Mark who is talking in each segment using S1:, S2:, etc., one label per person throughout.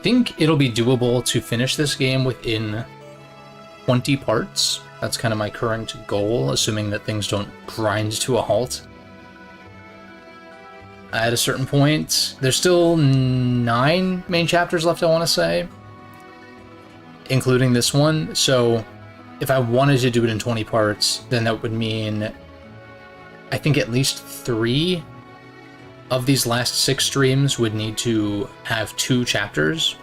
S1: think it'll be doable to finish this game within 20 parts. That's kind of my current goal, assuming that things don't grind to a halt. At a certain point, there's still 9 main chapters left, I want to say, including this one. So if I wanted to do it in 20 parts, then that would mean I think at least 3 of these last 6 streams would need to have 2 chapters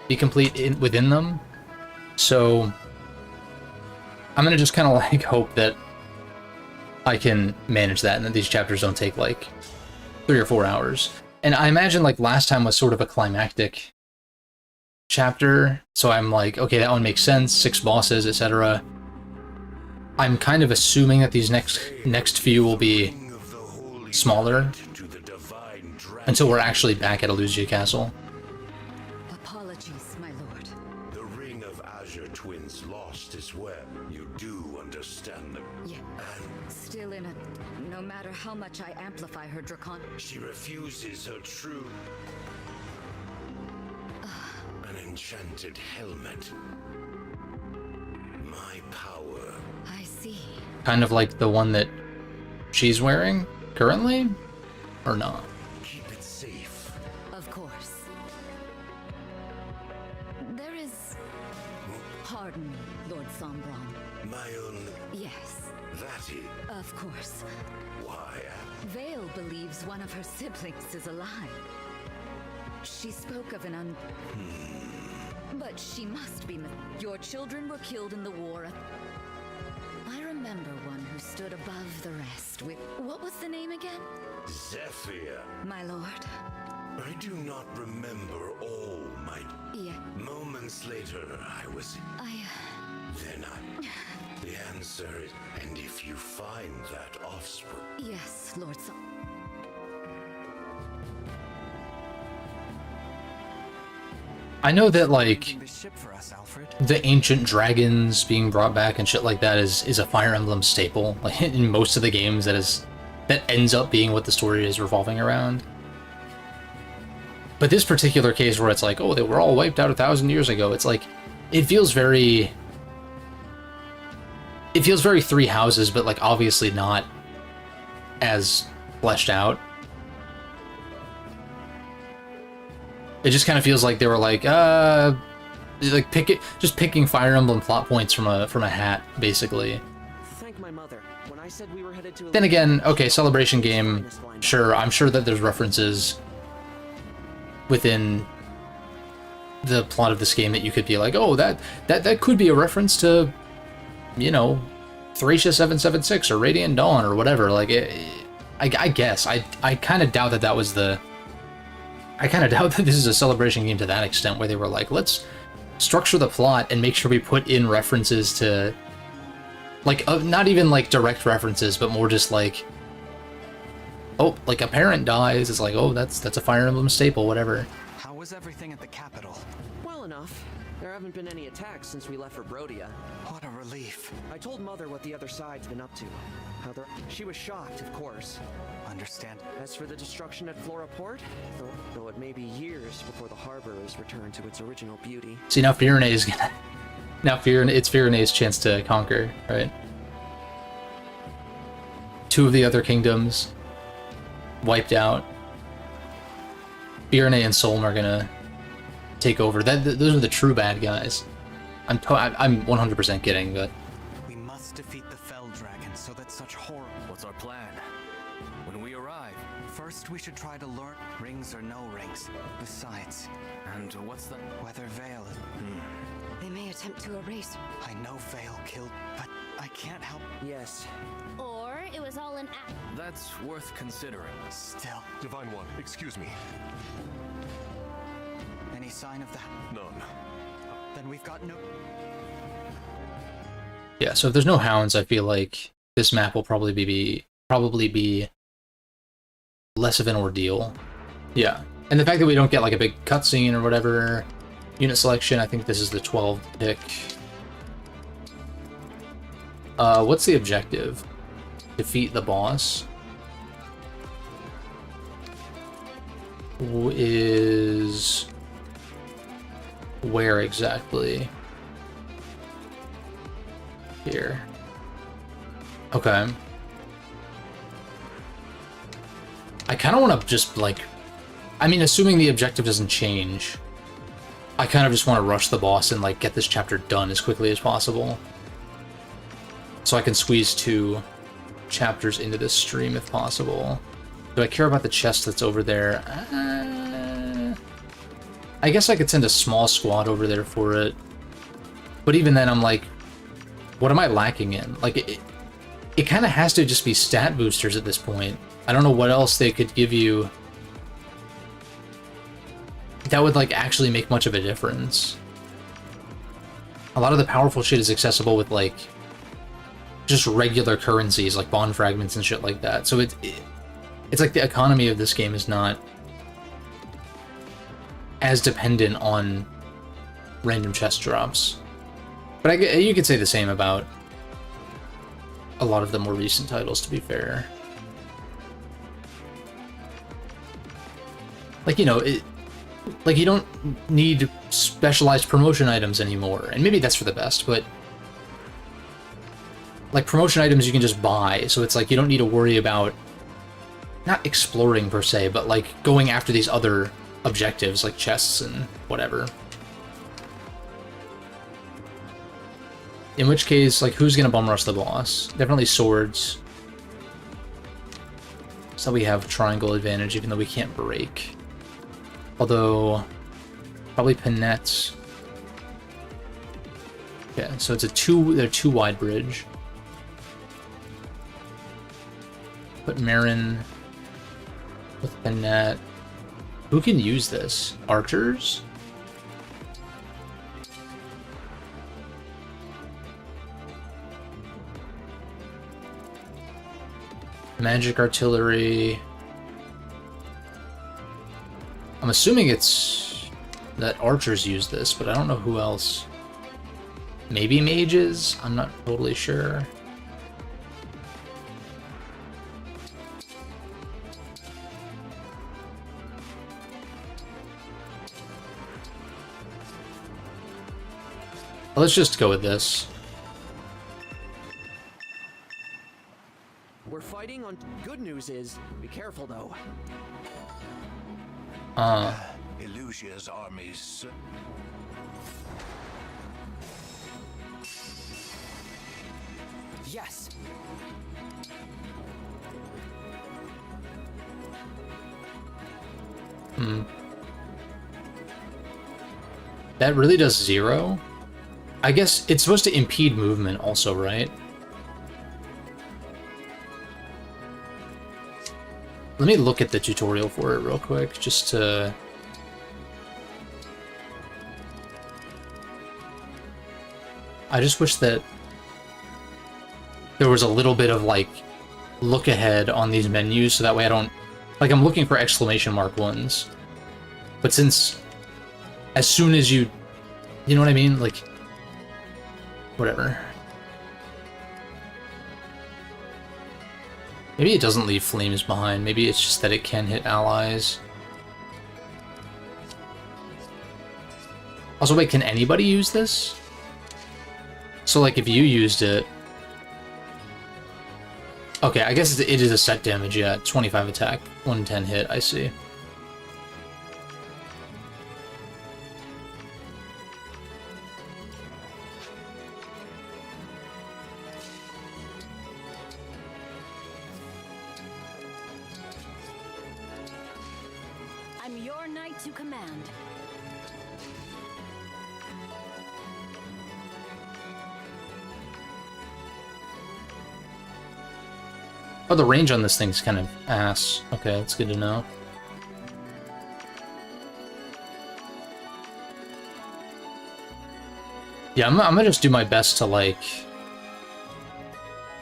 S1: be complete within them. So I'm gonna just kind of like hope that I can manage that and that these chapters don't take like 3 or 4 hours. And I imagine like last time was sort of a climactic chapter, so I'm like, okay, that one makes sense, 6 bosses, etc. I'm kind of assuming that these next few will be smaller until we're actually back at Elusia Castle.
S2: Apologies, my lord.
S3: The ring of Azure twins lost as well. You do understand them.
S2: Yeah. Still in it. No matter how much I amplify her Dracon.
S3: She refuses her true. An enchanted helmet. My power.
S2: I see.
S1: Kind of like the one that she's wearing currently, or not?
S3: Keep it safe.
S2: Of course. There is... Pardon me, Lord Sombron.
S3: My own.
S2: Yes,
S3: That is.
S2: of course.
S3: Why?
S2: Vale believes one of her siblings is alive. She spoke of an But she must be... Your children were killed in the war. I remember one who stood above the rest with... What was the name again?
S3: Zephyr.
S2: My lord.
S3: I do not remember all my
S2: Yeah,
S3: moments later. I was. Then I. The answer is, and if you find that offspring.
S2: Yes, Lord Som...
S1: I know that like
S4: The ship for us, Alfred.
S1: the ancient dragons being brought back and shit like that is a Fire Emblem staple. Like in most of the games, that ends up being what the story is revolving around. But this particular case where it's like, oh, they were all wiped out 1,000 years ago, it's like, it feels very Three Houses, but like obviously not as fleshed out. It just kind of feels like they were like picking Fire Emblem plot points from a hat, basically.
S5: Thank my mother. When I said we were headed to
S1: Then again, okay, Celebration game, sure, I'm sure that there's references within the plot of this game that you could be like, oh, that could be a reference to, you know, Thracia 776 or Radiant Dawn or whatever. Like, I guess. I kind of doubt that was the... I kind of doubt that this is a Celebration game to that extent, where they were like, let's structure the plot and make sure we put in references to... Like, not even, like, direct references, but more just, like... Oh, like, a parent dies, it's like, oh, that's a Fire Emblem staple, whatever.
S4: How was everything at the capital?
S5: Well enough. There haven't been any attacks since we left for Brodia.
S4: What a relief.
S5: I told Mother what the other side's been up to. She was shocked, of course.
S4: Understand.
S5: As for the destruction at Flora Port, though it may be years before the harbor is returned to its original beauty.
S1: See, now Firene is gonna... Now it's Firene's chance to conquer, right? 2 of the other kingdoms wiped out. Firene and Solm are gonna take over. Those are the true bad guys. I'm 100% kidding, but...
S4: We must defeat the Fell Dragon so that such horror...
S6: What's our plan? When we arrive?
S4: First, we should try to learn rings or no rings. Besides,
S6: And what's the...
S4: whether Vale...
S2: They may attempt to erase.
S4: I know Vale killed, but I can't help...
S5: Yes.
S7: Or it was all an act.
S6: That's worth considering.
S4: Still,
S8: Divine One, excuse me.
S4: any sign of that?
S8: None.
S4: Then we've got no...
S1: Yeah, so if there's no hounds, I feel like this map will probably be less of an ordeal. Yeah, and the fact that we don't get like a big cutscene or whatever, unit selection, I think this is the 12th pick. What's the objective? Defeat the boss. Is where exactly. Here. Okay. I kind of want to just, like... I mean, assuming the objective doesn't change, I kind of just want to rush the boss and, like, get this chapter done as quickly as possible. So I can squeeze 2 chapters into this stream if possible. Do I care about the chest that's over there? I guess I could send a small squad over there for it. But even then, I'm like, what am I lacking in? Like, it kind of has to just be stat boosters at this point. I don't know what else they could give you that would, like, actually make much of a difference. A lot of the powerful shit is accessible with, like, just regular currencies, like bond fragments and shit like that. So it's like the economy of this game is not as dependent on random chest drops. But you could say the same about a lot of the more recent titles, to be fair. Like, you know, like, you don't need specialized promotion items anymore. And maybe that's for the best, but... like, promotion items you can just buy, so it's like you don't need to worry about... not exploring, per se, but, like, going after these other objectives, like chests and whatever. In which case, like, who's gonna bum rush the boss? Definitely swords. So we have triangle advantage, even though we can't break. Although, probably Pinettes. Yeah, so it's they're 2 wide bridge. Put Marin with Pinette. Who can use this? Archers? Magic artillery. I'm assuming it's that archers use this, but I don't know who else. Maybe mages? I'm not totally sure. Let's just go with this.
S5: We're fighting on... Good news is, be careful though.
S3: Elusia's armies.
S5: Yes.
S1: That really does 0? I guess it's supposed to impede movement also, right? Let me look at the tutorial for it real quick, just to... I just wish that there was a little bit of, like, look ahead on these menus, so that way I don't... Like, I'm looking for exclamation mark ones. But since... As soon as you... You know what I mean? Like... Whatever. Maybe it doesn't leave flames behind. Maybe it's just that it can hit allies. Also, wait, can anybody use this? So, like, if you used it... Okay, I guess it is a set damage, yeah. 25 attack, 110 hit, I see.
S7: I'm your knight to command.
S1: Oh, the range on this thing's kind of ass. Okay, that's good to know. Yeah, I'm gonna just do my best to, like,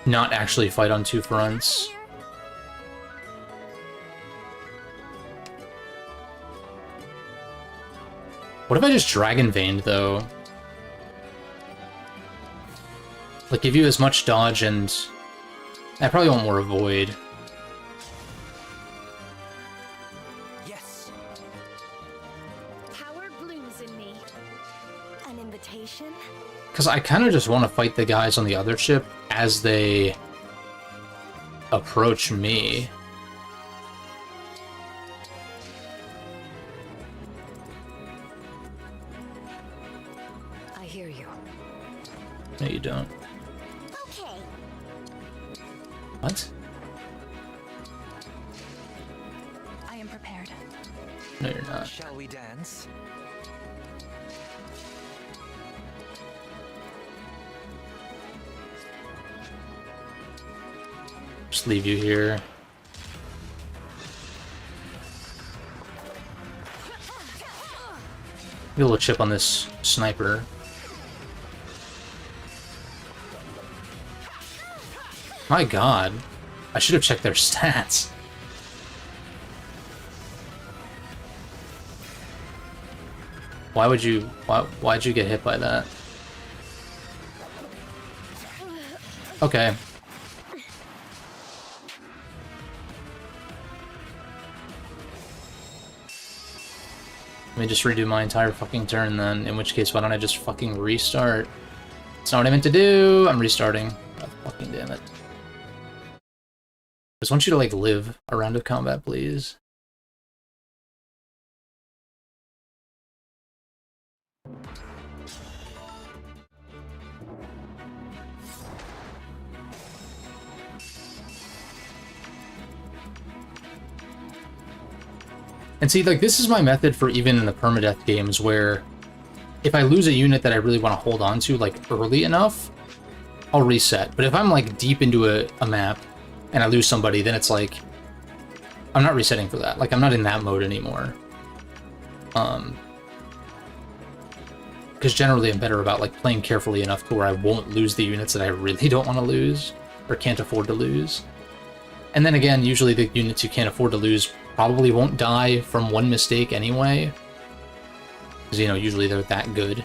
S1: not actually fight on 2 fronts. What if I just Dragon Veined, though? Like, give you as much dodge and... I probably want more Avoid.
S5: Yes.
S7: Power blooms in me. reputation?
S1: Because I kind of just want to fight the guys on the other ship as they approach me.
S2: I hear you.
S1: No, you don't.
S7: Okay.
S1: What?
S4: I am prepared.
S1: No, you're not.
S4: Shall we dance?
S1: Just leave you here. Get a little chip on this sniper. My god. I should have checked their stats. Why'd you get hit by that? Okay. Let me just redo my entire fucking turn then, in which case why don't I just fucking restart? That's not what I meant to do! I'm restarting. God fucking damn it. Just want you to, like, live a round of combat, please. And see, like, this is my method for even in the permadeath games, where if I lose a unit that I really want to hold on to, like, early enough, I'll reset. But if I'm, like, deep into a map and I lose somebody, then it's like, I'm not resetting for that. Like, I'm not in that mode anymore. Because generally I'm better about, like, playing carefully enough to where I won't lose the units that I really don't want to lose, or can't afford to lose. And then again, usually the units you can't afford to lose probably won't die from one mistake anyway. Because, you know, usually they're that good.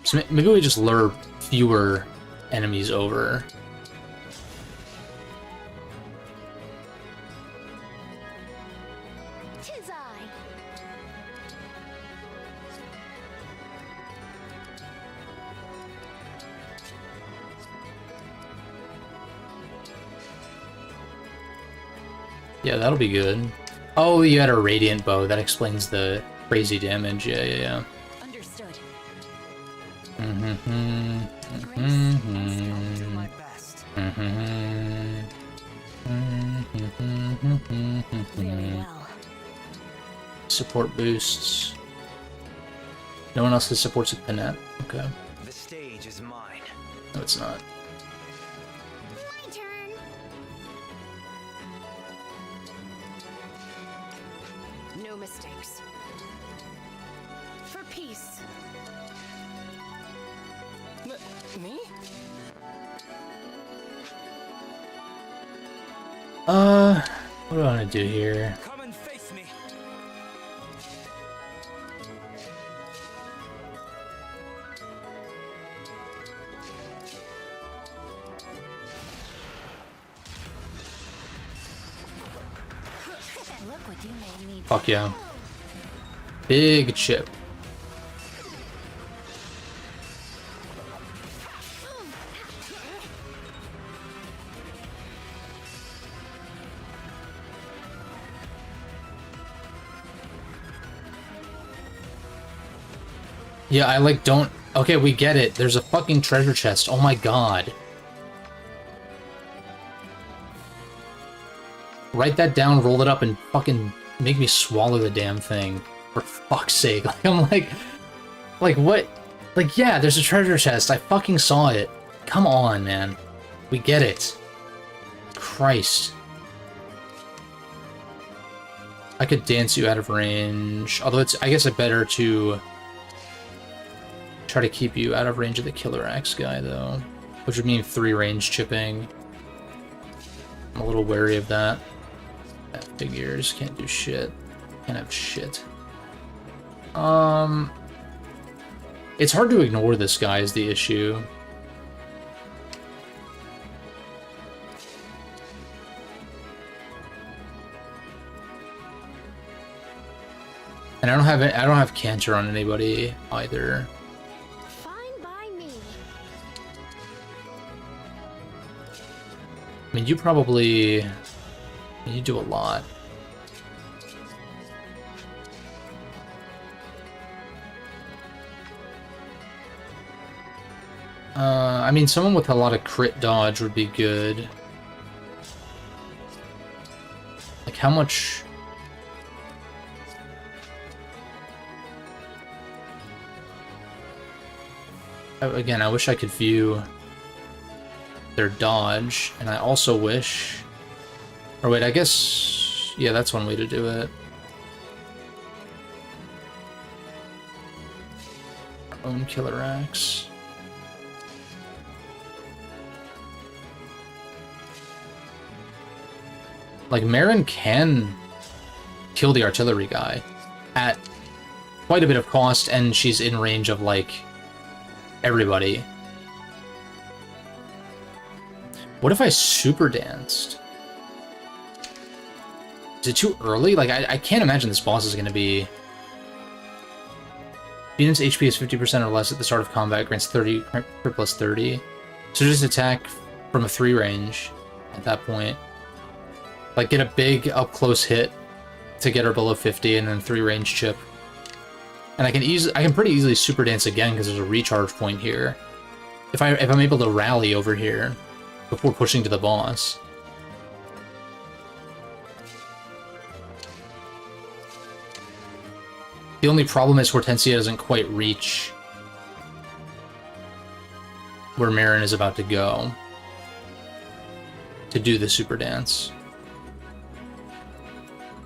S1: So maybe we just lure fewer enemies over.
S7: Tis I.
S1: Yeah, that'll be good. Oh, you had a radiant bow. That explains the crazy damage. Yeah.
S2: Understood.
S4: My best.
S7: Very well.
S1: Support boosts. No one else has supports with Pinette. Okay.
S4: The stage is mine.
S1: No, it's not.
S7: My turn. No mistakes. For peace.
S5: Me?
S1: What do I want to do here?
S4: Come and face me.
S7: Look what you made me.
S1: Fuck yeah. Big chip. Yeah, I like don't... Okay, we get it. There's a fucking treasure chest. Oh my god. Write that down, roll it up, and fucking make me swallow the damn thing. For fuck's sake. Like, I'm like, what? Like, yeah, there's a treasure chest. I fucking saw it. Come on, man. We get it. Christ. I could dance you out of range. Although it's, I guess, it's better to try to keep you out of range of the killer axe guy, though. Which would mean 3 range chipping. I'm a little wary of that. That figures can't do shit. Can't have shit. It's hard to ignore this guy is the issue. And I don't have cancer on anybody either.
S7: Fine by me.
S1: I mean, you do a lot. I mean, someone with a lot of crit dodge would be good. Like, how much... Again, I wish I could view their dodge, and I also wish... Or wait, I guess... Yeah, that's one way to do it. Our own Killer Axe. Like, Marin can kill the artillery guy at quite a bit of cost, and she's in range of, like, everybody. What if I super danced? Is it too early? Like, I can't imagine this boss is going to be... Unit's HP is 50% or less at the start of combat, grants 30 crit plus 30. So just attack from a 3 range at that point. Like, get a big up-close hit to get her below 50, and then 3 range chip. And I can pretty easily super dance again because there's a recharge point here. If I'm able to rally over here before pushing to the boss. The only problem is Hortensia doesn't quite reach where Marin is about to go to do the super dance.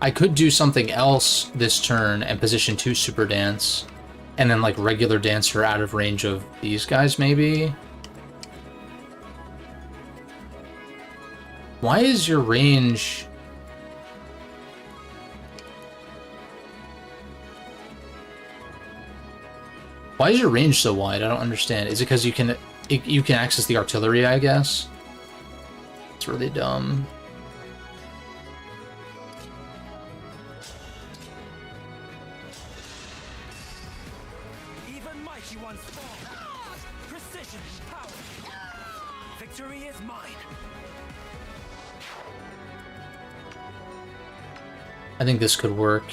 S1: I could do something else this turn and position 2 super dance, and then like regular dance her out of range of these guys, maybe? Why is your range... Why is your range so wide? I don't understand. Is it because you can access the artillery, I guess? It's really dumb.
S4: Even mighty ones fall. Precision and power. Victory is mine.
S1: I think this could work.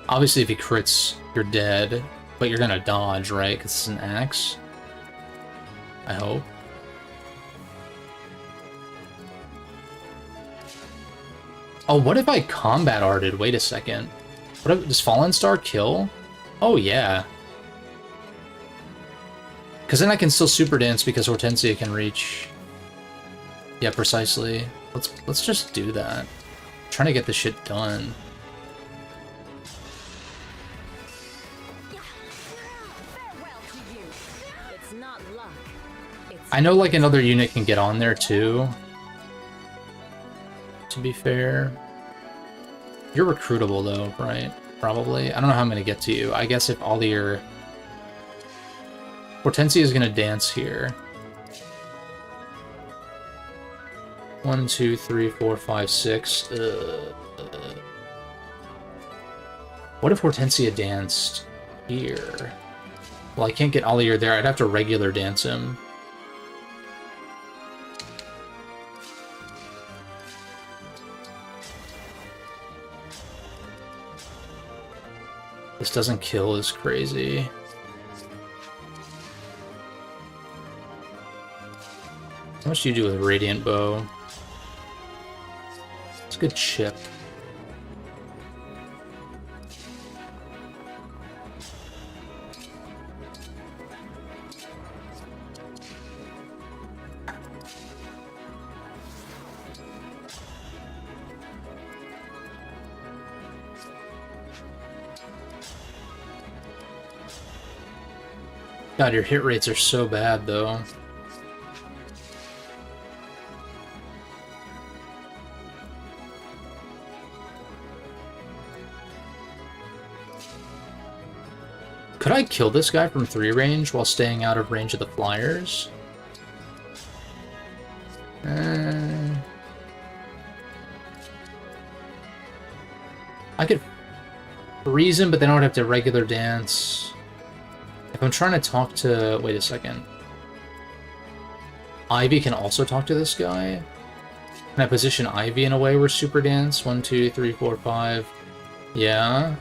S1: Obviously, if he crits, you're dead, but you're gonna dodge, right? Because it's an axe. I hope. Oh, what if I combat arted? Wait a second. What if, does Fallen Star kill? Oh, yeah. Because then I can still super dance because Hortensia can reach. Yeah, precisely. Let's just do that. I'm trying to get this shit done.
S2: Farewell to you. It's not luck. It's
S1: I know, like, another unit can get on there, too. To be fair. You're recruitable, though, right? Probably. I don't know how I'm going to get to you. I guess if all your... Hortensia is going to dance here. 1, 2, 3, 4, 5, 6. What if Hortensia danced here? Well, I can't get Ollier there. I'd have to regular dance him. This doesn't kill is crazy. How much do you do with Radiant Bow? It's a good chip. God, your hit rates are so bad, though. Could I kill this guy from 3 range while staying out of range of the flyers? I could freeze him, but then I would have to regular dance. If I'm trying to talk to... Wait a second. Ivy can also talk to this guy? Can I position Ivy in a way where super dance? 1, 2, 3, 4, 5. Yeah.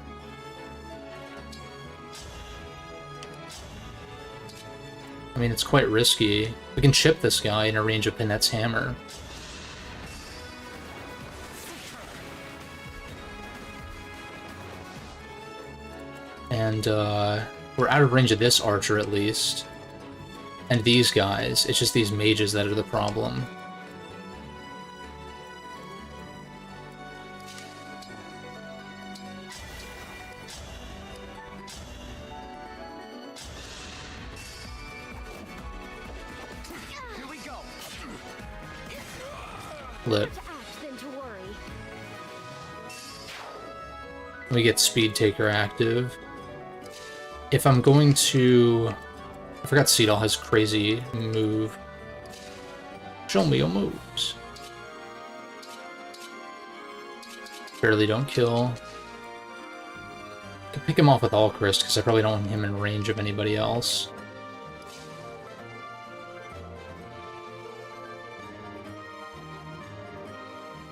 S1: I mean, it's quite risky. We can chip this guy in a range of Pinette's hammer. And, we're out of range of this archer, at least. And these guys. It's just these mages that are the problem.
S4: Here we go.
S1: Lit.
S7: To act than to worry.
S1: We get Speed Taker active. If I'm going to... I forgot Seedall has crazy move. Show me your moves. Barely don't kill. I can pick him off with Alchrist, because I probably don't want him in range of anybody else.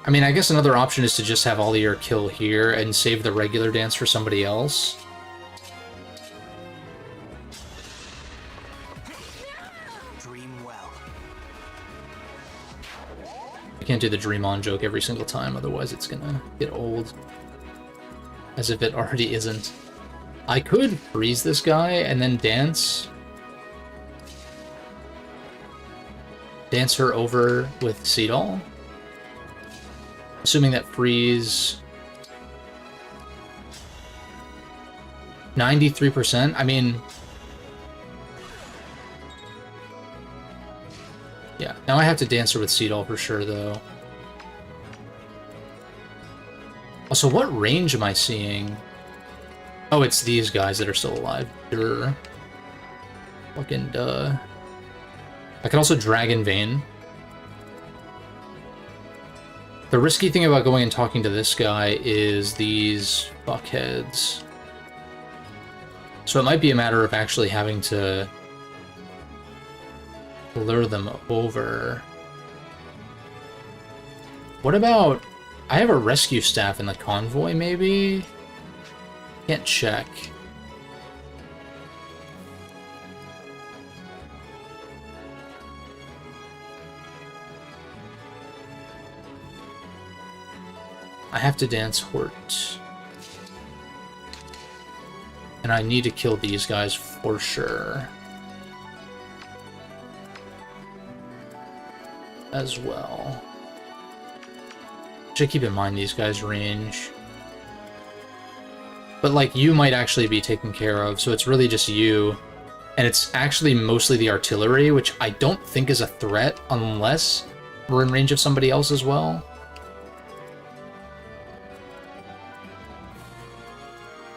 S1: I mean, I guess another option is to just have Allier kill here and save the regular dance for somebody else.
S4: Dream well.
S1: I can't do the dream on joke every single time, otherwise it's gonna get old. As if it already isn't. I could freeze this guy and then dance. Dance her over with Seedall. Assuming that freeze... 93%? I mean... Yeah, now I have to dance her with Seedall for sure, though. Also, what range am I seeing? Oh, it's these guys that are still alive. Durr. Fucking duh. I can also Dragon Vein. The risky thing about going and talking to this guy is these fuckheads. So it might be a matter of actually having to lure them over. What about... I have a rescue staff in the convoy, maybe? Can't check. I have to dance Hort. And I need to kill these guys for sure. As well. Should keep in mind these guys' range. But like, you might actually be taken care of, so it's really just you. And it's actually mostly the artillery, which I don't think is a threat unless we're in range of somebody else as well.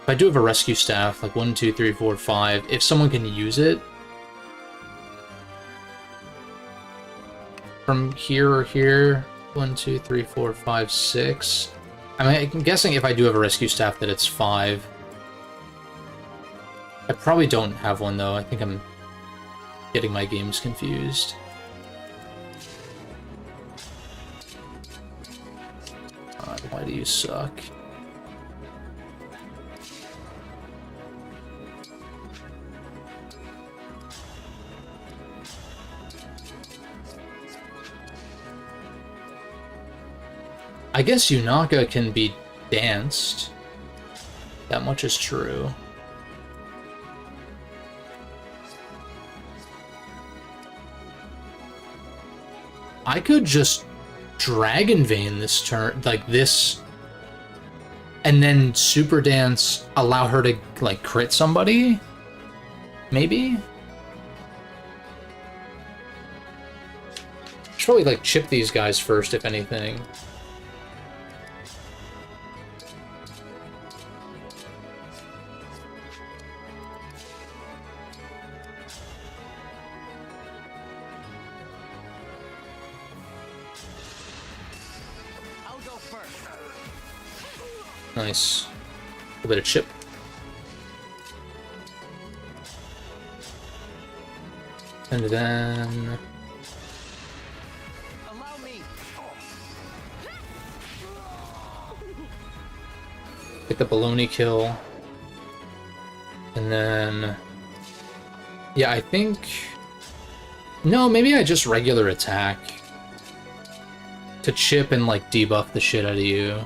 S1: If I do have a rescue staff, like 1, 2, 3, 4, 5, if someone can use it from here or here, 1, 2, 3, 4, 5, 6. I mean, I'm guessing if I do have a rescue staff that it's 5. I probably don't have one though. I think I'm getting my games confused. God, why do you suck? I guess Yunaka can be danced. That much is true. I could just Dragon Vein this turn, like this, and then Super Dance, allow her to, like, crit somebody? Maybe? Should probably, like, chip these guys first, if anything. Nice. A bit of chip. And then...
S4: Allow me.
S1: get the baloney kill. And then... yeah, I think... no, maybe I just regular attack. To chip and, like, debuff the shit out of you.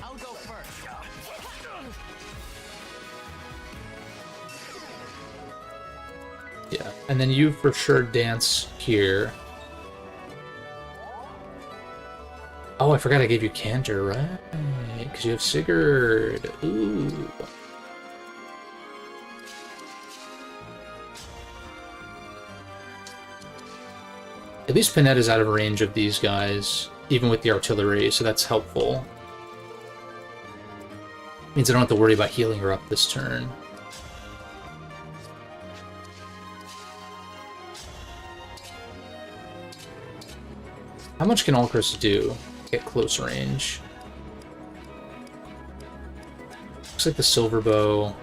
S4: I'll go first.
S1: Yeah, and then you for sure dance here. Oh, I forgot I gave you Canter, right? Because you have Sigurd. Ooh. At least Panetta's out of range of these guys, even with the artillery, so that's helpful. Means I don't have to worry about healing her up this turn. How much can Ulcris do at close range? Looks like the Silver Bow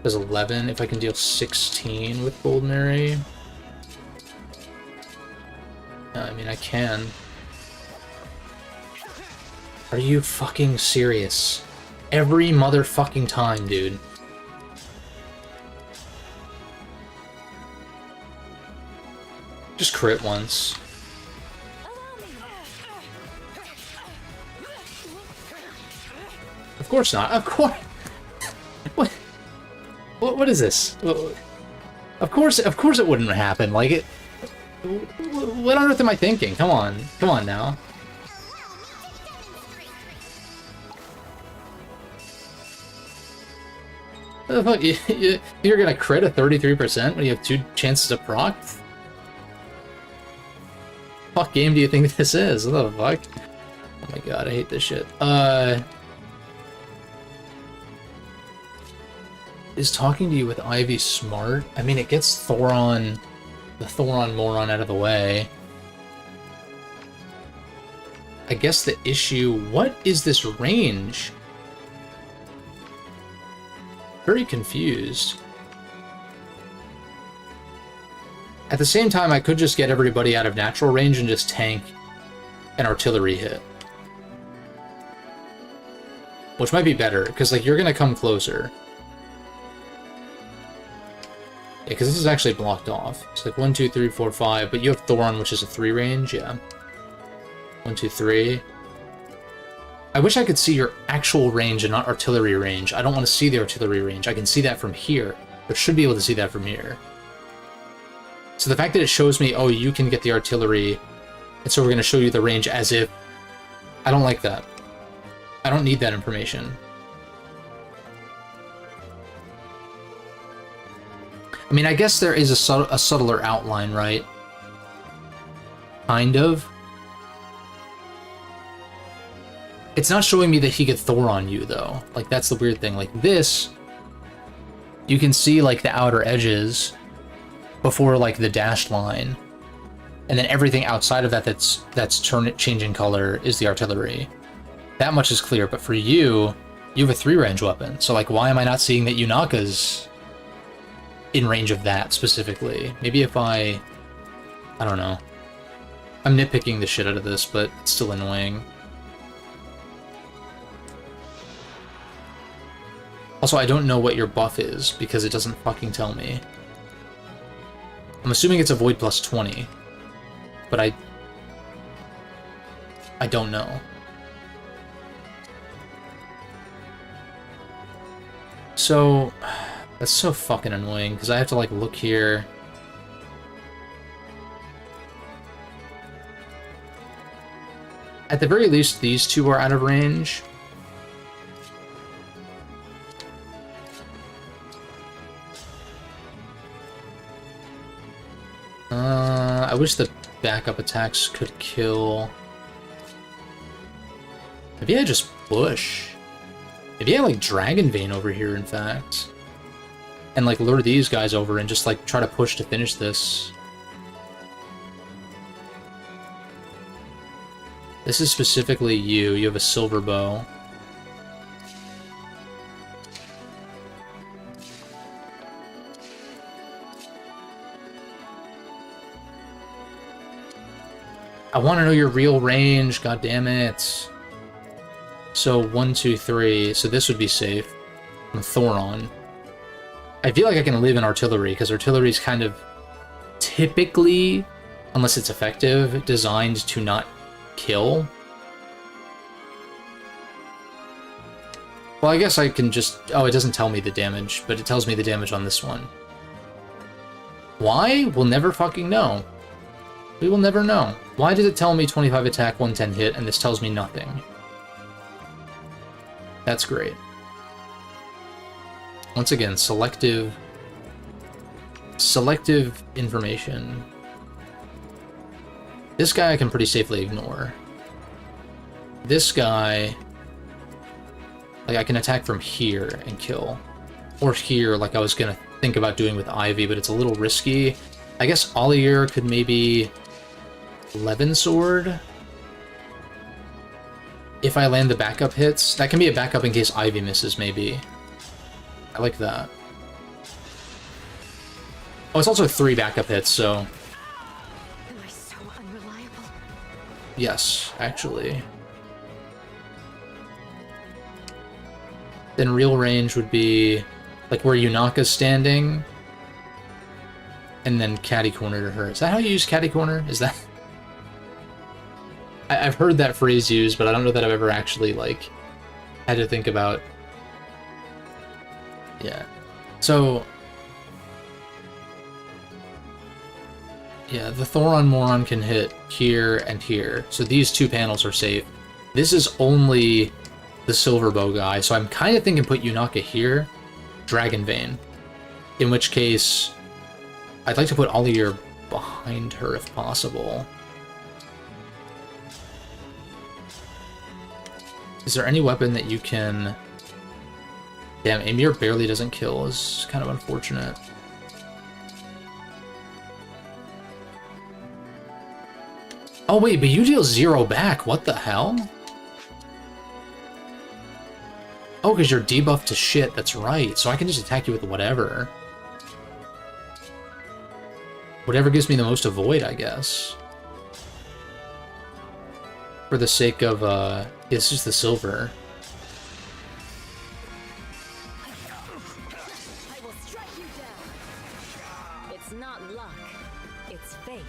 S1: does 11. If I can deal 16 with Goldenary. I mean, I can. Are you fucking serious? Every motherfucking time, dude. Just crit once. Of course not. Of course. What? What is this? Of course it wouldn't happen. Like it. What on earth am I thinking? Come on now. What the fuck? You're gonna crit a 33% when you have 2 chances to proc? Fuck game do you think this is? What the fuck? Oh my god, I hate this shit. Is talking to you with Ivy smart? I mean, it gets Thoron, the Thoron moron out of the way. I guess the issue... what is this range? Very confused. At the same time, I could just get everybody out of natural range and just tank an artillery hit. Which might be better, because like you're gonna come closer. Yeah, because this is actually blocked off. It's like 1, 2, 3, 4, 5, but you have Thoron, which is a 3 range, yeah. 1, 2, 3. I wish I could see your actual range and not artillery range. I don't want to see the artillery range. I can see that from here, but should be able to see that from here. So the fact that it shows me, oh, you can get the artillery, and so we're going to show you the range as if... I don't like that. I don't need that information. I mean, I guess there is a subtler outline, right? Kind of. It's not showing me that he could Thor on you, though. Like, that's the weird thing. Like, this, you can see, like, the outer edges before, like, the dashed line. And then everything outside of that that's changing color is the artillery. That much is clear, but for you, you have a 3-range weapon. So, like, why am I not seeing that Yunaka's in range of that specifically? Maybe if I don't know. I'm nitpicking the shit out of this, but it's still annoying. Also, I don't know what your buff is, because it doesn't fucking tell me. I'm assuming it's a Void plus 20, but I don't know. So, that's so fucking annoying, because I have to, like, look here. At the very least, these two are out of range. I wish the backup attacks could kill. Maybe I just push. Maybe I like Dragon Vein over here, in fact. And like lure these guys over and just like try to push to finish this. This is specifically you. You have a silver bow. I want to know your real range, god damn it. So 1, 2, 3. So this would be safe. From Thoron. I feel like I can live in artillery, because artillery is kind of typically, unless it's effective, designed to not kill. Well, I guess I can just... Oh, it doesn't tell me the damage, but it tells me the damage on this one. Why? We'll never fucking know. We will never know. Why did it tell me 25 attack, 110 hit, and this tells me nothing? That's great. Once again, selective information. This guy I can pretty safely ignore. This guy, like, I can attack from here and kill. Or here, like I was gonna think about doing with Ivy, but it's a little risky. I guess Ollier could maybe Levin Sword. If I land the backup hits, that can be a backup in case Ivy misses, maybe. I like that. Oh, it's also 3 backup hits, so...
S7: Am I so unreliable?
S1: Yes, actually. Then real range would be like where Yunaka's standing, and then catty corner to her. Is that how you use catty corner? Is that... I've heard that phrase used, but I don't know that I've ever actually, like, had to think about... Yeah. So... Yeah, the Thoron Moron can hit here and here, so these 2 panels are safe. This is only the Silver Bow guy, so I'm kind of thinking put Yunaka here, Dragon Vein. In which case, I'd like to put Ollier behind her if possible. Is there any weapon that you can... Damn, Amir barely doesn't kill is kind of unfortunate. Oh wait, but you deal 0 back, what the hell? Oh, because you're debuffed to shit, that's right. So I can just attack you with whatever. Whatever gives me the most avoid, I guess. For the sake of, it's just the silver.
S7: I will strike you down. It's not luck, it's fate.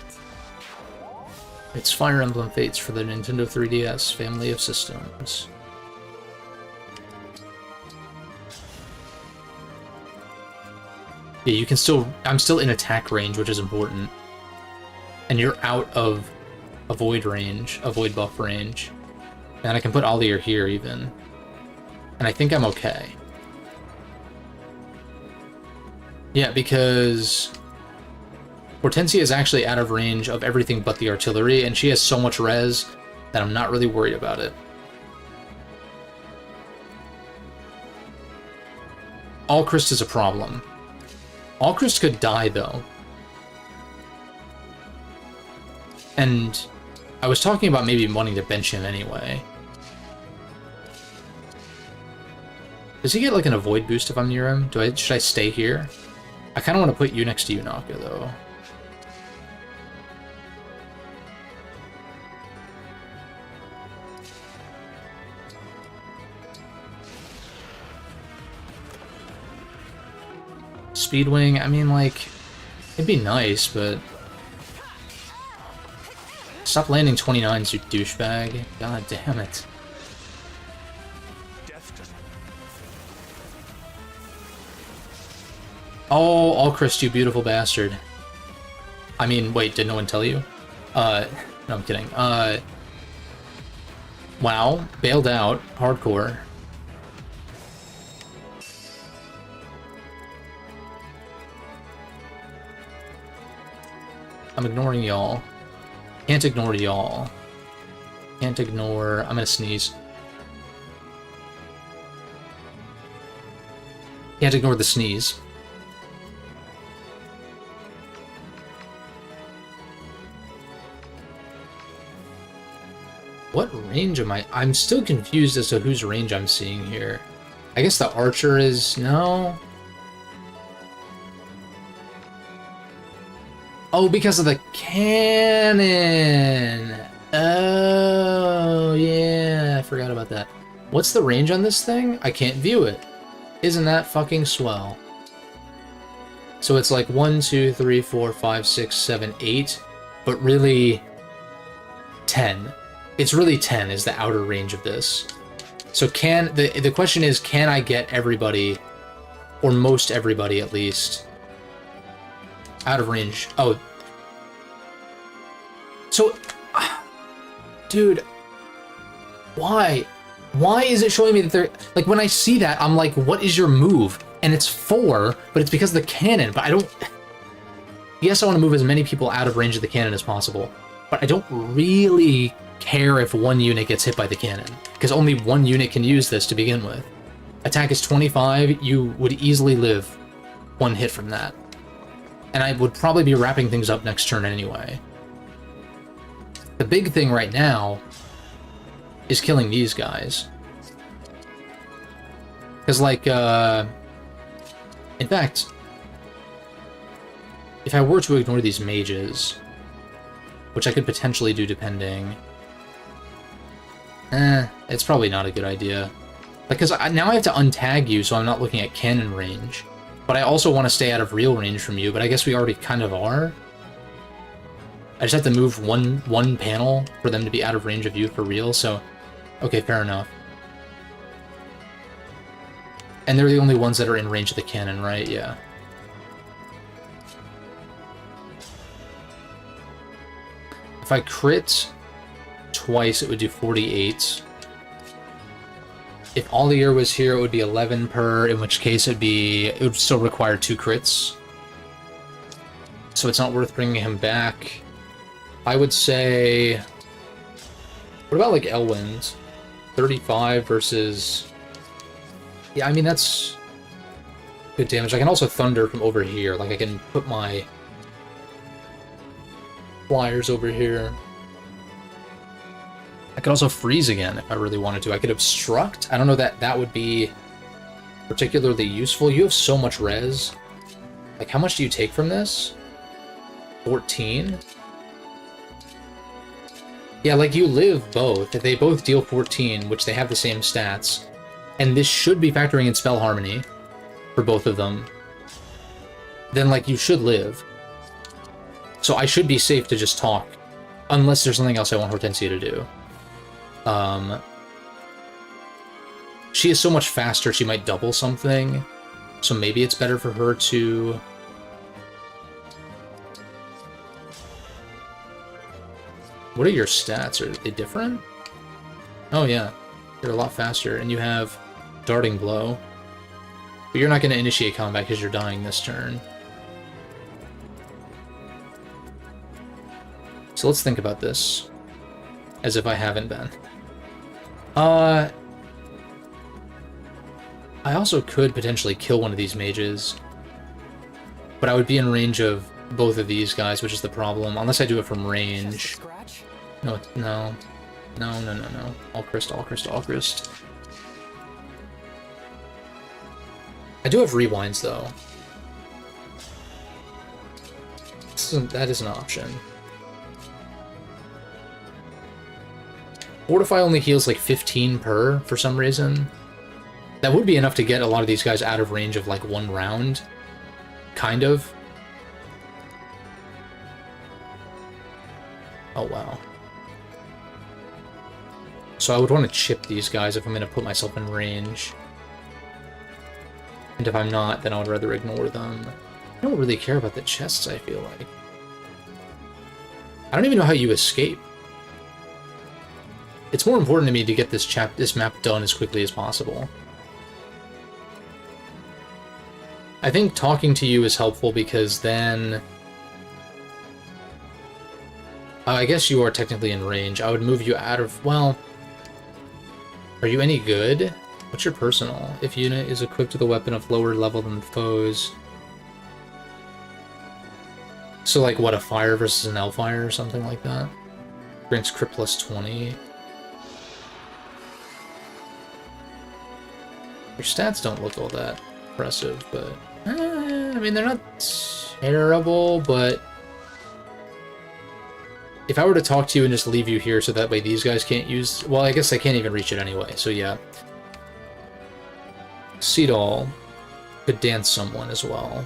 S1: It's Fire Emblem Fates for the Nintendo 3DS family of systems. Yeah, you can still... I'm still in attack range, which is important. And you're out of avoid range, avoid buff range. And I can put Ollier here, even. And I think I'm okay. Yeah, because... Hortensia is actually out of range of everything but the artillery, and she has so much res that I'm not really worried about it. Alchrist is a problem. Alchrist could die, though. And I was talking about maybe wanting to bench him anyway. Does he get, like, an avoid boost if I'm near him? Should I stay here? I kind of want to put you next to Yunaka, though. Speedwing, I mean, like, it'd be nice, but... Stop landing 29s, you douchebag. God damn it. Oh, Alchrist, you beautiful bastard. I mean, wait, did no one tell you? No, I'm kidding. Wow, bailed out, hardcore. I'm ignoring y'all. Can't ignore y'all. Can't ignore... I'm gonna sneeze. Can't ignore the sneeze. What range am I? I'm still confused as to whose range I'm seeing here. I guess the archer is... no? Oh, because of the cannon! Oh, yeah, I forgot about that. What's the range on this thing? I can't view it. Isn't that fucking swell? So it's like 1, 2, 3, 4, 5, 6, 7, 8, but really 10. It's really 10 is the outer range of this. So the question is, can I get everybody, or most everybody at least, out of range? Oh. So, dude, why? Why is it showing me that they're, like, when I see that, I'm like, what is your move? And it's 4, but it's because of the cannon, but I don't... Yes, I want to move as many people out of range of the cannon as possible, but I don't really care if one unit gets hit by the cannon, because only one unit can use this to begin with. Attack is 25, you would easily live one hit from that. And I would probably be wrapping things up next turn anyway. The big thing right now is killing these guys. Because, like, in fact, if I were to ignore these mages, which I could potentially do depending, it's probably not a good idea. Because now I have to untag you, so I'm not looking at cannon range. But I also want to stay out of real range from you, but I guess we already kind of are. I just have to move one panel for them to be out of range of you for real, so... Okay, fair enough. And they're the only ones that are in range of the cannon, right? Yeah. If I crit twice, it would do 48. If all the year was here, it would be 11 per, in which case it would still require 2 crits. So it's not worth bringing him back. I would say... What about, like, Elwind? 35 versus... Yeah, I mean, that's good damage. I can also thunder from over here. Like, I can put my flyers over here. I could also freeze again if I really wanted to. I could obstruct. I don't know that that would be particularly useful. You have so much res. Like, how much do you take from this? 14? Yeah, like, you live both. They both deal 14, which they have the same stats. And this should be factoring in Spell Harmony for both of them. Then, like, you should live. So I should be safe to just talk. Unless there's something else I want Hortensia to do. She is so much faster, she might double something. So maybe it's better for her to... What are your stats? Are they different? Oh yeah, you're a lot faster, and you have Darting Blow. But you're not going to initiate combat because you're dying this turn. So let's think about this. As if I haven't been. I also could potentially kill one of these mages. But I would be in range of both of these guys, which is the problem. Unless I do it from range. No, no. No, no, no, no. Alchrist, Alchrist, Alchrist. I do have rewinds, though. That is an option. Fortify only heals like 15 per, for some reason. That would be enough to get a lot of these guys out of range of like 1 round. Kind of. Oh, wow. So I would want to chip these guys if I'm going to put myself in range. And if I'm not, then I would rather ignore them. I don't really care about the chests, I feel like. I don't even know how you escape. It's more important to me to get this map done as quickly as possible. I think talking to you is helpful because then... I guess you are technically in range. I would move you out of... Well... Are you any good? What's your personal? If unit is equipped with a weapon of lower level than foes... So like, what, a fire versus an Hellfire or something like that? Grants crit plus 20. Your stats don't look all that impressive, but... I mean, they're not terrible, but... If I were to talk to you and just leave you here so that way these guys can't use... Well, I guess I can't even reach it anyway, so yeah. Seedall could dance someone as well.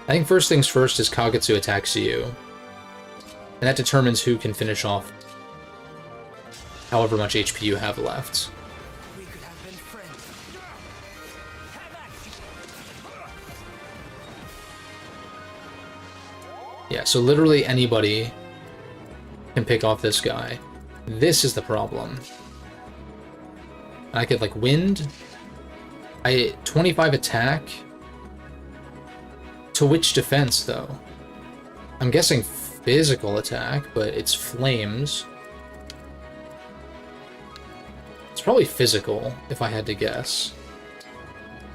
S1: I think first things first is Kagetsu attacks you. And that determines who can finish off however much HP you have left.
S4: We could have been friends.
S1: Yeah, so literally anybody can pick off this guy. This is the problem. I could, like, wind. 25 attack. To which defense, though? I'm guessing physical attack, but it's flames. It's probably physical, if I had to guess.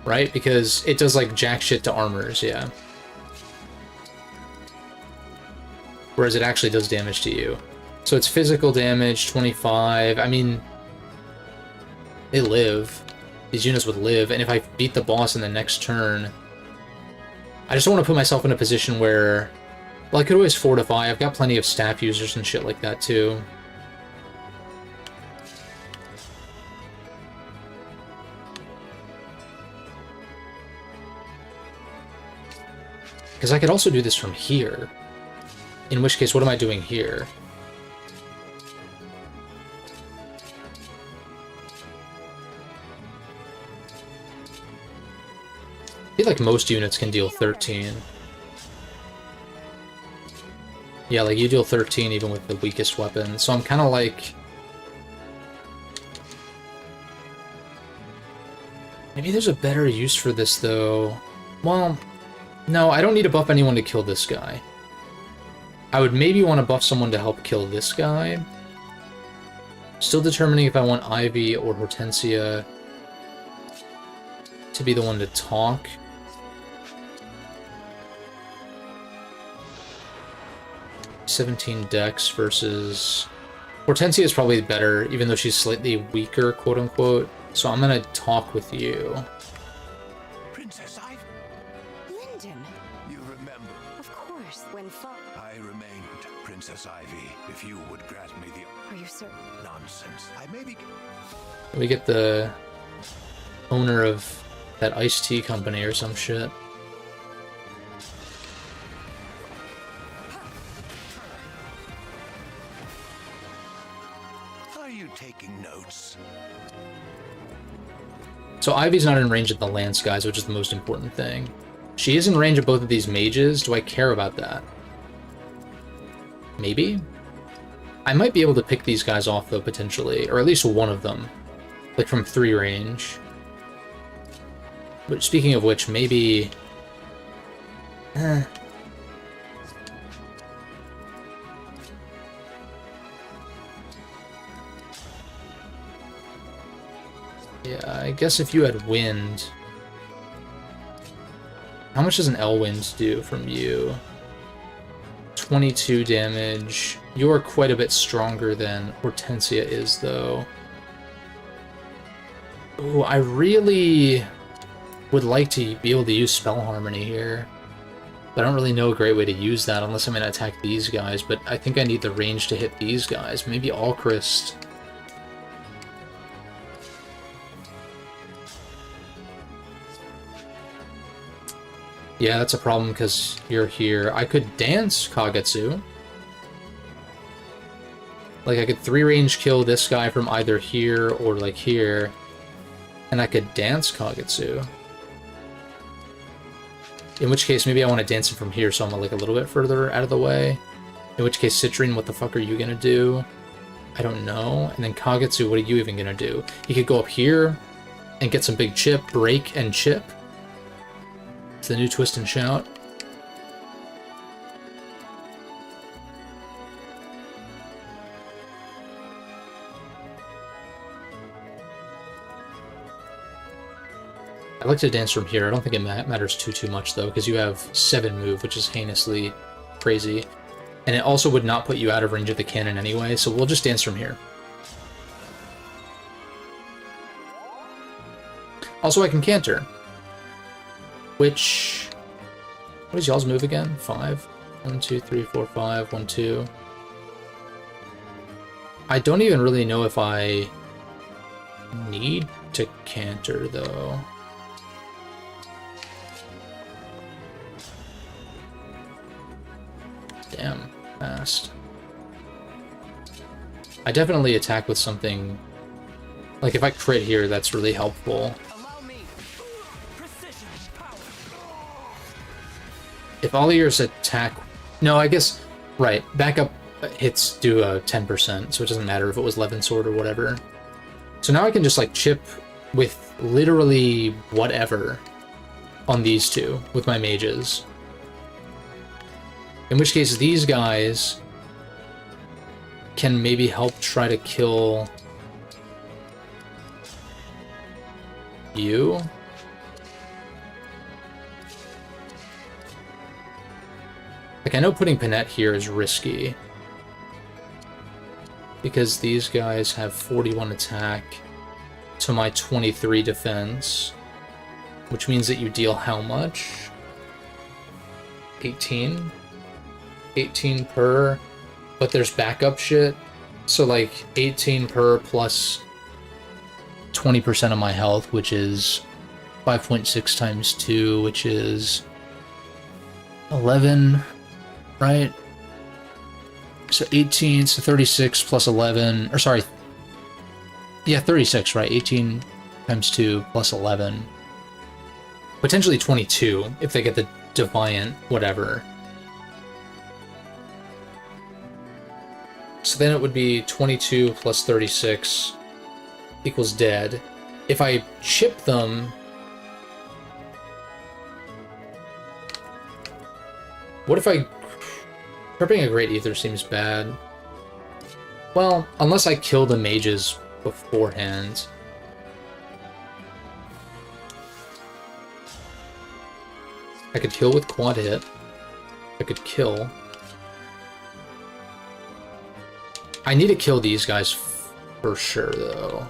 S1: Right? Because it does, like, jack shit to armors, yeah. Whereas it actually does damage to you. So it's physical damage, 25. I mean, they live. These units would live, and if I beat the boss in the next turn... I just don't want to put myself in a position where... Well, I could always fortify. I've got plenty of staff users and shit like that, too. Because I could also do this from here. In which case, what am I doing here? I feel like most units can deal 13. Yeah, like you deal 13 even with the weakest weapon. So I'm kind of like... Maybe there's a better use for this, though. Well, no, I don't need to buff anyone to kill this guy. I would maybe want to buff someone to help kill this guy. Still determining if I want Ivy or Hortensia to be the one to talk. .17 dex versus... Hortensia is probably better, even though she's slightly weaker, quote-unquote. So I'm gonna talk with you.
S3: Princess Ivy,
S7: Lyndon,
S3: you remember.
S7: of course. When
S3: I remained Princess Ivy if you would grant me the
S7: Are you certain?
S3: nonsense. I may be...
S1: We get the owner of that iced tea company or some shit.
S3: Are you taking notes?
S1: So Ivy's not in range of the lance guys, which is the most important thing. She is in range of both of these mages. Do I care about that? Maybe? I might be able to pick these guys off, though, potentially. Or at least one of them. Like, from 3 range. But speaking of which, maybe... Yeah, I guess if you had wind... How much does an Elwind do from you? 22 damage. You're quite a bit stronger than Hortensia is, though. Ooh, I really would like to be able to use Spell Harmony here. But I don't really know a great way to use that unless I'm going to attack these guys, but I think I need the range to hit these guys. Maybe Alchrist. Yeah, that's a problem because you're here. I could dance Kagetsu. Like, I could 3-range kill this guy from either here or, like, here. And I could dance Kagetsu. In which case, maybe I want to dance him from here so I'm, like, a little bit further out of the way. In which case, Citrine, what the fuck are you gonna do? I don't know. And then Kagetsu, what are you even gonna do? You could go up here and get some big chip, break, and chip. It's the new Twist and Shout. I like to dance from here. I don't think it matters too much, though, because you have 7 move, which is heinously crazy. And it also would not put you out of range of the cannon anyway, so we'll just dance from here. Also, I can canter. Which... What is y'all's move again? 5? 1, 2, 3, 4, 5, 1, 2. I don't even really know if I need to canter, though. Damn, fast. I definitely attack with something... Like, if I crit here, that's really helpful.
S4: Allow me. Precision power.
S1: If all of yours attack... No, I guess... Right, backup hits do a 10%, so it doesn't matter if it was Levin Sword or whatever. So now I can just, like, chip with literally whatever on these two, with my mages. In which case, these guys can maybe help try to kill you. Like, I know putting Panette here is risky, because these guys have 41 attack to my 23 defense, which means that you deal how much? 18? 18 per, but there's backup shit, so like 18 per plus 20% of my health, which is 5.6 times 2, which is 11, right? So 18, so 36 plus 11, or sorry, yeah, 36, right? 18 times 2 plus 11. Potentially 22 if they get the Defiant whatever. So then it would be 22 plus 36 equals dead. If I chip them... What if I... Tripping a Great Ether seems bad. Well, unless I kill the mages beforehand. I could kill with quad hit. I could kill. I need to kill these guys for sure, though.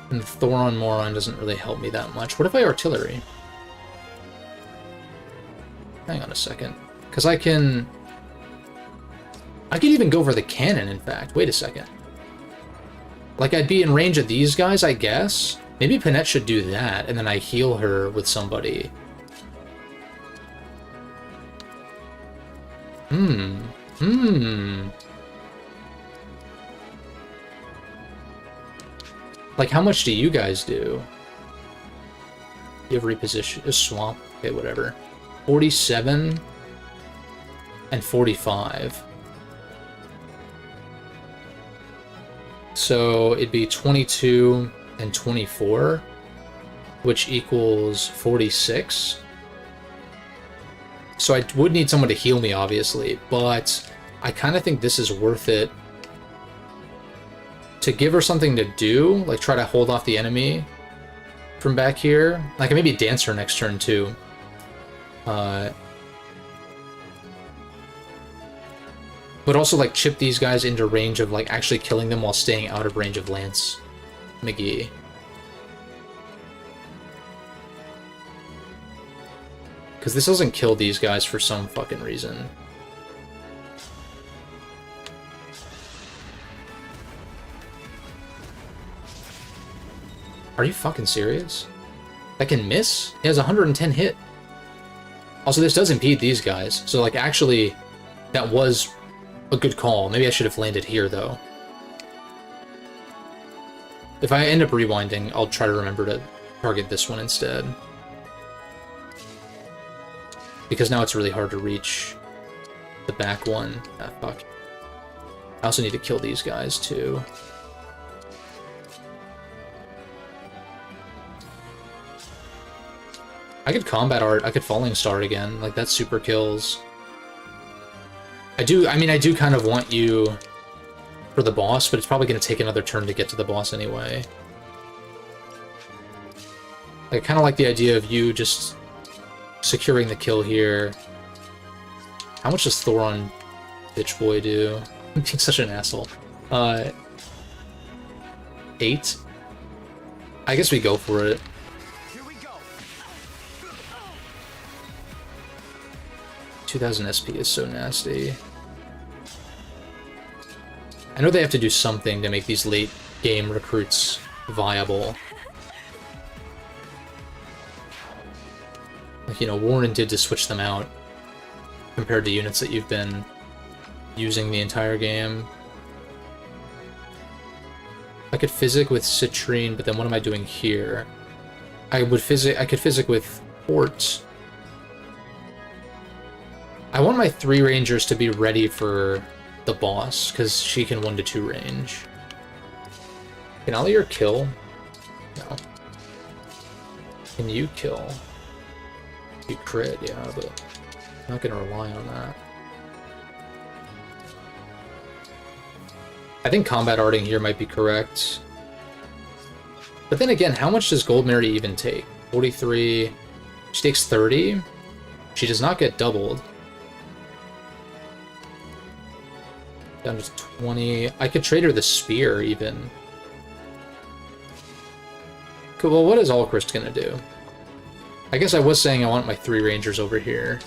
S1: And Thoron Moron doesn't really help me that much. What if I artillery? Hang on a second. Because I can even go for the cannon, in fact. Wait a second. Like, I'd be in range of these guys, I guess? Maybe Panette should do that, and then I heal her with somebody. Like, how much do you guys do? You have reposition, a swamp, okay, whatever. 47 and 45. So it'd be 22 and 24, which equals 46. So I would need someone to heal me, obviously, but I kind of think this is worth it to give her something to do, like try to hold off the enemy from back here. I can maybe dance her next turn, too. But also, like, chip these guys into range of, like, actually killing them while staying out of range of Lance McGee. Because this doesn't kill these guys for some fucking reason. Are you fucking serious? That can miss? He has 110 hit. Also, this does impede these guys. So, like, actually, that was a good call. Maybe I should have landed here, though. If I end up rewinding, I'll try to remember to target this one instead. Because now it's really hard to reach the back one. Ah, fuck. I also need to kill these guys, too. I could combat art, I could Falling Star again, like that's super kills. I do kind of want you for the boss, but it's probably going to take another turn to get to the boss anyway. I kind of like the idea of you just securing the kill here. How much does Thoron Bitch Boy do? He's such an asshole. 8. I guess we go for it.
S4: Here we go.
S1: 2000 SP is so nasty. I know they have to do something to make these late game recruits viable. Like, you know, Warren did to switch them out compared to units that you've been using the entire game. I could physic with Citrine, but then what am I doing here? I could physic with Port. I want my 3 rangers to be ready for the boss, because she can 1 to 2 range. Can Allier kill? No. Can you kill? You crit, yeah, but I'm not gonna rely on that. I think combat arting here might be correct. But then again, how much does Gold Mary even take? 43. She takes 30. She does not get doubled. Down to 20. I could trade her the spear, even. Cool, well, what is Alchrist gonna do? I guess I was saying I want my 3 rangers over here.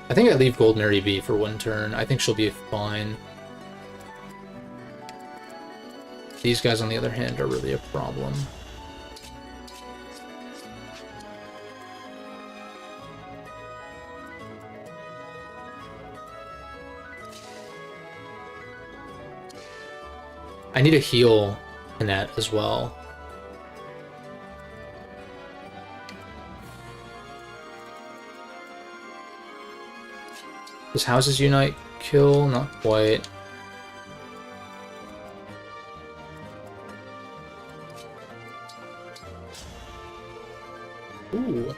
S1: I think I leave Gold Mary be for 1 turn. I think she'll be fine. These guys, on the other hand, are really a problem. I need a heal Annette as well. Does Houses Unite kill? Not quite. Ooh.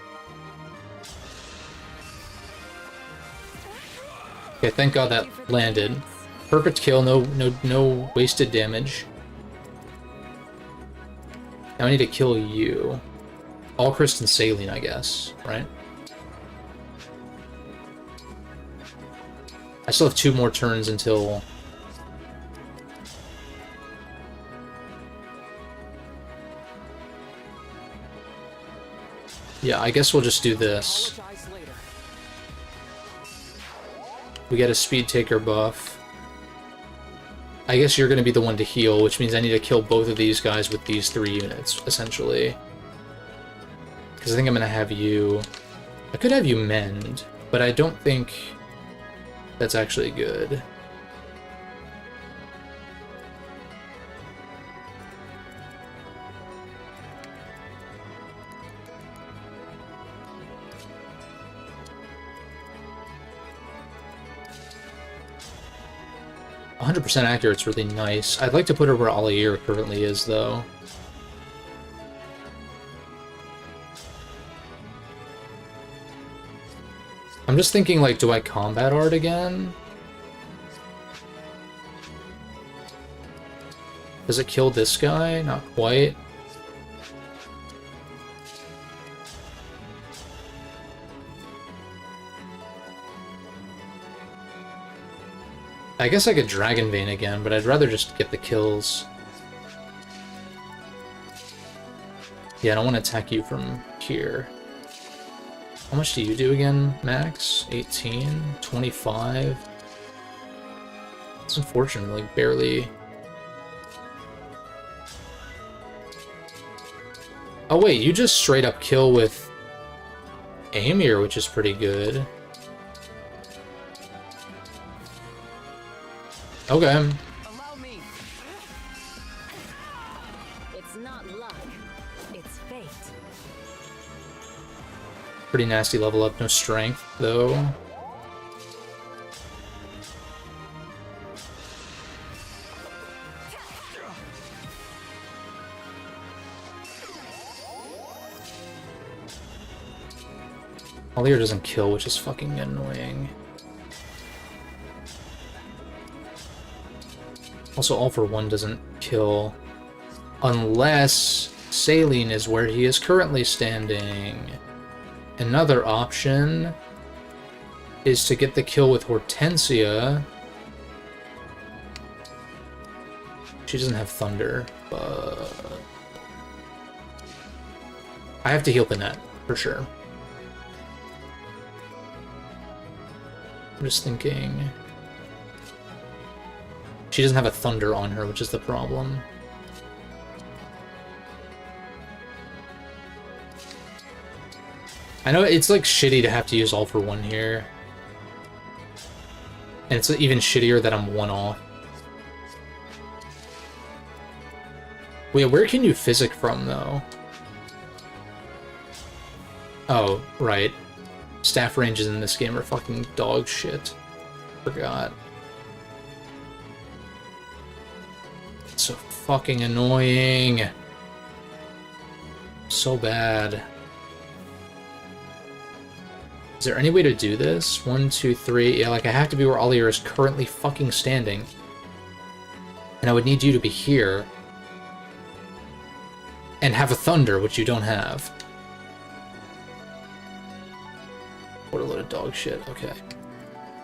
S1: Okay, thank God that landed. Perfect kill, no wasted damage. Now I need to kill you. Alchrist and Saline, I guess, right? I still have 2 more turns until... Yeah, I guess we'll just do this. We get a speed taker buff. I guess you're going to be the one to heal, which means I need to kill both of these guys with these 3 units, essentially. Because I think I'm going to have you... I could have you mend, but I don't think that's actually good. "100% accurate's really nice. I'd like to put her where Allier currently is, though. I'm just thinking, like, do I combat art again? Does it kill this guy? Not quite. I guess I could Dragon Vein again, but I'd rather just get the kills. Yeah, I don't want to attack you from here. How much do you do again, Max? 18? 25? It's unfortunate, like, barely... Oh wait, you just straight up kill with Amir, which is pretty good. Okay.
S7: Allow me. It's not luck. It's fate.
S1: Pretty nasty level up, no strength, though. Allier doesn't kill, which is fucking annoying. Also, All for One doesn't kill unless Saline is where he is currently standing. Another option is to get the kill with Hortensia. She doesn't have Thunder, but I have to heal the net, for sure. I'm just thinking... She doesn't have a Thunder on her, which is the problem. I know it's like shitty to have to use all for one here. And it's even shittier that I'm one off. Wait, where can you physic from, though? Oh, right. Staff ranges in this game are fucking dog shit. Forgot. It's so fucking annoying. So bad. Is there any way to do this? 1, 2, 3. Yeah, like I have to be where Olier is currently fucking standing. And I would need you to be here. And have a Thunder, which you don't have. What a load of dog shit. Okay.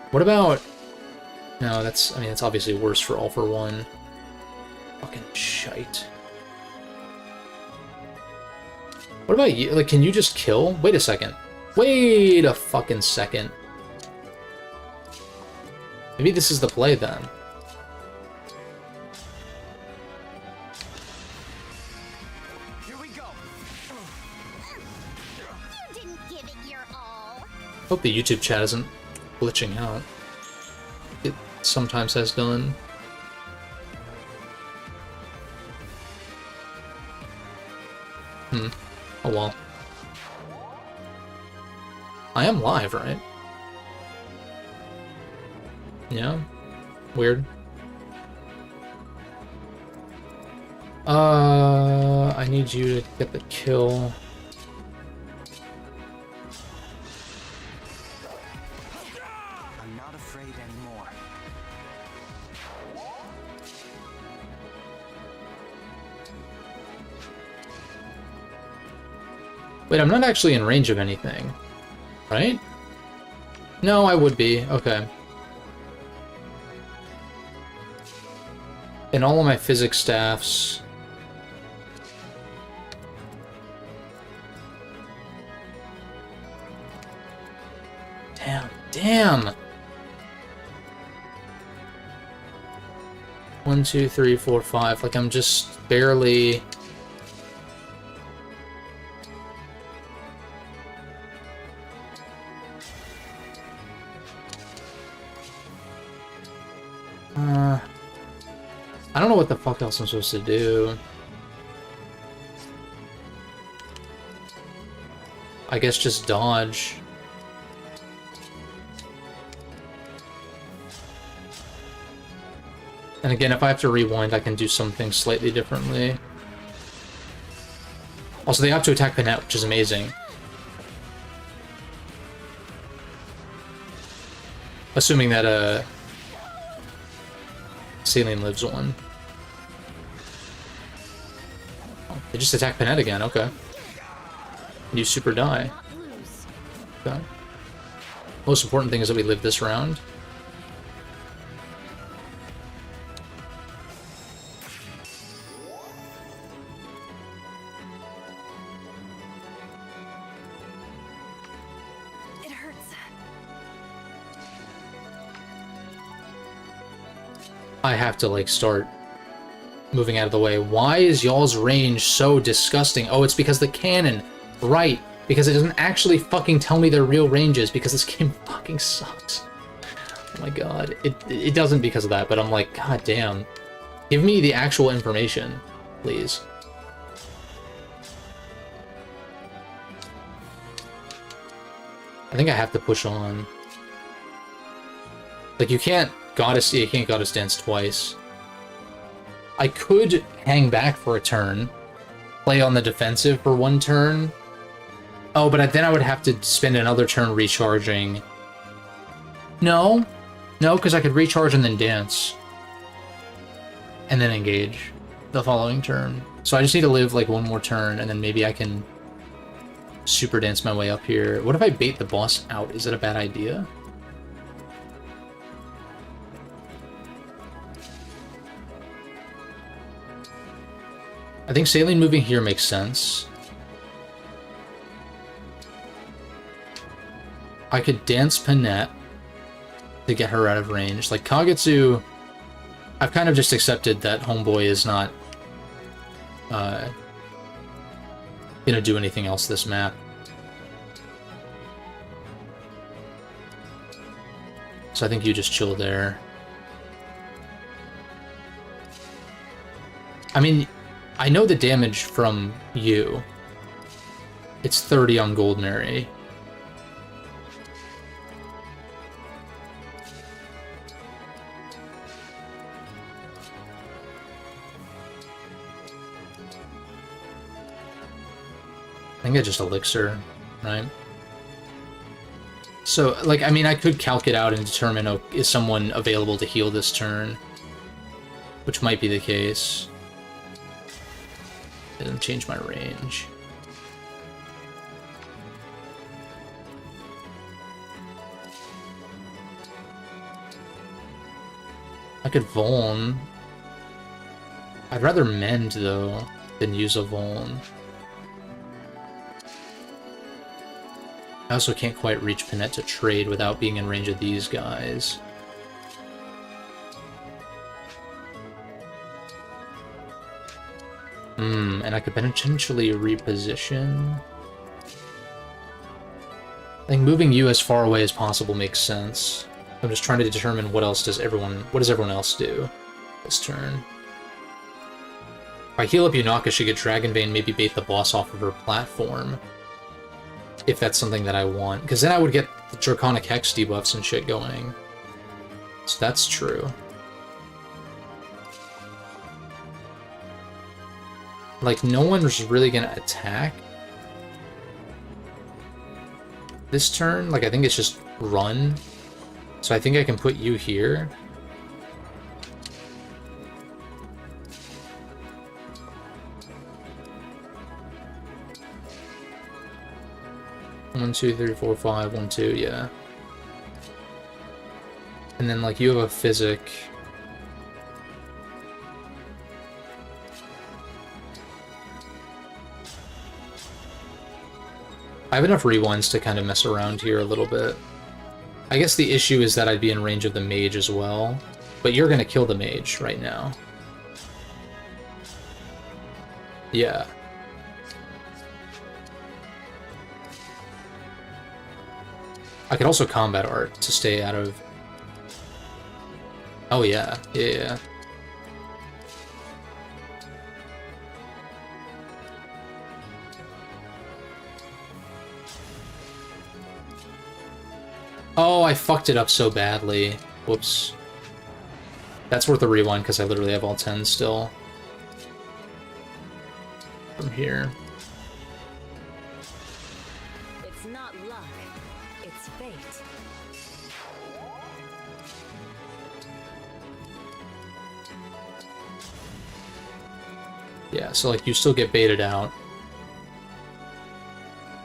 S1: What about... No, that's... I mean, it's obviously worse for all for one. Fucking shite. What about you? Like, can you just kill? Wait a second. Wait a fucking second. Maybe this is the play then.
S4: Here we go.
S8: You didn't give it your all.
S1: Hope the YouTube chat isn't glitching out. It sometimes has done. Oh well. I am live, right? Yeah? Weird. I need you to get the kill.
S4: I'm not afraid anymore.
S1: Wait, I'm not actually in range of anything. Right? No, I would be. Okay. And all of my physics staffs... Damn! 1, 2, 3, 4, 5. Like, I'm just barely... I don't know what the fuck else I'm supposed to do. I guess just dodge. And again, if I have to rewind, I can do something slightly differently. Also, they have to attack Panette, which is amazing. Assuming that, Saline lives one. Oh, they just attack Panette again, okay. You super die. Okay. Most important thing is that we live this round.
S2: It hurts.
S1: I have to, like, start moving out of the way. Why is y'all's range so disgusting? Oh, it's because the cannon. Right. Because it doesn't actually fucking tell me their real ranges, because this game fucking sucks. Oh my god. It doesn't because of that, but I'm like, god damn. Give me the actual information, please. I think I have to push on. Like, you can't goddess dance twice. I could hang back for a turn, play on the defensive for one turn. Oh, but then I would have to spend another turn recharging. No, because I could recharge and then dance. And then engage the following turn. So I just need to live like one more turn, and then maybe I can super dance my way up here. What if I bait the boss out? Is it a bad idea? I think Saline moving here makes sense. I could dance Panette to get her out of range. Like, Kagetsu, I've kind of just accepted that Homeboy is not gonna do anything else this map. So I think you just chill there. I mean, I know the damage from you. It's 30 on Gold Mary. I think it's just Elixir, right? So, like, I mean, I could calc it out and determine, oh, is someone available to heal this turn? Which might be the case. It didn't change my range. I could Vuln. I'd rather Mend, though, than use a Vuln. I also can't quite reach Panette to trade without being in range of these guys. And I could potentially reposition. I think moving you as far away as possible makes sense. I'm just trying to determine what does everyone else do this turn. If I heal up Yunaka, she get Dragon Bane, maybe bait the boss off of her platform. If that's something that I want. Because then I would get the Draconic Hex debuffs and shit going. So that's true. Like, no one's really gonna attack this turn. Like, I think it's just run. So I think I can put you here. One, two, three, four, five, 1, 2, yeah. And then, like, you have a Physic. I have enough rewinds to kind of mess around here a little bit. I guess the issue is that I'd be in range of the mage as well. But you're gonna kill the mage right now. Yeah. I could also combat art to stay out of... Oh yeah, yeah. Oh, I fucked it up so badly. Whoops. That's worth a rewind because I literally have all 10 still. From here.
S7: It's not luck, it's fate.
S1: Yeah, so like you still get baited out.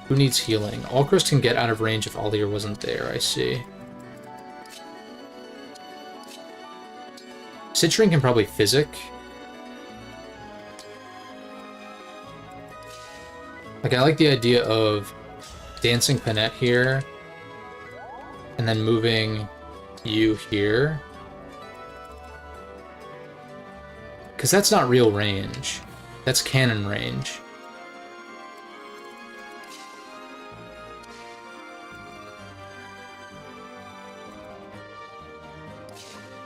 S1: Who needs healing? Alcrest can get out of range if Aldir wasn't there, I see. Citrin can probably Physic. Like, I like the idea of dancing Panette here, and then moving you here. Because that's not real range. That's cannon range.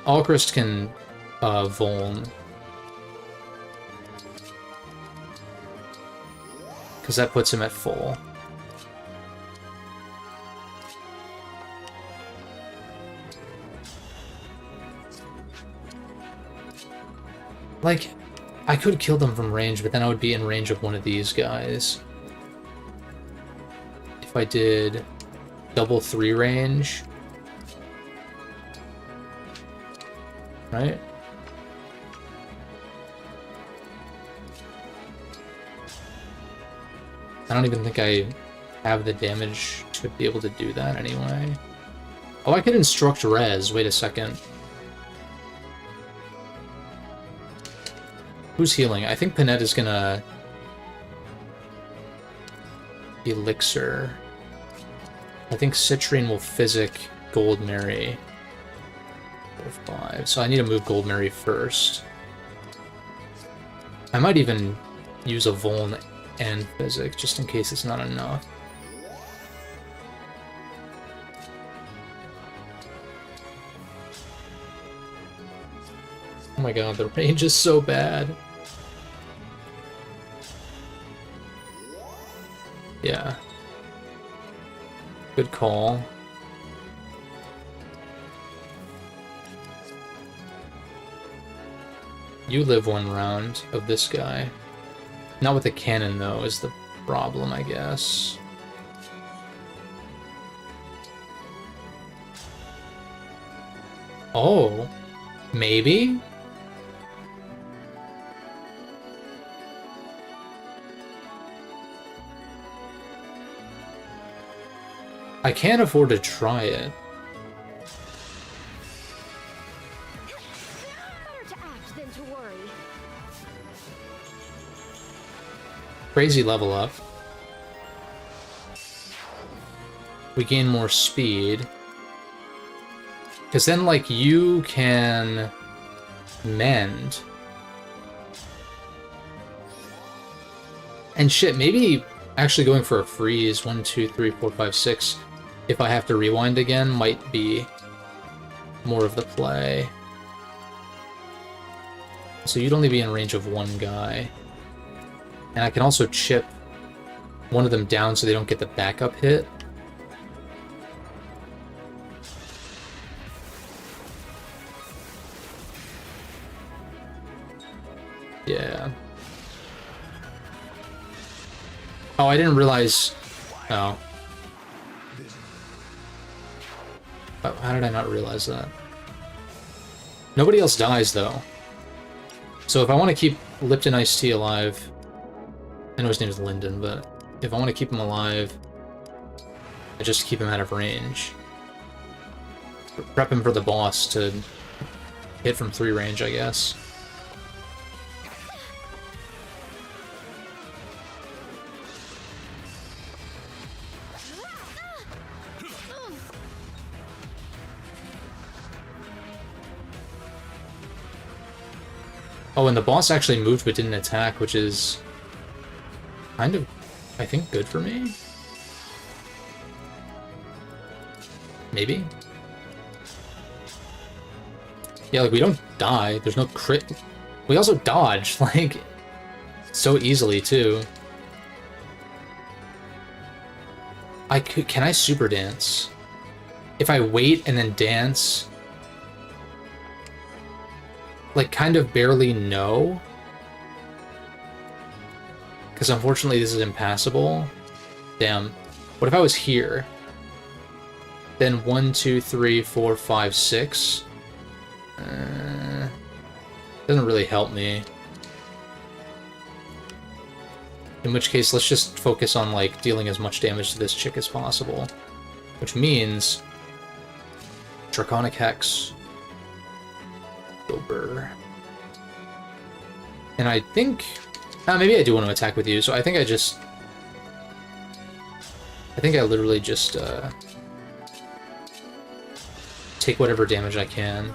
S1: Alcrest can Vuln. Because that puts him at full. Like, I could kill them from range, but then I would be in range of one of these guys. If I did double 3 range... Right? I don't even think I have the damage to be able to do that anyway. Oh, I could instruct Rez. Wait a second. Who's healing? I think Panette is gonna... Elixir. I think Citrine will Physic Gold Mary. 4, 5. So I need to move Gold Mary first. I might even use a Vuln and Physic, just in case it's not enough. Oh my god, the range is so bad. Yeah. Good call. You live one round of this guy. Not with the cannon, though, is the problem, I guess. Oh. Maybe? I can't afford to try it.
S7: Better to act than to worry.
S1: Crazy level up. We gain more speed. Because then, like, you can mend. And shit, maybe actually going for a freeze, 1, 2, 3, 4, 5, 6, if I have to rewind again, might be more of the play. So you'd only be in range of one guy. And I can also chip one of them down so they don't get the backup hit. Yeah. Oh, I didn't realize... Oh. How did I not realize that? Nobody else dies, though. So if I want to keep Lipton Iced Tea alive... I know his name is Lyndon, but if I want to keep him alive, I just keep him out of range. Prep him for the boss to hit from 3 range, I guess. Oh, and the boss actually moved but didn't attack, which is kind of, I think, good for me? Maybe? Yeah, like, we don't die. There's no crit. We also dodge, like, so easily, too. Can I super dance? If I wait and then dance... Like, kind of barely no. Because unfortunately this is impassable. Damn. What if I was here? Then 1, 2, 3, 4, 5, 6. Doesn't really help me. In which case, let's just focus on, like, dealing as much damage to this chick as possible. Which means... Draconic Hex. Over. And I think... maybe I do want to attack with you, so I think I just... I think I literally just, take whatever damage I can.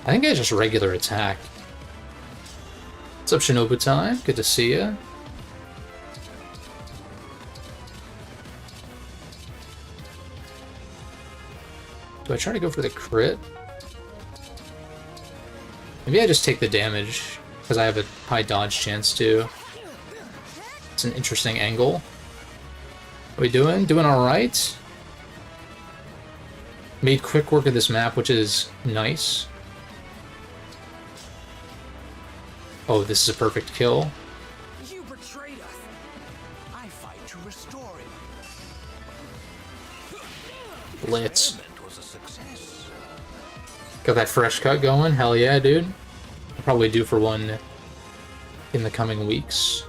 S1: I think I just regular attack. What's up, Shinobu time? Good to see ya. Do I try to go for the crit? Maybe I just take the damage, because I have a high dodge chance too. It's an interesting angle. What are we doing? Doing alright? Made quick work of this map, which is nice. Oh, this is a perfect kill.
S4: You betrayed us. I fight to restore it.
S1: Blitz.
S3: Experiment was a success.
S1: Got that fresh cut going? Hell yeah, dude. I'll probably due for one in the coming weeks.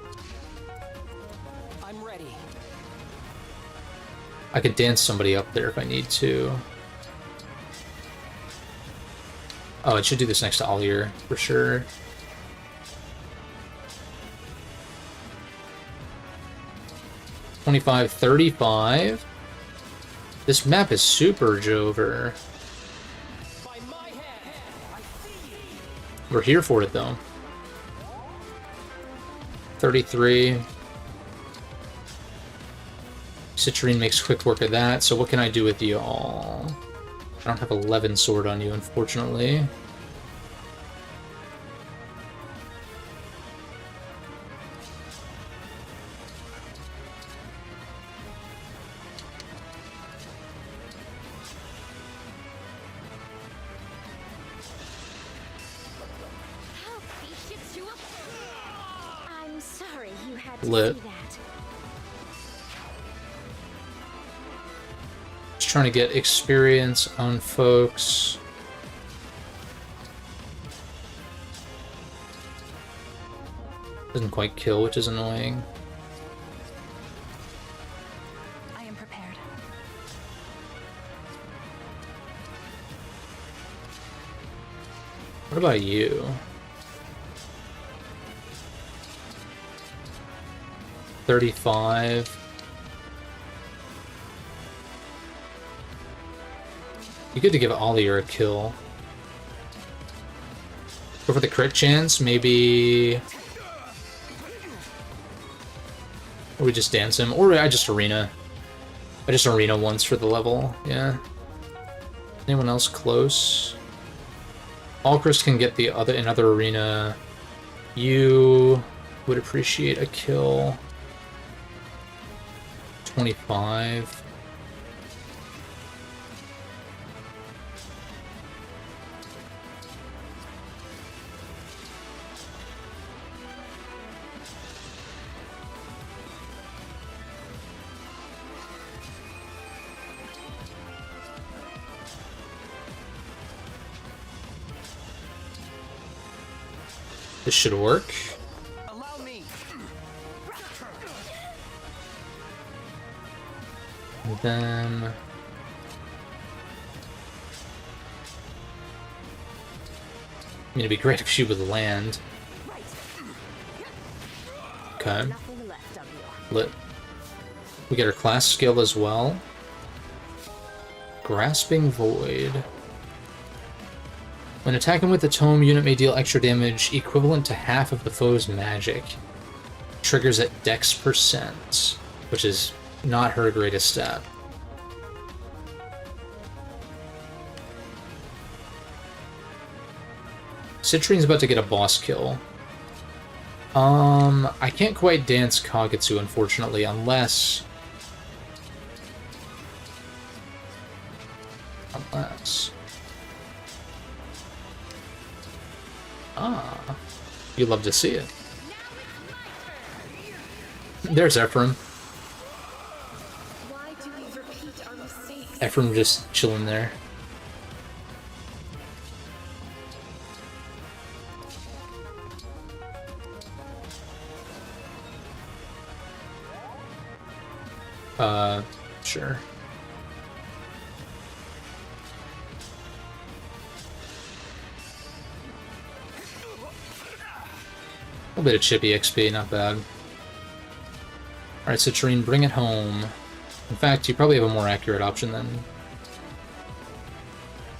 S5: I'm ready.
S1: I could dance somebody up there if I need to. Oh, it should do this next to Ollier, for sure. $25.35. This map is super Jover. We're here for it, though. 33. Citrine makes quick work of that, so what can I do with y'all? I don't have 11 sword on you, unfortunately.
S8: Help, these ships you up. I'm sorry you had to
S1: Lit.
S8: see that.
S1: Just trying to get experience on folks. Doesn't quite kill, which is annoying.
S2: I am prepared.
S1: What about you? 35. Be good to give Ollier a kill. Go for the crit chance, maybe. Or we just dance him, or I just arena. I just arena once for the level, yeah. Anyone else close? Alchrist can get the another arena. You would appreciate a kill. 25. This should work.
S5: Allow me.
S1: And then... I mean, it'd be great if she would land. Okay.
S7: Nothing left of you.
S1: Lit. We get her class skill as well. Grasping Void. When attacking with the tome, unit may deal extra damage equivalent to half of the foe's magic. Triggers at Dex %, which is not her greatest stat. Citrine's about to get a boss kill. I can't quite dance Kagetsu, unfortunately, unless... Ah, you love to see it. There's Ephraim.
S7: Why do we repeat our mistakes?
S1: Ephraim just chilling there. Sure. A little bit of chippy XP, not bad. Alright, Citrine, bring it home. In fact, you probably have a more accurate option than...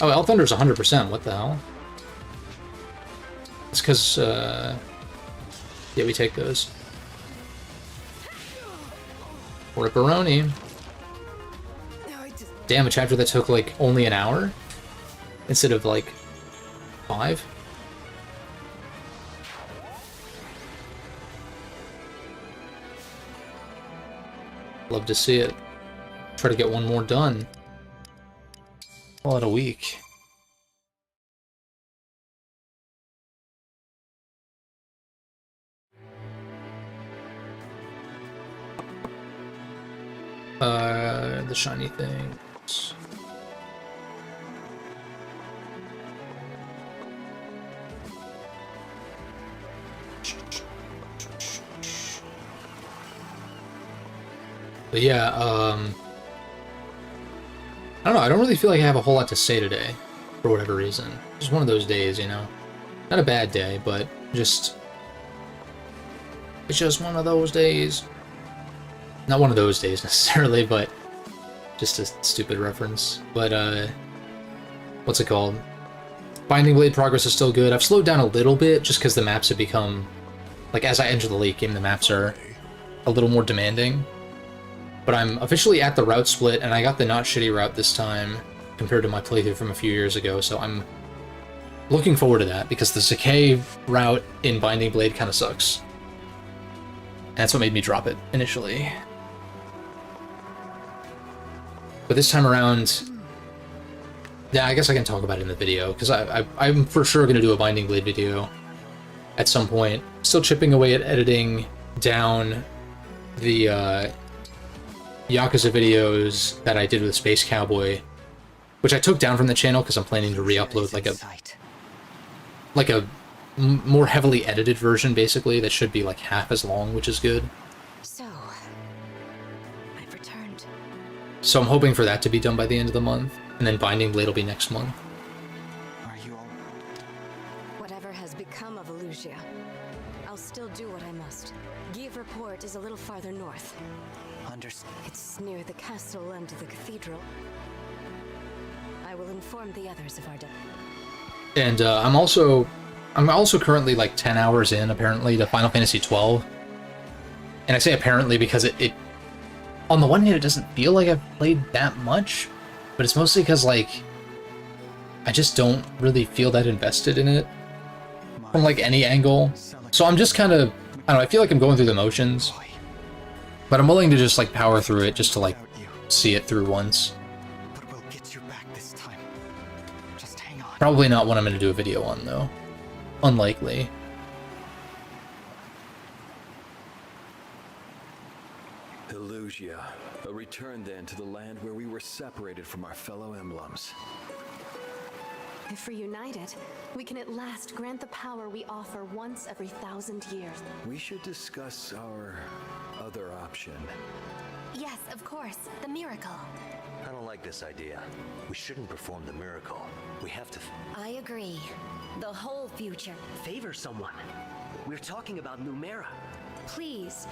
S1: Oh, Elthunder's 100%, what the hell? It's because, yeah, we take those. Ripperoni. Damn, a chapter that took, like, only an hour? Instead of, like, 5? Love to see it. Try to get one more done. Call it a week. The shiny things. But yeah, I don't know, I don't really feel like I have a whole lot to say today, for whatever reason. Just one of those days, you know? Not a bad day, but just... It's just one of those days. Not one of those days, necessarily, but... Just a stupid reference. But, what's it called? Binding Blade progress is still good. I've slowed down a little bit, just because the maps have become... Like, as I enter the late game, the maps are a little more demanding. But I'm officially at the route split, and I got the not shitty route this time, compared to my playthrough from a few years ago, so I'm looking forward to that, because the Sakai route in Binding Blade kind of sucks. And that's what made me drop it, initially. But this time around... Yeah, I guess I can talk about it in the video, because I'm for sure going to do a Binding Blade video at some point. Still chipping away at editing down the Yakuza videos that I did with Space Cowboy, which I took down from the channel because I'm planning to re-upload like a more heavily edited version, basically, that should be like half as long, which is good.
S8: So, I've returned.
S1: So I'm hoping for that to be done by the end of the month, and then Binding Blade will be next month.
S5: Are you all...
S7: Whatever has become of Elusia, I'll still do what I must. Give Port is a little farther north.
S5: Understand?
S7: It's near the castle and the cathedral. I will inform the others of our death.
S1: And I'm also currently like 10 hours in, apparently, to Final Fantasy XII. And I say apparently because it on the one hand, it doesn't feel like I've played that much, but it's mostly because, like, I just don't really feel that invested in it from, like, any angle. So I'm just kind of, I don't know, I feel like I'm going through the motions, but I'm willing to just, like, power through it just to, like, see it through once.
S5: But we'll get you back this time. Just hang on.
S1: Probably not what I'm going to do a video on, though. Unlikely.
S6: Elusia, a return then to the land where we were separated from our fellow emblems.
S9: If reunited, we can at last grant the power we offer once every 1,000 years.
S6: We should discuss our other option.
S8: Yes, of course. The miracle.
S3: I don't like this idea. We shouldn't perform the miracle. We have to...
S2: I agree. The whole future.
S10: Favor someone. We're talking about Numera.
S11: Please.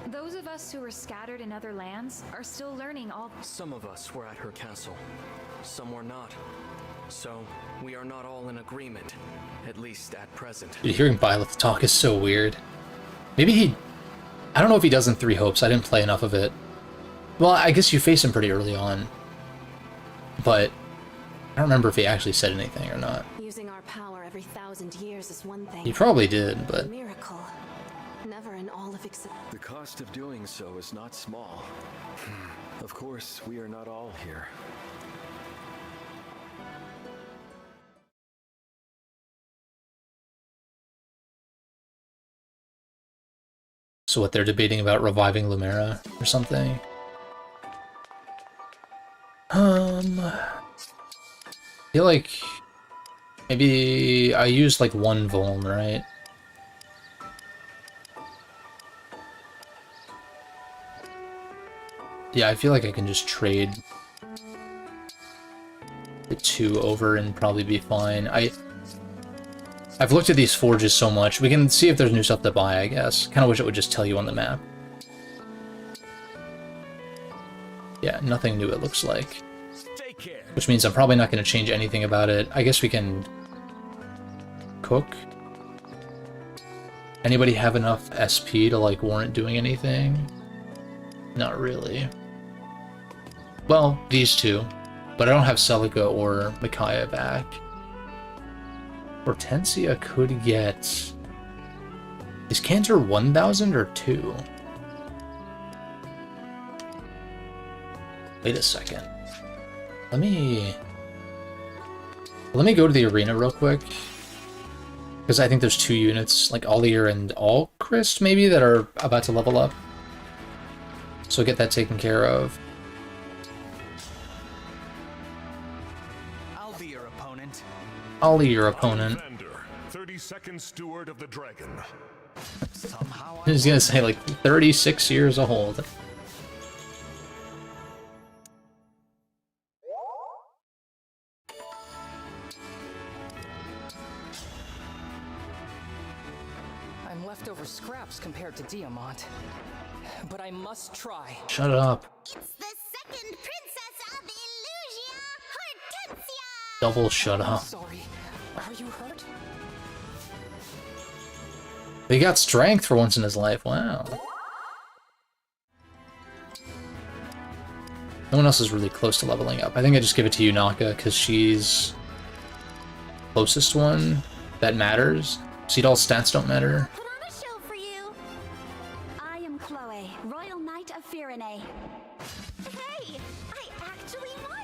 S11: Those of us who were scattered in other lands are still learning all...
S5: Some of us were at her castle. Some were not. So, we are not all in agreement. At least at present.
S1: Dude, hearing Byleth talk is so weird. Maybe he... I don't know if he does in Three Hopes. I didn't play enough of it. Well, I guess you face him pretty early on. But I don't remember if he actually said anything or not.
S9: Using our power every 1,000 years is one thing.
S1: He probably did, but...
S9: Miracle. Never in all of existence.
S6: The cost of doing so is not small. Of course, we are not all here.
S1: So what, they're debating about reviving Lumera or something? I feel like maybe I used like one vuln, right? Yeah, I feel like I can just trade the two over and probably be fine. I've looked at these forges so much. We can see if there's new stuff to buy, I guess. Kind of wish it would just tell you on the map. Yeah, nothing new, it looks like. Which means I'm probably not going to change anything about it. I guess we can cook. Anybody have enough SP to, like, warrant doing anything? Not really. Well, these two. But I don't have Celica or Micaiah back. Hortensia could get... Is Cantor 1,000 or 2? Wait a second. Let me go to the arena real quick. Because I think there's 2 units, like Allier and Alchrist, maybe, that are about to level up. So get that taken care of.
S4: I'll be your opponent.
S1: I'll be your opponent.
S12: 32nd Steward of the Dragon.
S1: I was gonna say, like, 36 years old.
S4: perhaps compared to Diamant, but I must try.
S1: Shut up.
S8: It's the second princess of Elusia, Hortensia!
S1: Double shut up.
S4: Sorry, are you hurt?
S1: He got strength for once in his life. Wow. No one else is really close to leveling up. I think I just give it to you, Naka, because she's closest one that matters. Seedall's stats don't matter.
S8: Put on a show for you. I am Chloe, Royal Knight of Firene. Hey, I actually won.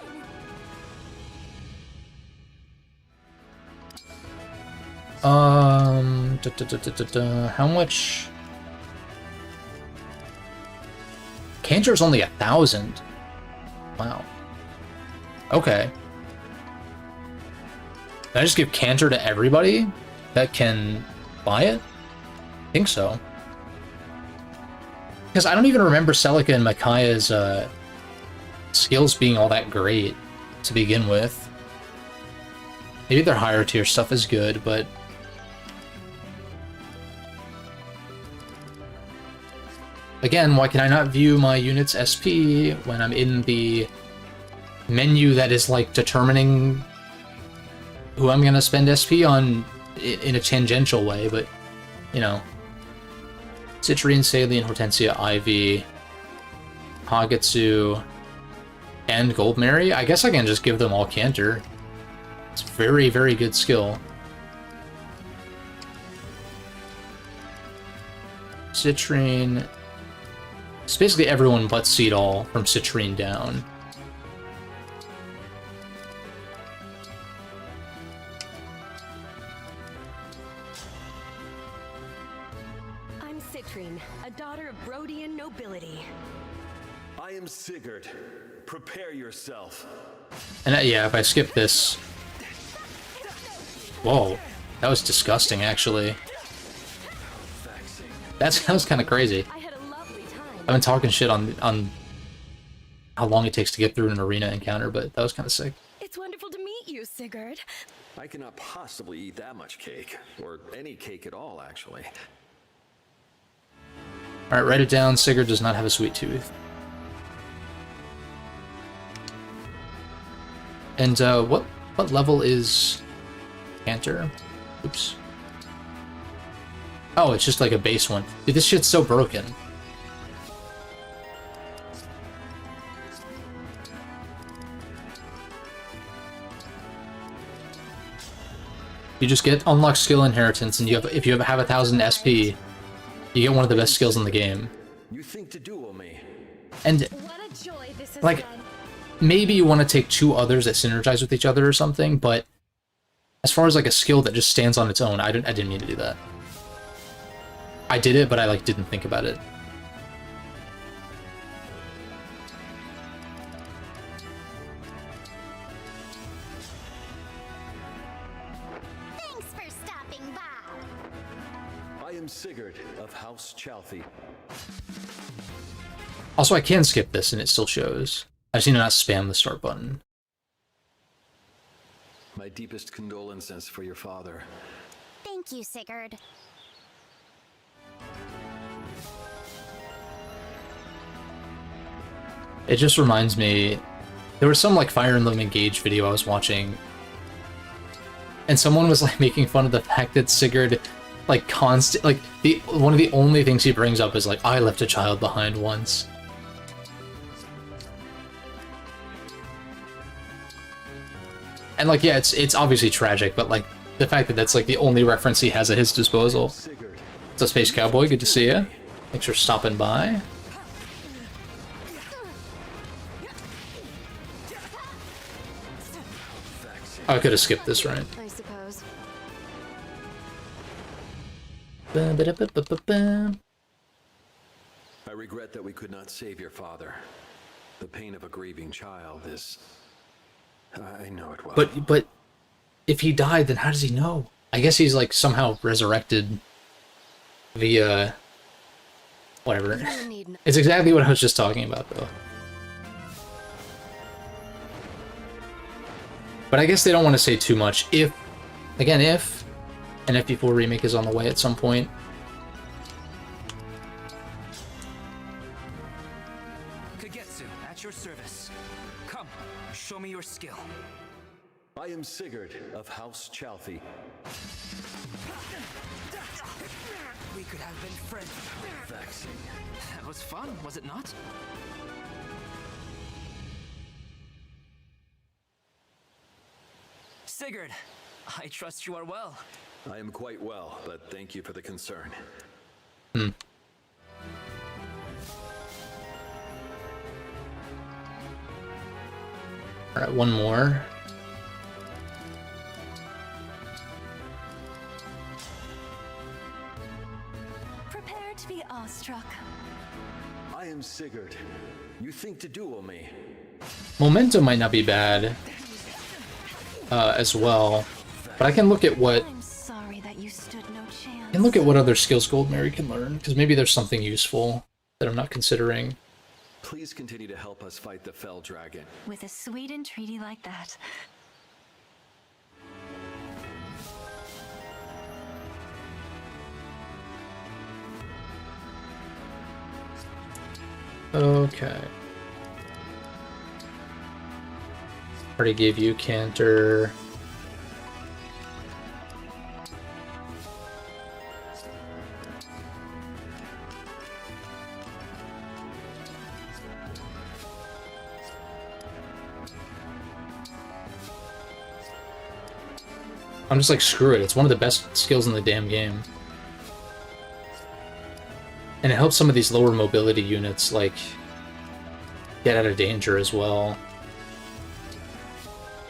S1: How much? Cantor's only 1,000. Wow. Okay. Can I just give Cantor to everybody that can buy it? I think so. Because I don't even remember Celica and Micaiah's skills being all that great to begin with. Maybe their higher tier stuff is good, but... Again, why can I not view my unit's SP when I'm in the menu that is, like, determining who I'm gonna spend SP on in a tangential way, but, you know. Citrine, Saline, Hortensia, Ivy, Hagetsu, and Goldmary? I guess I can just give them all Cantor. It's very, very good skill. Citrine... It's basically everyone but Seedall from Citrine down.
S9: I'm Citrine, a daughter of Brodian nobility.
S6: I am Sigurd. Prepare yourself.
S1: And yeah, if I skip this... Whoa, that was disgusting, actually. That was kind of crazy. I've been talking shit on how long it takes to get through an arena encounter, but that was kind of sick.
S9: It's wonderful to meet you, Sigurd.
S6: I cannot possibly eat that much cake. Or any cake at all, actually.
S1: Alright, write it down. Sigurd does not have a sweet tooth. And what level is Cantor? Oops. Oh, it's just like a base one. Dude, this shit's so broken. You just get unlock skill inheritance, and if you have 1,000 SP, you get one of the best skills in the game.
S6: You think to duel me?
S1: And
S9: What a joy this has
S1: like,
S9: been.
S1: maybe you want to take two others that synergize with each other or something, but as far as like a skill that just stands on its own, I didn't mean to do that. I did it, but I like didn't think about it.
S8: Thanks for stopping by.
S6: I am Sigurd of House Chalthy.
S1: Also, I can skip this and it still shows. I just need to not spam the start button.
S6: My deepest condolences for your father.
S8: Thank you, Sigurd.
S1: It just reminds me, there was some like Fire Emblem Engage video I was watching, and someone was like making fun of the fact that Sigurd, like one of the only things he brings up is like, I left a child behind once. And like, yeah, it's obviously tragic, but like the fact that that's like the only reference he has at his disposal. What's up, Space Cowboy? Good to see you. Thanks for stopping by. Oh, I could have skipped this, right?
S9: I suppose.
S6: I regret that we could not save your father. The pain of a grieving child is... I know it well.
S1: But if he died, then how does he know? I guess he's like somehow resurrected via whatever. It's exactly what I was just talking about, though. But I guess they don't want to say too much. If an FP4 remake is on the way at some point,
S4: Zenitsu, at your service. Come, show me your skill.
S6: I am Sigurd of House Chalfie.
S4: We could have been friends.
S6: Vexing.
S4: That was fun, was it not? Sigurd, I trust you are well.
S6: I am quite well, but thank you for the concern.
S1: Alright, one more.
S8: Prepare to be awestruck.
S6: I am Sigurd. You think to duel me?
S1: Momentum might not be bad as well, but I can look at what
S8: I'm sorry that you stood no chance.
S1: I can look at what other skills Gold Mary can learn, because maybe there's something useful that I'm not considering.
S6: Please continue to help us fight the Fell Dragon.
S8: With a sweet entreaty like that.
S1: Okay. Already gave you Canter. I'm just like, screw it. It's one of the best skills in the damn game. And it helps some of these lower mobility units, like, get out of danger as well.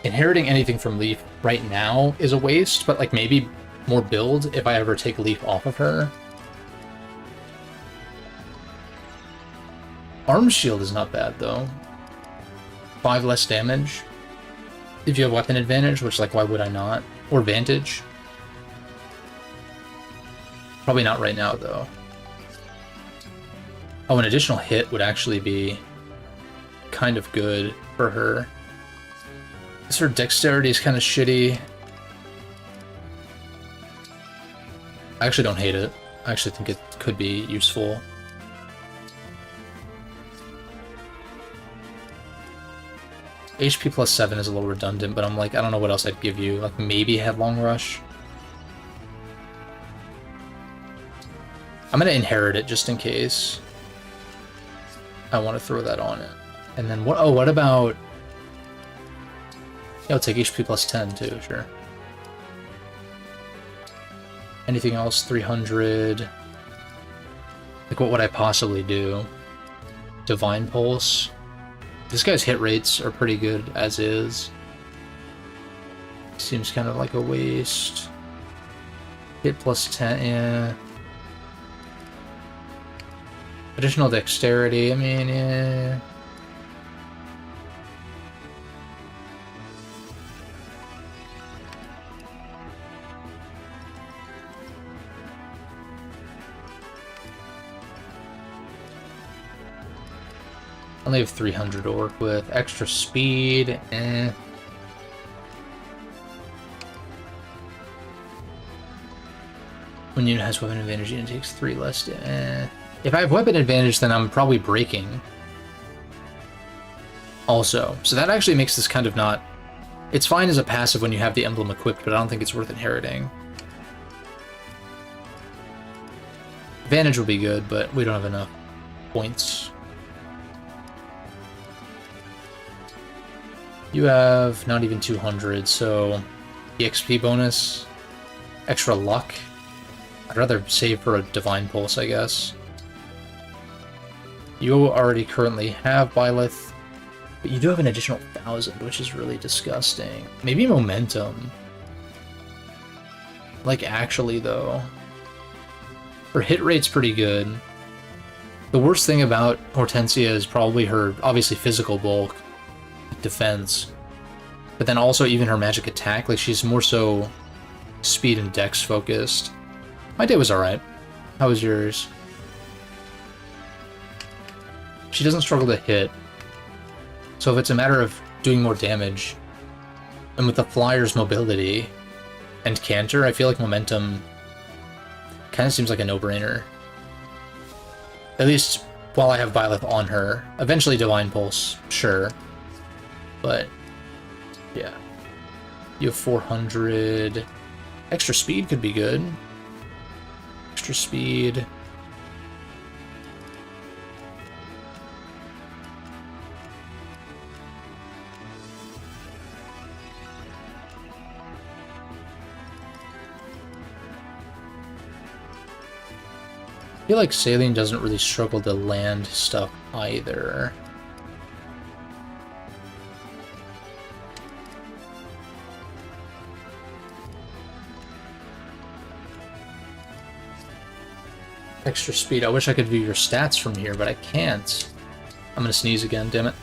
S1: Inheriting anything from Leaf right now is a waste, but, like, maybe more build if I ever take Leaf off of her. Arm Shield is not bad, though. 5 less damage. If you have weapon advantage, which, like, why would I not? Or Vantage. Probably not right now, though. Oh, an additional hit would actually be kind of good for her. Because her dexterity is kind of shitty. I actually don't hate it. I actually think it could be useful. HP plus 7 is a little redundant, but I'm like, I don't know what else I'd give you. Like, maybe Headlong Rush? I'm gonna inherit it just in case. I want to throw that on it. And then what? Oh, what about... Yeah, I'll take HP plus 10 too, sure. Anything else? 300... Like, what would I possibly do? Divine Pulse? This guy's hit rates are pretty good as is. Seems kind of like a waste. Hit plus 10, yeah. Additional dexterity, I mean, yeah. Only have 300 to work with. Extra speed, eh. When unit has weapon advantage, unit takes 3 less, eh. If I have weapon advantage, then I'm probably breaking. Also. So that actually makes this kind of not... It's fine as a passive when you have the emblem equipped, but I don't think it's worth inheriting. Advantage would be good, but we don't have enough points. You have not even 200, so the XP bonus, extra luck. I'd rather save for a Divine Pulse, I guess. You already currently have Byleth, but you do have an additional 1,000, which is really disgusting. Maybe Momentum. Like, actually, though. Her hit rate's pretty good. The worst thing about Hortensia is probably her, obviously, physical bulk. Defense, but then also even her magic attack. Like, she's more so speed and dex focused. My day was alright. How was yours? She doesn't struggle to hit, so if it's a matter of doing more damage, and with the Flyer's mobility and Canter, I feel like Momentum kind of seems like a no-brainer. At least while I have Byleth on her. Eventually Divine Pulse, sure. But, yeah. You have 400. Extra speed could be good. Extra speed. I feel like Saline doesn't really struggle to land stuff either. Extra speed. I wish I could view your stats from here, but I can't. I'm gonna sneeze again, damn it.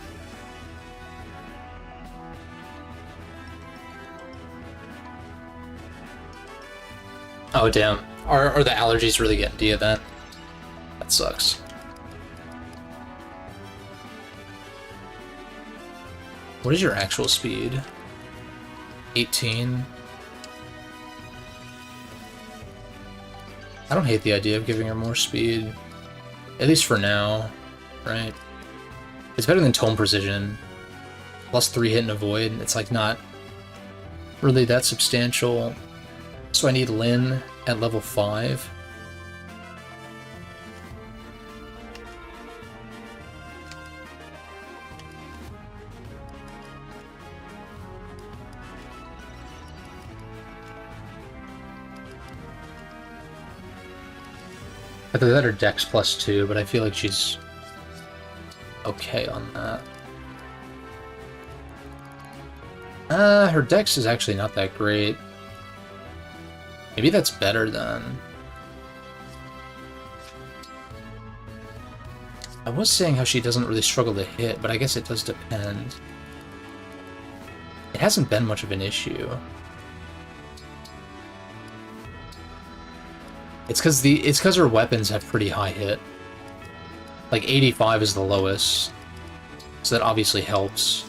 S1: Oh, damn. Are the allergies really getting to you then? That sucks. What is your actual speed? 18? I don't hate the idea of giving her more speed. At least for now, right? It's better than Tome Precision. Plus 3 hit and avoid. It's like not really that substantial. So I need Lyn at level 5. Either that or Dex plus 2, but I feel like she's okay on that. Her Dex is actually not that great. Maybe that's better then. I was saying how she doesn't really struggle to hit, but I guess it does depend. It hasn't been much of an issue. It's because her weapons have pretty high hit. Like 85 is the lowest, so that obviously helps.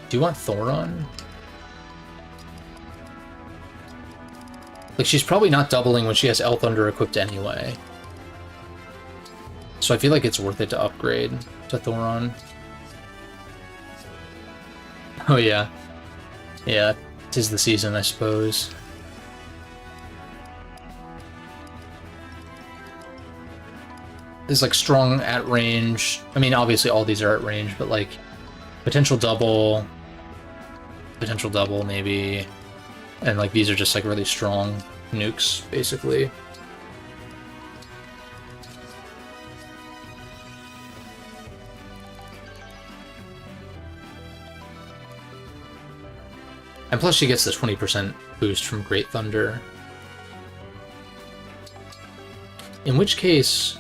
S1: Do you want Thoron? Like, she's probably not doubling when she has Elthunder equipped anyway. So I feel like it's worth it to upgrade to Thoron. Oh yeah. Yeah, 'tis the season, I suppose. There's like strong at range. I mean, obviously all these are at range, but like potential double maybe, and like these are just like really strong nukes, basically. And plus she gets the 20% boost from Great Thunder. In which case,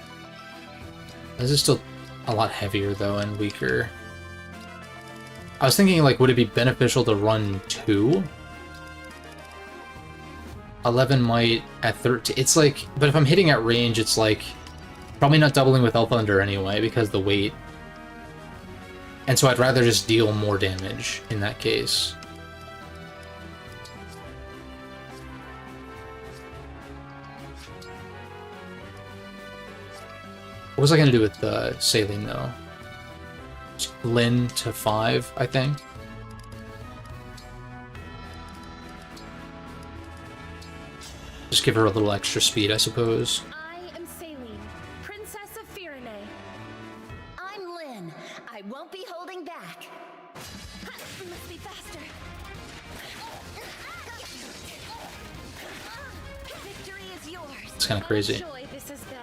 S1: this is still a lot heavier though and weaker. I was thinking, like, would it be beneficial to run 2? 11 might at 13. It's like, but if I'm hitting at range, it's like probably not doubling with Elthunder anyway because the weight. And so I'd rather just deal more damage in that case. What was I going to do with Saline, though? Lyn to 5, I think. Just give her a little extra speed, I suppose.
S8: I am Saline, Princess of Firene. I'm Lyn. I won't be holding back. Ha, must be faster. Victory is yours.
S1: It's kind of crazy.
S8: Joy this has been.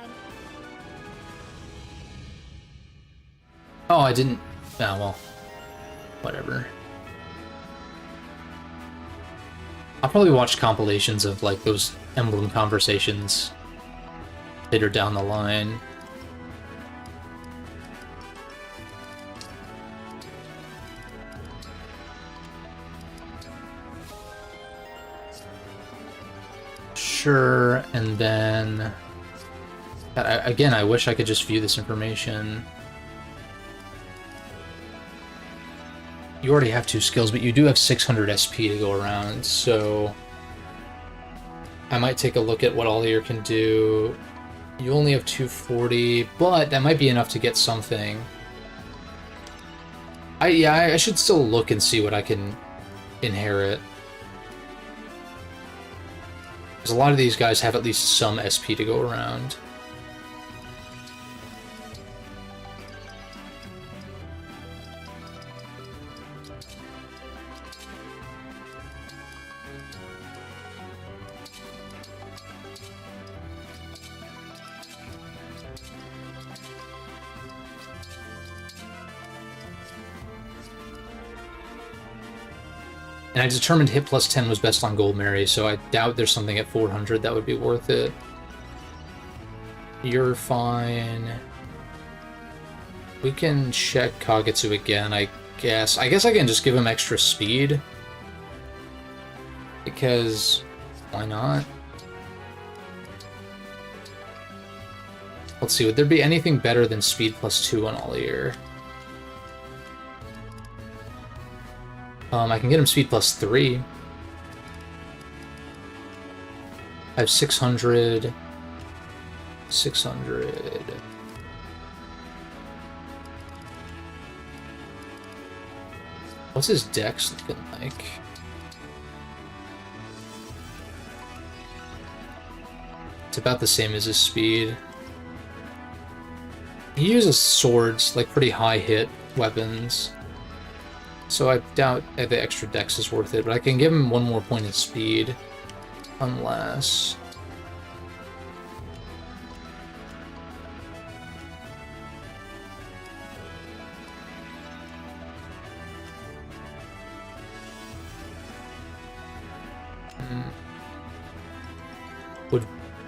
S1: Oh, I didn't... Ah, well. Whatever. I'll probably watch compilations of, like, those Emblem conversations later down the line. Sure, and then... Again, I wish I could just view this information. You already have 2 skills, but you do have 600 SP to go around, so I might take a look at what Allier can do. You only have 240, but that might be enough to get something. I should still look and see what I can inherit. Because a lot of these guys have at least some SP to go around. And I determined hit plus 10 was best on Gold Mary, so I doubt there's something at 400 that would be worth it. You're fine. We can check Kagetsu again, I guess. I guess I can just give him extra speed. Because, why not? Let's see, would there be anything better than speed plus 2 on Allier? I can get him speed plus 3. I have 600. 600. What's his dex looking like? It's about the same as his speed. He uses swords, like pretty high hit weapons. So I doubt the extra dex is worth it, but I can give him 1 more point in speed. Unless...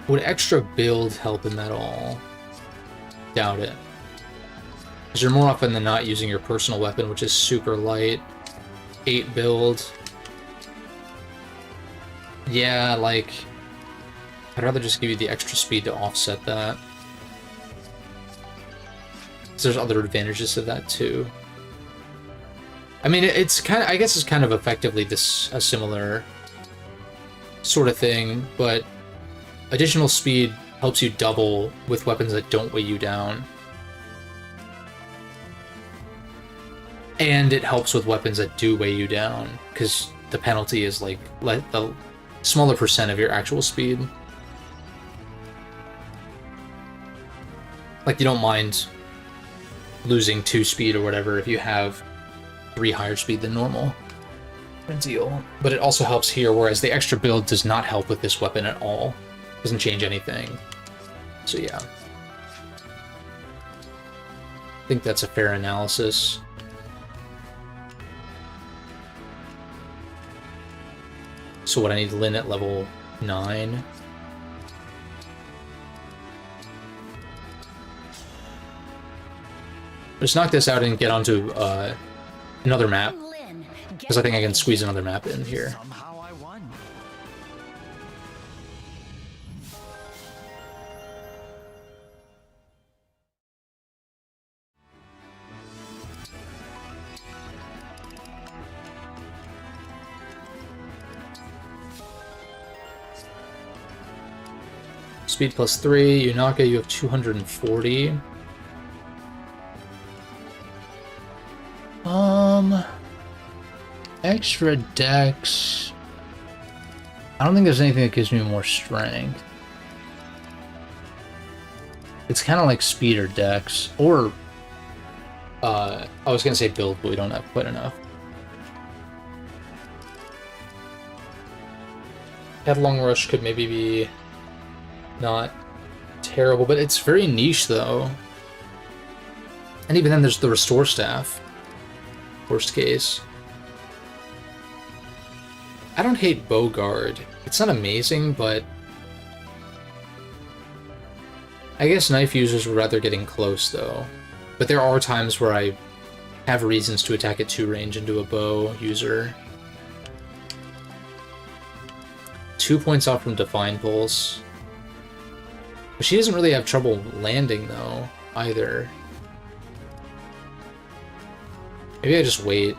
S1: Would extra build help him at all? Doubt it. Because you're more often than not using your personal weapon, which is super light. 8 build. Yeah, like... I'd rather just give you the extra speed to offset that. Because there's other advantages to that, too. I mean, it's kind of... I guess it's kind of effectively a similar sort of thing, but additional speed helps you double with weapons that don't weigh you down. And it helps with weapons that do weigh you down, because the penalty is like the smaller percent of your actual speed. Like, you don't mind losing 2 speed or whatever if you have 3 higher speed than normal. Deal. But it also helps here, whereas the extra build does not help with this weapon at all. Doesn't change anything. So yeah. I think that's a fair analysis. So what, I need Lyn at level 9? Let's knock this out and get onto another map. Because I think I can squeeze another map in here.
S4: Somehow I won.
S1: Speed plus 3. Yunaka, you have 240. Extra dex. I don't think there's anything that gives me more strength. It's kind of like speed or dex. Or, I was gonna say build, but we don't have quite enough. Headlong Rush could maybe be not terrible, but it's very niche though. And even then there's the Restore Staff. Worst case. I don't hate Bowguard. It's not amazing, but I guess knife users would rather getting close though. But there are times where I have reasons to attack at 2 range into a bow user. 2 points off from Divine Pulse. But she doesn't really have trouble landing though, either. Maybe I just wait.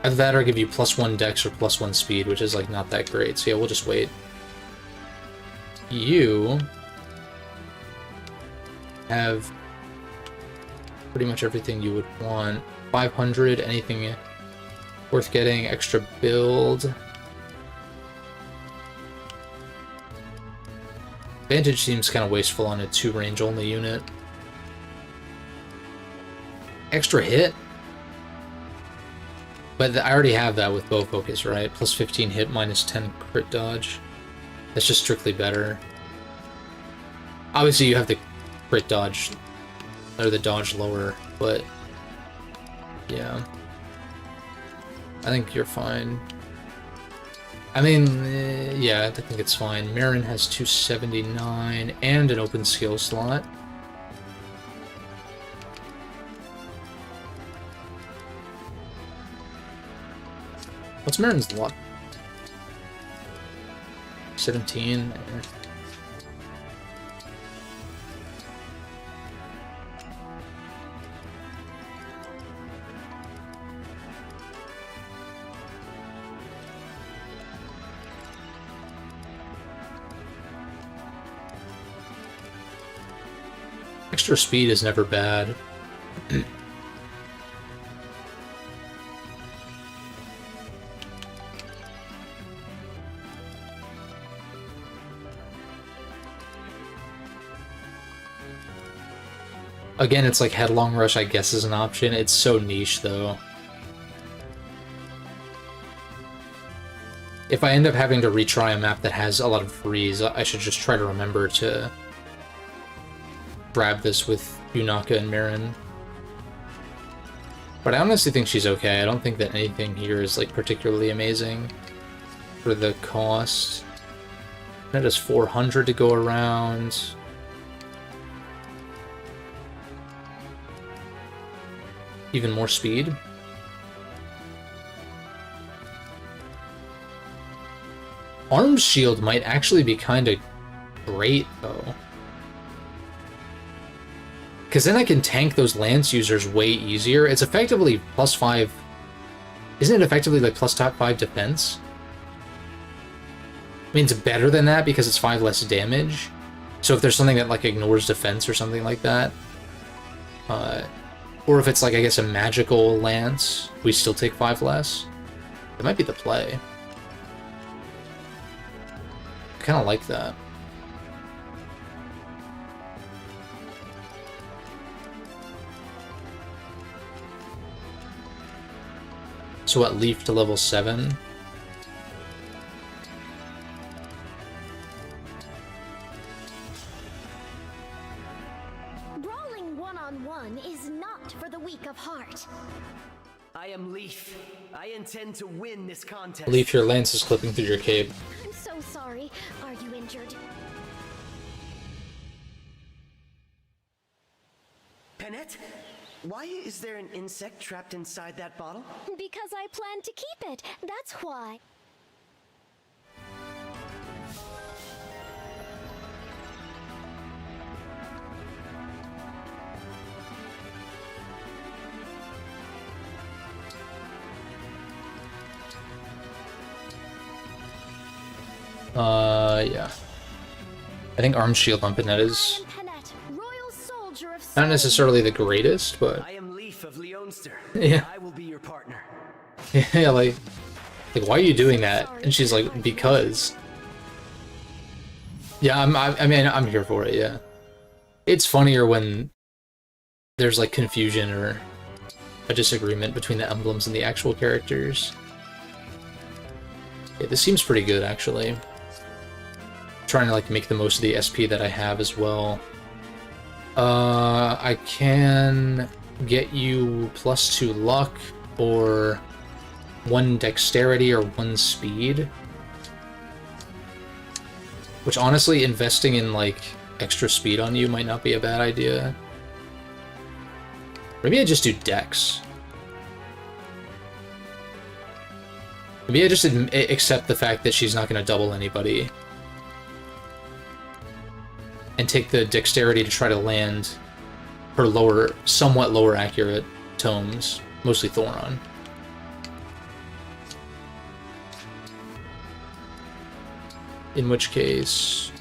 S1: Either that or give you +1 dex or +1 speed, which is like not that great. So yeah, we'll just wait. You have pretty much everything you would want. 500, anything worth getting, extra build. Vantage seems kind of wasteful on a 2 range only unit. Extra hit? But I already have that with bow focus, right? Plus 15 hit, minus 10 crit dodge. That's just strictly better. Obviously you have the crit dodge, or the dodge lower, but yeah. I think you're fine. I mean, yeah, I think it's fine. Marin has 279 and an open skill slot. What's Marin's luck? 17. Extra speed is never bad. Again, it's like Headlong Rush, I guess, is an option. It's so niche, though. If I end up having to retry a map that has a lot of freeze, I should just try to remember to grab this with Yunaka and Marin. But I honestly think she's okay. I don't think that anything here is like particularly amazing for the cost. That is 400 to go around. Even more speed. Arm shield might actually be kind of great, though. Because then I can tank those lance users way easier. It's effectively +5... Isn't it effectively like +5 defense? I mean, it's better than that because it's 5 less damage. So if there's something that like ignores defense or something like that... or if it's like, I guess, a magical lance, we still take 5 less. That might be the play. I kind of like that. So what, Leaf to level 7?
S8: Brawling one-on-one is not for the weak of heart.
S10: I am Leaf. I intend to win this contest.
S1: Leaf, your lance is clipping through your cape.
S8: I'm so sorry. Are you injured?
S10: Pennette? Why is there an insect trapped inside that bottle?
S8: Because I plan to keep it. That's why.
S1: Yeah. I think Arm Shield on Pennette is not necessarily the greatest, but...
S10: I am Leaf of Leonster.
S1: Yeah.
S10: I will be your partner.
S1: Yeah, like, why are you doing that? And she's like, because. Yeah, I mean, I'm here for it, yeah. It's funnier when there's, like, confusion or a disagreement between the emblems and the actual characters. Yeah, this seems pretty good, actually. Trying to, like, make the most of the SP that I have as well. I can get you +2 luck, or 1 dexterity, or 1 speed. Which, honestly, investing in, like, extra speed on you might not be a bad idea. Maybe I just do dex. Maybe I just accept the fact that she's not going to double anybody. And take the dexterity to try to land her lower, somewhat lower accurate tomes, mostly Thoron. In which case...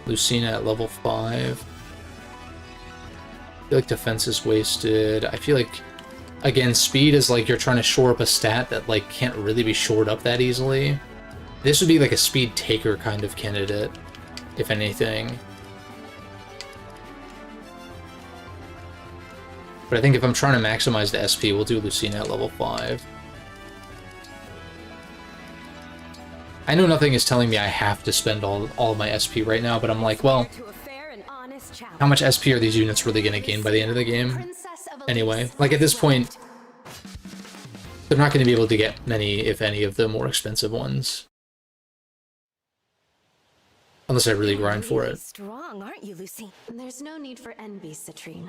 S1: Lucina at level 5. I feel like defense is wasted. I feel like, again, speed is like you're trying to shore up a stat that like can't really be shored up that easily. This would be like a speed taker kind of candidate, if anything. But I think if I'm trying to maximize the SP, we'll do Lucina at level 5. I know nothing is telling me I have to spend all of my SP right now, but I'm like, well, how much SP are these units really going to gain by the end of the game? Anyway, like at this point, they're not going to be able to get many, if any, of the more expensive ones. Unless I really grind for it.
S7: Strong, aren't you, Lucy? There's no need for envy, Citrine.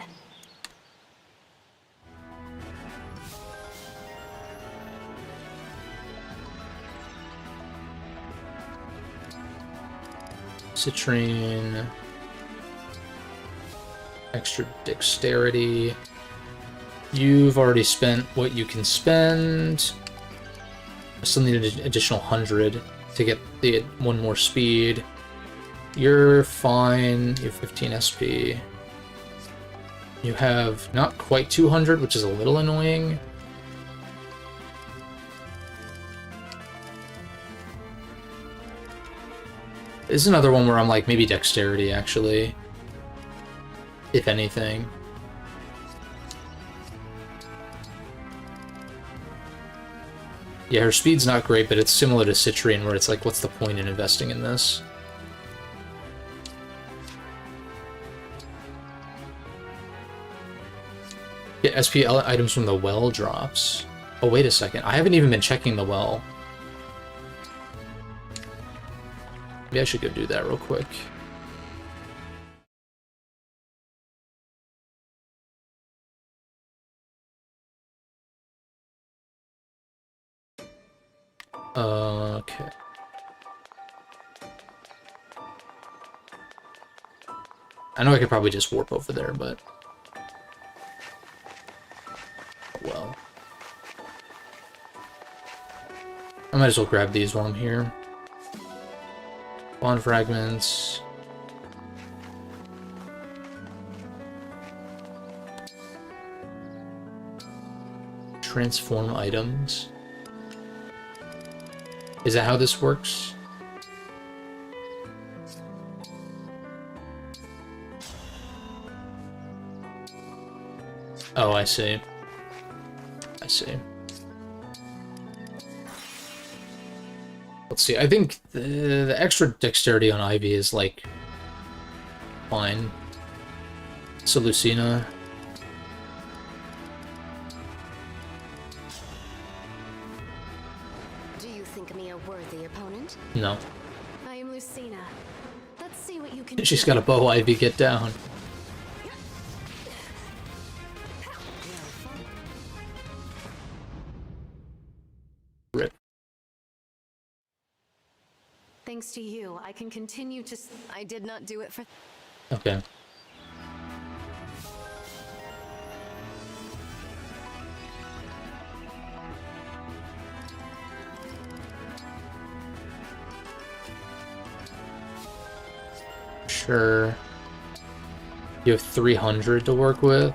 S1: Citrine, extra dexterity. You've already spent what you can spend. I still need an additional 100 to get the one more speed. You're fine. You have 15 SP. You have not quite 200, which is a little annoying. This is another one where I'm like, maybe dexterity, actually. If anything. Yeah, her speed's not great, but it's similar to Citrine, where it's like, what's the point in investing in this? Get SP items from the well drops. Oh, wait a second. I haven't even been checking the well. Maybe I should go do that real quick. Okay. I know I could probably just warp over there, but... well. I might as well grab these while I'm here. Bond fragments. Transform items. Is that how this works? Oh, I see. I see. Let's see, I think the extra dexterity on Ivy is, like, fine. So Lucina.
S7: Do you think me a worthy opponent?
S1: No.
S7: I am Lucina. Let's see what you can
S1: She's
S7: do.
S1: got a bow, Ivy, get down. Rip.
S7: Thanks to you, I can continue to... I did not do it for...
S1: Okay. Sure. You have 300 to work with.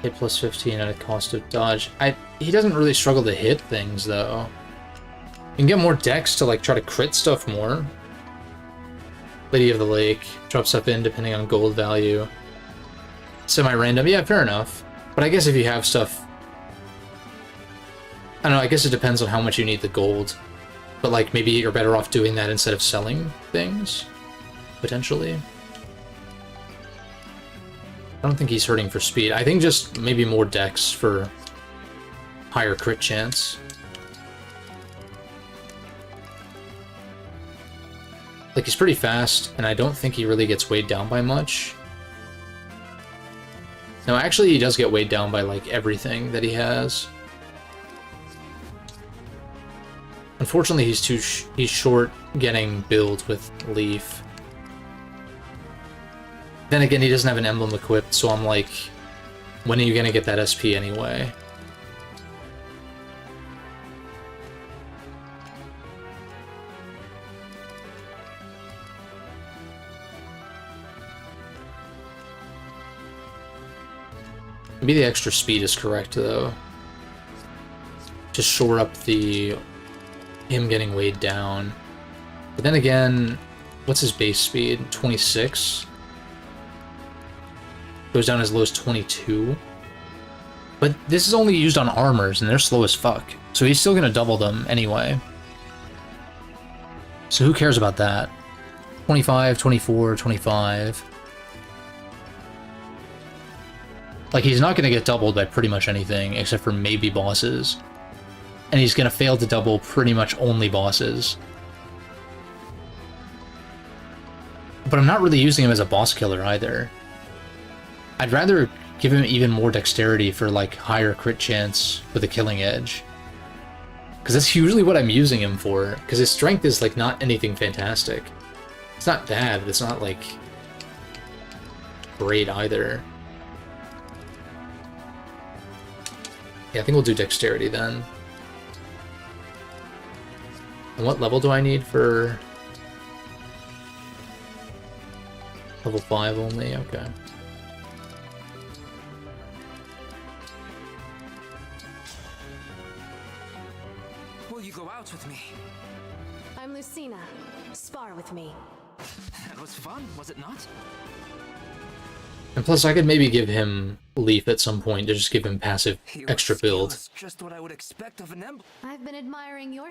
S1: Hit plus 15 at a cost of dodge. He doesn't really struggle to hit things, though. You can get more dex to, like, try to crit stuff more. Lady of the Lake. Drop stuff in depending on gold value. Semi-random. Yeah, fair enough. But I guess if you have stuff... I don't know, I guess it depends on how much you need the gold. But, like, maybe you're better off doing that instead of selling things. Potentially. I don't think he's hurting for speed. I think just maybe more dex for higher crit chance. Like, he's pretty fast, and I don't think he really gets weighed down by much. No, actually, he does get weighed down by, like, everything that he has. Unfortunately, he's short getting build with Leaf. then again, he doesn't have an emblem equipped, so I'm like, when are you gonna get that SP anyway? Maybe the extra speed is correct, though. To shore up him getting weighed down. But then again, what's his base speed? 26? Goes down as low as 22. But this is only used on armors, and they're slow as fuck. So he's still gonna double them anyway. So who cares about that? 25, 24, 25. Like, he's not gonna get doubled by pretty much anything, except for maybe bosses. And he's gonna fail to double pretty much only bosses. But I'm not really using him as a boss killer either. I'd rather give him even more dexterity for, like, higher crit chance with a killing edge. Because that's usually what I'm using him for. Because his strength is, like, not anything fantastic. It's not bad, but it's not, like, great either. Yeah, I think we'll do dexterity then. And what level do I need for... Level 5 only? Okay.
S4: Will you go out with me?
S9: I'm Lucina. Spar with me.
S4: That was fun, was it not?
S1: And plus, I could maybe give him Leaf at some point to just give him passive
S4: Your
S1: extra
S4: skill
S1: build.
S4: is just what I would expect of an emblem.
S9: I've been admiring your...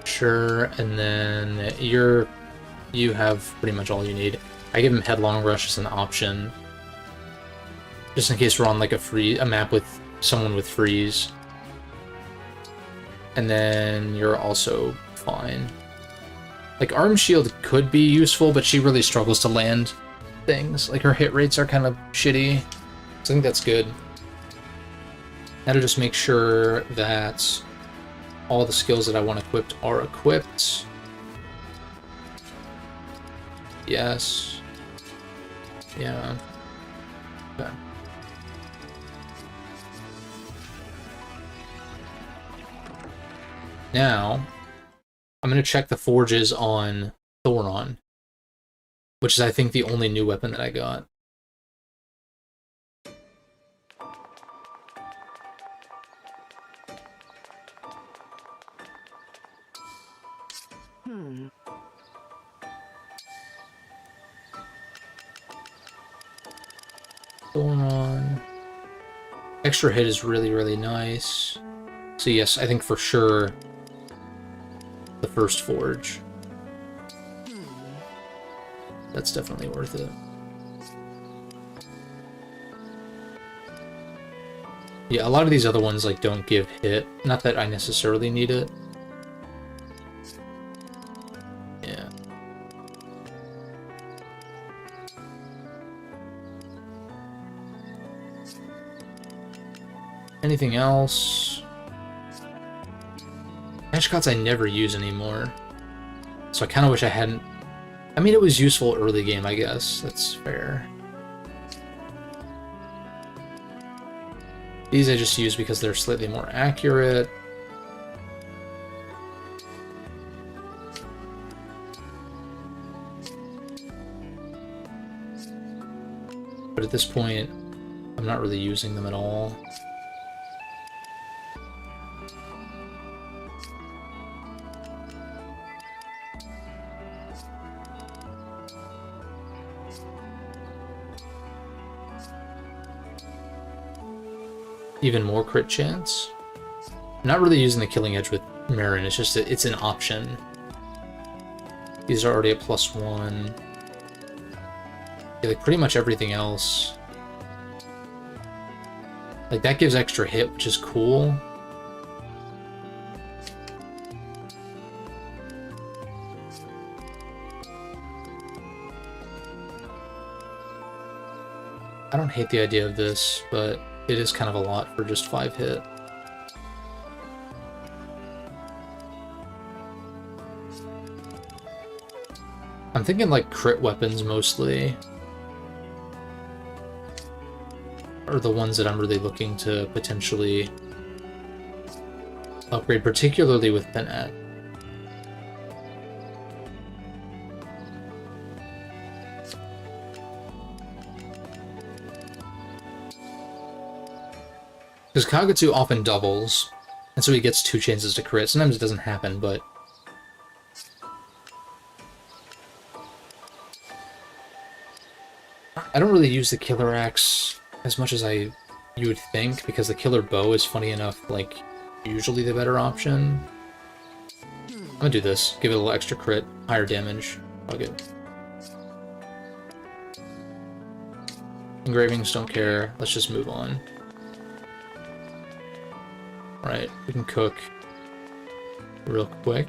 S1: Sure, and then you have pretty much all you need. I give him Headlong Rush as an option. Just in case we're on like a map with someone with freeze. And then you're also fine. Like, Arm Shield could be useful, but she really struggles to land things. Like, her hit rates are kind of shitty. So I think that's good. Now to just make sure that all the skills that I want equipped are equipped. Yes. Yeah. Okay. Now, I'm going to check the forges on Thoron, which is, I think, the only new weapon that I got. Thoron. Extra hit is really, really nice. So yes, I think for sure the first forge. That's definitely worth it. Yeah, a lot of these other ones like don't give hit. Not that I necessarily need it. Yeah. Anything else? Ashcots I never use anymore. So I kind of wish I hadn't... I mean, it was useful early game, I guess. That's fair. These I just use because they're slightly more accurate. But at this point, I'm not really using them at all. Even more crit chance. I'm not really using the killing edge with Marin, it's just that it's an option. These are already at +1. Yeah, like pretty much everything else. Like that gives extra hit, which is cool. I don't hate the idea of this, but it is kind of a lot for just 5 hit. I'm thinking like crit weapons mostly are the ones that I'm really looking to potentially upgrade, particularly with Penat. Because Kagetsu often doubles, and so he gets 2 chances to crit. Sometimes it doesn't happen, but... I don't really use the Killer Axe as much as you would think, because the Killer Bow is, funny enough, like, usually the better option. I'm gonna do this. Give it a little extra crit, higher damage. Fuck it. Engravings, don't care. Let's just move on. Right, we can cook real quick.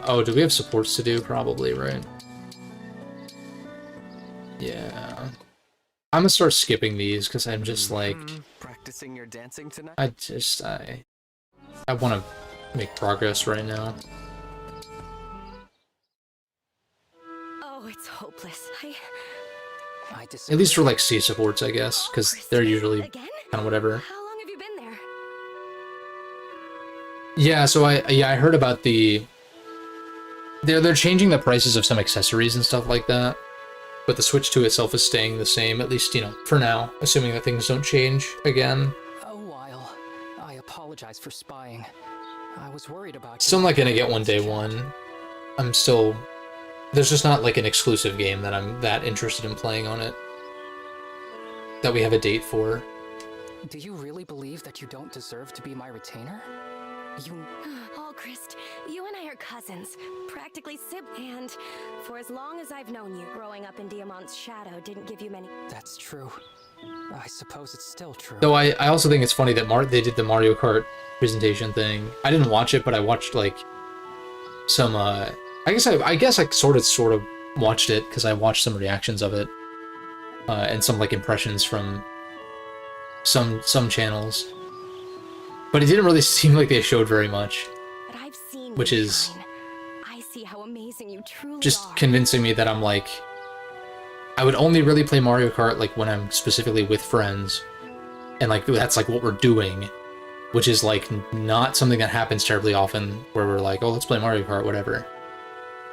S1: Oh, do we have supports to do? Probably, right? Yeah. I'm gonna start skipping these because I'm just like...
S5: Practicing your dancing tonight?
S1: I want to make progress right now.
S7: Oh, it's hopeless.
S1: At least for like C supports, I guess, because they're usually kind of whatever.
S7: How long have you been there?
S1: Yeah, so I heard about the... They're changing the prices of some accessories and stuff like that, but the Switch 2 itself is staying the same, at least, you know, for now, assuming that things don't change again.
S5: A while. I apologize for spying. I was worried about you.
S1: Still not gonna get one day one. I'm still... There's just not like an exclusive game that I'm that interested in playing on it. That we have a date for.
S5: Do you really believe that you don't deserve to be my retainer?
S7: Oh, Christ, you and I are cousins, practically siblings, and for as long as I've known you, growing up in Diamant's shadow didn't give you many...
S5: That's true. I suppose it's still true.
S1: Though I also think it's funny that they did the Mario Kart presentation thing. I didn't watch it, but I watched like some I guess I sort of watched it because I watched some reactions of it and some like impressions from some channels. But it didn't really seem like they showed very much,
S7: But I've seen
S1: which is
S7: I see how amazing you truly
S1: just
S7: are.
S1: convincing me that I'm like, I would only really play Mario Kart like when I'm specifically with friends, and like that's like what we're doing, which is like not something that happens terribly often where we're like, oh, let's play Mario Kart, whatever.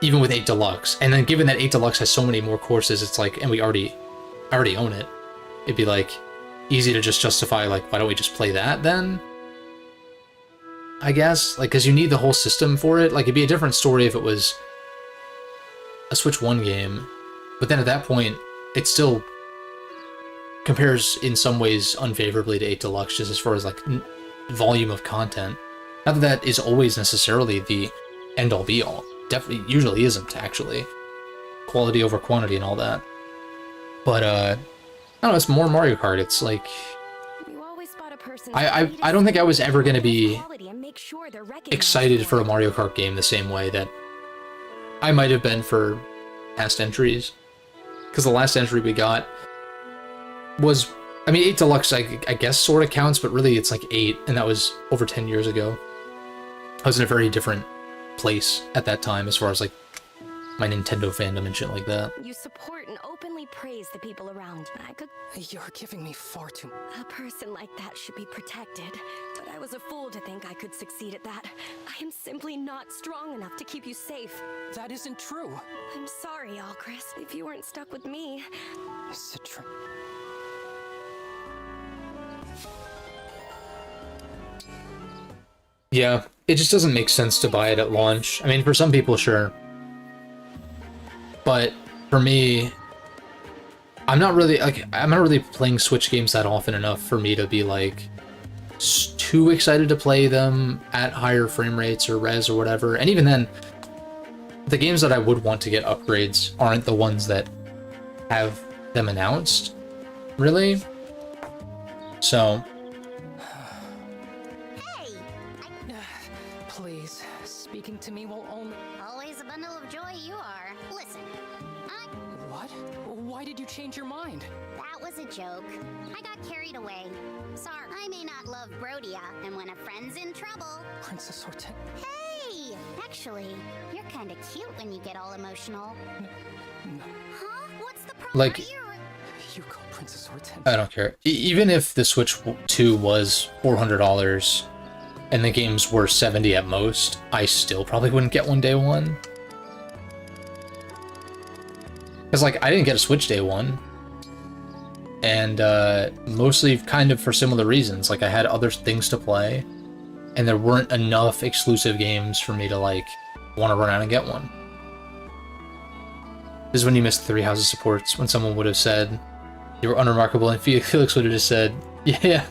S1: Even with 8 Deluxe, and then given that 8 Deluxe has so many more courses, it's like, and I already own it. It'd be like easy to just justify like, why don't we just play that then? I guess, like, because you need the whole system for it. Like, it'd be a different story if it was a Switch 1 game, but then at that point, it still compares in some ways unfavorably to 8 Deluxe, just as far as, like, volume of content. Not that that is always necessarily the end-all be-all. Definitely, usually isn't, actually. Quality over quantity and all that. But, I don't know, it's more Mario Kart. It's like... I don't think I was ever going to be excited for a Mario Kart game the same way that I might have been for past entries. Because the last entry we got was... I mean, 8 Deluxe, I guess, sort of counts, but really it's like 8, and that was over 10 years ago. I was in a very different place at that time as far as, like, my Nintendo fandom and shit like that.
S7: You support and openly praise the people around.
S5: You're giving me far too...
S7: A person like that should be protected, but I was a fool to think I could succeed at that. I am simply not strong enough to keep you safe.
S5: That isn't true.
S7: I'm sorry, Alchrist, if you weren't stuck with me.
S5: Citra...
S1: Yeah, it just doesn't make sense to buy it at launch. I mean, for some people, sure. But for me, I'm not really playing Switch games that often enough for me to be like too excited to play them at higher frame rates or res or whatever. And even then, the games that I would want to get upgrades aren't the ones that have them announced, really. So
S13: Please, speaking to me will only...
S8: Always a bundle of joy you are. Listen,
S13: What? Why did you change your mind?
S8: that was a joke. I got carried away. Sorry, I may not love Brodia, and when a friend's in trouble...
S13: Princess Hortense...
S8: Hey! Actually, you're kinda cute when you get all emotional. Huh? What's the problem?
S1: Like,
S13: You call Princess Hortense...
S1: I don't care. Even if the Switch 2 was $400 and the games were $70 at most, I still probably wouldn't get one day one. Because, like, I didn't get a Switch day one. And, mostly kind of for similar reasons. Like, I had other things to play, and there weren't enough exclusive games for me to, like, want to run out and get one. This is when you missed the Three Houses supports, when someone would have said you were unremarkable, and Felix would have just said, yeah,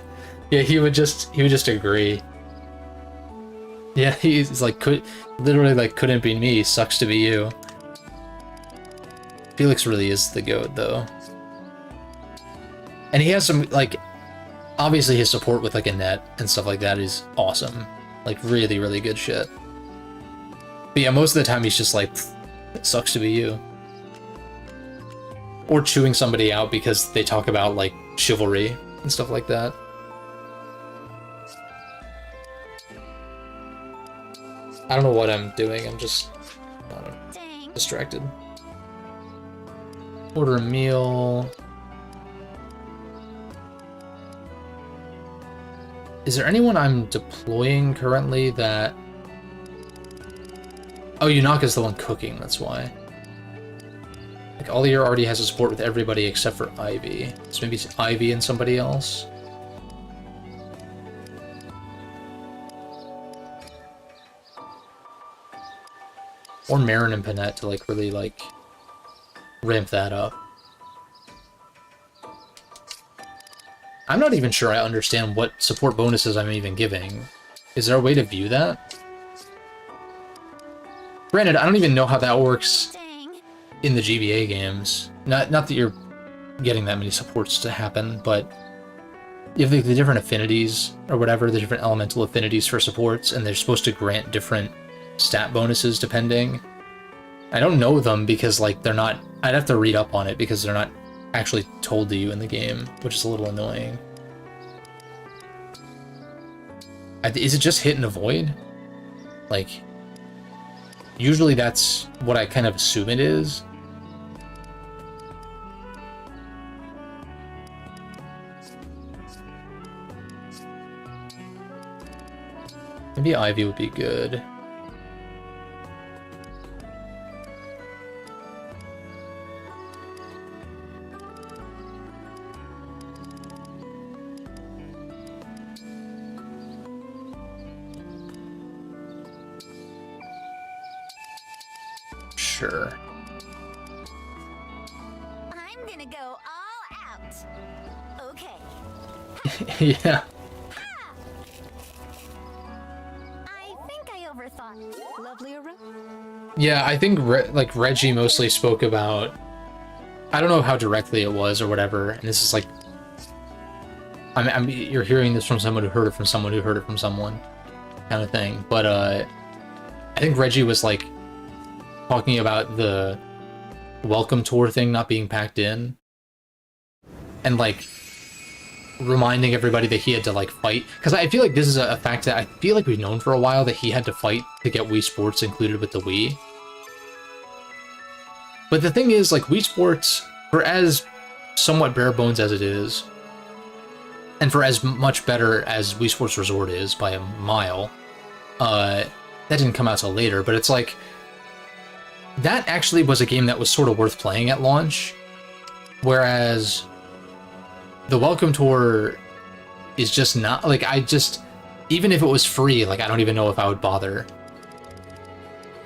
S1: he would just agree. Yeah, he's like, literally, like, couldn't be me, sucks to be you. Felix really is the GOAT, though. And he has some, like, obviously his support with, like, a net and stuff like that is awesome. Like, really, really good shit. But yeah, most of the time he's just like, it sucks to be you. Or chewing somebody out because they talk about, like, chivalry and stuff like that. I don't know what I'm doing, I'm just, I don't know, distracted. Order a meal. Is there anyone I'm deploying currently that... Oh, Yunaka's the one cooking, that's why. Like, Allier already has a support with everybody except for Ivy. So maybe it's Ivy and somebody else? Or Marin and Panette to, like, really, like, ramp that up. I'm not even sure I understand what support bonuses I'm even giving. Is there a way to view that? Granted, I don't even know how that works in the GBA games. Not that you're getting that many supports to happen, but you have the different affinities or whatever, the different elemental affinities for supports, and they're supposed to grant different stat bonuses depending. I don't know them because, like, they're not... I'd have to read up on it because they're not actually told to you in the game, which is a little annoying. Is it just hit and avoid? Like, usually that's what I kind of assume it is. Maybe Ivy would be good. Sure.
S8: I'm gonna go all out. Okay.
S1: Yeah.
S8: I think I overthought. Lovely aroma.
S1: Yeah, I think like Reggie mostly spoke about... I don't know how directly it was or whatever, and this is like... you're hearing this from someone who heard it from someone who heard it from someone, kind of thing. But I think Reggie was like talking about the welcome tour thing not being packed in, and like reminding everybody that he had to like fight, because I feel like this is a fact that I feel like we've known for a while, that he had to fight to get Wii Sports included with the Wii. But the thing is, like, Wii Sports, for as somewhat bare bones as it is, and for as much better as Wii Sports Resort is by a mile, that didn't come out till later, but it's like, that actually was a game that was sort of worth playing at launch, whereas the Welcome Tour is just not, like, even if it was free, like, I don't even know if I would bother.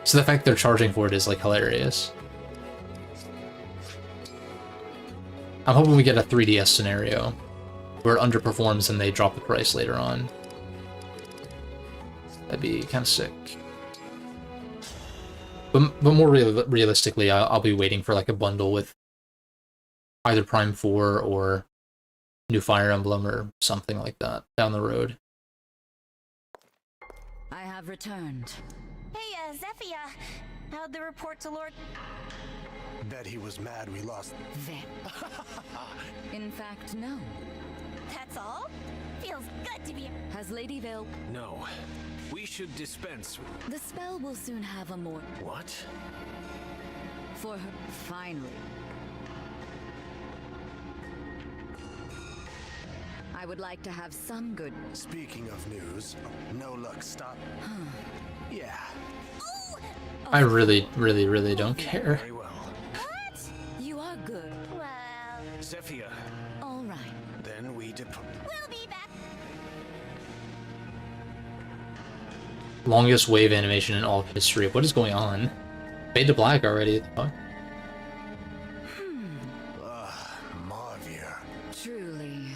S1: So the fact they're charging for it is, like, hilarious. I'm hoping we get a 3DS scenario where it underperforms and they drop the price later on. That'd be kind of sick. But more realistically, I'll be waiting for like a bundle with either Prime 4 or new Fire Emblem or something like that down the road.
S2: I have have returned.
S8: Hey, Zephia. How'd the report to Lord...
S3: Bet he was mad we lost.
S2: In fact, no.
S8: That's all? Feels good to be...
S2: Has Lady Vale...
S5: No. We should dispense.
S2: The spell will soon have a more...
S5: What?
S2: For her, finally. I would like to have some good...
S3: Speaking of news, no luck, stop. Yeah.
S1: I really, really, really don't care.
S5: Very well.
S8: What?
S2: You are good.
S8: Well...
S5: Zephia.
S2: All right.
S3: Then we
S8: We'll be back.
S1: Longest wave animation in all of history. What is going on? Fade to black already. What the fuck?
S3: Marvier.
S2: Truly.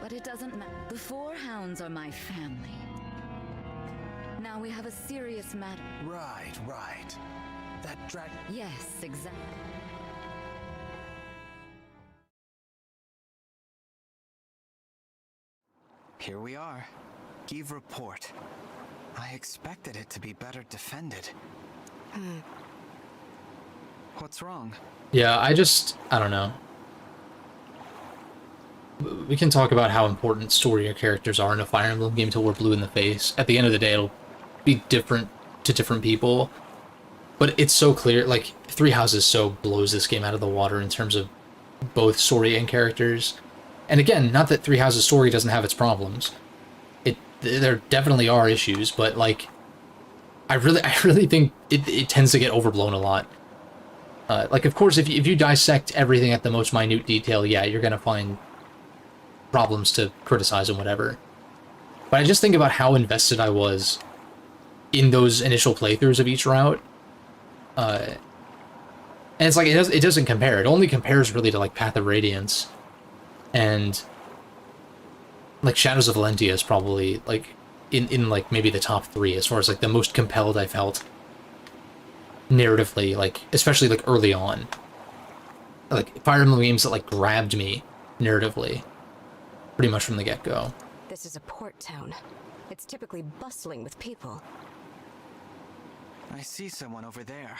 S2: But it doesn't matter. The four hounds are my family. Now we have a serious matter.
S3: Right. That drag...
S2: Yes, exactly.
S14: Here we are. Give report. I expected it to be better defended. What's wrong?
S1: Yeah, I don't know. We can talk about how important story or characters are in a Fire Emblem game till we're blue in the face. At the end of the day, it'll be different to different people. But it's so clear, like, Three Houses so blows this game out of the water in terms of both story and characters. And again, not that Three Houses' story doesn't have its problems. There definitely are issues, but, like, I really think it tends to get overblown a lot. Like, of course, if you dissect everything at the most minute detail, yeah, you're gonna find problems to criticize and whatever. But I just think about how invested I was in those initial playthroughs of each route. And it's like, it doesn't compare. It only compares really to, like, Path of Radiance. And, like, Shadows of Valentia is probably, like, in like, maybe the top 3 as far as, like, the most compelled I felt narratively, like, especially, like, early on. Like, Fire Emblem games that, like, grabbed me narratively pretty much from the get-go.
S7: This is a port town. It's typically bustling with people.
S14: I see someone over there.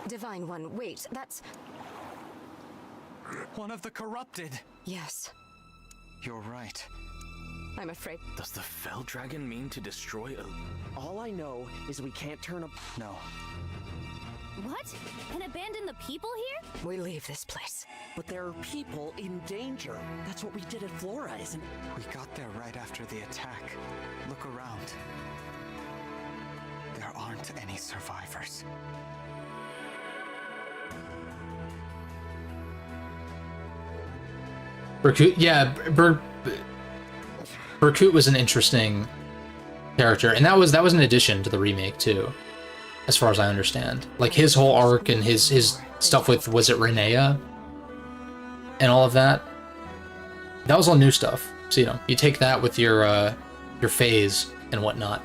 S7: Divine One, wait, that's...
S14: One of the corrupted!
S7: Yes.
S14: You're right.
S7: I'm afraid...
S5: Does the Fell Dragon mean to destroy a...
S10: All I know is we can't turn up...
S14: No.
S8: What? And abandon the people here?
S7: We leave this place.
S10: But there are people in danger. That's what we did at Flora, isn't it?
S14: We got there right after the attack. Look around. There aren't any survivors.
S1: Berkut, yeah, Berkut was an interesting character, and that was an addition to the remake too, as far as I understand. Like his whole arc and his stuff with, was it Renea, and all of that. That was all new stuff. So, you know, you take that with your phase and whatnot.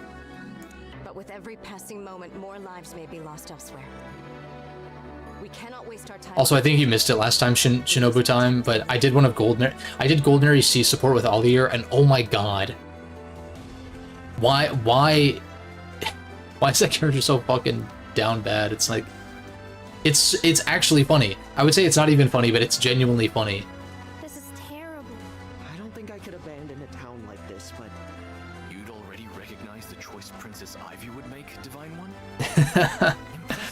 S7: But with every passing moment, more lives may be lost elsewhere. We cannot waste our time.
S1: Also, I think you missed it last time, Shinobu time, but I did one of I did Goldenary C support with Aldir, and oh my god. Why is that character so fucking down bad? It's like, it's actually funny. I would say it's not even funny, but it's genuinely funny.
S8: This is terrible.
S10: I don't think I could abandon a town like this, but...
S5: You'd already recognize the choice Princess Ivy would make, Divine One?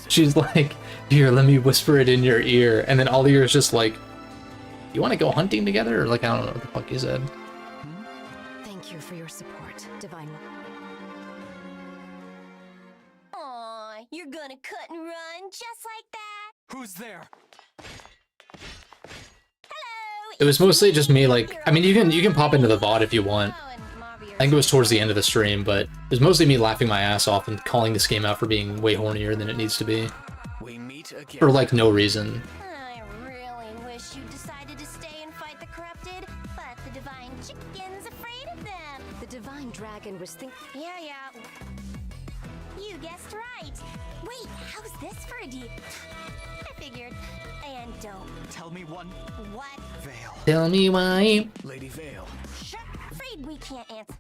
S1: She's like, here, let me whisper it in your ear, and then Aldir is just like, you want to go hunting together? Or like, I don't know what the fuck he said.
S7: Thank you for your support, Divine One.
S8: Aw, you're gonna cut and run just like that?
S14: Who's there?
S1: It was mostly just me, like, I mean, you can pop into the VOD if you want. I think it was towards the end of the stream, but it was mostly me laughing my ass off and calling this game out for being way hornier than it needs to be.
S5: We meet again.
S1: For, like, no reason.
S8: I really wish you decided to stay and fight the corrupted, but the Divine Chicken's afraid of them.
S7: The Divine Dragon was
S8: Yeah. You guessed right. Wait, how's this for a deal? I figured. And don't.
S14: Tell me one.
S8: What?
S14: Vale.
S1: Tell me why.
S5: Lady Vale.
S8: Afraid we can't answer.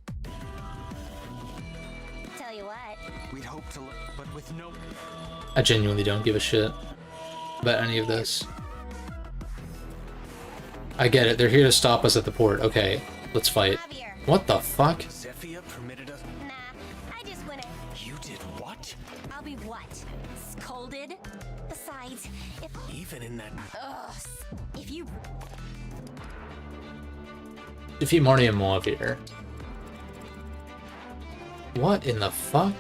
S8: Tell you what.
S14: We'd hope to look, but with no...
S1: I genuinely don't give a shit about any of this. I get it, they're here to stop us at the port. Okay, let's fight. What the fuck?
S4: Zephyr permitted us.
S8: Nah, I just wanna.
S4: You did what?
S8: I'll be what? Scolded? Besides, if.
S4: Even in that.
S8: Ugh. If you.
S1: Defeat Marnie and Mauvir. What in the fuck?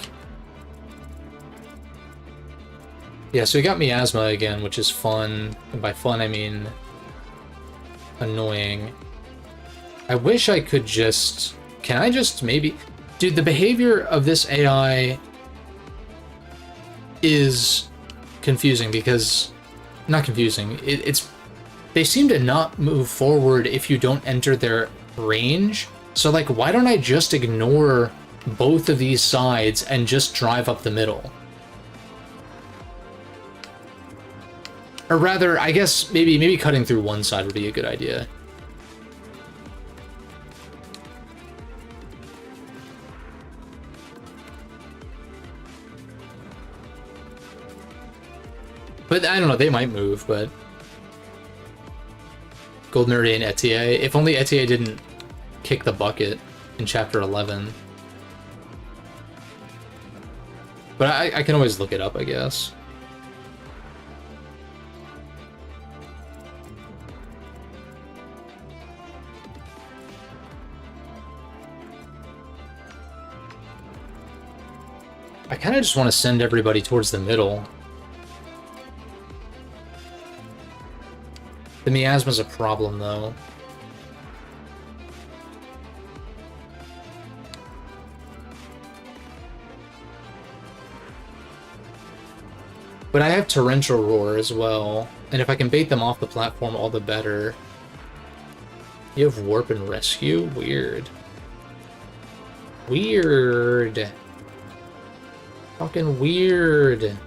S1: Yeah, so we got Miasma again, which is fun. And by fun, I mean annoying. I wish I could just... Can I just maybe... Dude, the behavior of this AI is confusing because... Not confusing. It's... They seem to not move forward if you don't enter their range. So, like, why don't I just ignore both of these sides and just drive up the middle? Or rather, I guess maybe cutting through one side would be a good idea. But I don't know, they might move, but... Golden Nerdy and Etier. If only Etier didn't kick the bucket in Chapter 11. But I can always look it up, I guess. I kind of just want to send everybody towards the middle. The miasma's a problem, though. But I have Torrential Roar as well, and if I can bait them off the platform, all the better. You have Warp and Rescue? Weird. Weird. Fucking weird.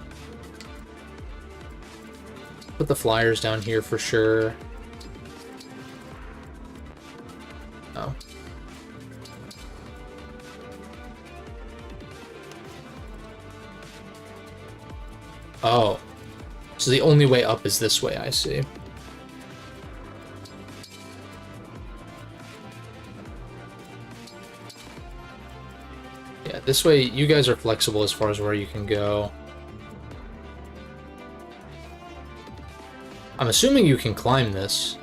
S1: Put the flyers down here for sure. Oh. Oh. So the only way up is this way, I see. Yeah, this way you guys are flexible as far as where you can go. I'm assuming you can climb this.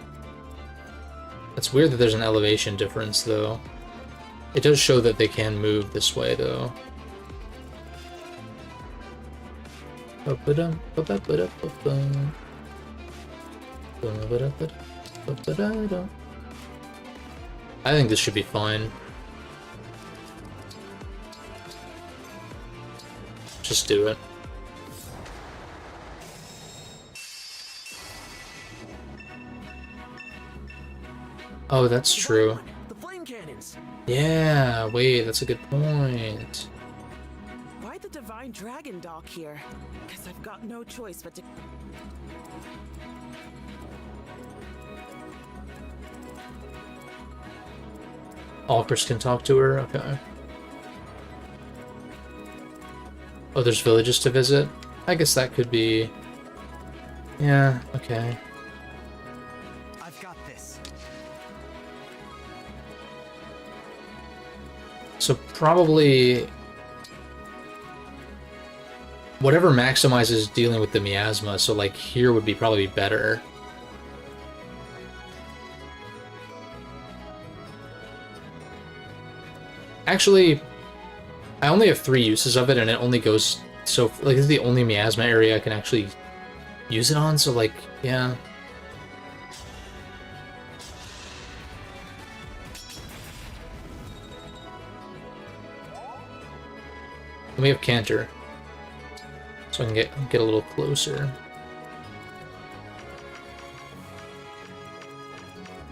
S1: It's weird that there's an elevation difference, though. It does show that they can move this way, though. I think this should be fine. Just do it. Oh, that's true.
S4: The flame cannons.
S1: Yeah, wait, that's a good point.
S15: Why the divine dragon dock here? Guess I've got no choice but to.
S1: Alkris can talk to her? Okay. Oh, there's villages to visit? I guess that could be... Yeah, okay.
S14: I've got this.
S1: So probably... Whatever maximizes dealing with the miasma, so like here would be probably better. Actually, I only have 3 uses of it, and it only goes so like this is the only miasma area I can actually use it on. So like, yeah. And we have Cantor, so I can get a little closer.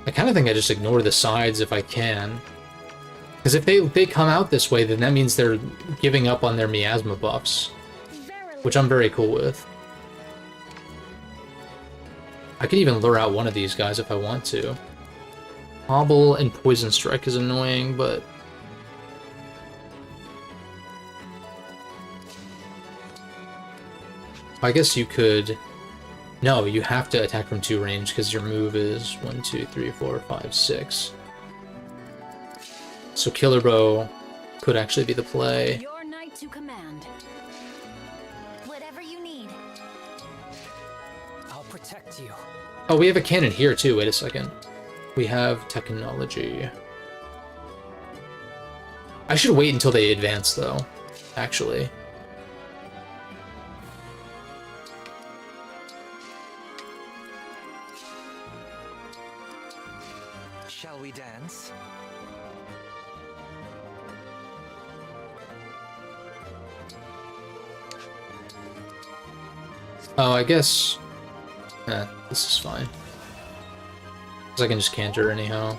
S1: I kind of think I just ignore the sides if I can. Because if they come out this way, then that means they're giving up on their miasma buffs, which I'm very cool with. I could even lure out one of these guys if I want to. Hobble and Poison Strike is annoying, but... I guess you could... No, you have to attack from 2 range because your move is 1, 2, 3, 4, 5, 6. So Killer Bow could actually be the play.
S8: Your knight to command. Whatever you need.
S13: I'll protect you.
S1: Oh, we have a cannon here too. Wait a second. We have technology. I should wait until they advance though, actually.
S14: Shall we dance?
S1: Oh, I guess... this is fine. Because I can just canter anyhow.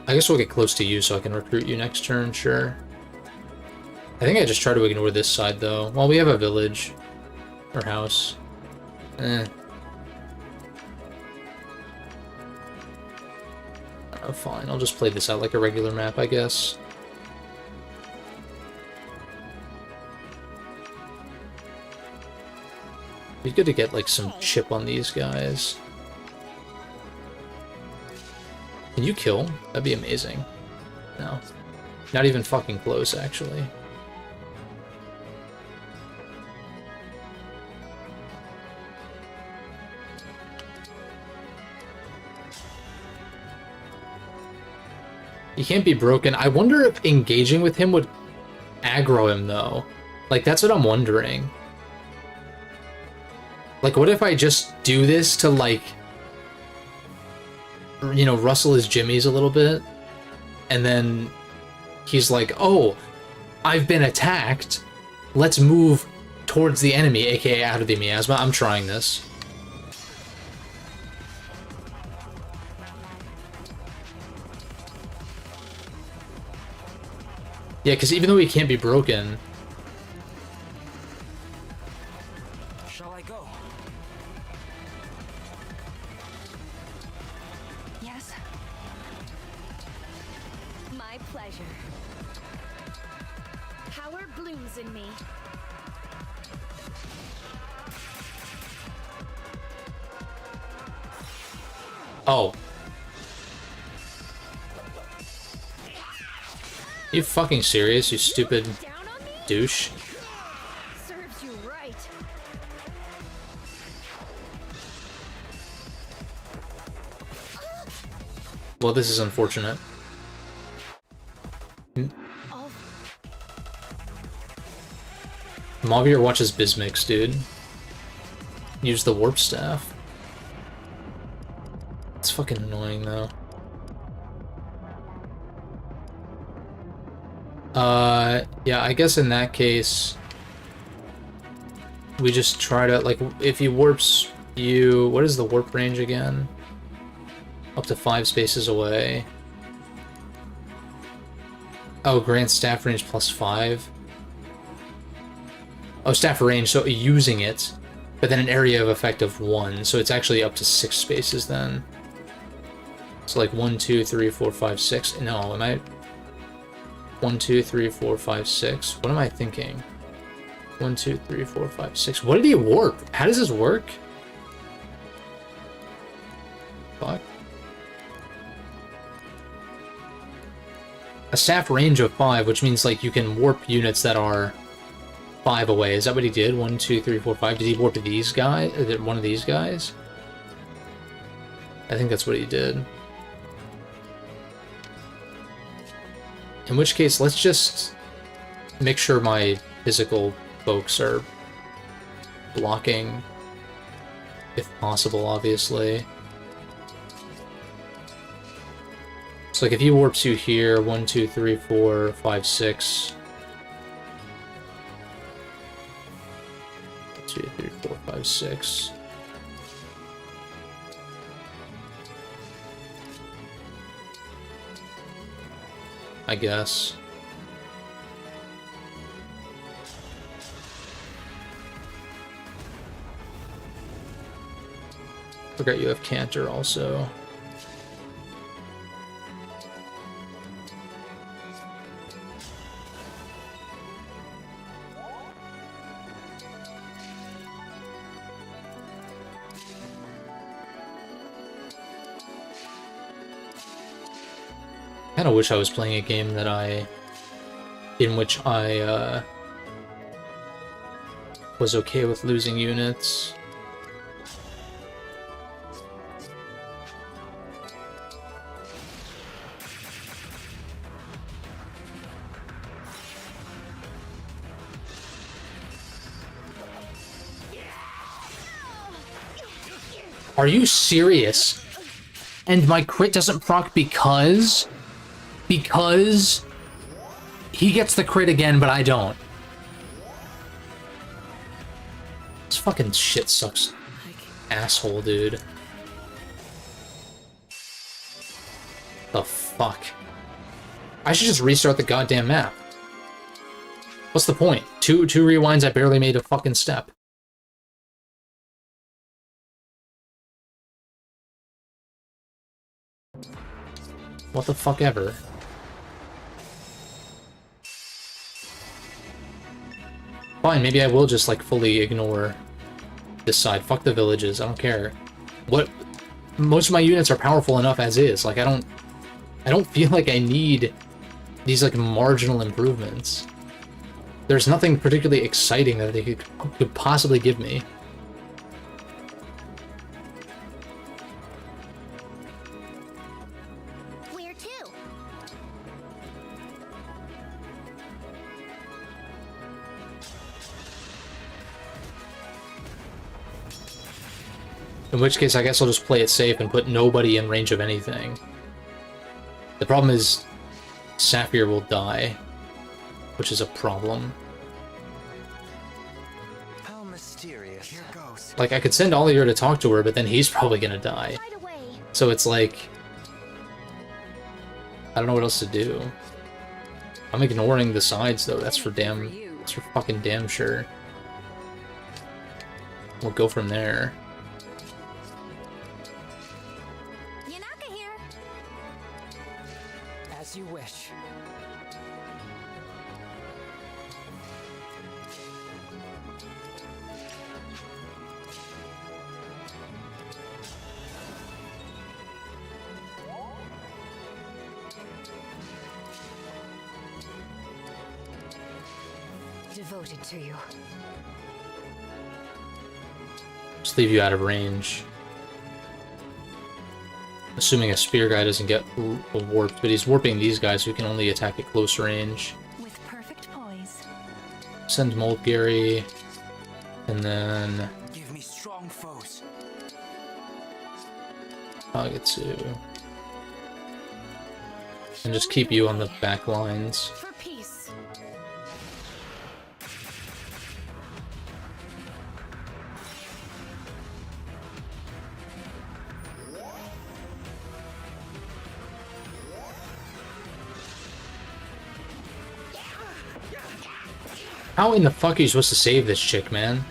S1: I guess we'll get close to you so I can recruit you next turn, sure. I think I just try to ignore this side though. Well, we have a village. Or house. Oh, fine. I'll just play this out like a regular map, I guess. Be good to get like some chip on these guys. Can you kill? That'd be amazing. No. Not even fucking close, actually. He can't be broken. I wonder if engaging with him would aggro him, though. Like, that's what I'm wondering. Like, what if I just do this to, like, you know, rustle his jimmies a little bit? And then he's like, oh, I've been attacked. Let's move towards the enemy, aka out of the miasma. I'm trying this. Yeah, because even though he can't be broken...
S4: Shall I go?
S8: Yes. My pleasure. Power blooms in me.
S1: Oh. You fucking serious, you stupid douche?
S8: Serves you right.
S1: Well, this is unfortunate. Mavier watches Bismix, dude. Use the warp staff. It's fucking annoying, though. Yeah, I guess in that case, we just try to, like, if he warps you... What is the warp range again? Up to 5 spaces away. Oh, grant staff range +5. Oh, staff range, so using it, but then an area of effect of 1, so it's actually up to 6 spaces then. So like 1, 2, 3, 4, 5, 6. No, am I... 1, 2, 3, 4, 5, 6. What am I thinking? 1, 2, 3, 4, 5, 6. What did he warp? How does this work? Fuck. A staff range of 5, which means like you can warp units that are 5 away. Is that what he did? 1, 2, 3, 4, 5. Did he warp these guys? Is it one of these guys? I think that's what he did. In which case, let's just make sure my physical folks are blocking, if possible, obviously. So, like, if he warps you here, 1, 2, 3, 4, 5, 6. 1, 2, 3, 4, 5, 6. I guess. Forgot you have Cantor also. kind of wish I was playing a game in which I was okay with losing units. Are you serious? And my crit doesn't proc because he gets the crit again, but I don't. This fucking shit sucks. Asshole, dude. The fuck? I should just restart the goddamn map. What's the point? Two rewinds, I barely made a fucking step. What the fuck ever. Fine, maybe I will just, like, fully ignore this side. Fuck the villages, I don't care. Most of my units are powerful enough as is. Like, I don't feel like I need these, like, marginal improvements. There's nothing particularly exciting that they could possibly give me. In which case, I guess I'll just play it safe and put nobody in range of anything. The problem is, Sapphire will die, which is a problem.
S14: How mysterious. Here goes.
S1: Like, I could send Oliver to talk to her, but then he's probably gonna die. So it's like, I don't know what else to do. I'm ignoring the sides, though. That's for fucking damn sure. We'll go from there.
S13: As you wish.
S2: Devoted to you.
S1: Just leave you out of range. Assuming a spear guy doesn't get warped, but he's warping these guys who can only attack at close range.
S8: With perfect poise.
S1: Send Molgari, and then
S4: Give me strong foes.
S1: Kagetsu. And just keep you on the back lines.
S8: For peace.
S1: How in the fuck are you supposed to save this chick, man?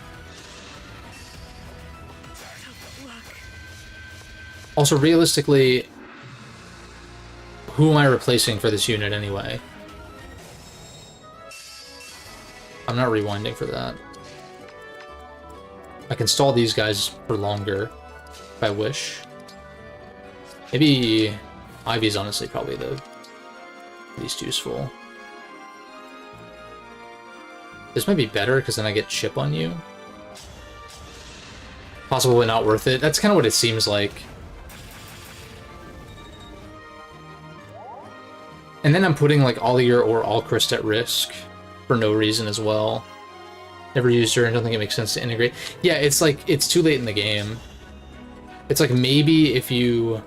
S1: Also, realistically, who am I replacing for this unit anyway? I'm not rewinding for that. I can stall these guys for longer, if I wish. Maybe Ivy's honestly probably the least useful. This might be better, because then I get chip on you. Possibly not worth it. That's kind of what it seems like. And then I'm putting, like, Ollier or Alchrist at risk for no reason as well. Never used her, and don't think it makes sense to integrate. Yeah, it's like, it's too late in the game. It's like, maybe if you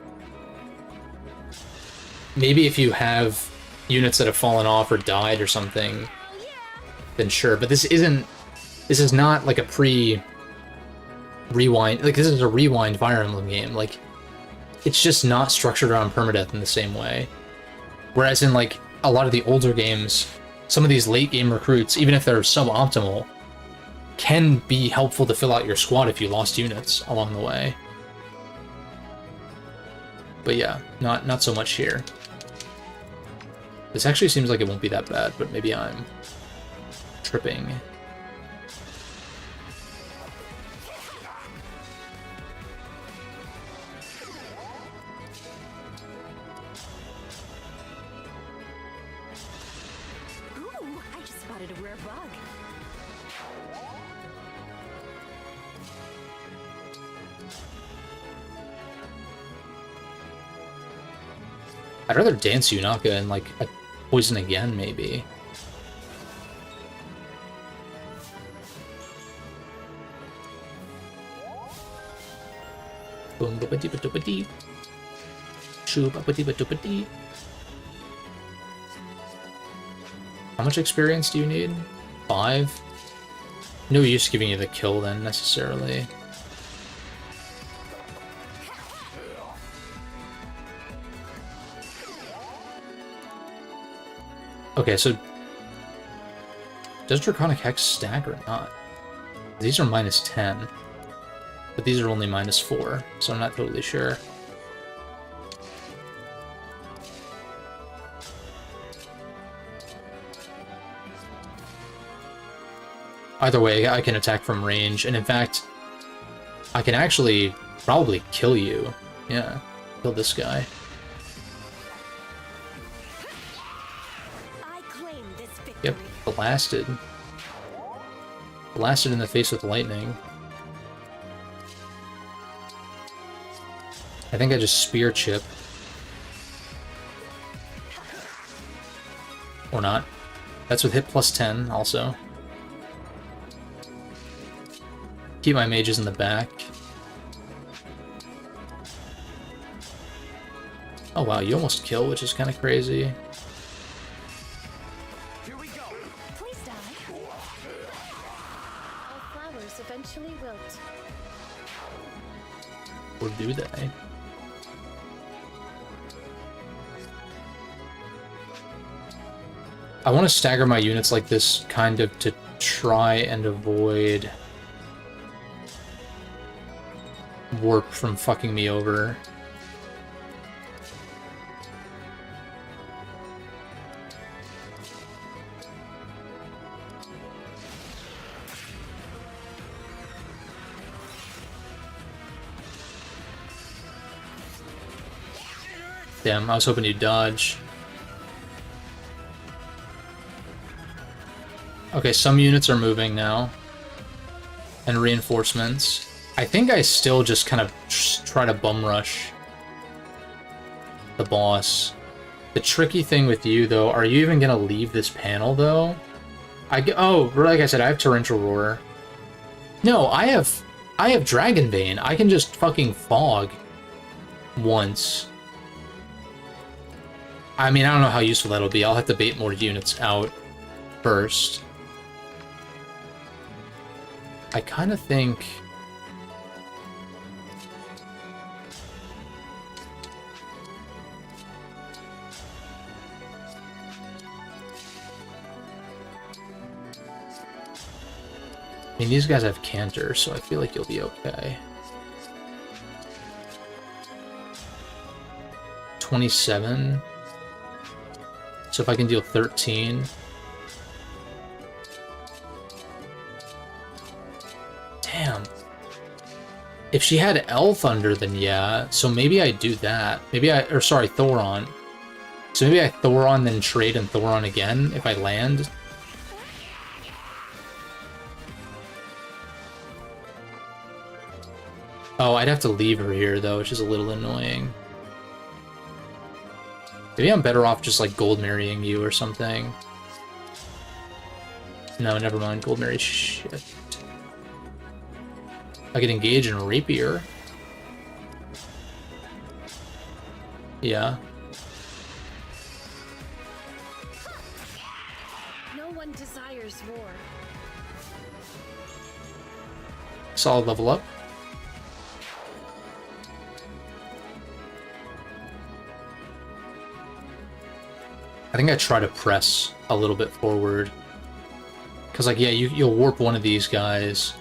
S1: have units that have fallen off or died or something, then sure, but this is not like a rewind, like this is a rewind Fire Emblem game. Like, it's just not structured around permadeath in the same way. Whereas in like a lot of the older games, some of these late game recruits, even if they're suboptimal, can be helpful to fill out your squad if you lost units along the way. But yeah, not so much here. This actually seems like it won't be that bad, but maybe I'm tripping.
S8: spotted a rare bug.
S1: I'd rather dance Yunaka and like a poison again, maybe. Boom, ba dee ba doo ba dee. Shoo ba dee ba doo ba dee. How much experience do you need? 5? No use giving you the kill then, necessarily. Okay, so does Draconic Hex stack or not? These are -10, but these are only -4, so I'm not totally sure. Either way, I can attack from range, and in fact, I can actually probably kill you. Yeah, kill this guy. Yep, blasted. Blasted in the face with lightning. I think I just spear chip. Or not. That's with hit +10 also. Keep my mages in the back. Oh wow, you almost kill, which is kind of crazy.
S8: Eventually wilt.
S1: Or do they? I want to stagger my units like this kind of to try and avoid warp from fucking me over. Damn, I was hoping you'd dodge. Okay, some units are moving now. And reinforcements. I think I still just kind of try to bum rush the boss. The tricky thing with you, though, are you even gonna leave this panel, though? Oh, like I said, I have Torrential Roar. No, I have Dragon Bane. I can just fucking fog once. I mean, I don't know how useful that'll be. I'll have to bait more units out first. I kind of think... I mean, these guys have Canter, so I feel like you'll be okay. 27... So if I can deal 13... Damn. If she had El Thunder, then yeah. So maybe I do that. Maybe I... Or sorry, Thoron. So maybe I Thoron, then trade and Thoron again if I land. Oh, I'd have to leave her here, though, which is a little annoying. Maybe I'm better off just, like, gold marrying you or something. No, never mind. Gold marry shit. I could engage in Rapier. Yeah.
S8: No one desires war.
S1: Solid level up. I think I try to press a little bit forward. Because, like, yeah, you'll warp one of these guys.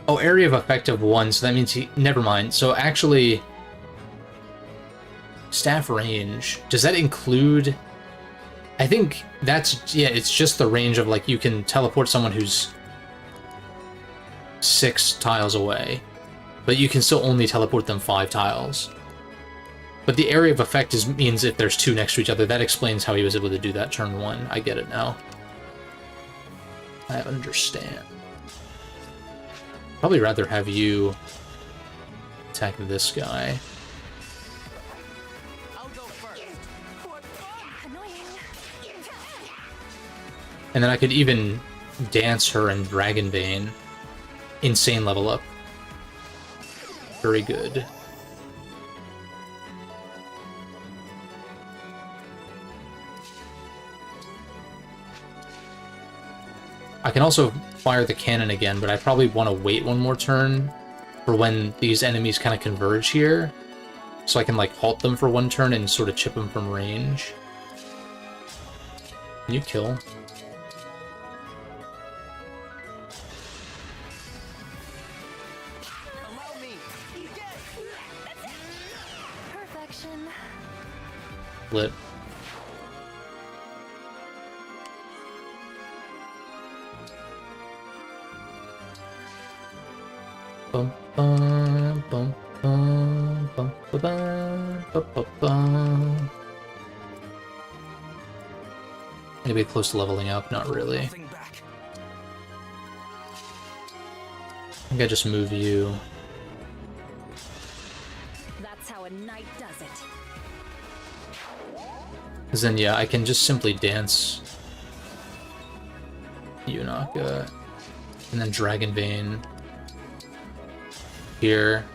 S1: Oh, area of effect of 1, so that means he... Never mind. So, actually... Staff range. Does that include... I think that's... Yeah, it's just the range of, like, you can teleport someone who's 6 tiles away. But you can still only teleport them 5 tiles. But the area of effect means if there's two next to each other. That explains how he was able to do that turn 1. I get it now. I understand. Probably rather have you attack this guy. And then I could even dance her in Dragon Vein. Insane level up. Very good. I can also fire the cannon again, but I probably want to wait one more turn for when these enemies kind of converge here. So I can, like, halt them for one turn and sort of chip them from range. Can you kill?
S9: Perfection.
S1: Lit. Bum, bum, bum, bum, bum, bum, bum, bum, bum. Maybe close to leveling up, not really. I think I just move you.
S8: That's how a knight does it.
S1: Because then, yeah, I can just simply dance Yunaka. And then Dragon Vein here.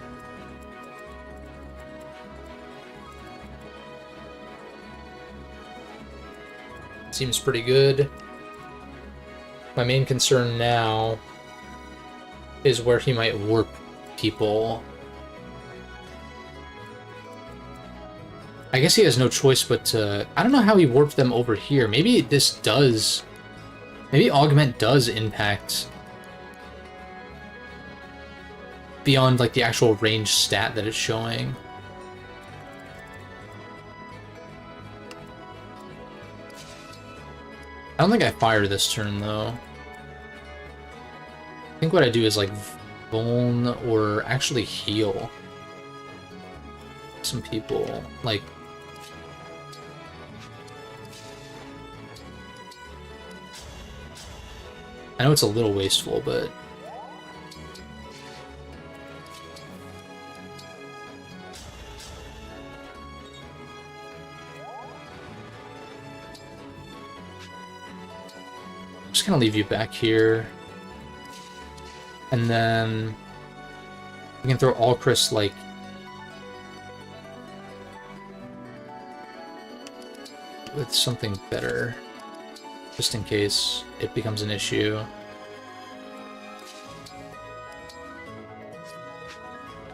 S1: Seems pretty good. My main concern now is where he might warp people. I guess he has no choice but to... I don't know how he warped them over here. Maybe this does... Maybe Augment does impact beyond, like, the actual range stat that it's showing. I don't think I fire this turn, though. I think what I do is, like, Vuln or actually heal some people. Like... I know it's a little wasteful, but... I'm just gonna leave you back here. And then... we can throw Alcris, like... with something better. Just in case it becomes an issue.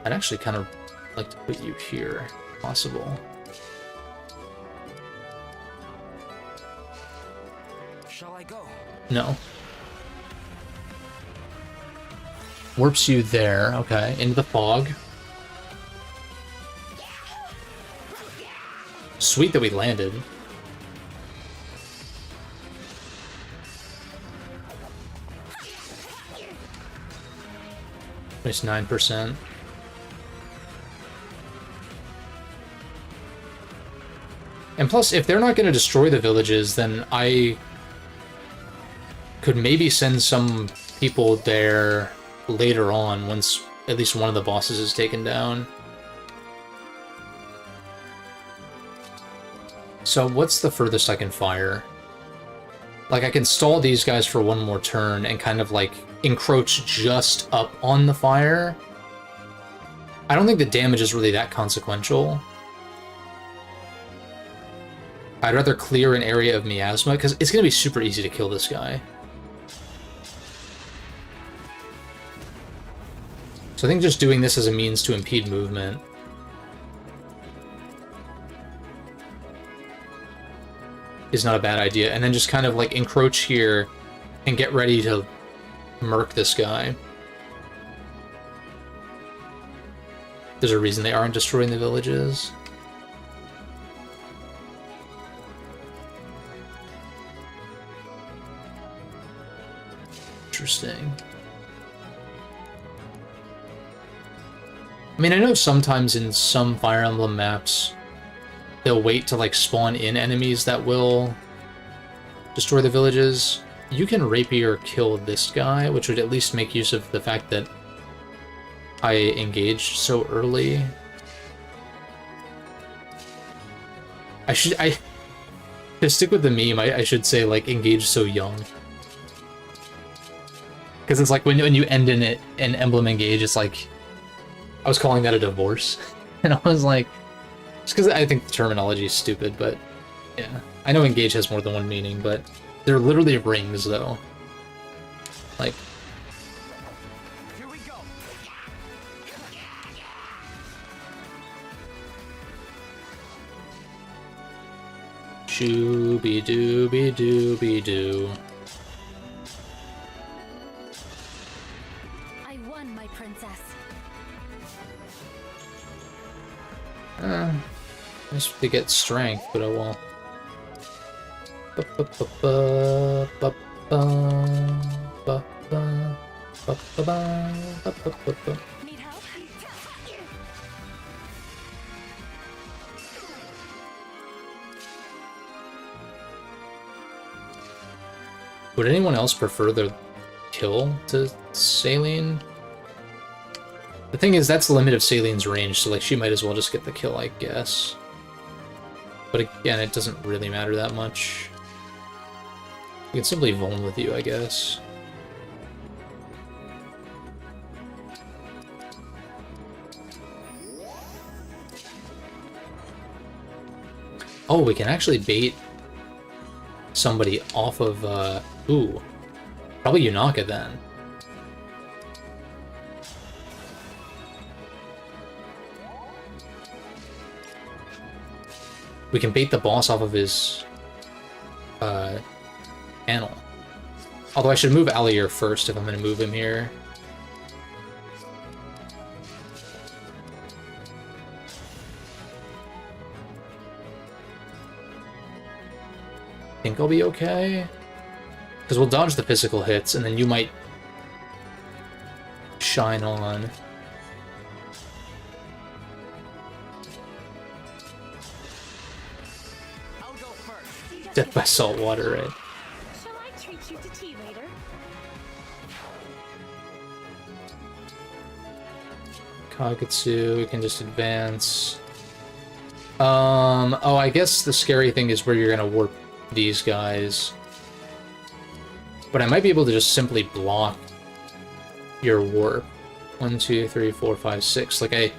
S1: I'd actually kind of like to put you here, if possible.
S4: Shall I go?
S1: No. Warps you there, okay, into the fog. Sweet that we landed. It's 9%. And plus, if they're not going to destroy the villages, then I could maybe send some people there later on, once at least one of the bosses is taken down. So what's the furthest I can fire? Like, I can stall these guys for one more turn and kind of, like, encroach just up on the fire. I don't think the damage is really that consequential. I'd rather clear an area of miasma, because it's going to be super easy to kill this guy. So I think just doing this as a means to impede movement is not a bad idea. And then just kind of, like, encroach here and get ready to murk this guy. There's a reason they aren't destroying the villages. Interesting. I mean, I know sometimes in some Fire Emblem maps, they'll wait to like spawn in enemies that will destroy the villages. You can rapier kill this guy, which would at least make use of the fact that I engaged so early. To stick with the meme, I should say, like, engage so young. Because it's like, when you end in it, an emblem engage, it's like, I was calling that a divorce. And I was like, just because I think the terminology is stupid, but yeah. I know engage has more than one meaning, but they're literally rings, though. Like, shooby dooby dooby doo.
S8: I won, my princess.
S1: Nice to get strength, but oh well.
S8: Need help?
S1: Would anyone else prefer their kill to Saline? The thing is, that's the limit of Saline's range, so like she might as well just get the kill, I guess. But again, it doesn't really matter that much. We can simply vuln with you, I guess. Oh, we can actually bait somebody off of, ooh. Probably Yunaka then. We can bait the boss off of his, panel. Although I should move Allier first if I'm gonna move him here. Think I'll be okay? Because we'll dodge the physical hits, and then you might shine on. Death by salt water, right?
S8: Shall I treat you to tea later?
S1: Kagetsu, we can just advance. Oh, I guess the scary thing is where you're gonna warp these guys. But I might be able to just simply block your warp. 1, 2, 3, 4, 5, 6. Like, I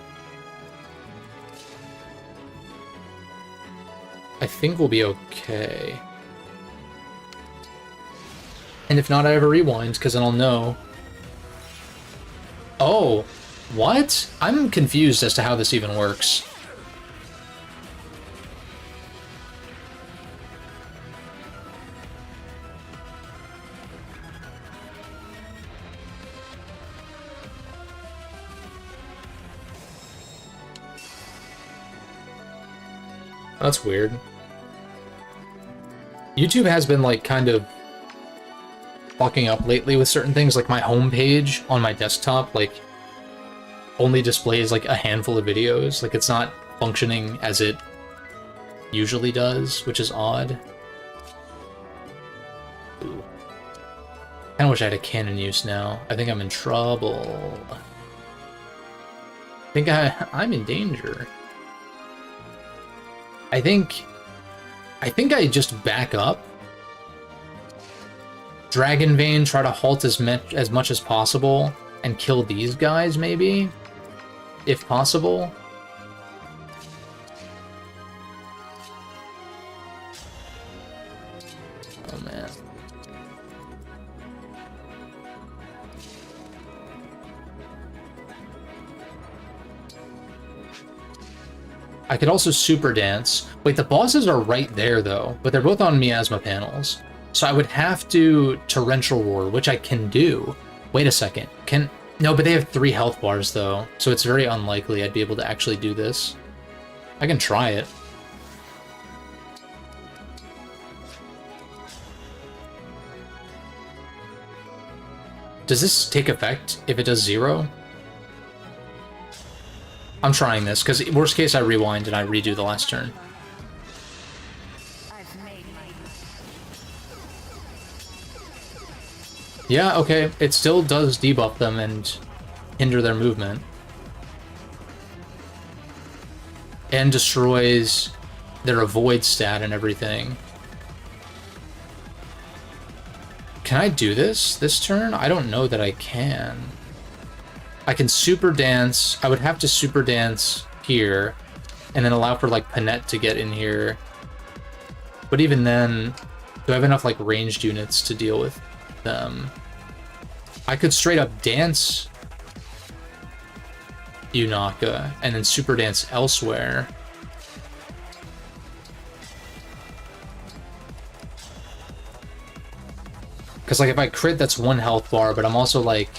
S1: think we'll be okay. And if not, I have a rewind, because then I'll know. Oh, what? I'm confused as to how this even works. That's weird. YouTube has been, like, kind of fucking up lately with certain things. Like, my homepage on my desktop, like, only displays, like, a handful of videos. Like, it's not functioning as it usually does, which is odd. Ooh. I kinda wish I had a cannon use now. I think I'm in trouble. I think I'm in danger. I think I just back up. Dragon Vein, try to halt as much as possible, and kill these guys, maybe? If possible. Oh, man. I could also super dance. Wait, the bosses are right there, though, but they're both on miasma panels. So I would have to torrential roar, which I can do. Wait a second. No, but they have 3 health bars, though, so it's very unlikely I'd be able to actually do this. I can try it. Does this take effect if it does 0? I'm trying this, because worst case I rewind and I redo the last turn. Yeah, okay. It still does debuff them and hinder their movement. And destroys their avoid stat and everything. Can I do this turn? I don't know that I can. I can super dance. I would have to super dance here and then allow for like Panette to get in here. But even then, do I have enough like ranged units to deal with them? I could straight up dance Yunaka and then super dance elsewhere. Because like if I crit, that's 1 health bar, but I'm also like...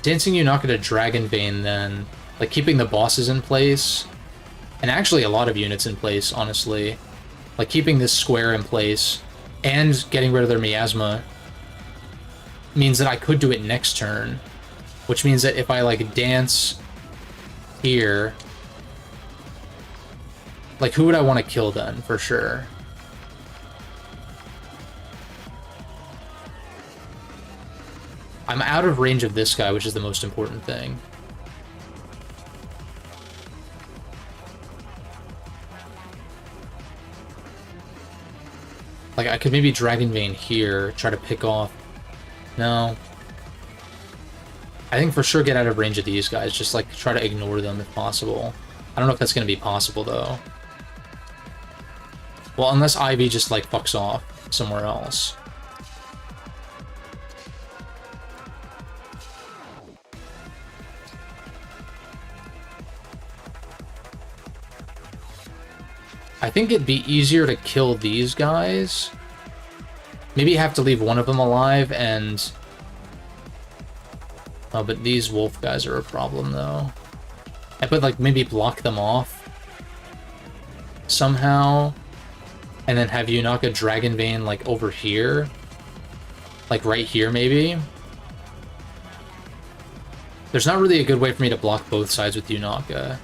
S1: Dancing Yunaka to Dragon Vein then, like keeping the bosses in place, and actually a lot of units in place, honestly. Like keeping this square in place, and getting rid of their miasma means that I could do it next turn, which means that if I like dance here, like who would I want to kill then for sure? I'm out of range of this guy, which is the most important thing. Like, I could maybe Dragon Vein here, try to pick off... No. I think for sure get out of range of these guys, just, like, try to ignore them if possible. I don't know if that's going to be possible, though. Well, unless Ivy just, like, fucks off somewhere else. I think it'd be easier to kill these guys. Maybe you have to leave one of them alive and... Oh, but these wolf guys are a problem, though. I could, like, maybe block them off somehow. And then have Yunaka Dragon Vein, like, over here. Like, right here, maybe. There's not really a good way for me to block both sides with Yunaka.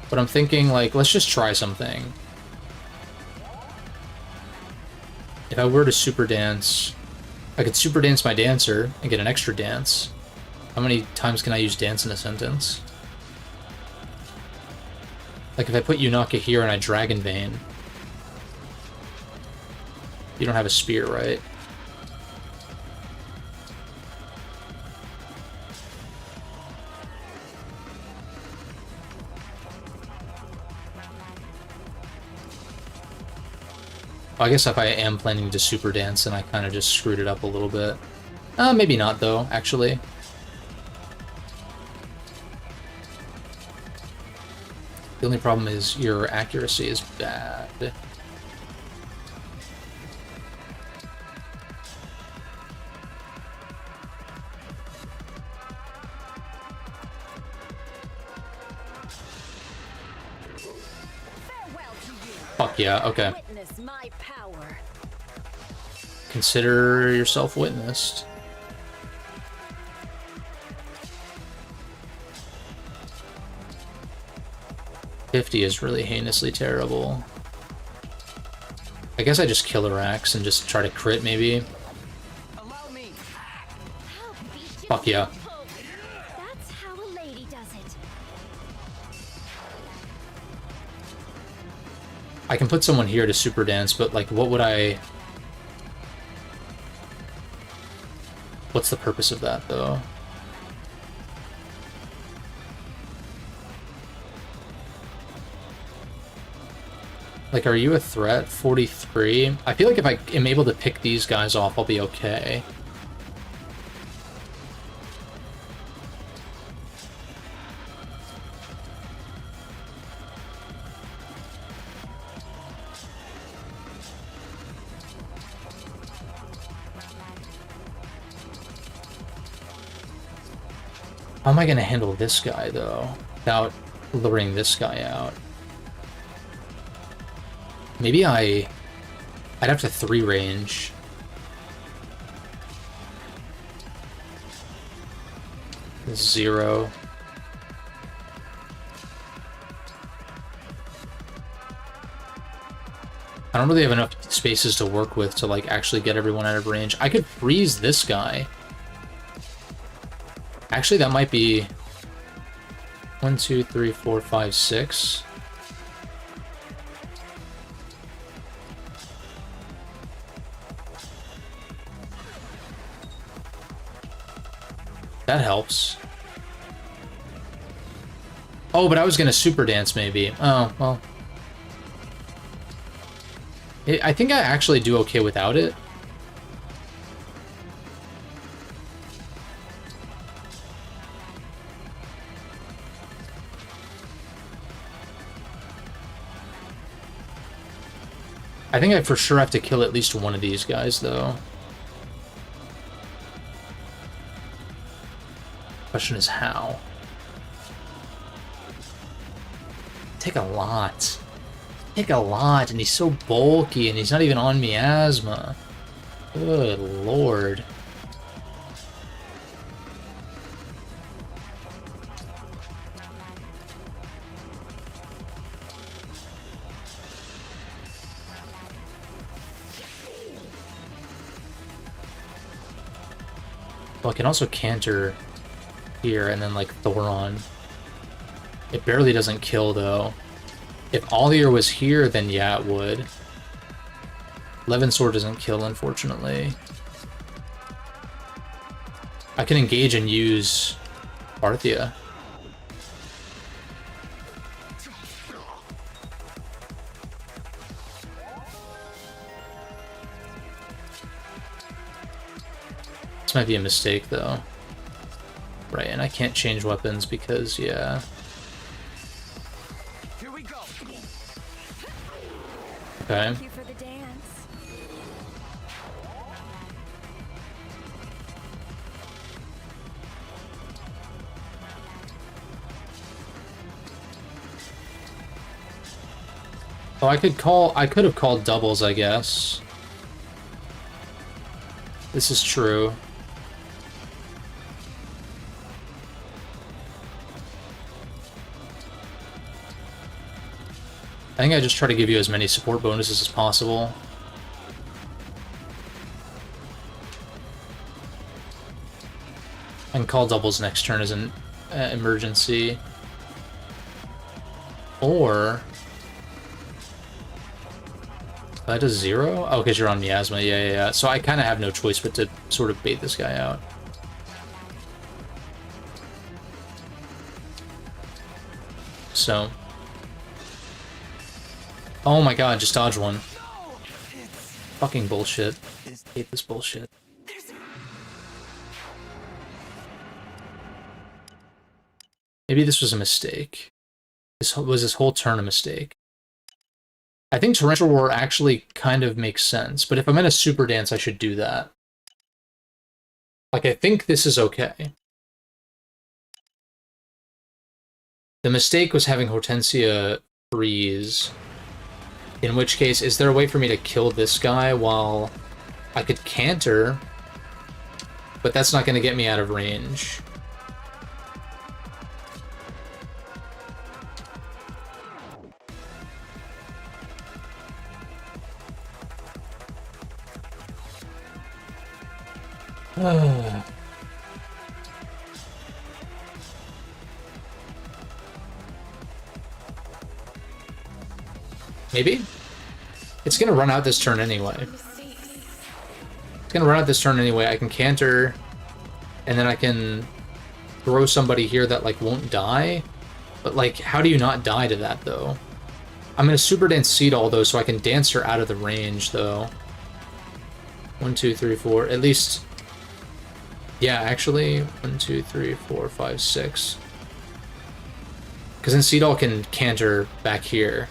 S1: But I'm thinking, like, let's just try something. If I were to super dance, I could super dance my dancer and get an extra dance. How many times can I use dance in a sentence? Like, if I put Yunaka here and I Dragon Vein. You don't have a spear, right? I guess if I am planning to super dance, then I kind of just screwed it up a little bit. Maybe not, though, actually. The only problem is your accuracy is bad. Fuck yeah, okay. Consider yourself witnessed. $50 is really heinously terrible. I guess I just Killer Axe and just try to crit, maybe. Fuck yeah.
S8: That's how a lady does it.
S1: I can put someone here to super dance, but like, what would I... What's the purpose of that, though? Like, are you a threat? 43? I feel like if I am able to pick these guys off, I'll be okay. How am I going to handle this guy, though, without luring this guy out? Maybe I I'd have to 3 range. Zero. I don't really have enough spaces to work with to like actually get everyone out of range. I could freeze this guy. Actually, that might be 1, 2, 3, 4, 5, 6. That helps. Oh, but I was gonna super dance maybe. Oh, well. I think I actually do okay without it. I think I for sure have to kill at least one of these guys, though. Question is how. Take a lot. Take a lot, and he's so bulky, and he's not even on miasma. Good lord. Well, I can also canter here and then like Thoron. It barely doesn't kill though. If Allier was here, then yeah, it would. Levin Sword doesn't kill, unfortunately. I can engage and use Arthia. This might be a mistake, though. Right, and I can't change weapons because, yeah.
S4: Here we go.
S1: Okay.
S7: Thank you for the dance.
S1: Oh, I could have called doubles, I guess. This is true. I think I just try to give you as many support bonuses as possible. I can call doubles next turn as an emergency. Or... that does 0? Oh, because you're on miasma. Yeah. So I kind of have no choice but to sort of bait this guy out. So... oh my god, just dodge one. Fucking bullshit. I hate this bullshit. Maybe this was a mistake. This whole turn a mistake. I think Torrential Roar actually kind of makes sense, but if I'm in a super dance, I should do that. Like, I think this is okay. The mistake was having Hortensia freeze. In which case, is there a way for me to kill this guy while I could canter, but that's not going to get me out of range. Maybe? It's gonna run out this turn anyway. It's gonna run out this turn anyway. I can canter, and then I can throw somebody here that, like, won't die. But, like, how do you not die to that, though? I'm gonna super dance Seedall, though, so I can dance her out of the range, though. 1, 2, 3, 4. At least... yeah, actually. 1, 2, 3, 4, 5, 6. Because then Seedall can canter back here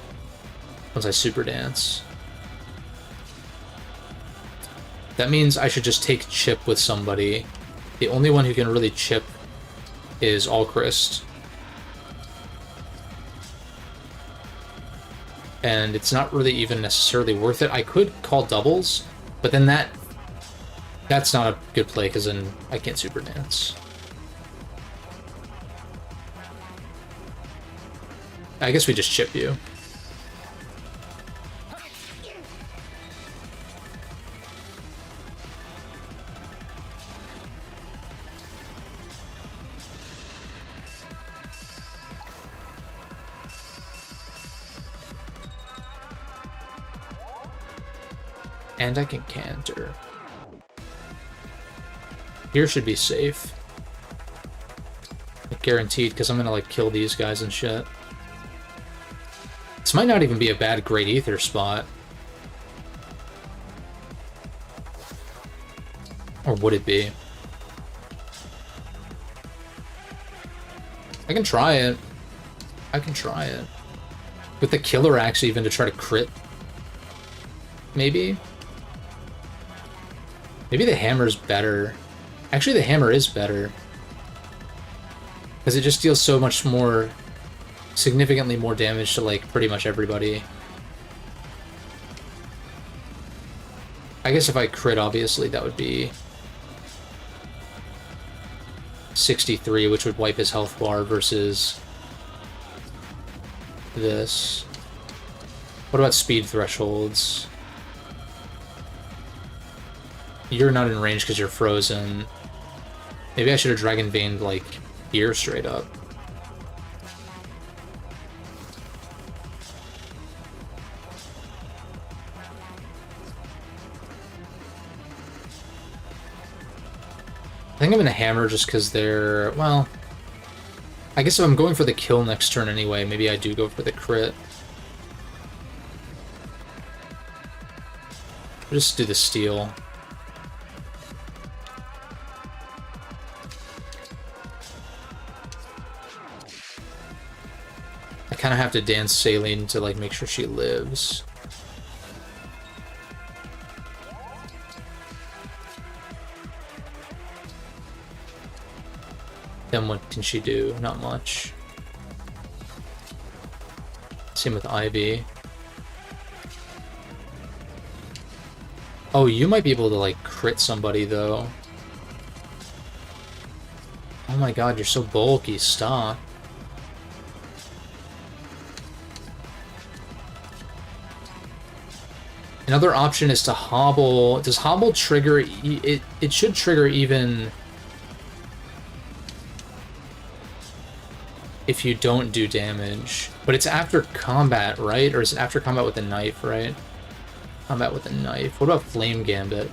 S1: once I super dance. That means I should just take chip with somebody. The only one who can really chip is Alchrist. and it's not really even necessarily worth it. I could call doubles, but then that's not a good play because then I can't super dance. I guess we just chip you. And I can canter. Here should be safe. Like, guaranteed, because I'm gonna like kill these guys and shit. This might not even be a bad Great Ether spot. Or would it be? I can try it. I can try it. With the Killer Axe even to try to crit. Maybe? Maybe the hammer's better. Actually, the hammer is better. Because it just deals so much more, significantly more damage to, like, pretty much everybody. I guess if I crit, obviously, that would be 63, which would wipe his health bar versus this. What about speed thresholds? You're not in range because you're frozen. Maybe I should have Dragon Veined, like, here straight up. I think I'm gonna hammer just because they're, well, I guess if I'm going for the kill next turn anyway, maybe I do go for the crit. I'll just do the steal. I kind of have to dance Saline to like make sure she lives. Then what can she do? Not much. Same with Ivy. Oh, you might be able to like crit somebody though. Oh my god, you're so bulky, stop. Another option is to hobble. Does hobble trigger? It should trigger even if you don't do damage. But it's after combat, right? Or is it after combat with a knife, right? Combat with a knife. What about Flame Gambit?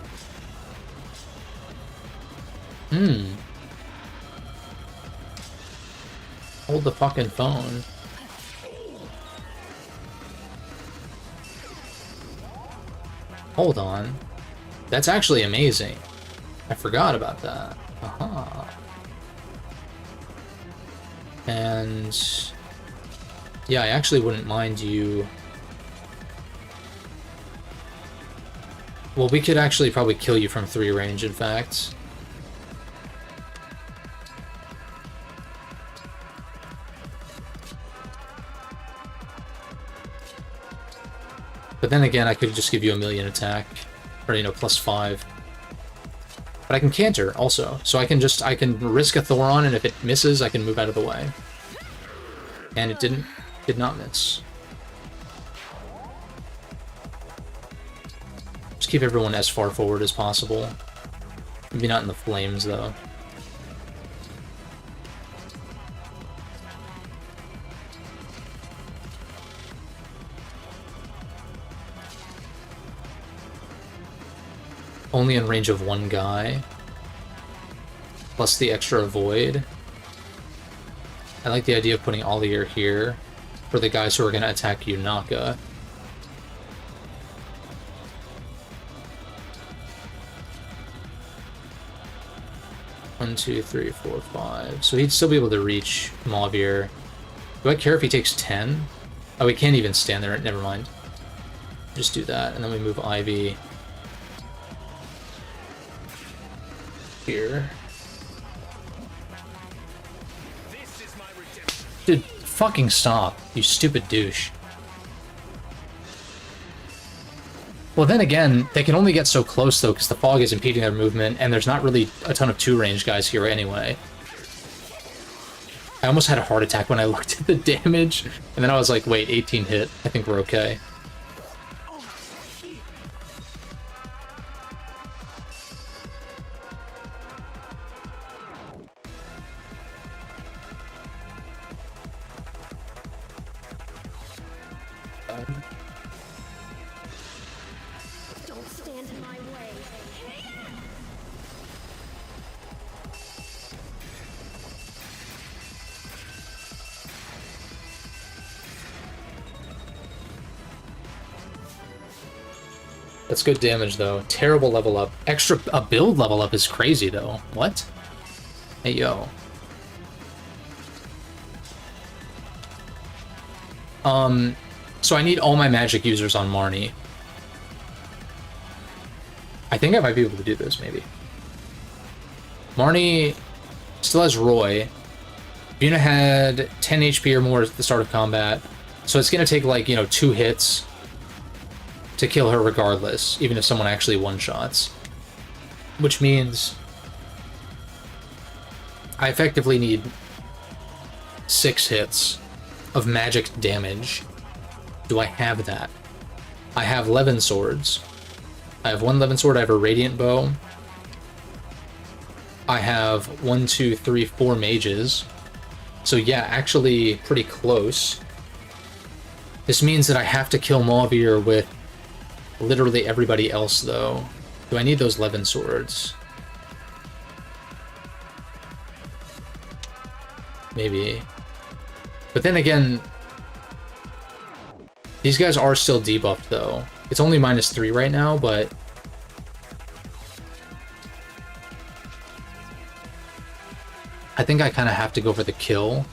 S1: Hold the fucking phone. Hold on. That's actually amazing. I forgot about that. Aha. And yeah, I actually wouldn't mind you. Well, we could actually probably kill you from 3 range, in fact. But then again, I could just give you a million attack, or, you know, +5. But I can canter also, so I can risk a Thoron, and if it misses, I can move out of the way. And it did not miss. Just keep everyone as far forward as possible. Maybe not in the flames, though. Only in range of 1 guy. Plus the extra avoid. I like the idea of putting Ollier here for the guys who are going to attack Yunaka. One, 2, 3, 4, 5. So he'd still be able to reach Mauvir. Do I care if he takes 10? Oh, he can't even stand there. Never mind. Just do that, and then we move Ivy here. Dude, fucking stop, you stupid douche. Well, then again, they can only get so close, though, because the fog is impeding their movement, and there's not really a ton of two-range guys here anyway. I almost had a heart attack when I looked at the damage, and then I was like, wait, 18 hit. I think we're okay.
S8: Don't stand in my way.
S1: That's good damage, though. Terrible level up. A build level up is crazy, though. What? Hey, yo. So I need all my magic users on Marnie. I think I might be able to do this, maybe. Marnie still has Roy. Yuna had 10 HP or more at the start of combat, so it's gonna take, like, 2 hits to kill her regardless, even if someone actually one-shots. Which means I effectively need 6 hits of magic damage. Do I have that? I have Levin swords. I have 1 Levin sword, I have a radiant bow. I have 1, 2, 3, 4 mages. So yeah, actually pretty close. This means that I have to kill Mauvir with literally everybody else, though. Do I need those Levin swords? Maybe. But then again, these guys are still debuffed, though. It's only -3 right now, but I think I kind of have to go for the kill.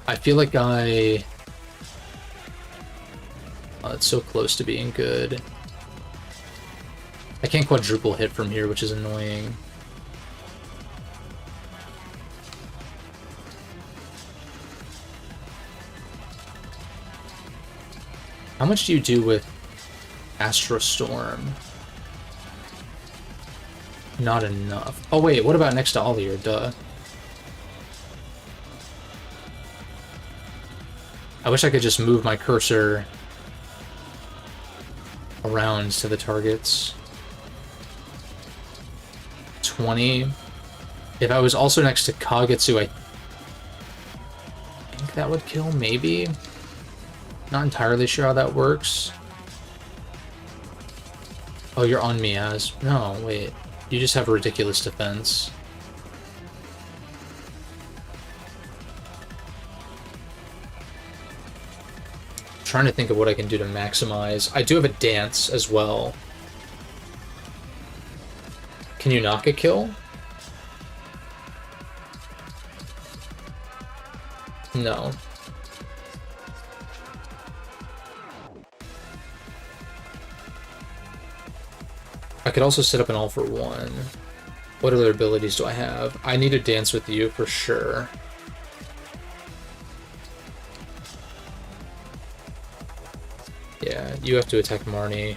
S1: I feel like oh, it's so close to being good. I can't quadruple hit from here, which is annoying. How much do you do with Astro Storm? Not enough. Oh wait, what about next to Ollier? Duh. I wish I could just move my cursor around to the targets. 20. If I was also next to Kagetsu, I think that would kill, maybe? Not entirely sure how that works. Oh, you're on me, Az. No, wait. You just have a ridiculous defense. Trying to think of what I can do to maximize. I do have a dance as well. Can you knock a kill? No. I could also set up an all for one. What other abilities do I have? I need to dance with you for sure. Yeah, you have to attack Marnie.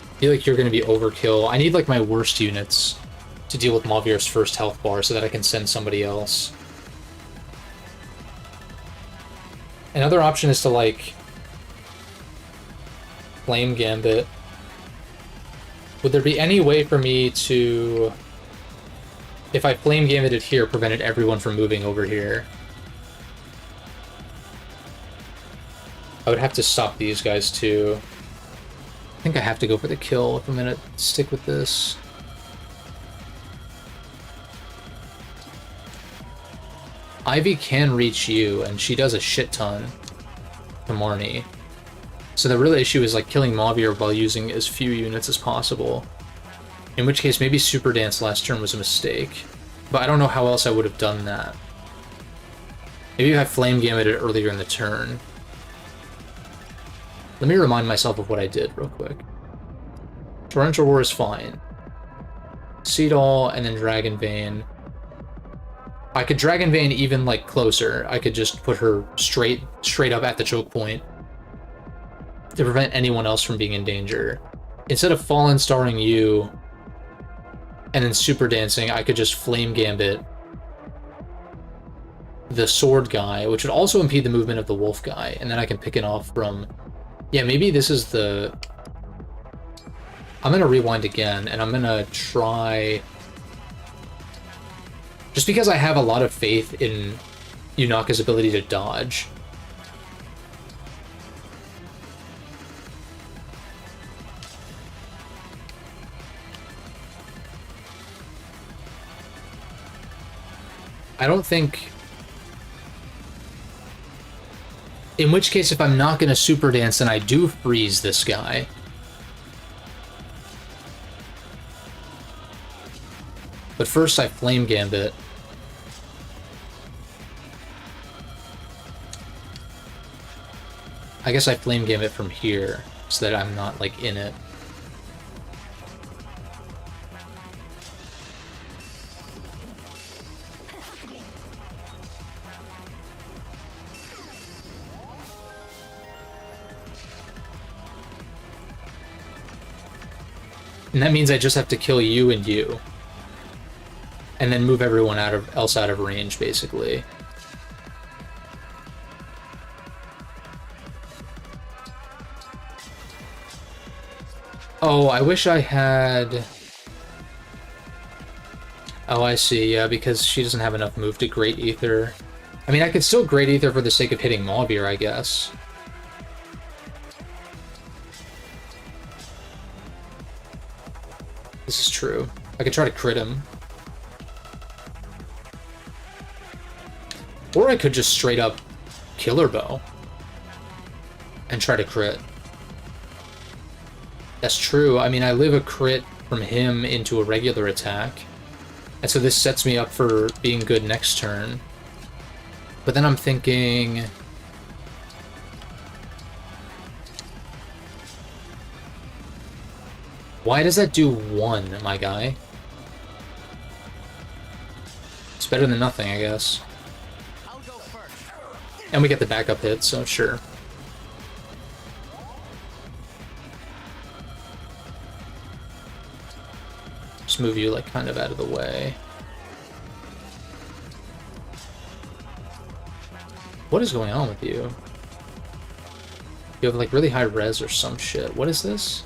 S1: I feel like you're going to be overkill. I need like my worst units to deal with Mauvir's first health bar so that I can send somebody else. Another option is to like Flame Gambit. Would there be any way for me to, if I Flame Gambited here, prevented everyone from moving over here? I would have to stop these guys too. I think I have to go for the kill if I'm gonna stick with this. Ivy can reach you, and she does a shit ton to Marnie. So the real issue is like killing Mauvir while using as few units as possible. In which case, maybe Super Dance last turn was a mistake. But I don't know how else I would have done that. Maybe I Flame Gambited earlier in the turn. Let me remind myself of what I did real quick. Torrential Roar is fine. Seedall, and then Dragon Vein. I could Dragon Vein even, like, closer. I could just put her straight up at the choke point to prevent anyone else from being in danger. Instead of Fallen Starring you and then Super Dancing, I could just Flame Gambit the sword guy, which would also impede the movement of the wolf guy, and then I can pick it off from... Yeah, maybe this is the... I'm gonna rewind again, and I'm gonna try... Just because I have a lot of faith in Yunaka's ability to dodge. I don't think... In which case, if I'm not going to super dance, then I do freeze this guy. But first I Flame Gambit. I guess I Flame Gambit from here, so that I'm not, like, in it. And that means I just have to kill you and you. And then move everyone else out of range, basically. Oh, I wish I had... Oh, I see, yeah, because she doesn't have enough move to Great Ether. I mean, I could still Great Ether for the sake of hitting Mauvir, I guess. This is true. I could try to crit him. Or I could just straight up Killer Bow and try to crit. That's true. I mean, I live a crit from him into a regular attack. And so this sets me up for being good next turn. But then I'm thinking... Why does that do 1, my guy? It's better than nothing, I guess. And we get the backup hit, so sure. Just move you, like, kind of out of the way. What is going on with you? You have, like, really high res or some shit. What is this?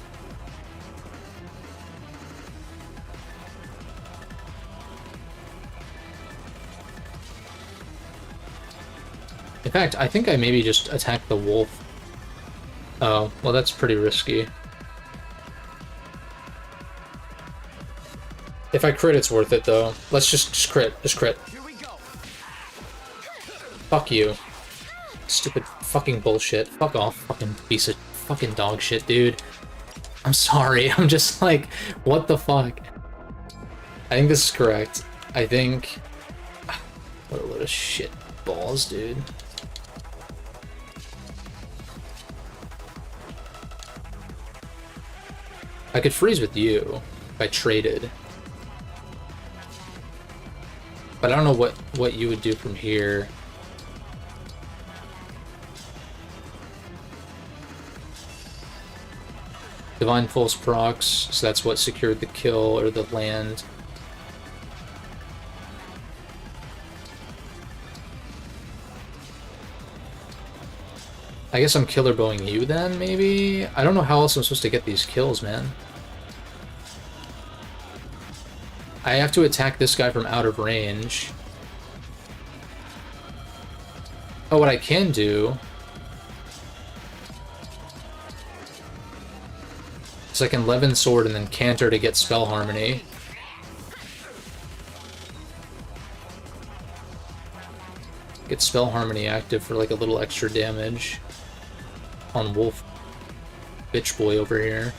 S1: In fact, I think I maybe just attacked the wolf. Oh, well, that's pretty risky. If I crit, it's worth it, though. Let's just crit. Just crit. Fuck you. Stupid fucking bullshit. Fuck off. Fucking piece of fucking dog shit, dude. I'm sorry. I'm just like, what the fuck? I think this is correct. I think... What a load of shit balls, dude. I could freeze with you if I traded. But I don't know what you would do from here. Divine Pulse procs, so that's what secured the kill or the land. I guess I'm killer bowing you then, maybe? I don't know how else I'm supposed to get these kills, man. I have to attack this guy from out of range. Oh, what I can do is I can Levin Sword and then Canter to get Spell Harmony. Get Spell Harmony active for like a little extra damage on Wolf Bitch Boy over here.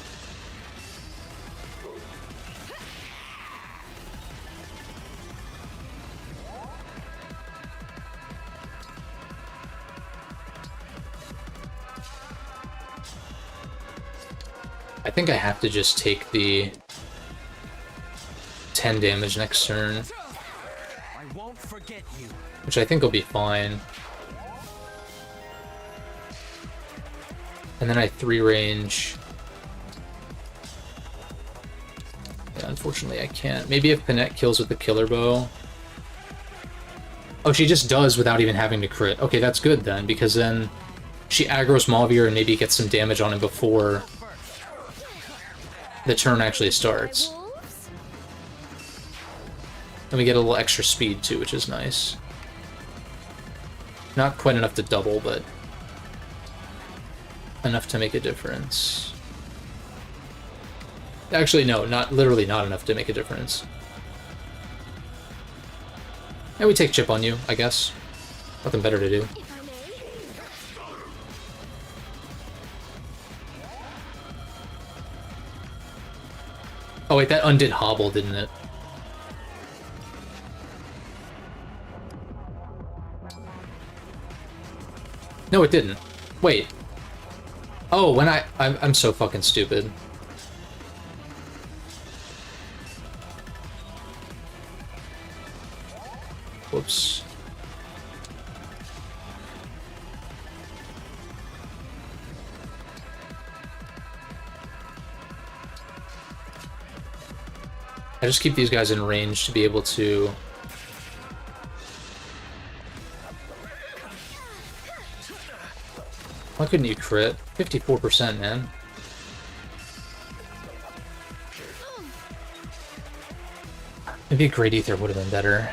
S1: I think I have to just take the 10 damage next turn,
S4: I won't forget you.
S1: which I think will be fine. And then I 3 range. Yeah, unfortunately I can't. Maybe if Panette kills with the killer bow. Oh, she just does without even having to crit. Okay, that's good then, because then she aggroes Mauvir and maybe gets some damage on him before the turn actually starts. And we get a little extra speed too, which is nice. Not quite enough to double, but enough to make a difference. Actually, no, literally not enough to make a difference. And we take chip on you, I guess. Nothing better to do. Oh wait, that undid hobble, didn't it? No, it didn't. Wait. Oh, when I'm so fucking stupid. Whoops. I just keep these guys in range to be able to... Why couldn't you crit? 54%, man. Maybe a Great Ether would have been better.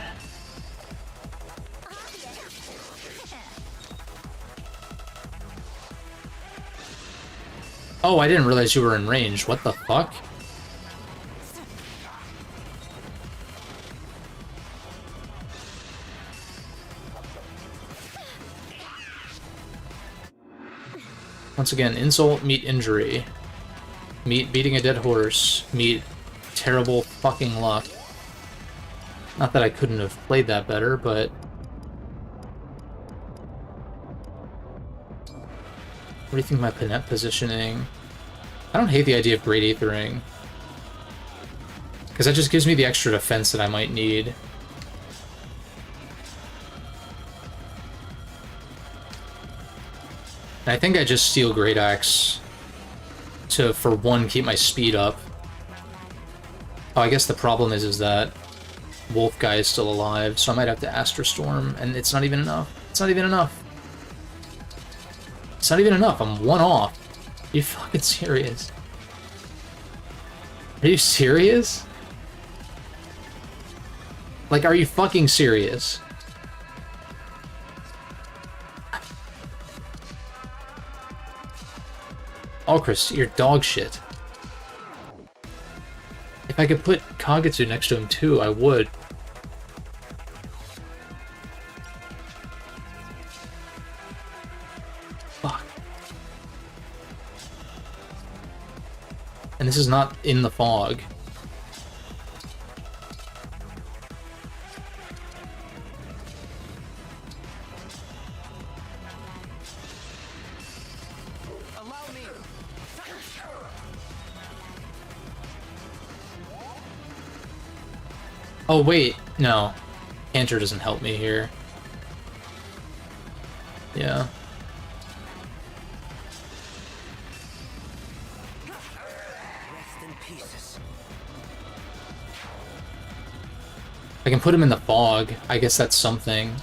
S1: Oh, I didn't realize you were in range. What the fuck? Once again, insult, meet injury. Meet beating a dead horse. Meet terrible fucking luck. Not that I couldn't have played that better, but... Rethink my Panette positioning. I don't hate the idea of Great Aethering, because that just gives me the extra defense that I might need. And I think I just steal Great Axe to, for one, keep my speed up. Oh, I guess the problem is that Wolf guy is still alive, so I might have to Astra Storm, and it's not even enough. It's not even enough. It's not even enough. I'm one off. Are you fucking serious? Are you serious? Like, are you fucking serious? Oh, Chris, you're dog shit. If I could put Kagetsu next to him too, I would. Fuck. And this is not in the fog. Oh wait, no. Cantor doesn't help me here. Yeah. I can put him in the fog. I guess that's something.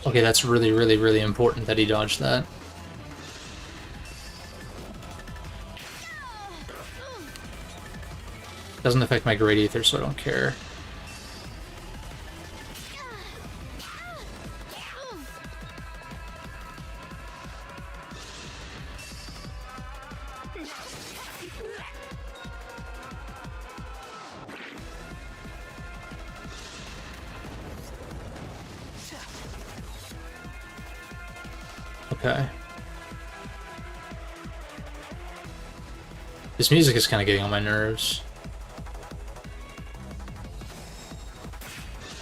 S1: Okay, that's really, really, really important that he dodged that. Doesn't affect my Great Ether, so I don't care. Okay. This music is kind of getting on my nerves.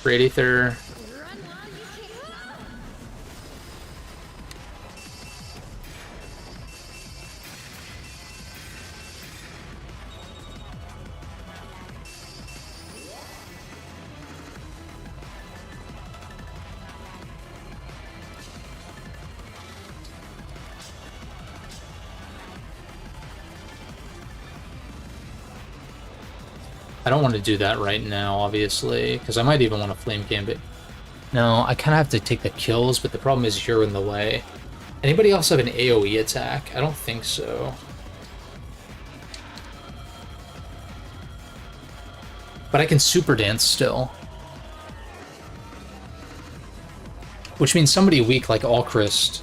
S1: Great Ether. I don't want to do that right now, obviously, because I might even want to Flame Gambit. No, I kind of have to take the kills, but the problem is you're in the way. Anybody else have an AoE attack? I don't think so. But I can Super Dance still. Which means somebody weak like Alchrist,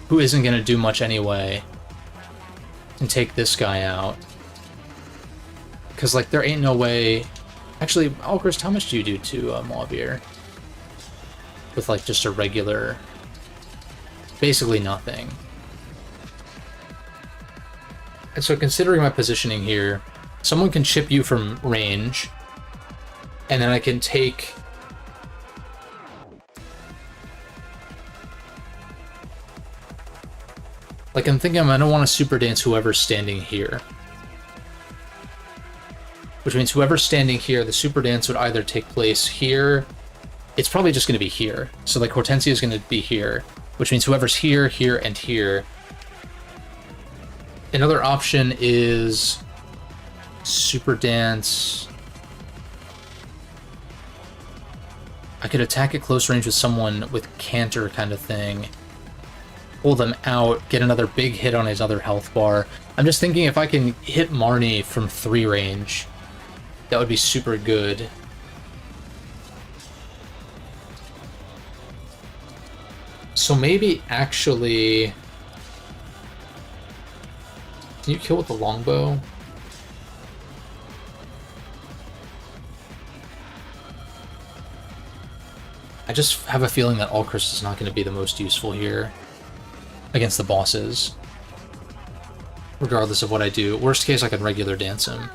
S1: who isn't going to do much anyway, can take this guy out. Because, like, there ain't no way... Actually, Alchrist, how much do you do to Mauvir? With, like, just a regular... Basically nothing. And so, considering my positioning here, someone can chip you from range, and then I can take... Like, I'm thinking I don't want to Super Dance whoever's standing here. Which means whoever's standing here, the Super Dance would either take place here. It's probably just going to be here. So, like, Hortensia is going to be here. Which means whoever's here, here, and here. Another option is Super Dance. I could attack at close range with someone with Canter kind of thing. Pull them out, get another big hit on his other health bar. I'm just thinking if I can hit Marnie from 3 range, that would be super good. So maybe actually... Can you kill with the longbow? I just have a feeling that Alchrist is not going to be the most useful here against the bosses. Regardless of what I do. Worst case, I can regular dance him.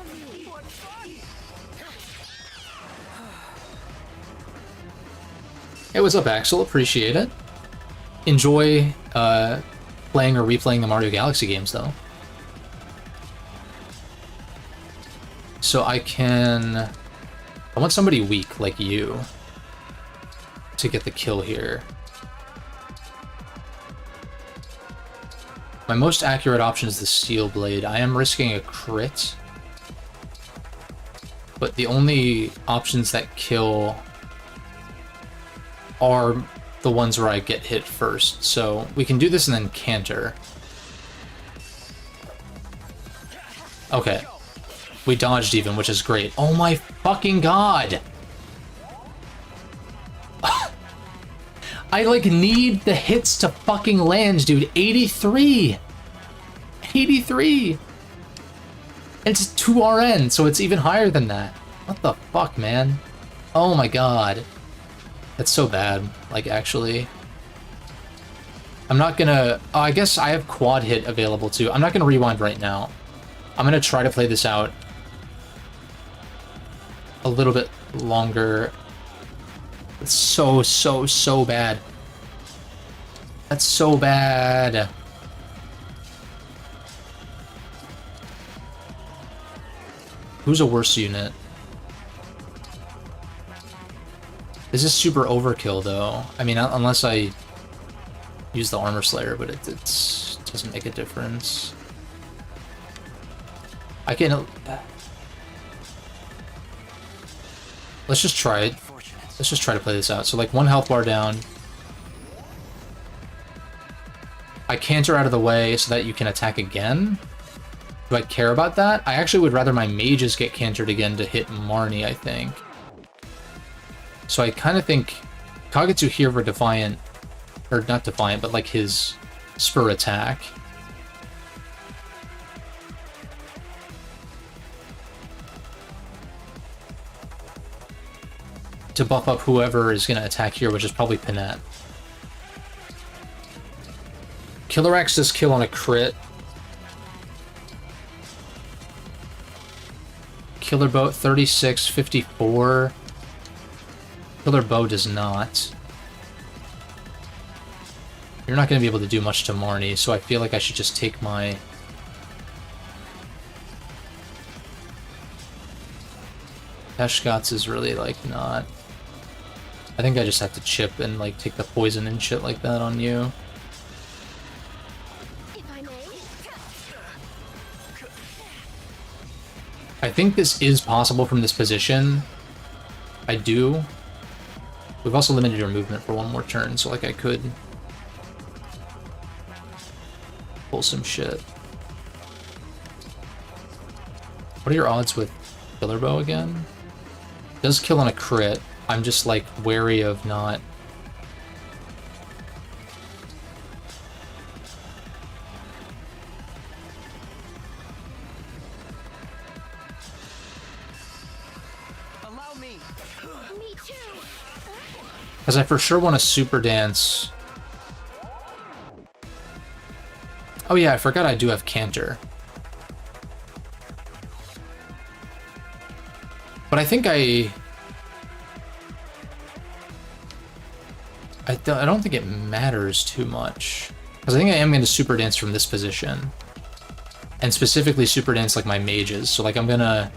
S1: Hey, what's up, Axel? Appreciate it. Enjoy playing or replaying the Mario Galaxy games, though. So I can... I want somebody weak, like you, to get the kill here. My most accurate option is the Steel Blade. I am risking a crit, but the only options that kill are the ones where I get hit first. So we can do this and then Canter. Okay. We dodged even, which is great. Oh my fucking god! I, like, need the hits to fucking land, dude. 83! 83! It's 2 RN, so it's even higher than that. What the fuck, man? Oh my god. That's so bad, like, actually. I'm not gonna... Oh, I guess I have quad hit available, too. I'm not gonna rewind right now. I'm gonna try to play this out a little bit longer. It's so, so, so bad. That's so bad. Who's a worse unit? This is super overkill, though. I mean, unless I use the Armor Slayer, but it doesn't make a difference. I can... Let's just try it. Let's just try to play this out. So, like, 1 health bar down. I canter out of the way so that you can attack again. Do I care about that? I actually would rather my mages get cantered again to hit Marnie, I think. So I kind of think Kagetsu here for Defiant, or not Defiant, but like his spur attack. To buff up whoever is going to attack here, which is probably Panette. Killer Axe does kill on a crit. Killer Bow 36, 54. Killer Bow does not. You're not going to be able to do much to Marnie, so I feel like I should just take my... Peshkots is really, like, not... I think I just have to chip and, like, take the poison and shit like that on you. I think this is possible from this position. I do. We've also limited your movement for one more turn, so, like, I could... pull some shit. What are your odds with Killer Bow again? Does kill on a crit. I'm just like wary of not...
S4: Allow me.
S8: Me too.
S1: Because I for sure want to super dance. Oh yeah, I forgot I do have Canter. But I think I don't think it matters too much. Because I think I am going to super dance from this position. And specifically super dance like my mages. So like I'm going to...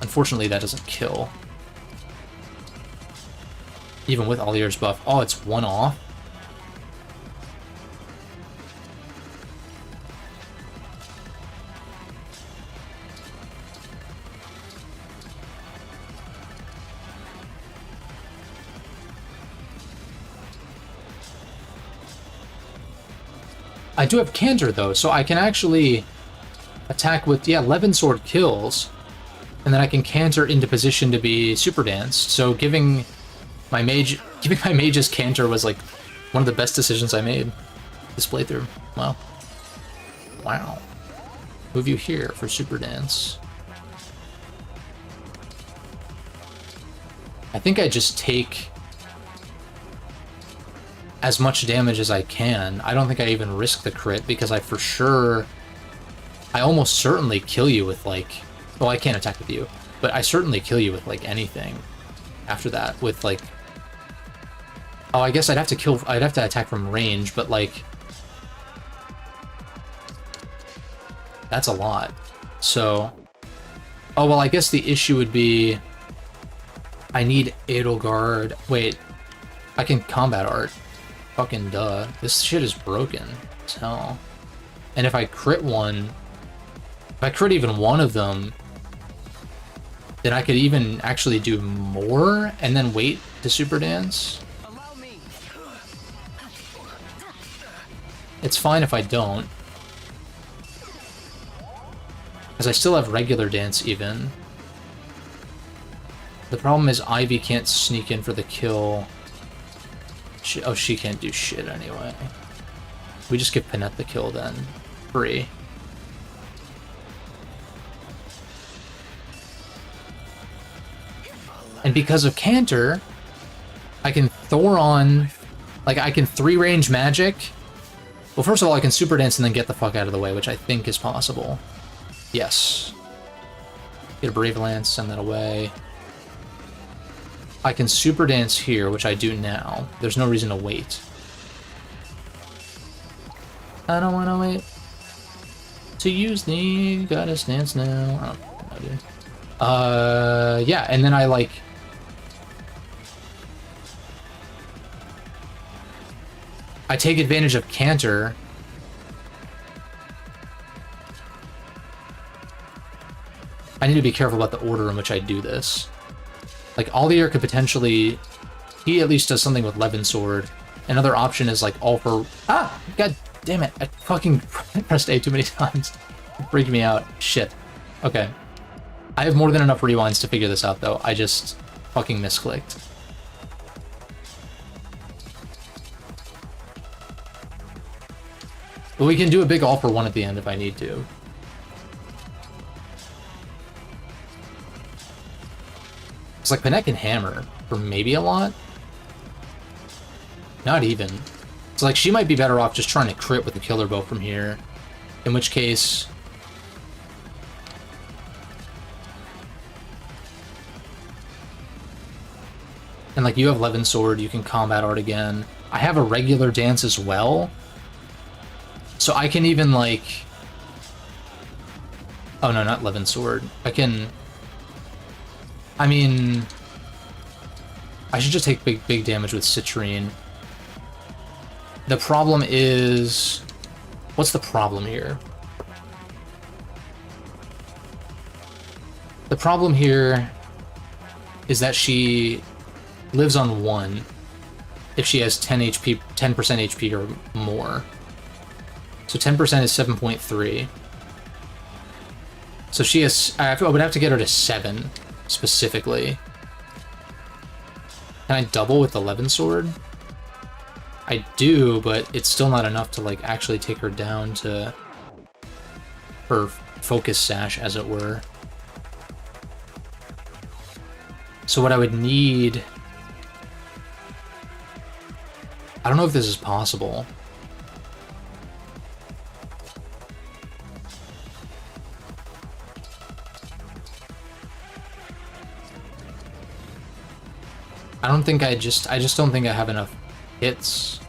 S1: Unfortunately that doesn't kill. Even with Alier's buff. Oh, it's one off? I do have Canter, though, so I can actually attack with, yeah, Levin Sword kills, and then I can Canter into position to be Super Dance. So giving my mage's Canter was, like, one of the best decisions I made this playthrough. Wow. Wow. Move you here for Super Dance. I think I just take as much damage as I can. I don't think I even risk the crit because I almost certainly kill you with like, well, I can't attack with you, but I certainly kill you with like anything after that with like, oh, I guess I'd have to attack from range, but like, that's a lot. So, oh, well, I guess the issue would be I need Edelgard. Wait, I can combat art. Fucking duh. This shit is broken as hell. And if I crit one, if I crit even one of them, then I could even actually do more and then wait to super dance. It's fine if I don't. Because I still have regular dance even. The problem is Ivy can't sneak in for the kill. She can't do shit anyway. We just give Panette the kill then. Free. And because of Canter, I can Thoron, like I can 3-range magic. Well, first of all, I can super dance and then get the fuck out of the way, which I think is possible. Yes. Get a Brave Lance, send that away. I can super dance here, which I do now. There's no reason to wait. I don't want to wait to use the goddess dance now. I don't know, dude. Yeah, and then I like... I take advantage of Canter. I need to be careful about the order in which I do this. Like, Allier could potentially... He at least does something with Levin Sword. Another option is, like, all for... Ah! God damn it. I fucking pressed A too many times. It freaked me out. Shit. Okay. I have more than enough rewinds to figure this out, though. I just fucking misclicked. But we can do a big all for one at the end if I need to. It's like Panette can hammer for maybe a lot. Not even. It's like she might be better off just trying to crit with the killer bow from here. In which case... And like you have Levin Sword, you can combat art again. I have a regular dance as well. So I can even like... Oh no, not Levin Sword. I can... I mean... I should just take big damage with Citrine. The problem is... What's the problem here? The problem here is that she lives on 1 if she has 10 HP, 10% HP or more. So 10% is 7.3. So she has... I would have to get her to 7, specifically. Can I double with the Levin Sword? I do, but it's still not enough to, like, actually take her down to her focus sash, as it were. So what I would need... I don't know if this is possible. I just don't think I have enough hits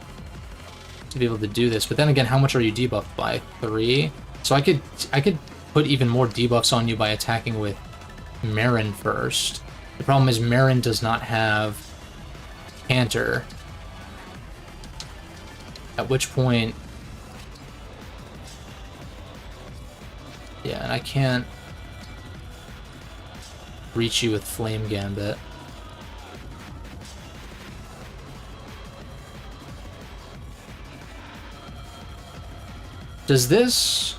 S1: to be able to do this. But then again, how much are you debuffed by? 3? So I could put even more debuffs on you by attacking with Marin first. The problem is Marin does not have Canter. At which point... Yeah, and I can't reach you with Flame Gambit. Does this...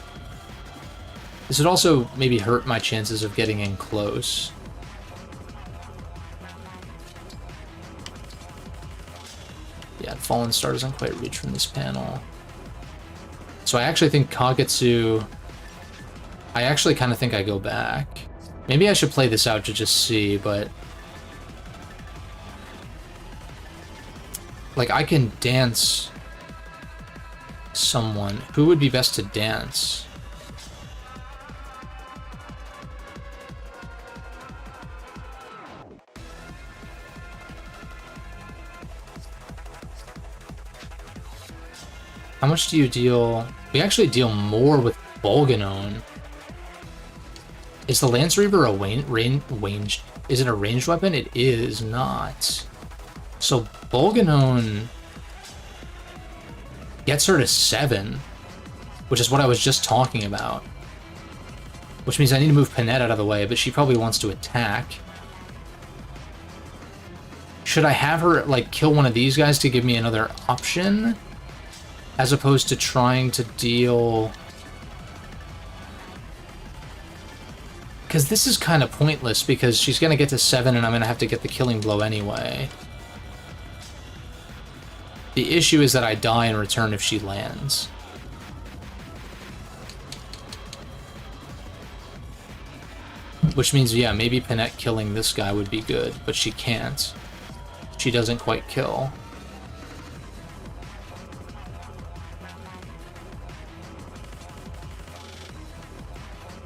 S1: This would also maybe hurt my chances of getting in close. Yeah, Fallen Star doesn't quite reach from this panel. So I actually think Kagetsu... I actually kind of think I go back. Maybe I should play this out to just see, but... Like, I can dance... someone. Who would be best to dance? How much do you deal? We actually deal more with Bolganone. Is the Lance Reaver a ranged? Is it a ranged weapon? It is not. So Bolganone gets her to 7, which is what I was just talking about. Which means I need to move Panette out of the way, but she probably wants to attack. Should I have her, like, kill one of these guys to give me another option? As opposed to trying to deal... Because this is kind of pointless, because she's going to get to 7 and I'm going to have to get the killing blow anyway. The issue is that I die in return if she lands. Which means, yeah, maybe Panette killing this guy would be good, but she can't. She doesn't quite kill.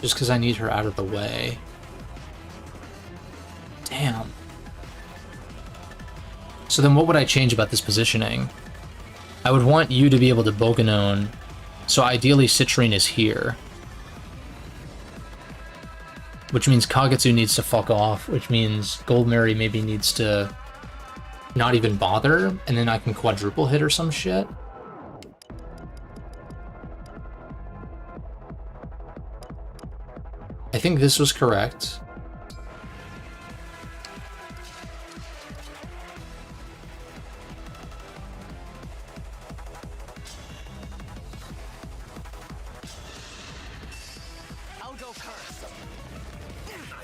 S1: Just because I need her out of the way. Damn. So then what would I change about this positioning? I would want you to be able to Bolganone, so ideally Citrine is here. Which means Kagetsu needs to fuck off, which means Goldmary maybe needs to not even bother, and then I can quadruple hit or some shit. I think this was correct.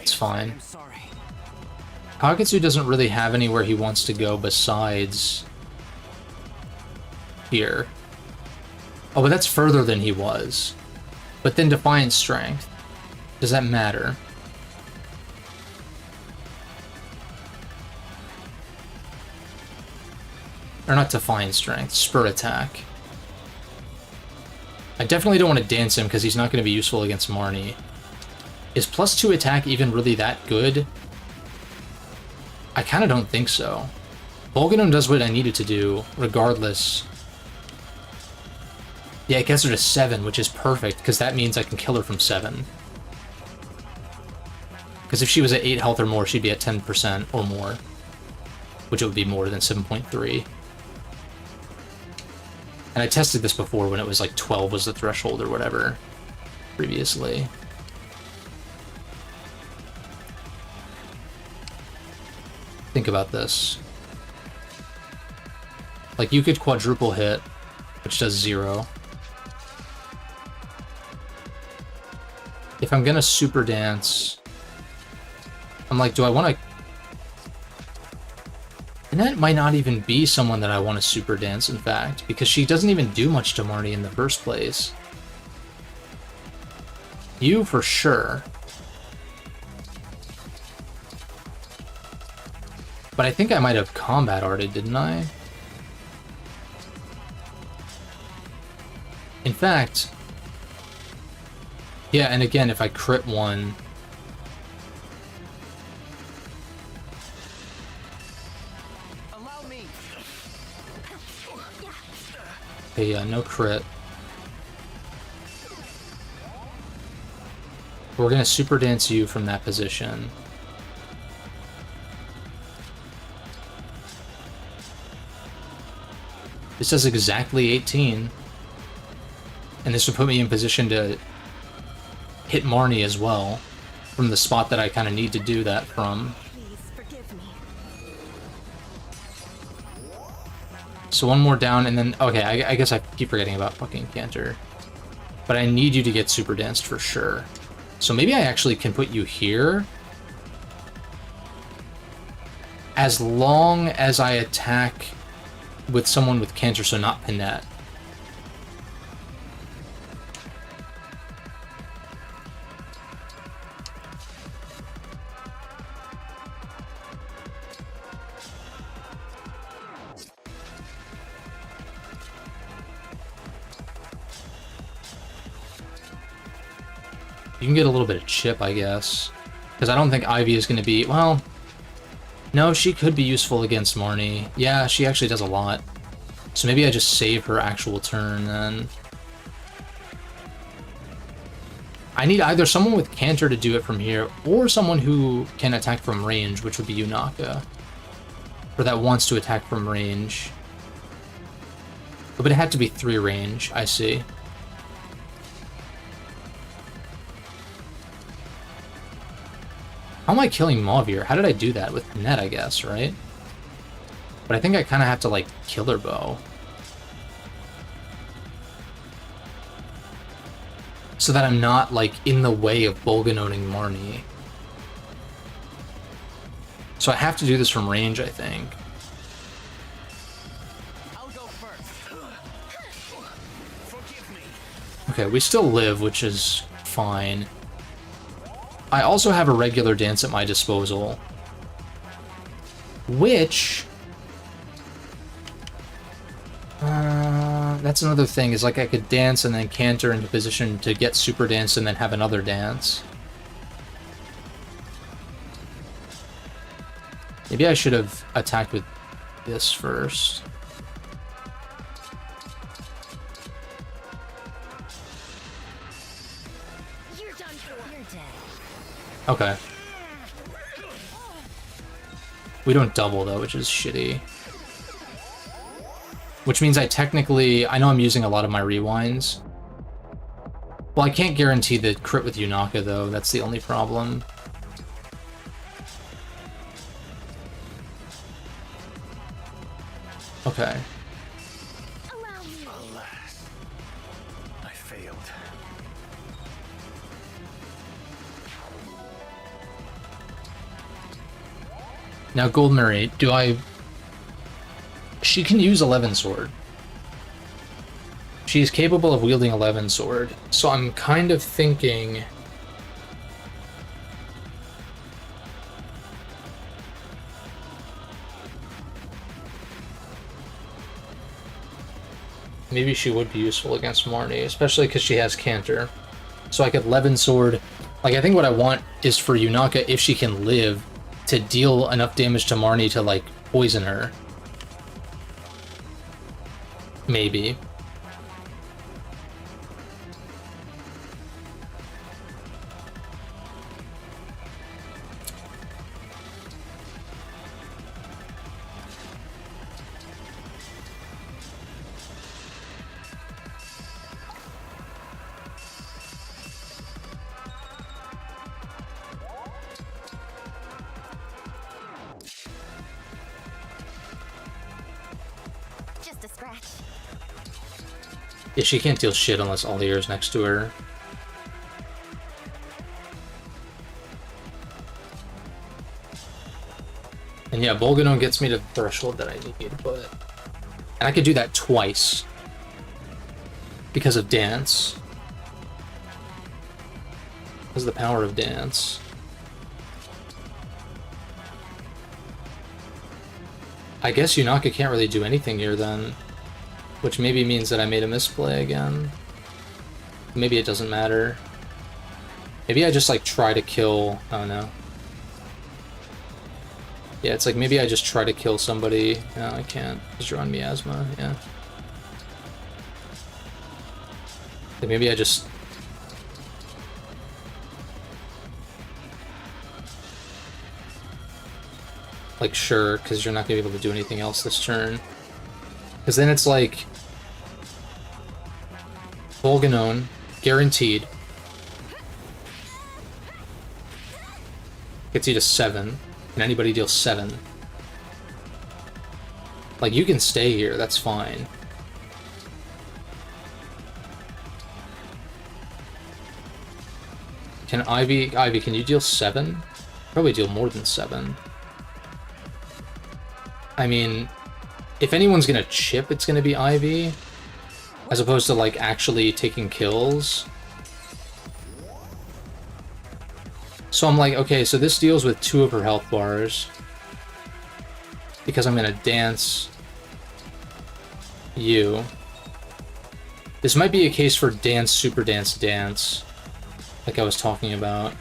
S1: It's fine. Kagetsu doesn't really have anywhere he wants to go besides here. Oh, but that's further than he was. But then Defiant Strength. Does that matter? Or not Defiant Strength, Spur Attack. I definitely don't want to dance him because he's not going to be useful against Marnie. Is +2 attack even really that good? I kind of don't think so. Bolganone does what I needed to do, regardless. Yeah, it gets her to 7, which is perfect, because that means I can kill her from 7. Because if she was at 8 health or more, she'd be at 10% or more. Which it would be more than 7.3. And I tested this before when it was like 12 was the threshold or whatever, previously. Think about this. Like, you could quadruple hit, which does 0. If I'm gonna super dance, I'm like, do I want to... And that might not even be someone that I want to super dance, in fact, because she doesn't even do much to Marnie in the first place. You, for sure. But I think I might have combat arted, didn't I? In fact... Yeah, and again, if I crit 1... Okay, yeah, no crit. We're gonna super dance you from that position. This does exactly 18. And this would put me in position to hit Marnie as well, from the spot that I kind of need to do that from. So one more down, and then... Okay, I guess I keep forgetting about fucking Cantor. But I need you to get super danced for sure. So maybe I actually can put you here. As long as I attack with someone with Cantor, so not Pinette. You can get a little bit of chip, I guess. Because I don't think Ivy is going to be... Well... No, she could be useful against Marnie. Yeah, she actually does a lot. So maybe I just save her actual turn, then. I need either someone with Cantor to do it from here, or someone who can attack from range, which would be Yunaka. Or that wants to attack from range. But it had to be 3 range, I see. How am I killing Mauvir? How did I do that? With Pinette, I guess, right? But I think I kind of have to, like, kill her bow. So that I'm not, like, in the way of Bolganoning Marnie. So I have to do this from range, I think.
S4: I'll go first. Forgive me.
S1: Okay, we still live, which is fine. I also have a regular dance at my disposal, which, that's another thing, is like I could dance and then canter into position to get super dance and then have another dance. Maybe I should have attacked with this first. Okay. We don't double, though, which is shitty. Which means I technically... I know I'm using a lot of my rewinds. Well, I can't guarantee the crit with Yunaka, though. That's the only problem. Okay.
S3: Alas, I failed.
S1: Now, Goldmary, do I... She can use 11 Sword. She is capable of wielding 11 Sword, so I'm kind of thinking... Maybe she would be useful against Marnie, especially because she has Cantor. So I could 11 Sword... Like, I think what I want is for Yunaka, if she can live, to deal enough damage to Marnie to, like, poison her. Maybe.
S8: Just a scratch.
S1: Yeah, she can't deal shit unless Alir's next to her. And yeah, Bolganon gets me to the threshold that I need, but... And I could do that twice. Because of dance. Because of the power of dance. I guess Yunaka can't really do anything here then. Which maybe means that I made a misplay again. Maybe it doesn't matter. Maybe I just like try to kill... Oh no. Yeah, it's like maybe I just try to kill somebody. No, I can't, because you're on miasma, yeah. Like maybe I just... Like, sure, because you're not going to be able to do anything else this turn. Because then it's like... Bolganon, guaranteed. Gets you to 7. Can anybody deal 7? Like, you can stay here, that's fine. Can Ivy, can you deal 7? Probably deal more than 7. I mean, if anyone's gonna chip, it's gonna be Ivy. As opposed to, like, actually taking kills. So I'm like, okay, so this deals with 2 of her health bars. Because I'm gonna dance you. This might be a case for dance, super dance, dance. Like I was talking about.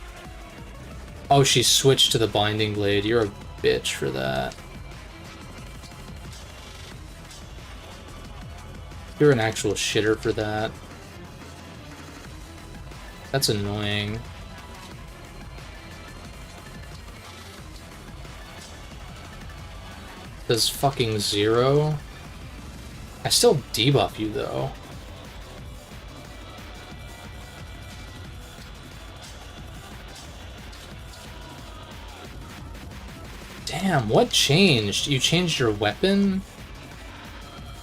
S1: Oh, she switched to the binding blade. You're a bitch for that. You're an actual shitter for that. That's annoying. Does fucking 0? I still debuff you though. Damn, what changed? You changed your weapon?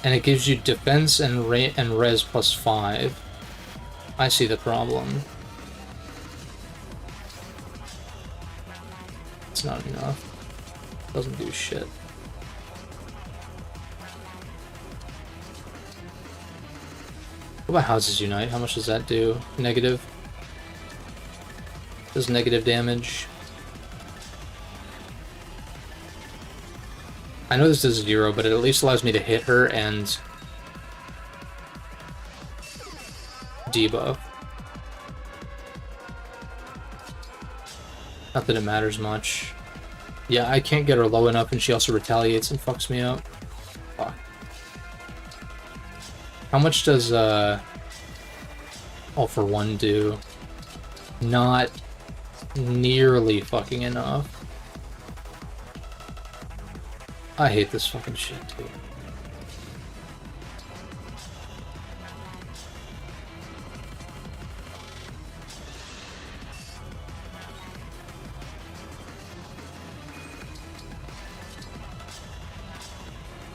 S1: And it gives you defense and res plus 5. I see the problem. It's not enough. Doesn't do shit. What about Houses Unite? How much does that do? Negative? Does negative damage? I know this does 0, but it at least allows me to hit her and debuff. Not that it matters much. Yeah, I can't get her low enough, and she also retaliates and fucks me up. Fuck. How much does All for One do? Not nearly fucking enough. I hate this fucking shit, too.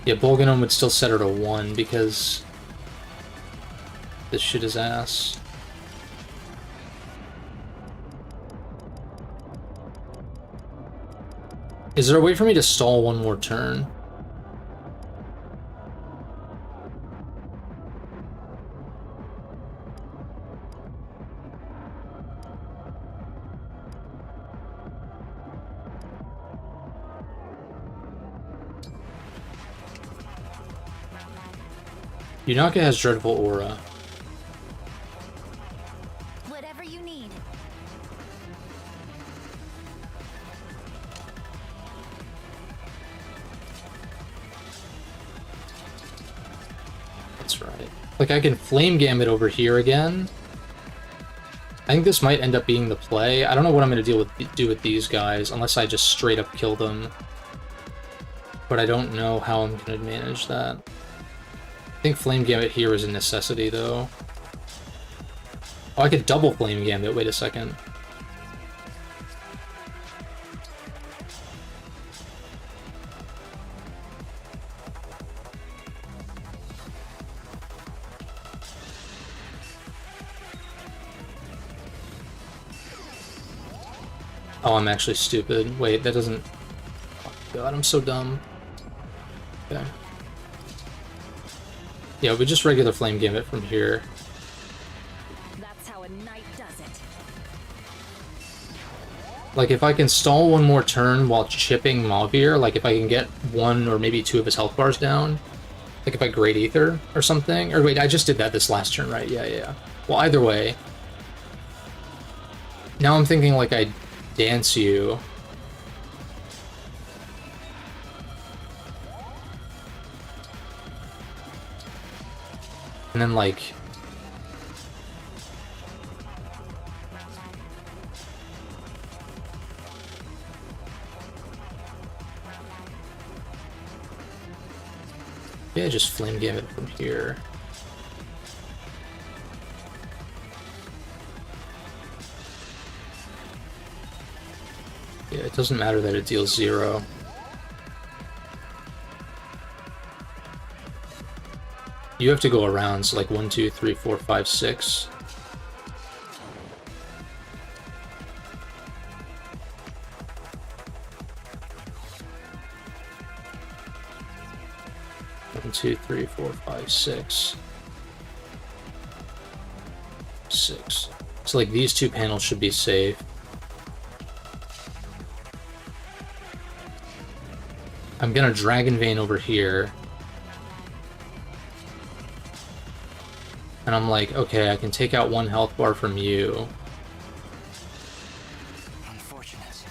S1: Yeah, Bolganon would still set her to 1 because this shit is ass. Is there a way for me to stall 1 more turn? Yunaka has Dreadful Aura.
S8: Whatever you need.
S1: That's right. Like, I can Flame Gambit over here again. I think this might end up being the play. I don't know what I'm going to do with these guys, unless I just straight up kill them. But I don't know how I'm going to manage that. I think Flame Gambit here is a necessity, though. Oh, I could double Flame Gambit. Wait a second. Oh, I'm actually stupid. Wait, that doesn't... Oh, God, I'm so dumb. Okay. Yeah, we just regular Flame Gambit from here.
S8: That's how a knight does it.
S1: Like, if I can stall one more turn while chipping Mauvir, like if I can get one or maybe two of his health bars down, like if I Great Ether or something, or wait, I just did that this last turn, right? Yeah. Well, either way, now I'm thinking like I dance you. And then like... yeah, just Flame Gambit from here. Yeah, it doesn't matter that it deals 0. You have to go around, so like 1, 2, 3, 4, 5, 6. One, 2, 3, 4, 5, 6. 6. So like these two panels should be safe. I'm gonna Dragon Vein over here. And I'm like, okay, I can take out one health bar from you.
S14: Unfortunate.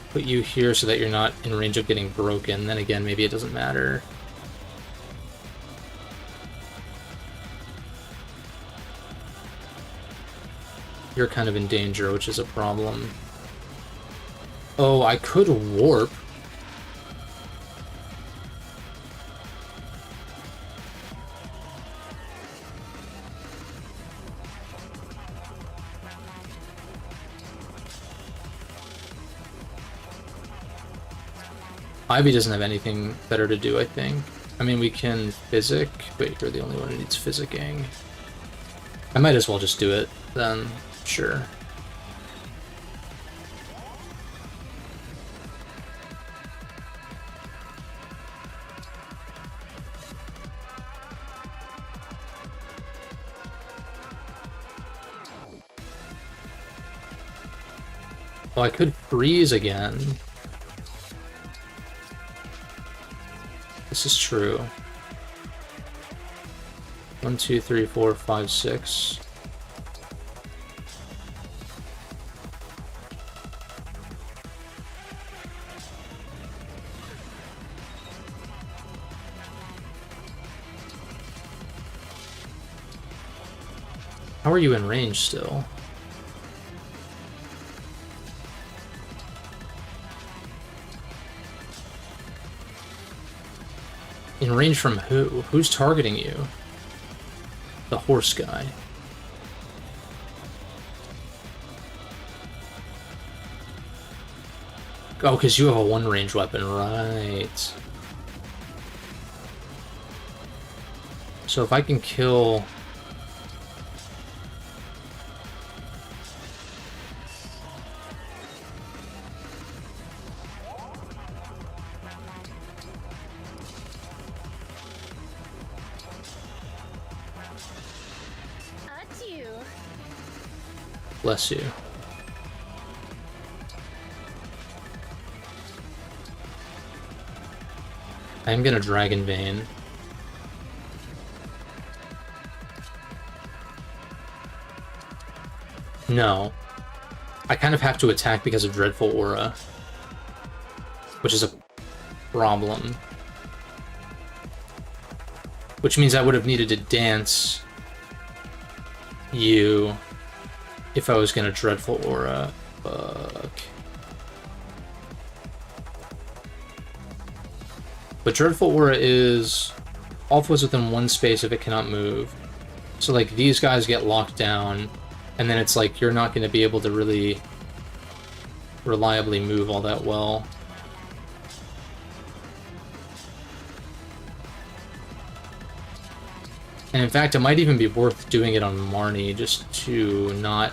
S1: Put you here so that you're not in range of getting broken. Then again, maybe it doesn't matter. You're kind of in danger, which is a problem. Oh, I could warp. Ivy doesn't have anything better to do, I think. I mean, we can Physic. Wait, you're the only one who needs Physicking. I might as well just do it, then. Sure. Oh, I could freeze again. This is true. 1, 2, 3, 4, 5, 6. How are you in range still? In range from who? Who's targeting you? The horse guy. Oh, because you have a one-range weapon, right. So if I can kill... Bless you. I'm gonna Dragon Vein. No. I kind of have to attack because of Dreadful Aura. which is a problem. Which means I would have needed to dance you if I was gonna Dreadful Aura. Fuck. But Dreadful Aura is off was within one space if it cannot move. So like these guys get locked down, and then it's like you're not going to be able to really reliably move all that well. And in fact, it might even be worth doing it on Marnie just to not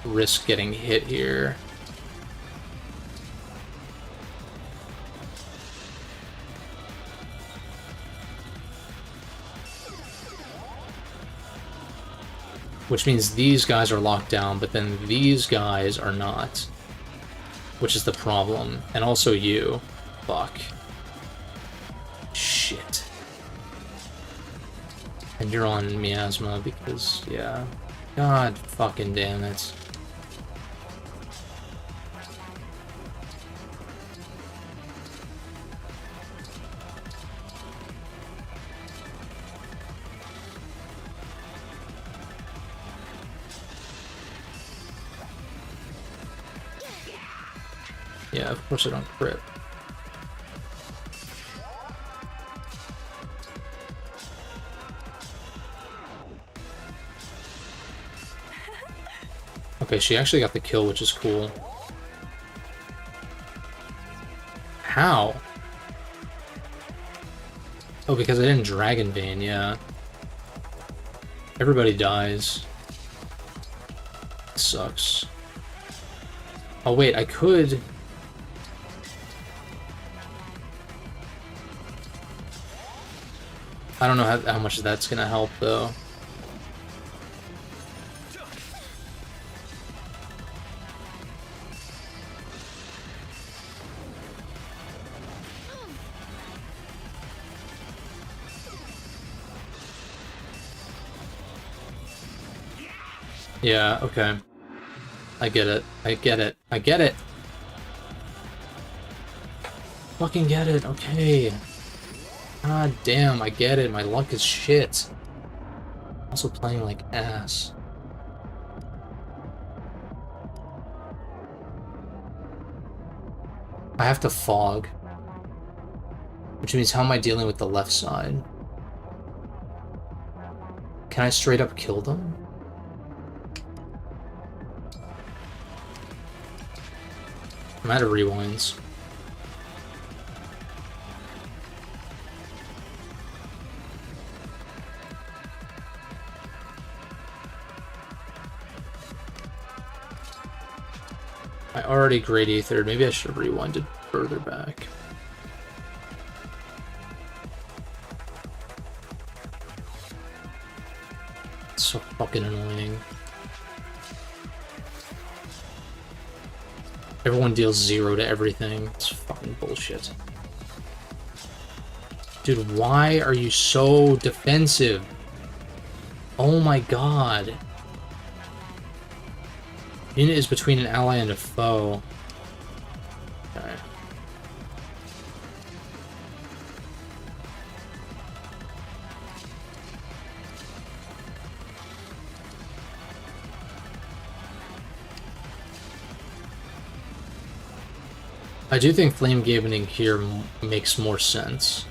S1: risk getting hit here. Which means these guys are locked down, but then these guys are not. Which is the problem. And also you. Fuck. Shit. And you're on Miasma because, yeah. God fucking damn it. Yeah, of course I don't crit. Okay, she actually got the kill, which is cool. How? Oh, because I didn't Dragon Vein, yeah. Everybody dies. Sucks. Oh wait, I could... I don't know how much that's gonna help, though. Yeah, okay. I get it. I get it. I get it! Fucking get it, okay. God damn, I get it. My luck is shit. Also playing like ass. I have to fog. Which means how am I dealing with the left side? Can I straight up kill them? I'm out of rewinds. I already Great Aethered. Maybe I should have rewinded further back. It's so fucking annoying. Everyone deals 0 to everything. It's fucking bullshit. Dude, why are you so defensive? Oh my god. Unit is between an ally and a foe. Okay. I do think Flame Gavening here makes more sense.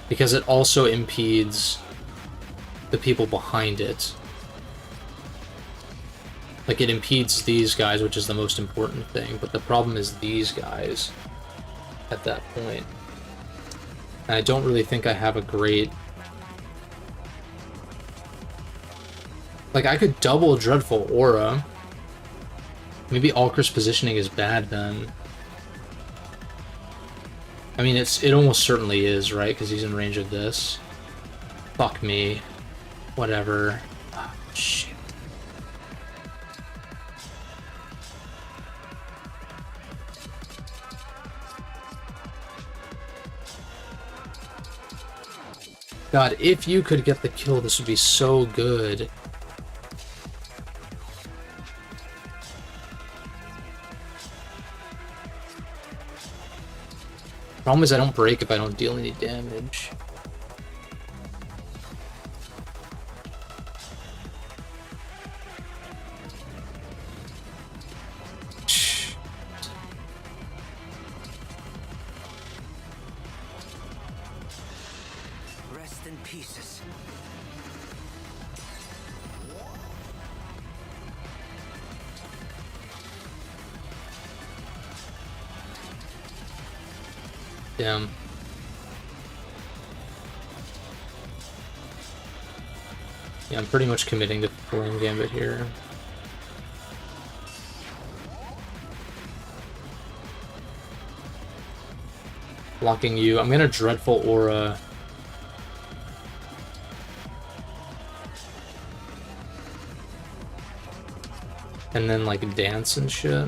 S1: Because it also impedes the people behind it. Like, it impedes these guys, which is the most important thing, but the problem is these guys at that point. And I don't really think I have a great... Like, I could double Dreadful Aura. Maybe Ulchr's positioning is bad then. I mean, it almost certainly is, right? Because he's in range of this. Fuck me. Whatever. Oh, shit. God, if you could get the kill, this would be so good. Problem is I don't break if I don't deal any damage.
S4: Rest in pieces.
S1: Damn. Yeah, I'm pretty much committing to Flame Gambit here. Blocking you. I'm gonna Dreadful Aura. And then, like, dance and shit.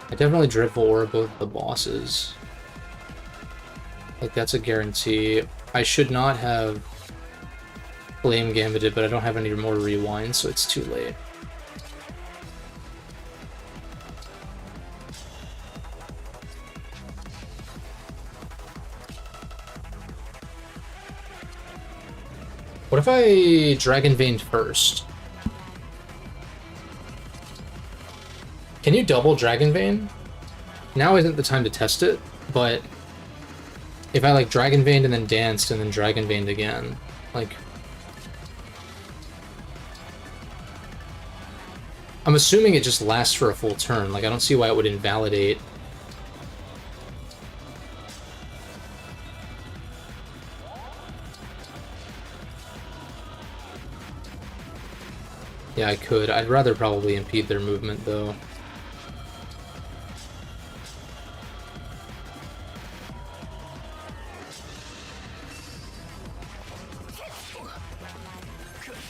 S1: I definitely Dreadful Aura both the bosses. Like, that's a guarantee. I should not have Flame Gambited, but I don't have any more rewind, so it's too late. What if I Dragon Veined first? Can you double Dragon Vein? Now isn't the time to test it, but if I like Dragon Veined and then danced and then Dragon Veined again, like, I'm assuming it just lasts for a full turn. Like, I don't see why it would invalidate. Yeah, I could. I'd rather probably impede their movement, though.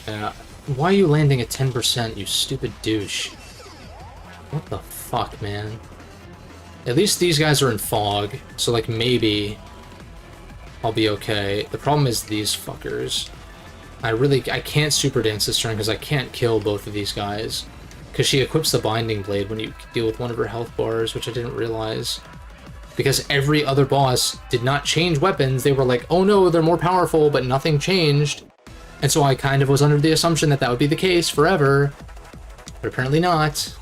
S1: Yeah. Why are you landing at 10%, you stupid douche? What the fuck, man? At least these guys are in fog, so, like, maybe I'll be okay. The problem is these fuckers. I can't super dance this turn because I can't kill both of these guys. Because she equips the Binding Blade when you deal with one of her health bars, which I didn't realize. Because every other boss did not change weapons. They were like, oh no, they're more powerful, but nothing changed. And so I kind of was under the assumption that that would be the case forever. But apparently not.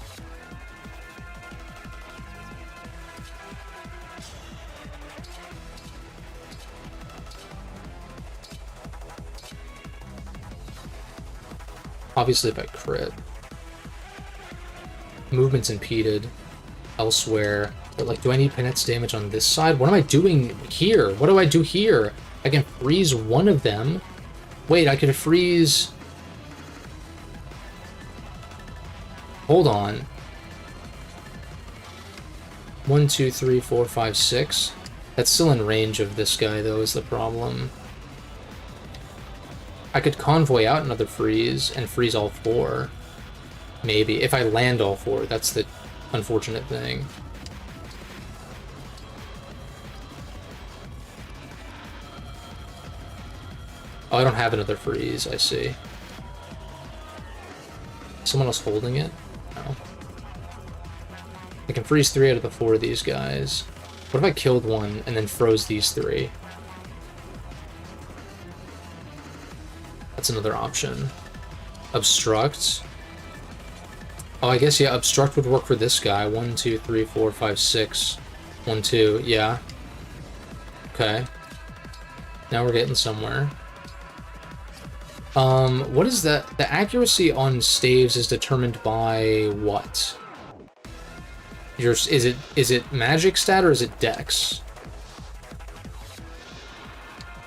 S1: Obviously if I crit. Movement's impeded elsewhere. But, like, do I need Penance damage on this side? What am I doing here? What do I do here? I can freeze one of them. Wait, I could freeze... Hold on. 1, 2, 3, 4, 5, 6. That's still in range of this guy, though, is the problem. I could convoy out another freeze and freeze all 4. Maybe. If I land all 4, that's the unfortunate thing. Oh, I don't have another freeze, I see. Someone else holding it? No. I can freeze 3 out of the 4 of these guys. What if I killed one and then froze these 3? That's another option. Obstruct. Oh, I guess, yeah, Obstruct would work for this guy. 1, 2, 3, 4, 5, 6. 1, 2, yeah. Okay. Now we're getting somewhere. What is that? The accuracy on staves is determined by what? Is it magic stat or is it dex?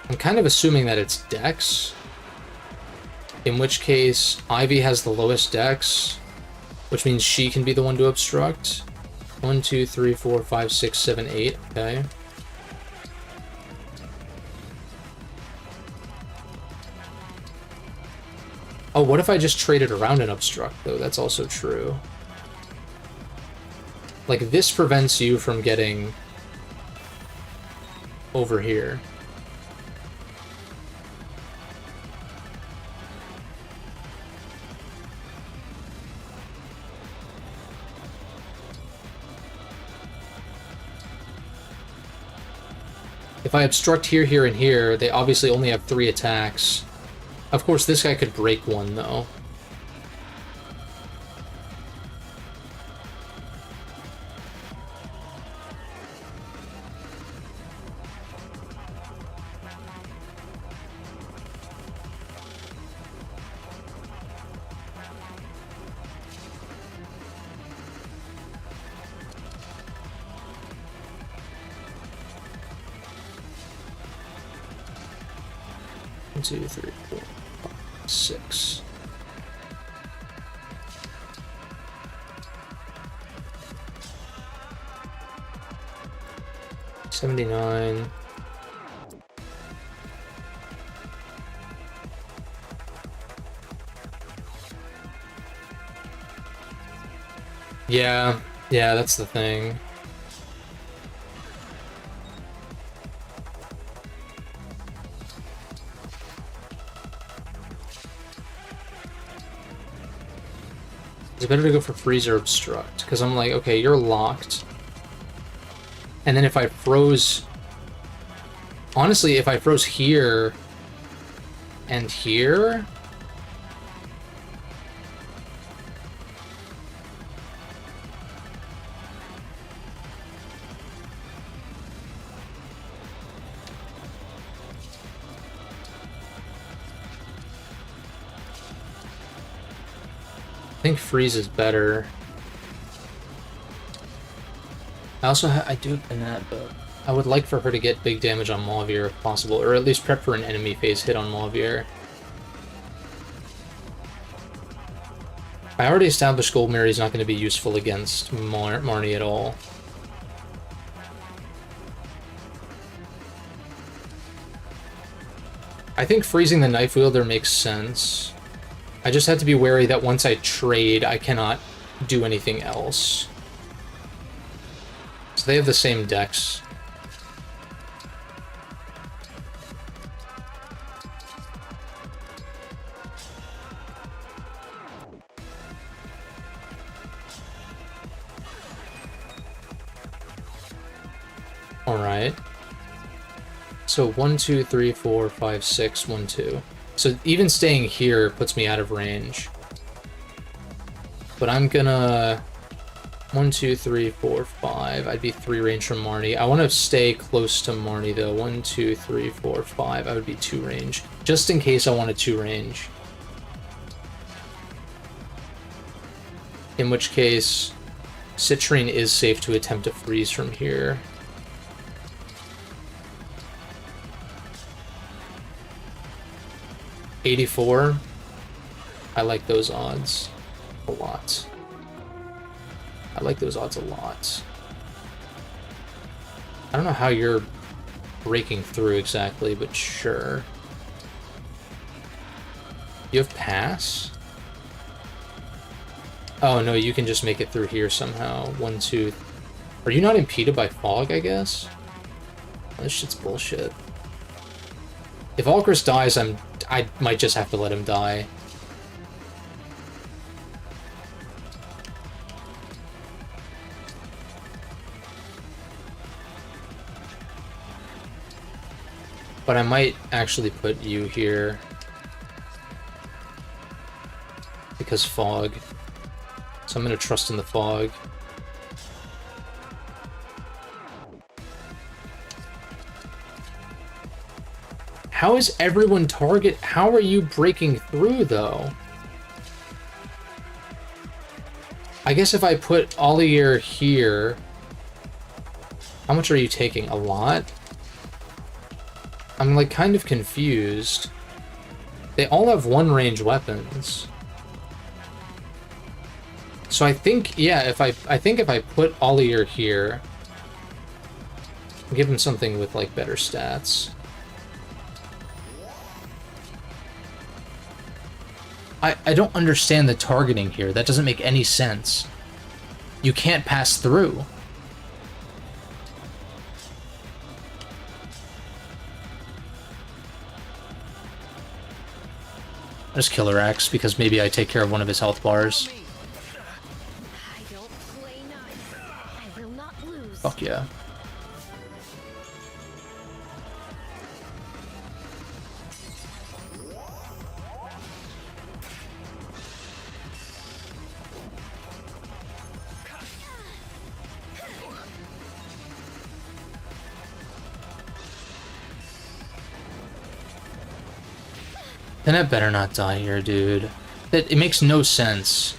S1: I'm kind of assuming that it's dex. In which case, Ivy has the lowest dex, which means she can be the one to obstruct. 1, 2, 3, 4, 5, 6, 7, 8. Okay. Oh, what if I just traded around an obstruct, though? That's also true. Like, this prevents you from getting over here. If I obstruct here, here, and here, they obviously only have 3 attacks. Of course, this guy could break one, though. One, 2, 3, 4, 5, 6. $79. Yeah, that's the thing. It's better to go for freeze or obstruct, because I'm like, okay, you're locked. And then if I froze... Honestly, if I froze here and here... I think freeze is better. I also I do have that, but I would like for her to get big damage on Mauvier if possible, or at least prep for an enemy phase hit on Mauvier. I already established Goldmary's not going to be useful against Marnie at all. I think freezing the Knife Wielder makes sense. I just have to be wary that once I trade, I cannot do anything else. So they have the same decks. Alright. So 1, 2, 3, 4, 5, 6, 1, 2. So even staying here puts me out of range. But I'm gonna... 1, 2, 3, 4, 5. I'd be 3 range from Marnie. I want to stay close to Marnie though. 1, 2, 3, 4, 5. I would be 2 range. Just in case I wanted 2 range. In which case, Citrine is safe to attempt to freeze from here. $84. I like those odds a lot. I like those odds a lot. I don't know how you're breaking through exactly, but sure. You have pass? Oh no, you can just make it through here somehow. 1, 2. Are you not impeded by fog, I guess? This shit's bullshit. If Alcris dies, I might just have to let him die. But I might actually put you here. Because fog. So I'm gonna trust in the fog. How is everyone target? How are you breaking through, though? I guess if I put Ollier here... How much are you taking? A lot? I'm, like, kind of confused. They all have 1-range weapons. So I think, yeah, if I think if I put Ollier here... Give him something with, like, better stats... I don't understand the targeting here. That doesn't make any sense. You can't pass through. I'll just Killer Axe because maybe I take care of one of his health bars. Fuck yeah. Then I better not die here, dude. It makes no sense.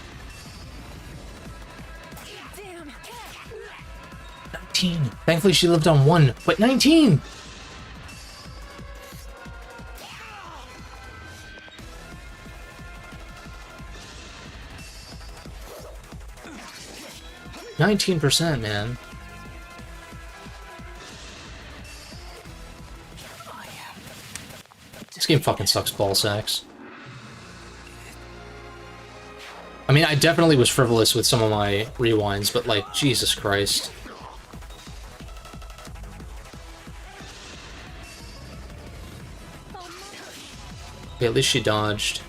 S1: 19. Thankfully she lived on 1, but 19! %, man. This game fucking sucks ball sacks. I mean, I definitely was frivolous with some of my rewinds, but like, Jesus Christ. Okay, at least she dodged.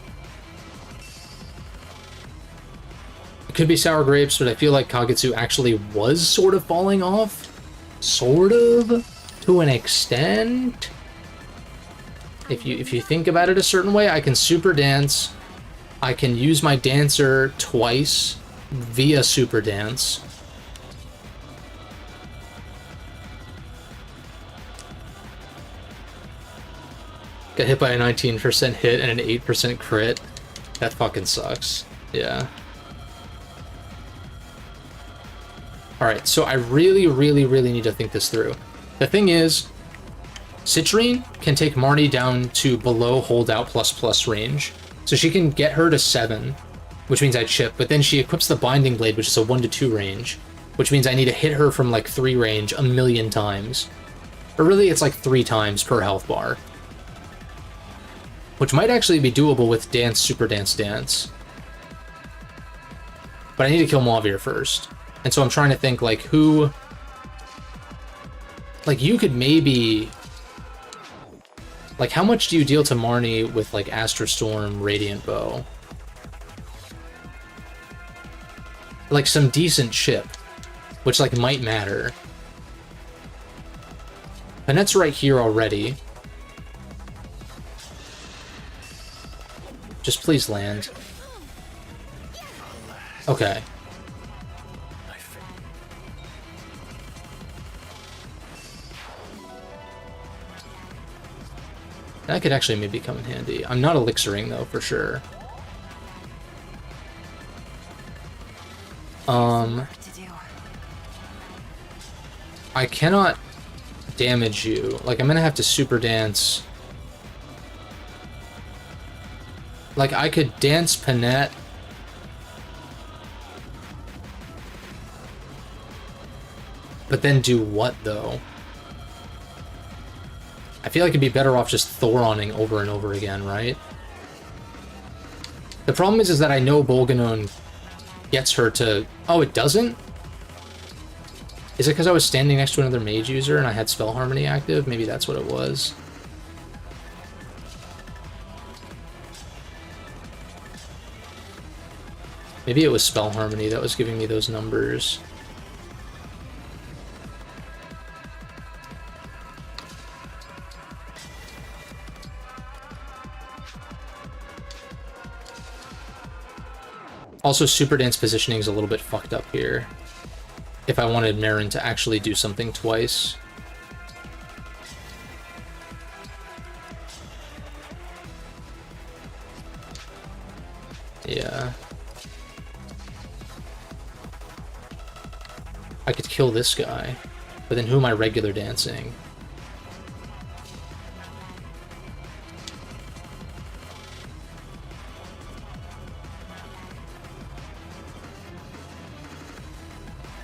S1: It could be sour grapes, but I feel like Kagetsu actually was sort of falling off. Sort of? To an extent? If you think about it a certain way, I can super dance. I can use my dancer twice via super dance. Got hit by a 19% hit and an 8% crit. That fucking sucks. Yeah. Alright, so I really need to think this through. The thing is, Citrine can take Marnie down to below holdout ++ range. So she can get her to 7, which means I chip, but then she equips the Binding Blade, which is a 1 to 2 range, which means I need to hit her from like 3 range a million times. Or really, it's like 3 times per health bar. Which might actually be doable with Dance, Super Dance, Dance. But I need to kill Mauvir first. And so I'm trying to think, like, who... Like, you could maybe... Like, how much do you deal to Marnie with, like, Astra Storm, Radiant Bow? Like, some decent chip, which, like, might matter. Panette's right here already. Just please land. Okay. That could actually maybe come in handy. I'm not elixiring, though, for sure. I cannot damage you. Like, I'm gonna have to super dance. Like, I could dance Panette. But then do what, though? I feel like it'd be better off just Thoron-ing over and over again, right? The problem is that I know Bolganone gets her to... Oh, it doesn't? Is it because I was standing next to another mage user and I had Spell Harmony active? Maybe that's what it was. Maybe it was Spell Harmony that was giving me those numbers. Also, Super Dance positioning is a little bit fucked up here. If I wanted Marin to actually do something twice. Yeah. I could kill this guy, but then who am I regular dancing?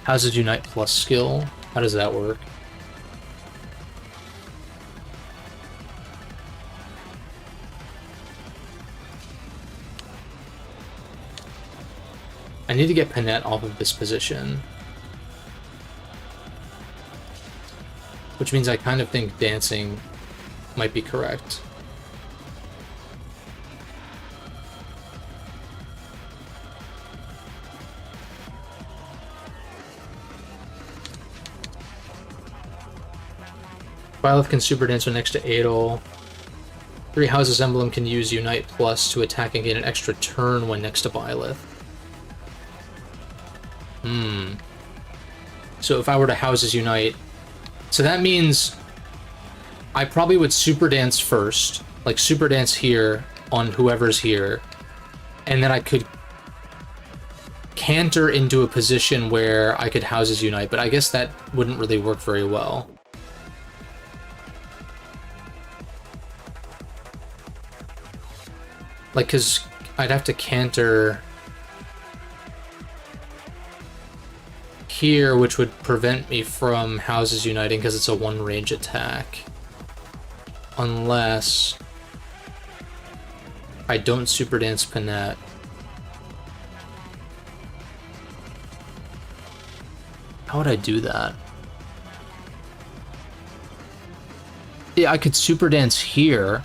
S1: How does it Unite plus skill? How does that work? I need to get Panette off of this position. Which means I kind of think dancing might be correct. Byleth can super dance when next to Adol. 3 Houses Emblem can use Unite Plus to attack and gain an extra turn when next to Byleth. So if I were to Houses Unite... So that means I probably would super dance first. Like super dance here on whoever's here. And then I could canter into a position where I could Houses Unite. But I guess that wouldn't really work very well. Like, because I'd have to canter here, which would prevent me from Houses Uniting because it's a 1-range attack. Unless I don't Super Dance Panette. How would I do that? Yeah, I could Super Dance here.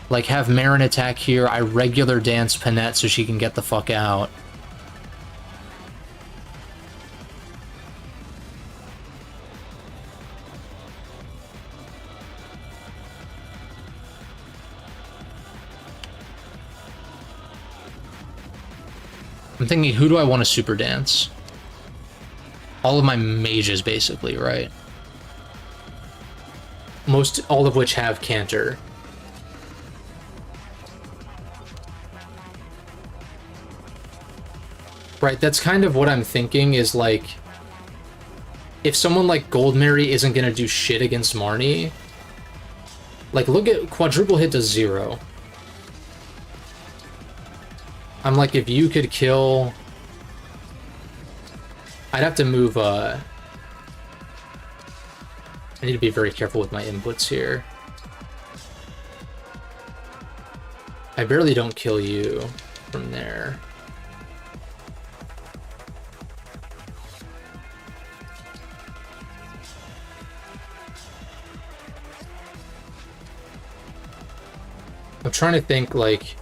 S1: Like, have Marin attack here, I regular dance Panette so she can get the fuck out. I'm thinking, who do I want to super dance? All of my mages, basically, right? All of which have canter. Right, that's kind of what I'm thinking is like, if someone like Goldmary isn't gonna do shit against Marnie, like look at quadruple hit to 0. I'm like, if you could kill, I'd have to move, I need to be very careful with my inputs here. I barely don't kill you from there. I'm trying to think, like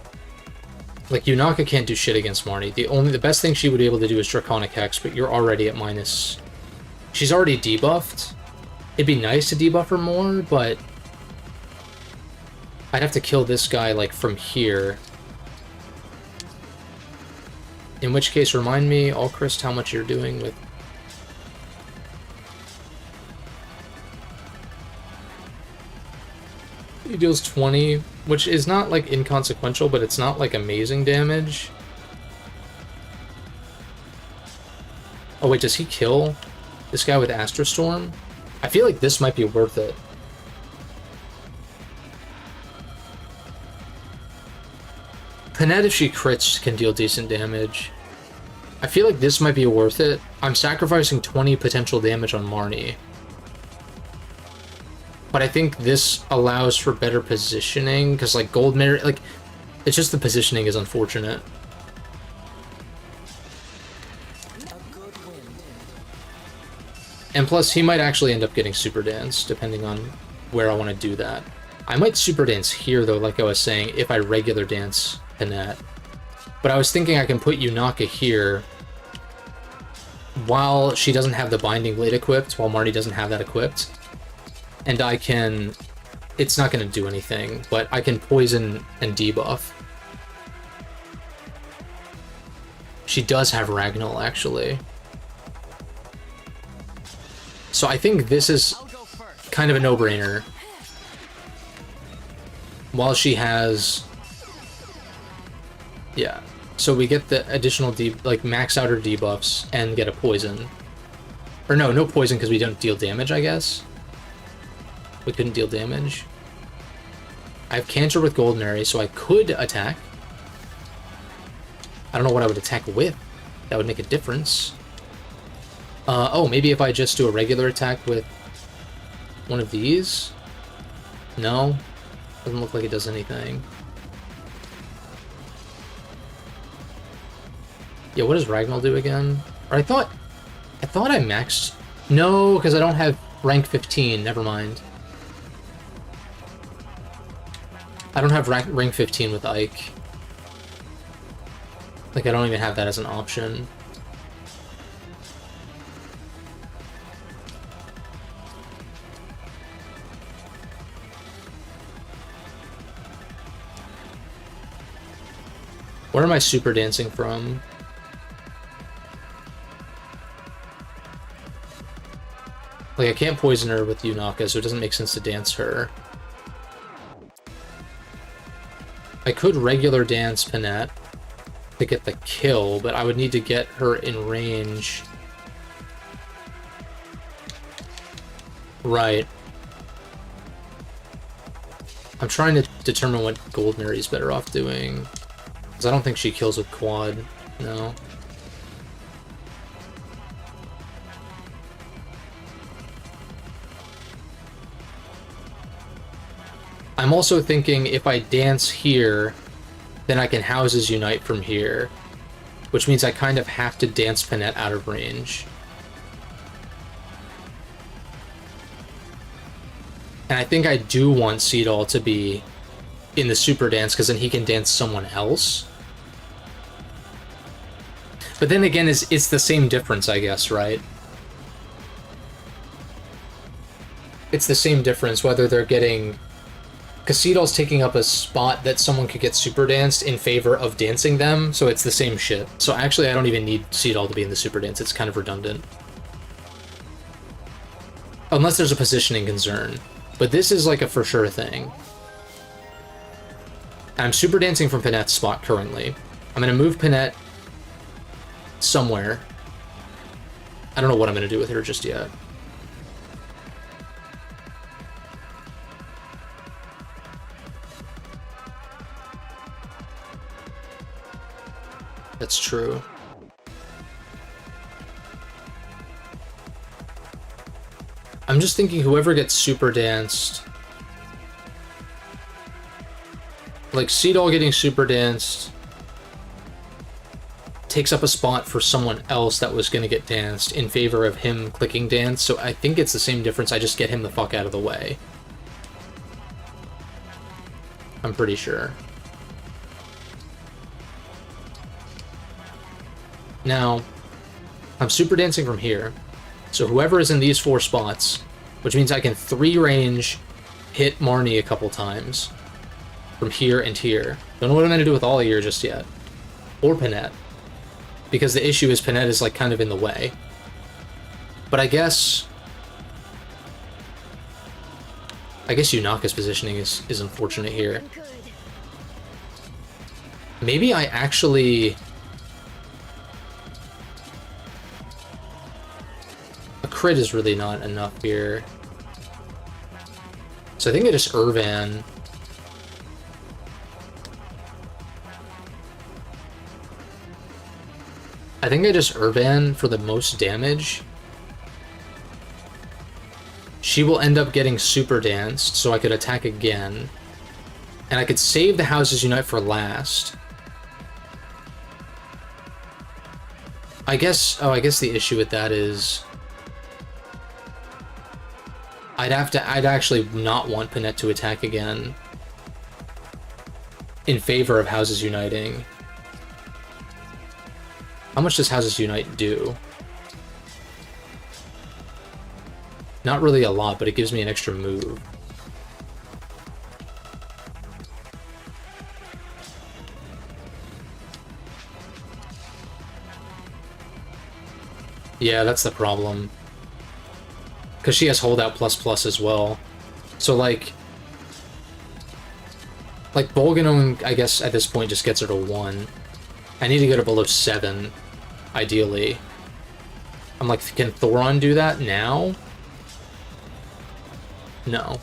S1: Yunaka can't do shit against Marnie. The best thing she would be able to do is Draconic Hex, but you're already at minus. She's already debuffed. It'd be nice to debuff her more, but I'd have to kill this guy like from here. In which case, remind me, Alchrist, how much you're doing with. He deals 20. Which is not, like, inconsequential, but it's not, like, amazing damage. Oh, wait, does he kill this guy with Astrostorm? I feel like this might be worth it. Panette, if she crits, can deal decent damage. I feel like this might be worth it. I'm sacrificing 20 potential damage on Marnie. But I think this allows for better positioning, because like Goldmary, like, it's just the positioning is unfortunate. And plus, he might actually end up getting Super Dance, depending on where I want to do that. I might Super Dance here, though, like I was saying, if I regular dance Panette. But I was thinking I can put Yunaka here, while she doesn't have the Binding Blade equipped, while Marty doesn't have that equipped. And I can, it's not going to do anything, but I can poison and debuff. She does have Ragnall, actually. So I think this is kind of a no-brainer. While she has... Yeah. So we get the additional, max out her debuffs and get a poison. Or no poison because we don't deal damage, I guess. We couldn't deal damage. I have Cancer with Goldmary, so I could attack. I don't know what I would attack with. That would make a difference. Oh, maybe if I just do a regular attack with one of these? No. Doesn't look like it does anything. Yeah, what does Ragnall do again? Or I thought I maxed... No, because I don't have rank 15. Never mind. I don't have rank 15 with Ike. Like, I don't even have that as an option. Where am I super dancing from? Like, I can't poison her with Yunaka, so it doesn't make sense to dance her. I could regular dance Panette to get the kill, but I would need to get her in range. Right. I'm trying to determine what Goldmary's better off doing. Because I don't think she kills with quad. No. I'm also thinking if I dance here, then I can Houses Unite from here, which means I kind of have to dance Panette out of range. And I think I do want Seedall to be in the super dance, because then he can dance someone else. But then again, it's the same difference, I guess, right? It's the same difference whether they're getting... Because Seedall's taking up a spot that someone could get super danced in favor of dancing them, so it's the same shit. So actually, I don't even need Seedall to be in the super dance. It's kind of redundant. Unless there's a positioning concern. But this is like a for sure thing. I'm super dancing from Panette's spot currently. I'm going to move Panette somewhere. I don't know what I'm going to do with her just yet. That's true. I'm just thinking whoever gets super danced... Like, Seedall getting super danced takes up a spot for someone else that was going to get danced in favor of him clicking dance, so I think it's the same difference. I just get him the fuck out of the way. I'm pretty sure. Now, I'm super dancing from here, so whoever is in these 4 spots, which means I can 3 range hit Marnie a couple times from here and here. Don't know what I'm going to do with Ollier just yet. Or Panette. Because the issue is Panette is like kind of in the way. But I guess Yunaka's positioning is unfortunate here. Maybe I actually... A crit is really not enough here. So I think I just Irvan. I think I just Urban for the most damage. She will end up getting super danced, so I could attack again. And I could save the Houses Unite for last. I guess the issue with that is... I'd actually not want Panette to attack again in favor of Houses Uniting. How much does Houses Unite do? Not really a lot, but it gives me an extra move. Yeah, that's the problem. Because she has holdout ++ as well. So like Bolganone, I guess at this point just gets her to 1. I need to get her below 7, ideally. I'm like, can Thoron do that now? No.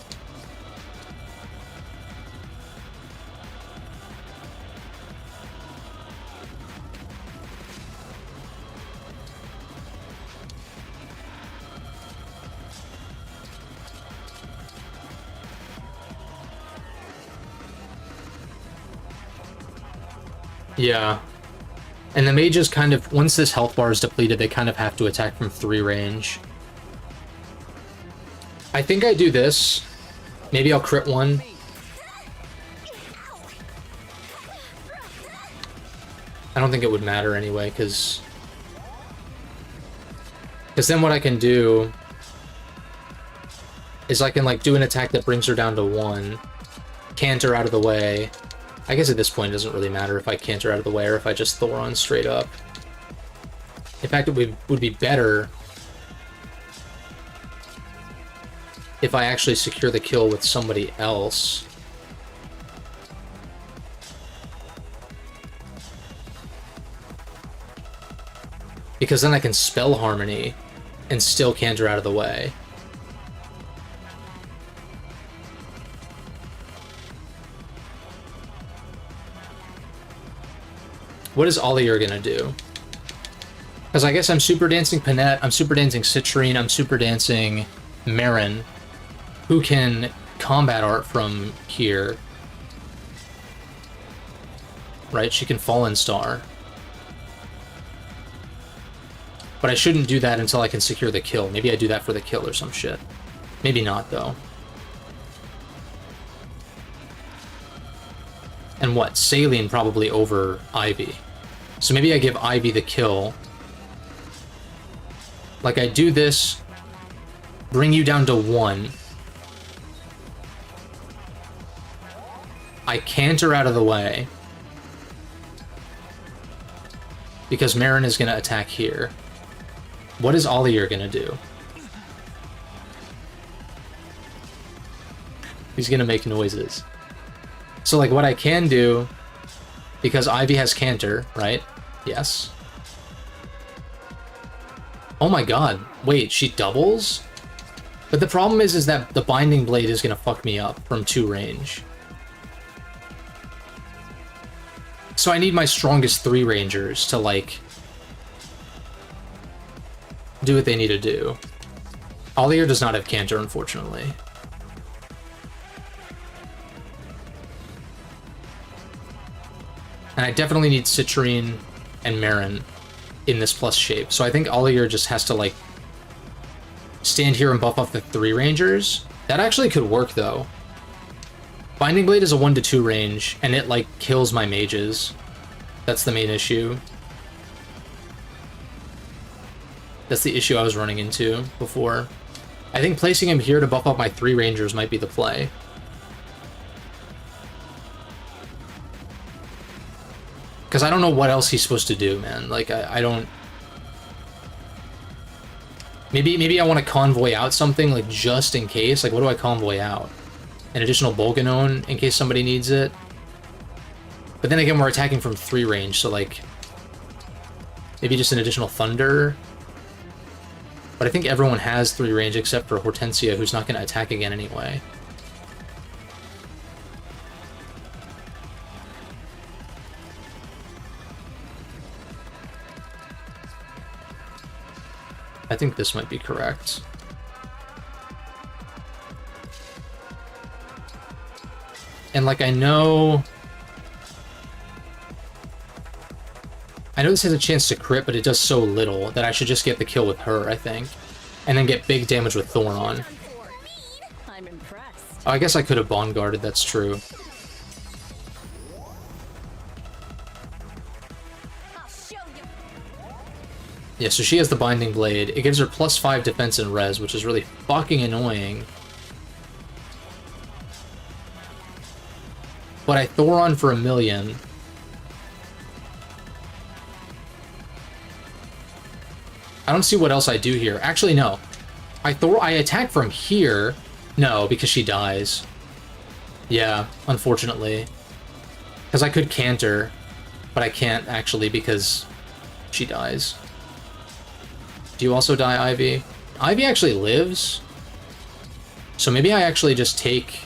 S1: Yeah. And the mages kind of, once this health bar is depleted, they kind of have to attack from 3 range. I think I do this. Maybe I'll crit one. I don't think it would matter anyway, because then what I can do is I can like do an attack that brings her down to 1, canter out of the way. I guess at this point it doesn't really matter if I canter out of the way or if I just Thoron straight up. In fact, it would be better if I actually secure the kill with somebody else. Because then I can spell Harmony and still canter out of the way. What is Olier gonna do? Because I guess I'm super dancing Panette, I'm super dancing Citrine, I'm super dancing Marin, who can combat art from here. Right? She can Fallen Star. But I shouldn't do that until I can secure the kill. Maybe I do that for the kill or some shit. Maybe not, though. And what? Saline probably over Ivy. So maybe I give Ivy the kill. Like, I do this, bring you down to 1. I canter out of the way. Because Marin is going to attack here. What is Olier going to do? He's going to make noises. So, like, what I can do, because Ivy has canter, right? Yes. Oh my god. Wait, she doubles? But the problem is that the Binding Blade is going to fuck me up from 2 range. So I need my strongest 3 rangers to, like, do what they need to do. Olier does not have canter, unfortunately. And I definitely need Citrine and Marin in this plus shape. So I think Olier just has to, like, stand here and buff off the 3 rangers. That actually could work, though. Binding Blade is a 1 to 2 range, and it, like, kills my mages. That's the main issue. That's the issue I was running into before. I think placing him here to buff up my 3 rangers might be the play. Because I don't know what else he's supposed to do, man. Like, I don't... Maybe I want to convoy out something, like, just in case. Like, what do I convoy out? An additional Bolganone, in case somebody needs it? But then again, we're attacking from 3 range, so, like... Maybe just an additional Thunder? But I think everyone has 3 range except for Hortensia, who's not going to attack again anyway. I think this might be correct. And, like, I know this has a chance to crit, but it does so little that I should just get the kill with her, I think. And then get big damage with Thoron.
S8: I'm impressed.
S1: Oh, I guess I could have Bond Guarded, that's true. Yeah, so she has the Binding Blade. It gives her +5 defense and res, which is really fucking annoying. But I Thoron for 1,000,000. I don't see what else I do here. Actually, no. I attack from here. No, because she dies. Yeah, unfortunately. Because I could canter, but I can't actually because she dies. Do you also die, Ivy? Ivy actually lives. So maybe I actually just take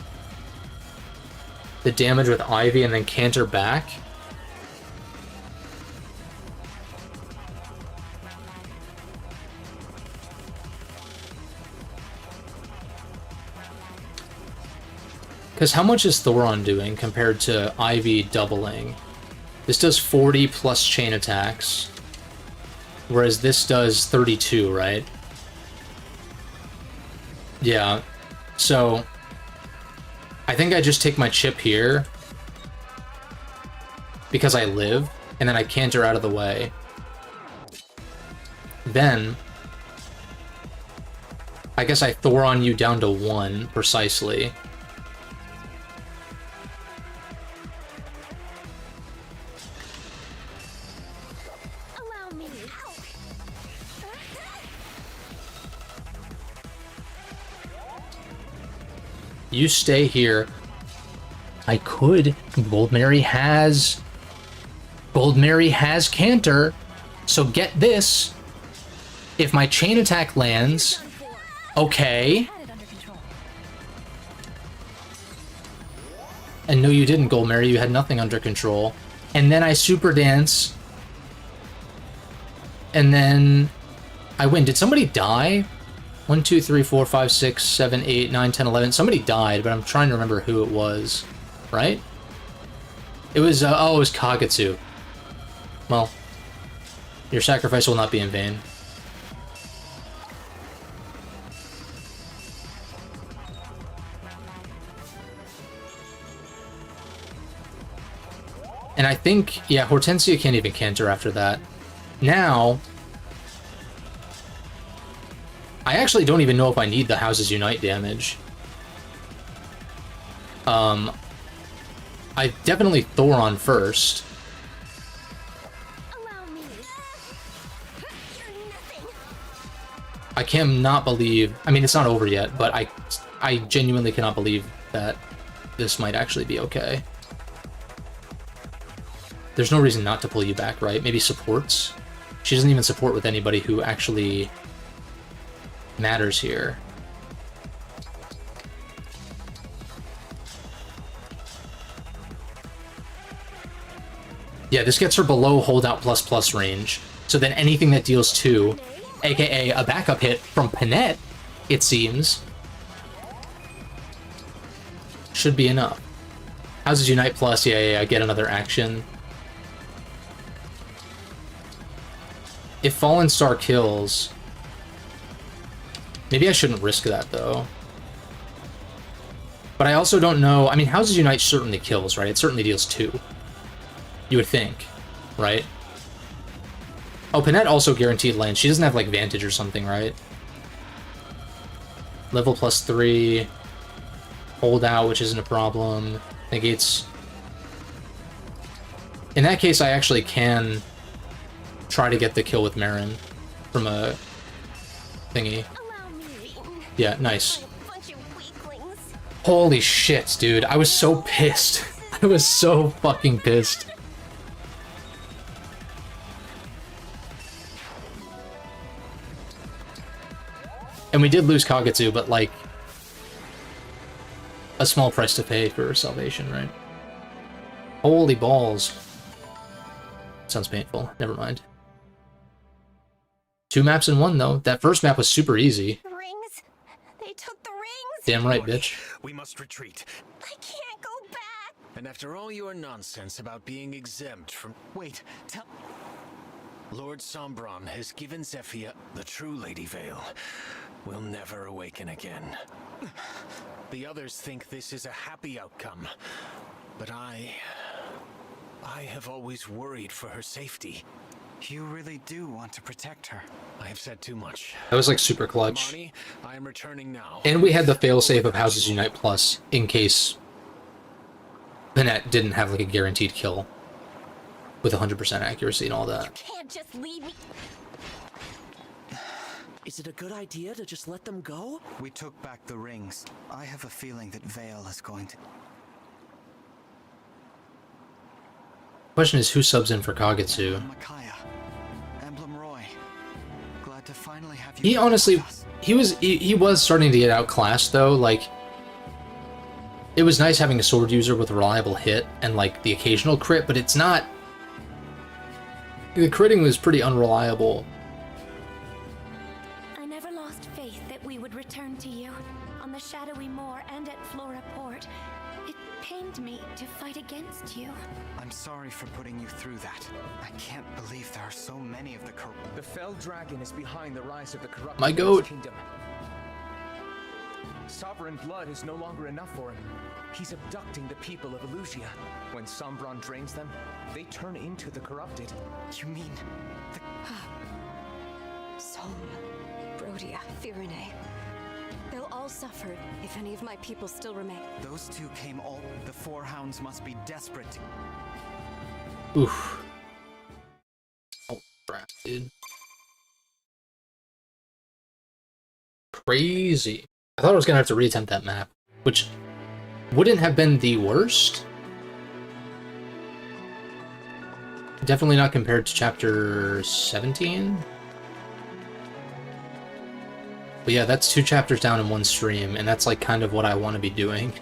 S1: the damage with Ivy and then canter back. Because how much is Thoron doing compared to Ivy doubling? This does 40 plus chain attacks, whereas this does 32, right? Yeah, so I think I just take my chip here because I live, and then I canter out of the way. Then I guess I Thoron you down to 1 precisely.
S8: Allow me.
S1: You stay here. I could. Gold Mary has canter. So get this. If my chain attack lands, okay. And no, you didn't, Gold Mary. You had nothing under control. And then I super dance. And then I win. Did somebody die? 1, 2, 3, 4, 5, 6, 7, 8, 9, 10, 11. Somebody died, but I'm trying to remember who it was. Right? It was, oh, it was Kagetsu. Well, your sacrifice will not be in vain. And I think, yeah, Hortensia can't even canter after that. Now, I actually don't even know if I need the Houses Unite damage. I definitely Thoron first. I cannot believe, I mean, it's not over yet, but I genuinely cannot believe that this might actually be okay. There's no reason not to pull you back, right? Maybe supports? She doesn't even support with anybody who actually matters here. Yeah, this gets her below holdout ++ range. So then anything that deals 2, aka a backup hit from Panette, it seems, should be enough. Houses Unite plus, yeah, I get another action. If Fallen Star kills, maybe I shouldn't risk that though. But I also don't know, I mean, Houses Unite certainly kills, right? It certainly deals 2. You would think, right? Oh, Panette also guaranteed land. She doesn't have, like, Vantage or something, right? Level +3. Holdout, which isn't a problem. Negates. In that case, I actually can try to get the kill with Marin from a thingy. Yeah, nice. Holy shit, dude. I was so pissed. I was so fucking pissed. And we did lose Kagetsu, but, like, a small price to pay for salvation, right? Holy balls. Sounds painful. Never mind. 2 maps in 1, though. That first map was super easy.
S8: The rings. They took the rings.
S1: Damn right, bitch.
S4: We must retreat.
S8: I can't go back.
S4: And after all your nonsense about being exempt from... Wait, tell... Lord Sombron has given Zephyr the true Lady Vale. Will never awaken again. The others think this is a happy outcome, but I have always worried for her safety.
S14: You really do want to protect her.
S4: I have said too much.
S1: That was like super clutch.
S4: Marnie, I am returning now.
S1: And we had the failsafe of Houses Unite Plus in case Panette didn't have like a guaranteed kill with 100% accuracy and all that.
S8: You can't just leave me.
S10: Is it a good idea to just let them go?
S14: We took back the rings. I have a feeling that Vale is going to...
S1: Question is, who subs in for Kagetsu?
S14: Micaiah, Emblem Roy. Glad to finally have you.
S1: He honestly, he was starting to get outclassed though. Like, it was nice having a sword user with a reliable hit and like the occasional crit, but it's not. The critting was pretty unreliable.
S7: I never lost faith that we would return to you on the shadowy moor and at Flora Port. It pains
S9: trained me to fight against you.
S14: I'm sorry for putting you through that. I can't believe there are so many of the
S5: The fell dragon is behind the rise of the corrupt
S1: My goat.
S5: kingdom. Sovereign blood is no longer enough for him. He's abducting the people of Elusia. When Sombron drains them, they turn into the corrupted.
S14: You mean
S7: Som, Brodia, Firene. They'll all suffer if any of my people still remain.
S14: those two came all... The Four Hounds must be desperate to...
S1: Oof. Oh, crap, dude. Crazy. I thought I was gonna have to reattempt that map, which wouldn't have been the worst. Definitely not compared to chapter 17. But yeah, that's 2 chapters down in one stream, and that's like kind of what I want to be doing.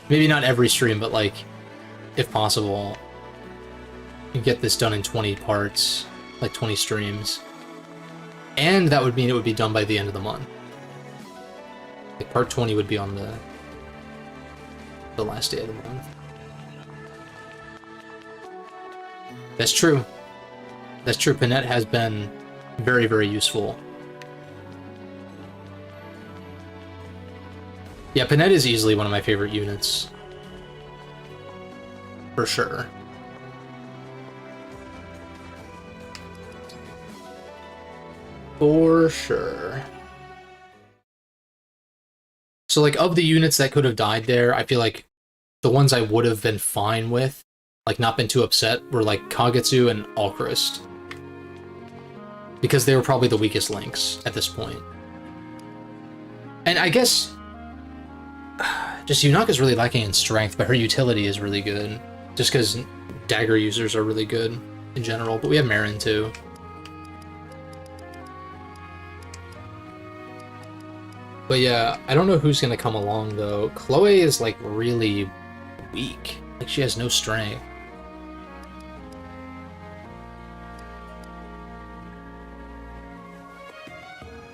S1: Maybe not every stream, but like, if possible, you get this done in 20 parts, like 20 streams. And that would mean it would be done by the end of the month. Like part 20 would be on the last day of the month. That's true. That's true. Panette has been very, very useful. Yeah, Panette is easily one of my favorite units. For sure. For sure. So, like, of the units that could have died there, I feel like the ones I would have been fine with, like, not been too upset, were, like, Kagetsu and Alchrist. Because they were probably the weakest links at this point. And I guess... just Yunaka's really lacking in strength, but her utility is really good. Just because dagger users are really good in general, but we have Marin too. But yeah, I don't know who's gonna come along though. Chloe is like really weak. Like she has no strength.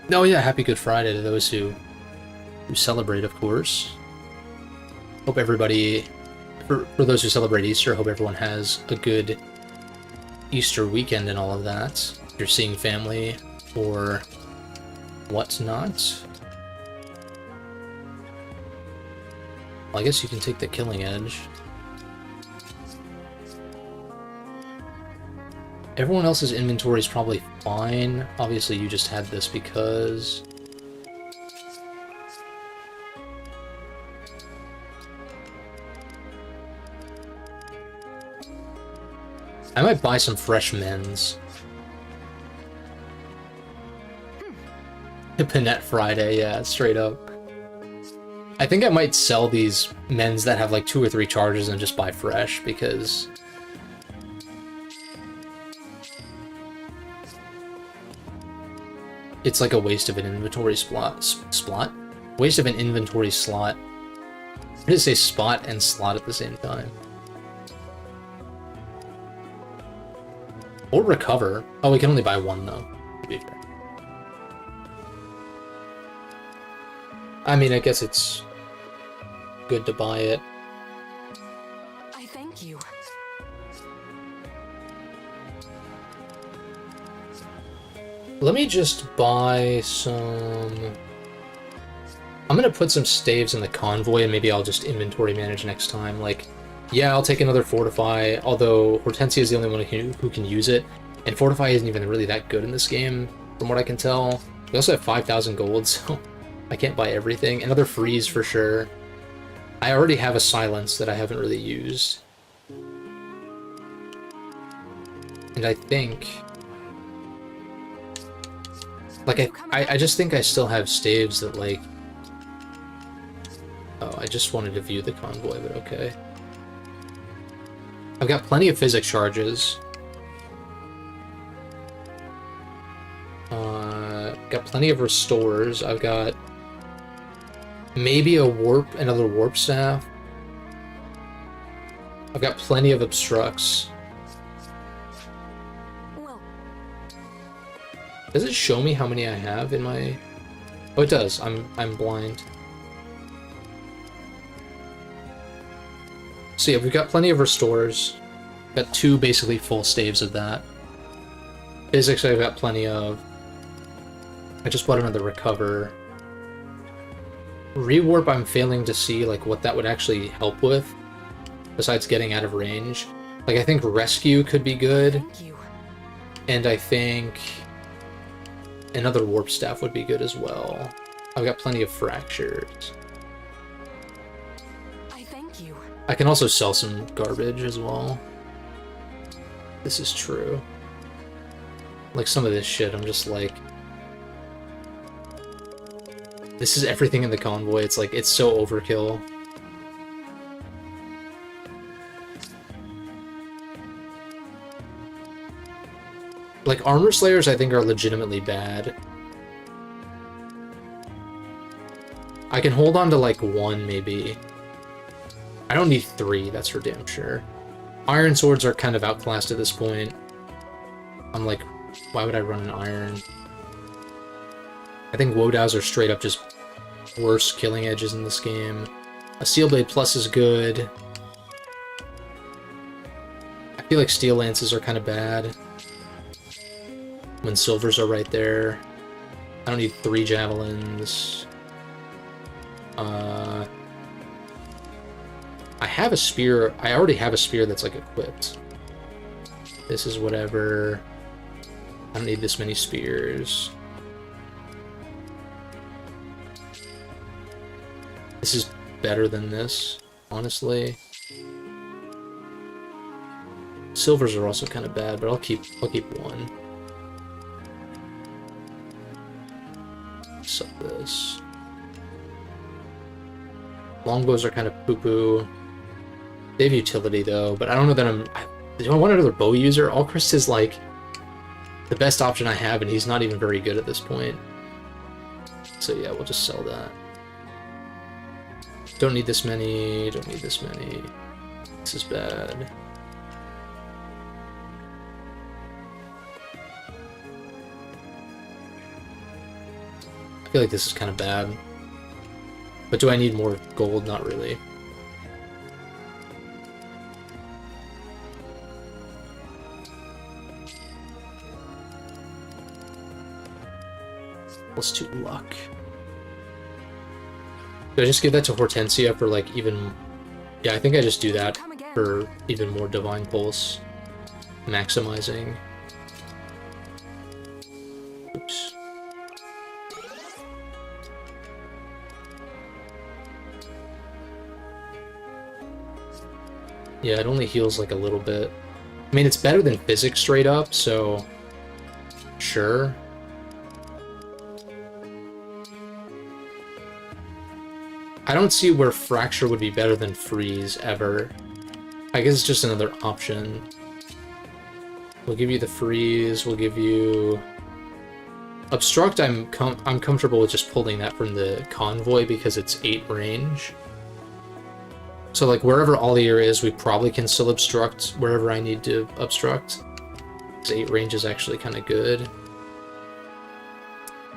S1: Oh yeah, happy Good Friday to those who celebrate, of course. Hope everybody, for those who celebrate Easter, hope everyone has a good Easter weekend and all of that. If you're seeing family or whatnot. Well, I guess you can take the Killing Edge. Everyone else's inventory is probably fine. Obviously, you just had this because... I might buy some fresh men's. Panette Friday, yeah, straight up. I think I might sell these men's that have like 2 or 3 charges and just buy fresh, because... it's like a waste of an inventory slot? Waste of an inventory slot. I did say spot and slot at the same time. Or recover. Oh, we can only buy 1 though, to be fair. I mean, I guess it's good to buy it.
S7: I thank you.
S1: Let me just buy some... I'm gonna put some staves in the convoy, and maybe I'll just inventory manage next time. Like, yeah, I'll take another Fortify, although Hortensia is the only one who can use it. And Fortify isn't even really that good in this game, from what I can tell. We also have 5,000 gold, so I can't buy everything. Another Freeze for sure. I already have a Silence that I haven't really used. And I think... like, I just think I still have staves that, like... oh, I just wanted to view the convoy, but okay. I've got plenty of physics charges. Got plenty of restores. I've got maybe another warp staff. I've got plenty of obstructs. Does it show me how many I have in my... oh, it does. I'm blind. So yeah, we've got plenty of restores. Got 2 basically full staves of that. Physics I've got plenty of. I just bought another recover. Rewarp I'm failing to see like what that would actually help with, besides getting out of range. Like I think rescue could be good. And I think another warp staff would be good as well. I've got plenty of fractures. I can also sell some garbage as well. This is true. Like some of this shit, I'm just like... This is everything in the convoy. It's like, it's so overkill. Like, armor slayers I think are legitimately bad. I can hold on to like 1 maybe. I don't need 3, that's for damn sure. Iron swords are kind of outclassed at this point. I'm like, why would I run an iron? I think Wodaws are straight up just worse killing edges in this game. A Steel Blade Plus is good. I feel like Steel Lances are kind of bad. When silvers are right there. I don't need 3 javelins. I have a spear. I already have a spear that's like equipped. This is whatever. I don't need this many spears. This is better than this, honestly. Silvers are also kind of bad, but I'll keep 1. Sell this. Longbows are kind of poo-poo. They have utility though, but I don't know that do I want another bow user? Alchrist is like the best option I have, and he's not even very good at this point. So yeah, we'll just sell that. Don't need this many, don't need this many. This is bad. I feel like this is kind of bad. But do I need more gold? Not really. +2 luck. Do I just give that to Hortensia for like even... Yeah, I think I just do that for even more Divine Pulse. Maximizing. Oops. Yeah, it only heals like a little bit. I mean, it's better than physics straight up, so... Sure. I don't see where Fracture would be better than Freeze, ever. I guess it's just another option. We'll give you the Freeze, we'll give you... Obstruct, I'm comfortable with just pulling that from the Convoy because it's 8 range. So like wherever Ollier is, we probably can still obstruct wherever I need to obstruct. Because 8 range is actually kind of good.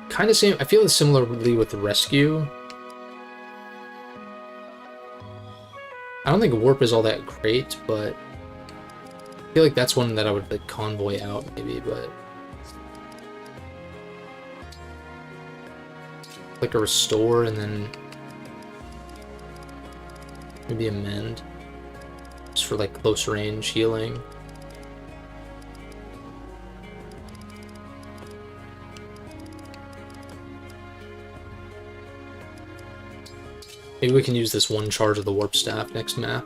S1: Kind of same, I feel similarly with the Rescue. I don't think Warp is all that great, but I feel like that's one that I would like convoy out maybe, but like a Restore and then maybe a Mend just for like close range healing. Maybe we can use this one charge of the Warp Staff next map.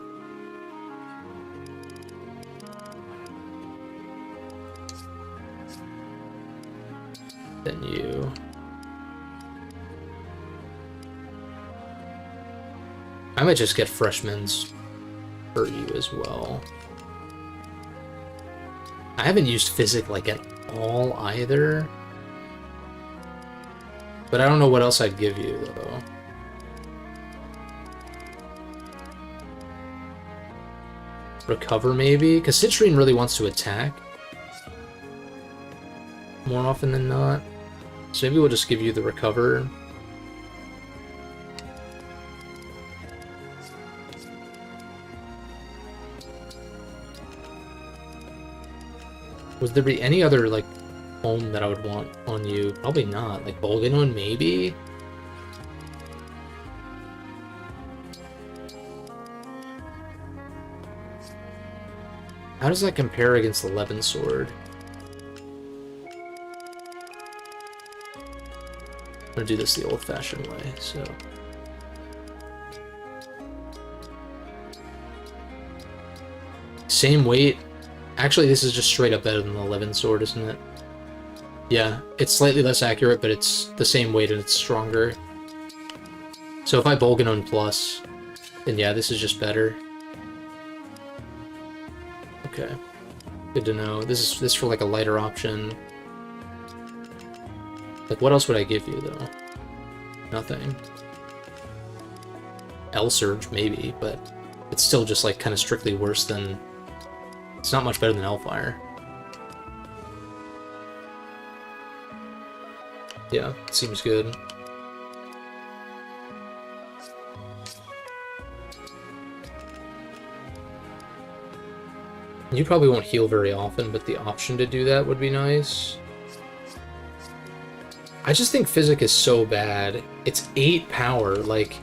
S1: Then you. I might just get Freshman's for you as well. I haven't used Physic like at all either. But I don't know what else I'd give you though. Recover maybe? Because Citrine really wants to attack more often than not. So maybe we'll just give you the Recover. Would there be any other, like, home that I would want on you? Probably not. Like, Bolganon, maybe? How does that compare against the Levin Sword? I'm gonna do this the old-fashioned way, so... Same weight. Actually, this is just straight up better than the Levin Sword, isn't it? Yeah, it's slightly less accurate, but it's the same weight and it's stronger. So if I Bolganon plus, then yeah, this is just better. Okay. Good to know. This is for like a lighter option. Like, what else would I give you, though? Nothing. L-Surge, maybe, but it's still just, like, kind of strictly worse than... It's not much better than Hellfire. Yeah, seems good. You probably won't heal very often, but the option to do that would be nice. I just think Physic is so bad. It's 8 power, like...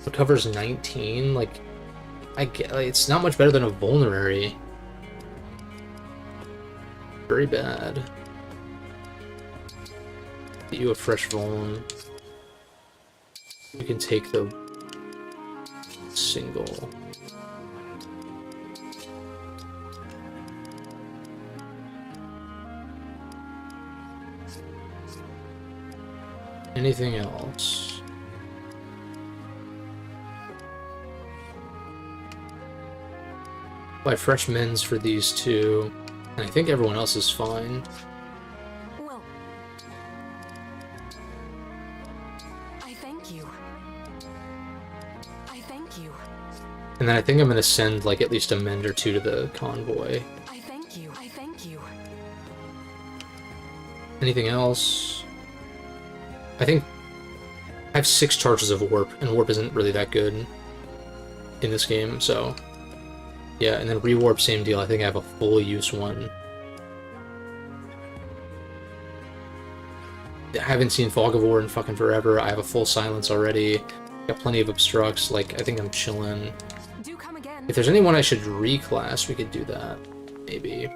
S1: It covers 19, like... I get, like, it's not much better than a Vulnerary. Very bad. Get you a fresh Vuln. You can take the... single... Anything else? Buy fresh men's for these two, and I think everyone else is fine.
S7: Well, I thank you. I thank you.
S1: And then I think I'm gonna send like at least a mend or two to the convoy.
S7: I thank you. I thank you.
S1: Anything else? I think I have 6 charges of Warp, and Warp isn't really that good in this game, so... Yeah, and then Rewarp, same deal. I think I have a full use one. I haven't seen Fog of War in fucking forever. I have a full Silence already. Got plenty of Obstructs. Like, I think I'm chilling. If there's anyone I should reclass, we could do that. Maybe.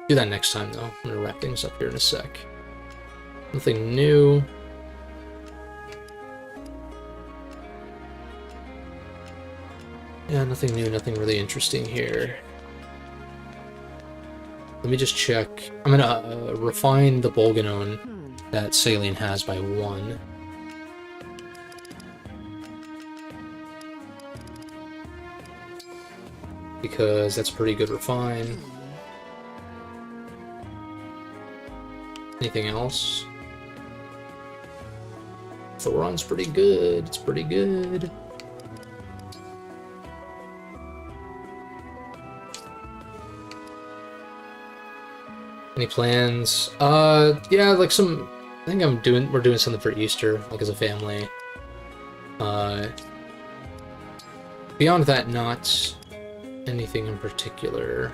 S1: Do that next time, though. I'm gonna wrap things up here in a sec. Nothing new. Yeah, nothing new, nothing really interesting here. Let me just check. I'm gonna refine the Bolganon that Saline has by 1. Because that's a pretty good refine. Anything else? Thoron's pretty good. It's pretty good. Any plans? Yeah, like some... I think we're doing something for Easter, like as a family. Beyond that, not anything in particular.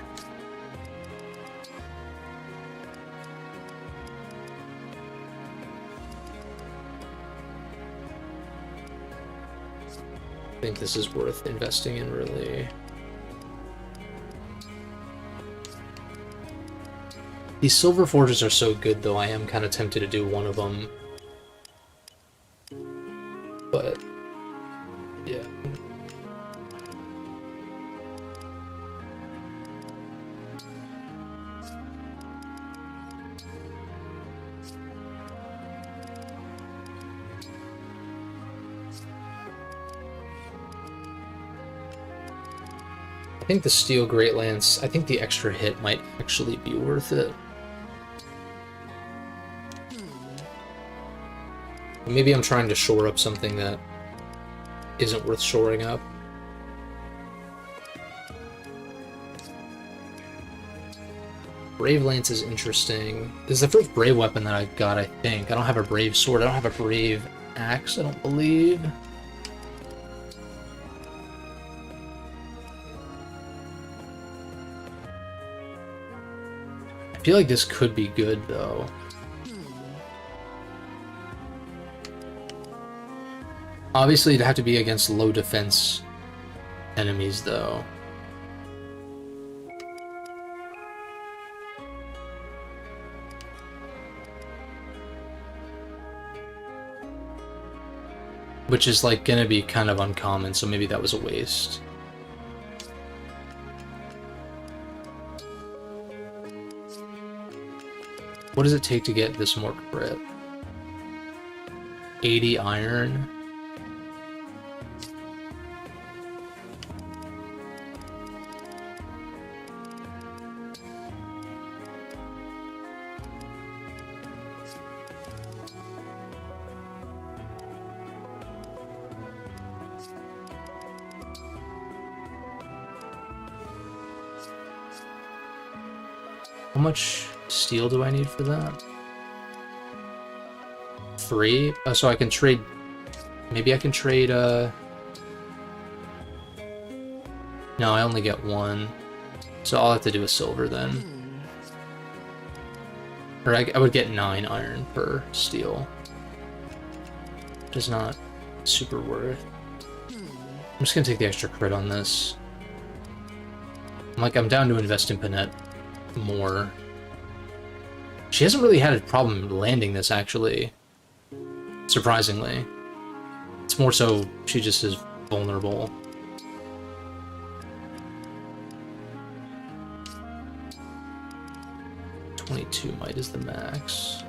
S1: I think this is worth investing in, really. These Silver Forges are so good, though. I am kind of tempted to do one of them. But, yeah. I think the Steel Great Lance, I think the extra hit might actually be worth it. Maybe I'm trying to shore up something that isn't worth shoring up. Brave Lance is interesting. This is the first Brave weapon that I've got, I think. I don't have a Brave sword. I don't have a Brave axe, I don't believe. feel like this could be good, though. Obviously, it'd have to be against low defense enemies, though. Which is, like, gonna be kind of uncommon, so maybe that was a waste. What does it take to get this more crit? 80 iron? How much steel do I need for that? 3? Oh, so I can trade... Maybe I can trade, No, I only get 1. So I'll have to do a silver then. Or I would get 9 iron per steel. Which is not super worth. I'm just gonna take the extra crit on this. I'm down to invest in Panette more. She hasn't really had a problem landing this, actually. Surprisingly. It's more so she just is vulnerable. .22 might is the max.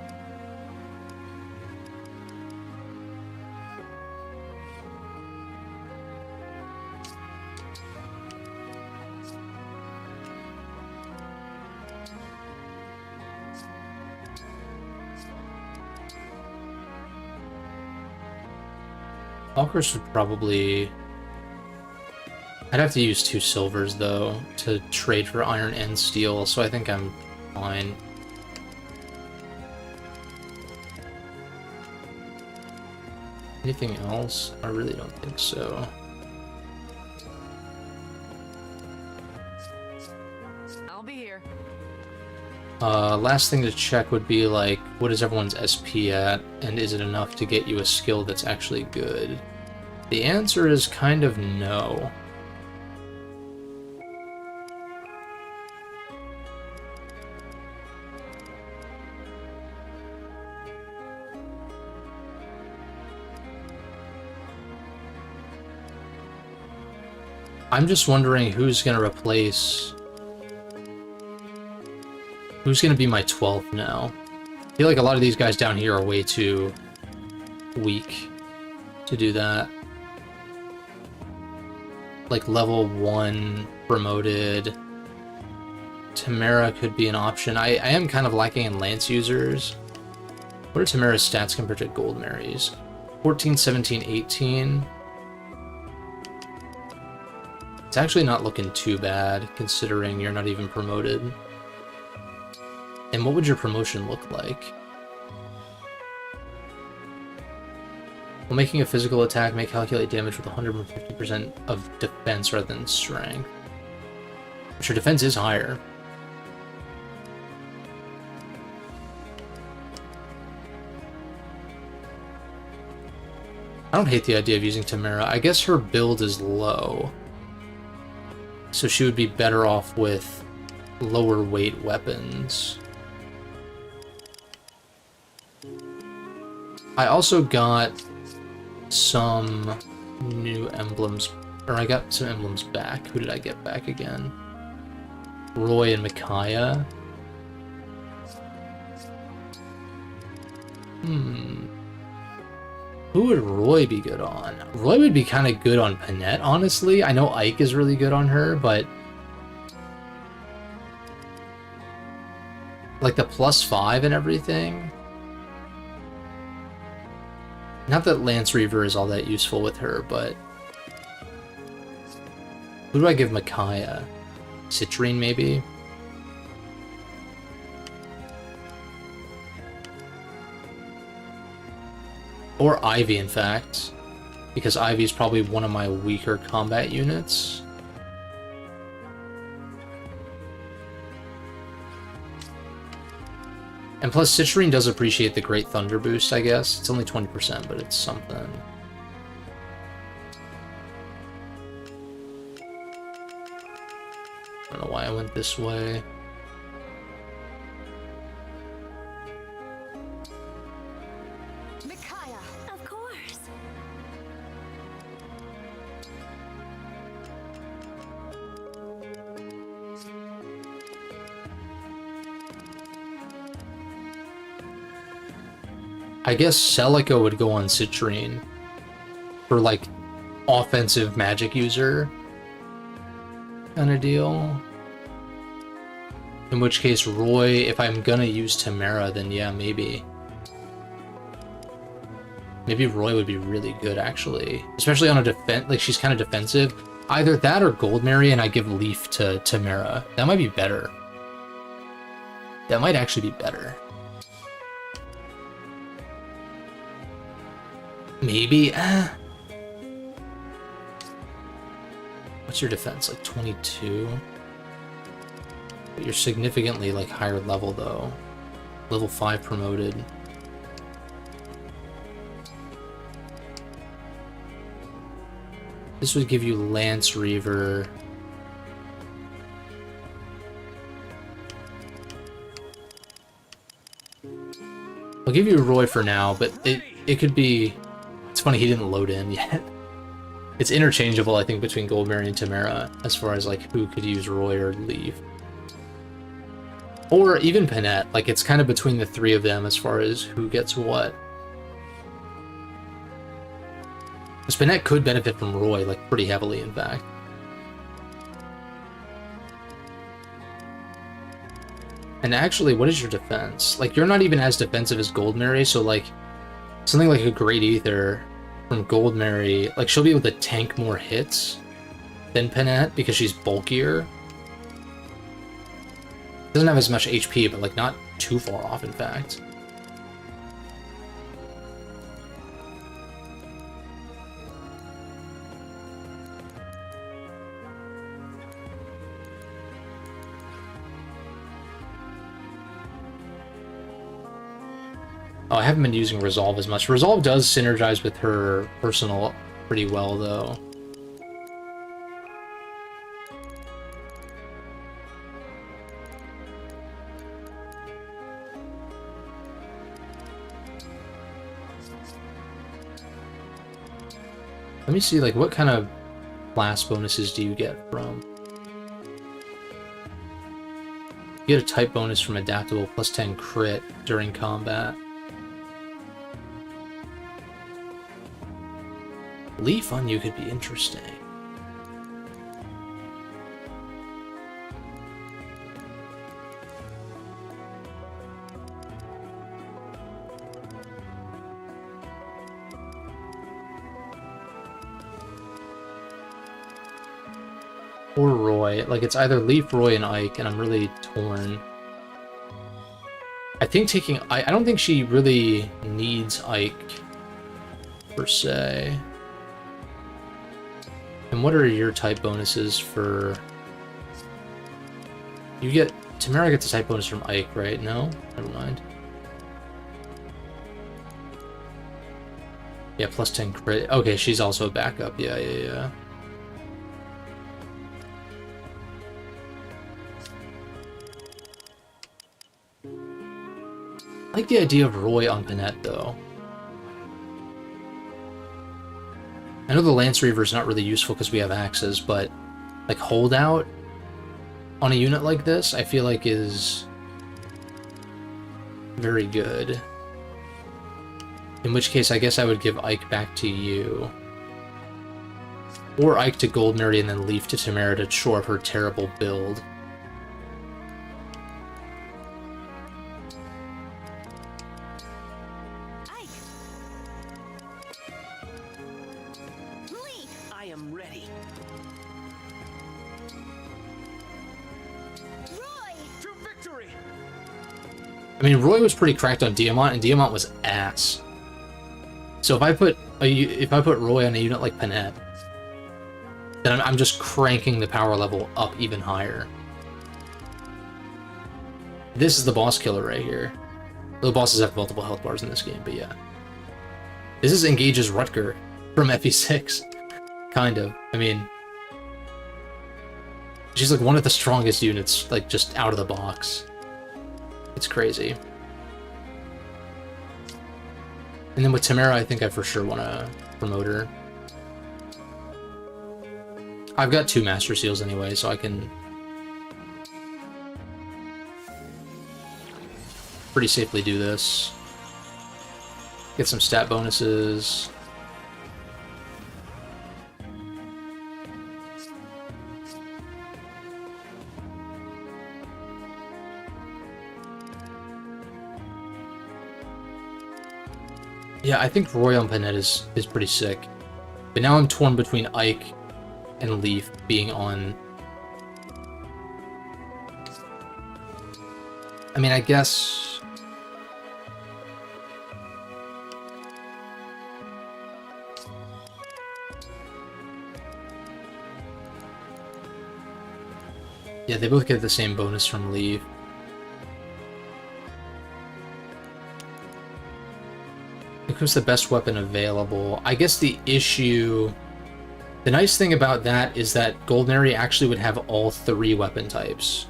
S1: Valkyrs would probably... I'd have to use 2 silvers, though, to trade for iron and steel, so I think I'm fine. Anything else? I really don't think so.
S5: I'll be here.
S1: Last thing to check would be, like, what is everyone's SP at, and is it enough to get you a skill that's actually good? The answer is kind of no. I'm just wondering who's gonna replace... Who's gonna be my 12th now? I feel like a lot of these guys down here are way too weak to do that. Like level 1 promoted. Tamara could be an option. I am kind of lacking in lance users. What are Tamara's stats compared to Gold Mary's? 14, 17, 18. It's actually not looking too bad, considering you're not even promoted. And what would your promotion look like? While making a physical attack, may calculate damage with 150% of defense rather than strength. But your defense is higher. I don't hate the idea of using Tamara. I guess her build is low. So she would be better off with lower weight weapons. I also got some new emblems, or I got some emblems back. Who did I get back again? Roy and Micaiah. Who would Roy be good on? Roy would be kind of good on Panette, honestly. I know Ike is really good on her, but... like the +5 and everything? Not that Lance Reaver is all that useful with her, but... who do I give Micaiah? Citrine, maybe? Or Ivy, in fact. Because Ivy is probably one of my weaker combat units. And plus, Citrine does appreciate the Great Thunder boost, I guess. It's only 20%, but it's something. I don't know why I went this way.
S8: Micaiah, of course.
S1: I guess Celica would go on Citrine for like offensive magic user kind of deal. In which case Roy, if I'm gonna use Tamara, then yeah, maybe. Maybe Roy would be really good actually. Especially on a defense, like she's kind of defensive. Either that or Goldmary and I give Leaf to Tamara. That might be better. That might actually be better. Maybe. What's your defense? Like 22? But you're significantly like higher level though. Level 5 promoted. This would give you Lance Reaver. I'll give you Roy for now, but it could be... It's funny he didn't load in yet. It's interchangeable, I think, between Goldmary and Tamara, as far as like who could use Roy or Leaf. Or even Panette, like it's kind of between the three of them as far as who gets what. Because Panette could benefit from Roy, like pretty heavily, in fact. And actually, what is your defense? Like, you're not even as defensive as Goldmary, so like, something like a Great Ether from Goldmary, like she'll be able to tank more hits than Panette because she's bulkier. Doesn't have as much HP, but like not too far off, in fact. Oh, I haven't been using Resolve as much. Resolve does synergize with her personal pretty well, though. Let me see, like, what kind of class bonuses do you get from? You get a type bonus from Adaptable plus 10 crit during combat. Leaf on you could be interesting. Or Roy. Like, it's either Leaf, Roy, and Ike, and I'm really torn. I think taking... I don't think she really needs Ike, per se. And what are your type bonuses for... You get... Tamara gets a type bonus from Ike, right? No? Never mind. Yeah, plus 10 crit. Okay, she's also a backup. Yeah. I like the idea of Roy on Panette, though. I know the Lance Reaver is not really useful because we have axes, but like Holdout on a unit like this, I feel like is very good. In which case, I guess I would give Ike back to you. Or Ike to Goldmary and then Leaf to Tamara to shore up her terrible build. I mean, Roy was pretty cracked on Diamant, and Diamant was ass. So if I put Roy on a unit like Panette, then I'm just cranking the power level up even higher. This is the boss killer right here. The bosses have multiple health bars in this game, but yeah. This is engages Rutger from FE6. Kind of. I mean, she's like one of the strongest units, like just out of the box. It's crazy. And then with Tamara, I think I for sure want to promote her. I've got 2 Master Seals anyway, so I can pretty safely do this. Get some stat bonuses. Yeah, I think Roy on Panette is pretty sick. But now I'm torn between Ike and Leaf being on... I mean, I guess... Yeah, they both get the same bonus from Leaf. Who's the best weapon available? I guess the issue... The nice thing about that is that Goldenary actually would have all 3 weapon types.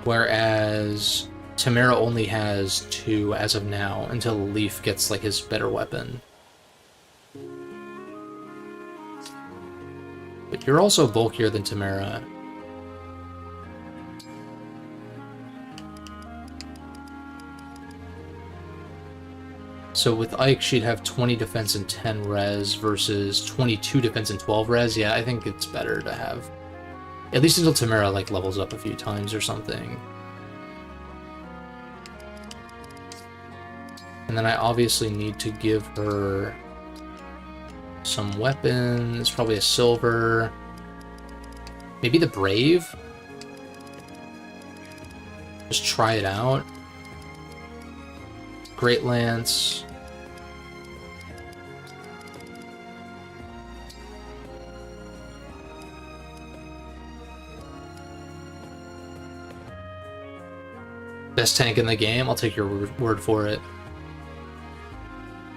S1: Whereas Tamara only has 2 as of now, until Leaf gets like his better weapon. But you're also bulkier than Tamara. So with Ike, she'd have 20 defense and 10 res versus 22 defense and 12 res. Yeah, I think it's better to have... At least until Tamara, like, levels up a few times or something. And then I obviously need to give her some weapons, probably a silver. Maybe the Brave? Just try it out. Great Lance. Best tank in the game? I'll take your word for it.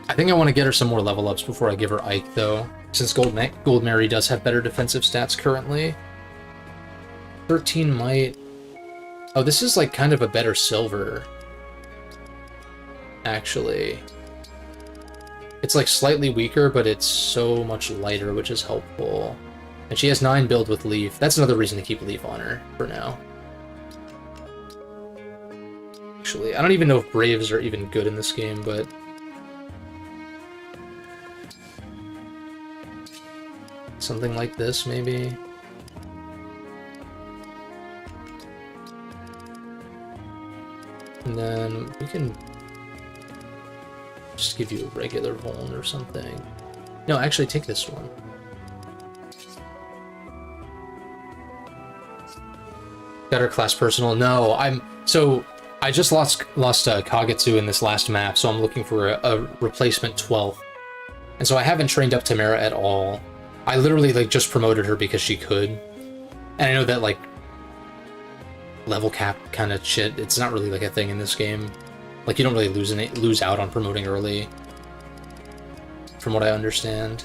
S1: I think I want to get her some more level ups before I give her Ike, though, since Gold Mary does have better defensive stats currently. 13 might... Oh, this is like kind of a better silver. Actually. It's like slightly weaker, but it's so much lighter, which is helpful. And she has 9 build with Leaf. That's another reason to keep Leaf on her for now. Actually, I don't even know if Braves are even good in this game, but... something like this, maybe? And then we can just give you a regular vuln or something. No, actually take this one. Better class personal? No, so I just lost Kagetsu in this last map, so I'm looking for a replacement 12th. And so I haven't trained up Tamara at all. I literally like just promoted her because she could. And I know that like level cap kind of shit, it's not really like a thing in this game. Like you don't really lose out on promoting early, from what I understand.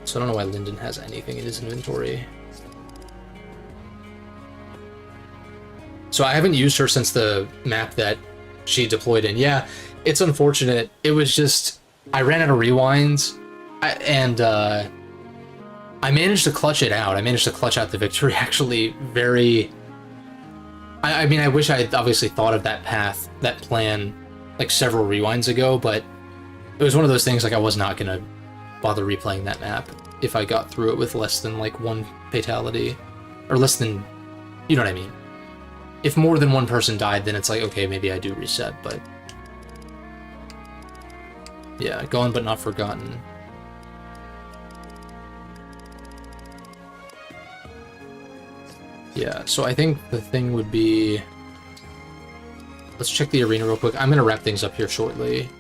S1: So I don't know why Lyndon has anything in his inventory. So I haven't used her since the map that she deployed in. Yeah, it's unfortunate. It was just, I ran out of rewinds, and I managed to clutch it out. I managed to clutch out the victory actually very... I mean, I wish I had obviously thought of that path, that plan, like several rewinds ago, but it was one of those things like I was not gonna bother replaying that map if I got through it with less than like 1 fatality, or less than, you know what I mean? If more than 1 person died, then it's like, okay, maybe I do reset, but... yeah, gone but not forgotten. Yeah, so I think the thing would be... let's check the arena real quick. I'm going to wrap things up here shortly.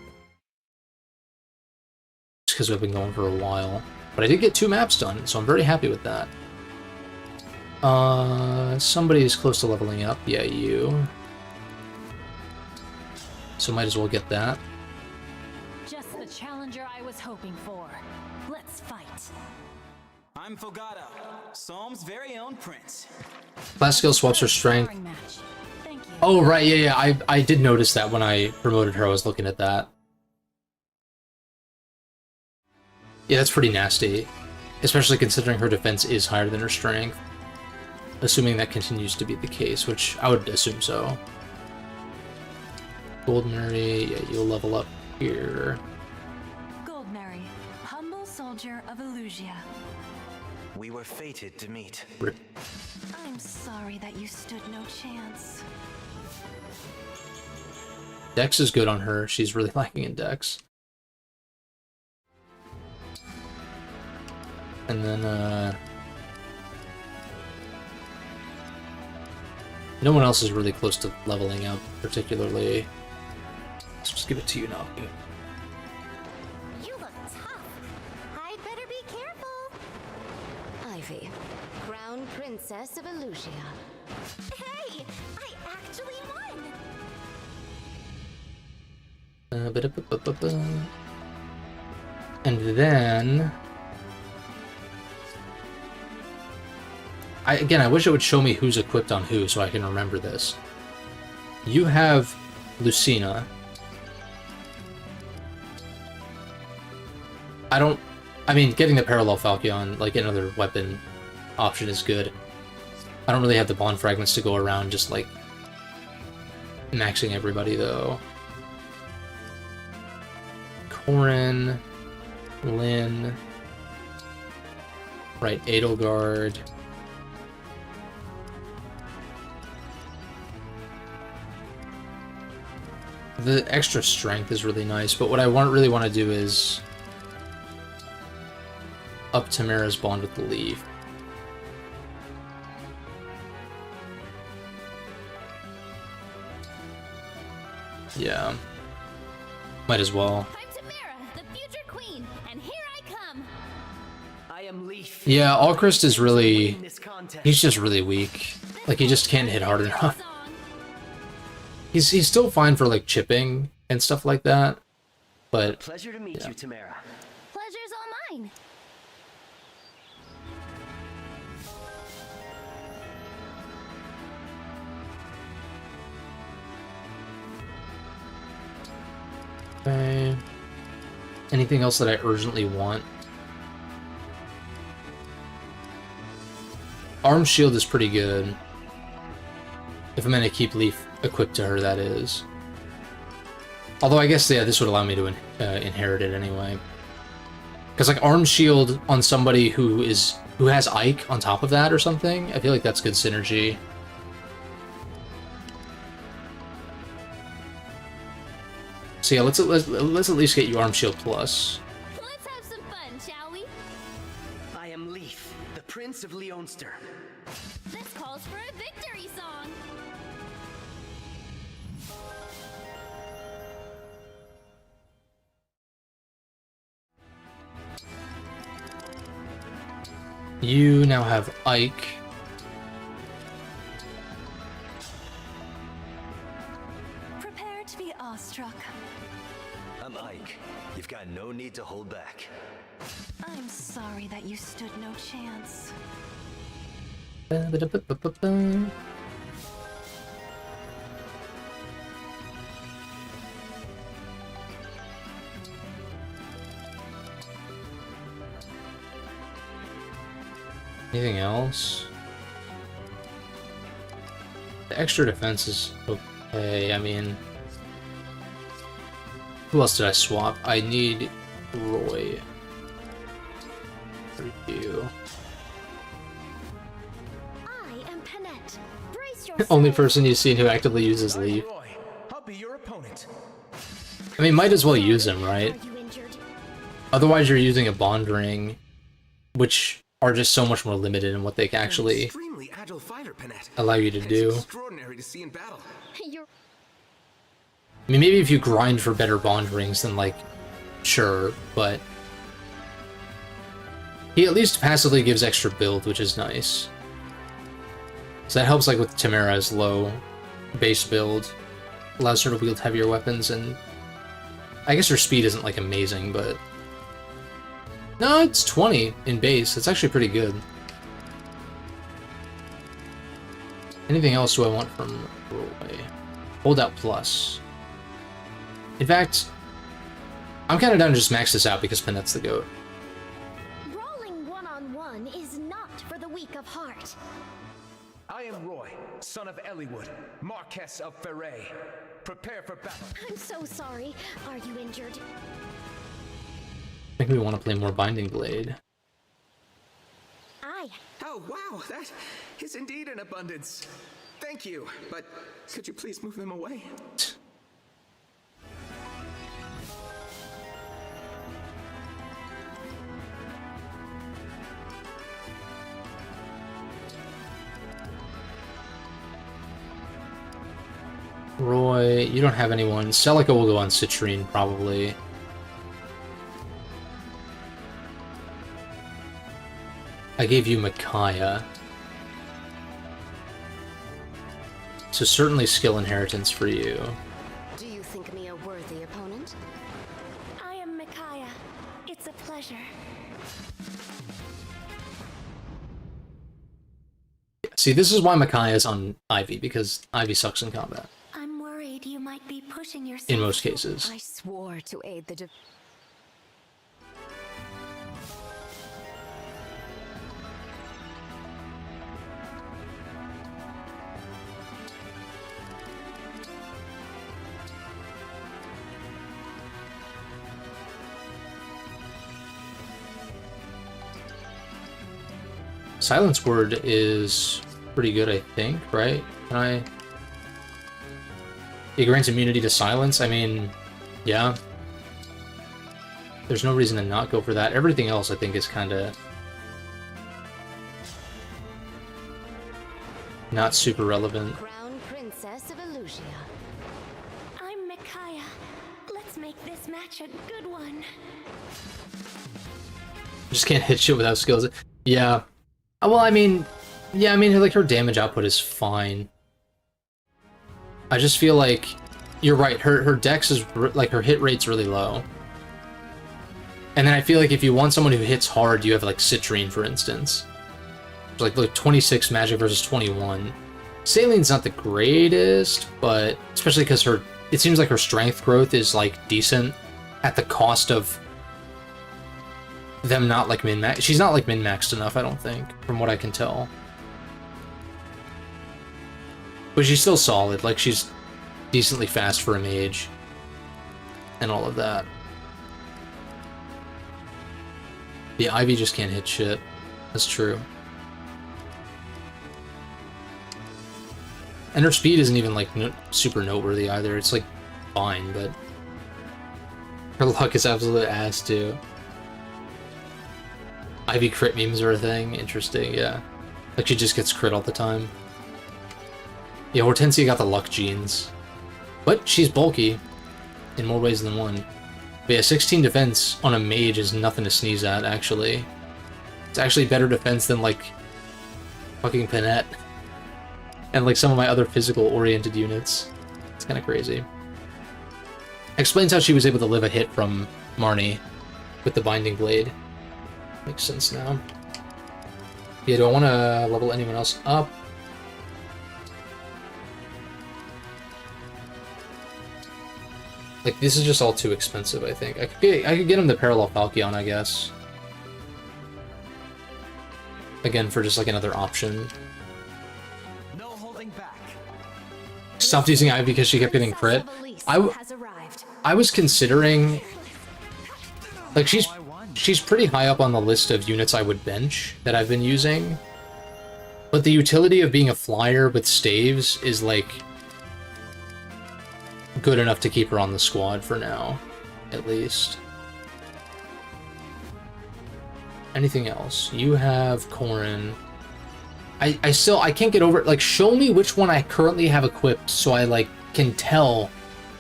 S1: Just because we've been going for a while. But I did get 2 maps done, so I'm very happy with that. Somebody is close to leveling up. Yeah, you. so might as well get that.
S8: Just the challenger I was hoping for. Let's fight.
S16: I'm Fogata, Psalm's very own prince.
S1: Class skill swaps her strength. Oh, right, yeah. I did notice that when I promoted her, I was looking at that. Yeah, that's pretty nasty. Especially considering her defense is higher than her strength. Assuming that continues to be the case, which I would assume so. Goldberry, yeah, you'll level up here.
S8: Goldberry, humble soldier of Elusia.
S14: We were fated to meet.
S1: Rip.
S9: I'm sorry that you stood no chance.
S1: Dex is good on her. She's really lacking in Dex. And then, no one else is really close to leveling up, particularly. Let's just give it to you now.
S8: You look tough. I'd better be careful.
S2: Ivy, Crown Princess of Elusia.
S8: Hey, I actually won.
S1: And then... I wish it would show me who's equipped on who so I can remember this. You have Lucina. I mean, getting the Parallel Falchion, like another weapon option, is good. I don't really have the Bond Fragments to go around just, like, maxing everybody, though. Corrin, Lyn, right, Edelgard. The extra strength is really nice, but what I really want to do is up Tamara's bond with the Leaf. Yeah. Might as well.
S8: I'm Tamara, the future queen, and here I come.
S10: I am Leaf.
S1: Yeah, Alchrist is really... He's just really weak. Like, he just can't hit hard enough. He's still fine for, like, chipping and stuff like that, but...
S10: Pleasure to meet you, Tamara.
S8: Pleasure's all mine.
S1: Okay. Anything else that I urgently want? Arm Shield is pretty good. If I'm gonna keep Leaf equipped to her, that is. Although I guess, yeah, this would allow me to inherit it anyway. Because, like, Arm Shield on somebody who has Ike on top of that or something, I feel like that's good synergy. So yeah, let's at least get you Arm Shield Plus.
S8: Let's have some fun, shall we?
S10: I am Leaf, the Prince of Leonster.
S8: This calls for a victory song.
S1: You now have Ike.
S9: Prepare to be awestruck.
S3: I'm Ike. You've got no need to hold back.
S9: I'm sorry that you stood no chance.
S1: Anything else? The extra defense is okay. I mean, who else did I swap? I need Roy. For you.
S8: I am Panette. Brace
S1: Only person you've seen who actively uses Leaf.
S16: I'll be your opponent.
S1: I mean, might as well use him, right?
S8: Are you injured?
S1: Otherwise, you're using a Bond Ring, which are just so much more limited in what they can actually
S16: Extremely agile fighter, Panette.
S1: allow you to do.
S16: Extraordinary to see in battle.
S8: You're
S1: I mean, maybe if you grind for better Bond Rings, then, like, sure, but he at least passively gives extra build, which is nice. So that helps, like, with Tamara's low base build. allows her to wield heavier weapons, and I guess her speed isn't like amazing, but no, it's 20 in base. It's actually pretty good. Anything else do I want from Roy? Holdout plus. In fact, I'm kind of down to just max this out because Panette's the GOAT.
S8: Brawling one-on-one is not for the weak of heart.
S17: I am Roy, son of Eliwood, Marquess of Ferre. Prepare for battle.
S8: I'm so sorry. Are you injured?
S1: I think we want to play more Binding Blade.
S5: Oh, wow, that is indeed an abundance. Thank you, but could you please move them away?
S1: Roy, you don't have anyone. Celica will go on Citrine, probably. I gave you Micaiah. So certainly skill inheritance for you.
S8: Do you think me a worthy opponent?
S7: I am Micaiah. It's a pleasure.
S1: See, this is why Micaiah's on Ivy, because Ivy sucks in combat.
S7: I'm worried you might be pushing yourself.
S1: In most cases.
S2: I swore to aid the
S1: Silence Word is pretty good, I think, right? Can I... It grants immunity to silence? I mean, yeah. There's no reason to not go for that. Everything else, I think, is kind of... not super relevant.
S8: Crown Princess of Elusia.
S7: I'm Micaiah. Let's make this match a good one.
S1: Just can't hit shit without skills. Yeah. Well, I mean... Yeah, I mean, like, her damage output is fine. I just feel like... You're right, her dex is... like, her hit rate's really low. And then I feel like if you want someone who hits hard, you have, like, Citrine, for instance. Like, look, 26 magic versus 21. Saline's not the greatest, but... Especially because her... It seems like her strength growth is, like, decent at the cost of... them not, like, min-max. She's not, like, min-maxed enough, I don't think, from what I can tell. But she's still solid. Like, she's decently fast for a mage. And all of that. The Ivy just can't hit shit. That's true. And her speed isn't even, like, super noteworthy either. It's, like, fine, but... Her luck is absolute ass, too. Ivy crit memes are a thing. Interesting, yeah. Like, she just gets crit all the time. Yeah, Hortensia got the luck genes. But she's bulky. In more ways than one. But yeah, 16 defense on a mage is nothing to sneeze at, actually. It's actually better defense than, like, fucking Panette. And, like, some of my other physical-oriented units. It's kind of crazy. Explains how she was able to live a hit from Marnie with the Binding Blade. Makes sense now. Yeah, do I want to level anyone else up? Like, this is just all too expensive, I think. I could get him the Parallel Falchion, I guess. Again, for just, like, another option.
S16: No holding back.
S1: Stopped using Ivy because she kept getting crit. I was considering... Like, she's pretty high up on the list of units I would bench that I've been using. But the utility of being a flyer with staves is, like... good enough to keep her on the squad for now, at least. Anything else? You have Corrin. I can't get over it. Like, show me which one I currently have equipped so I, like, can tell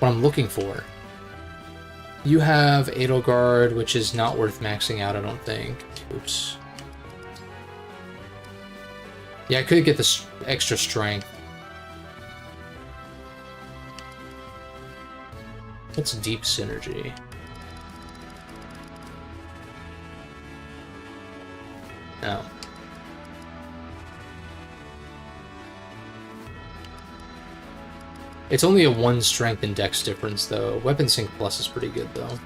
S1: what I'm looking for. You have Edelgard, which is not worth maxing out, I don't think. Oops. Yeah, I could get this extra strength. What's deep synergy? No. It's only a 1 strength and dex difference, though. Weapon Sync Plus is pretty good, though.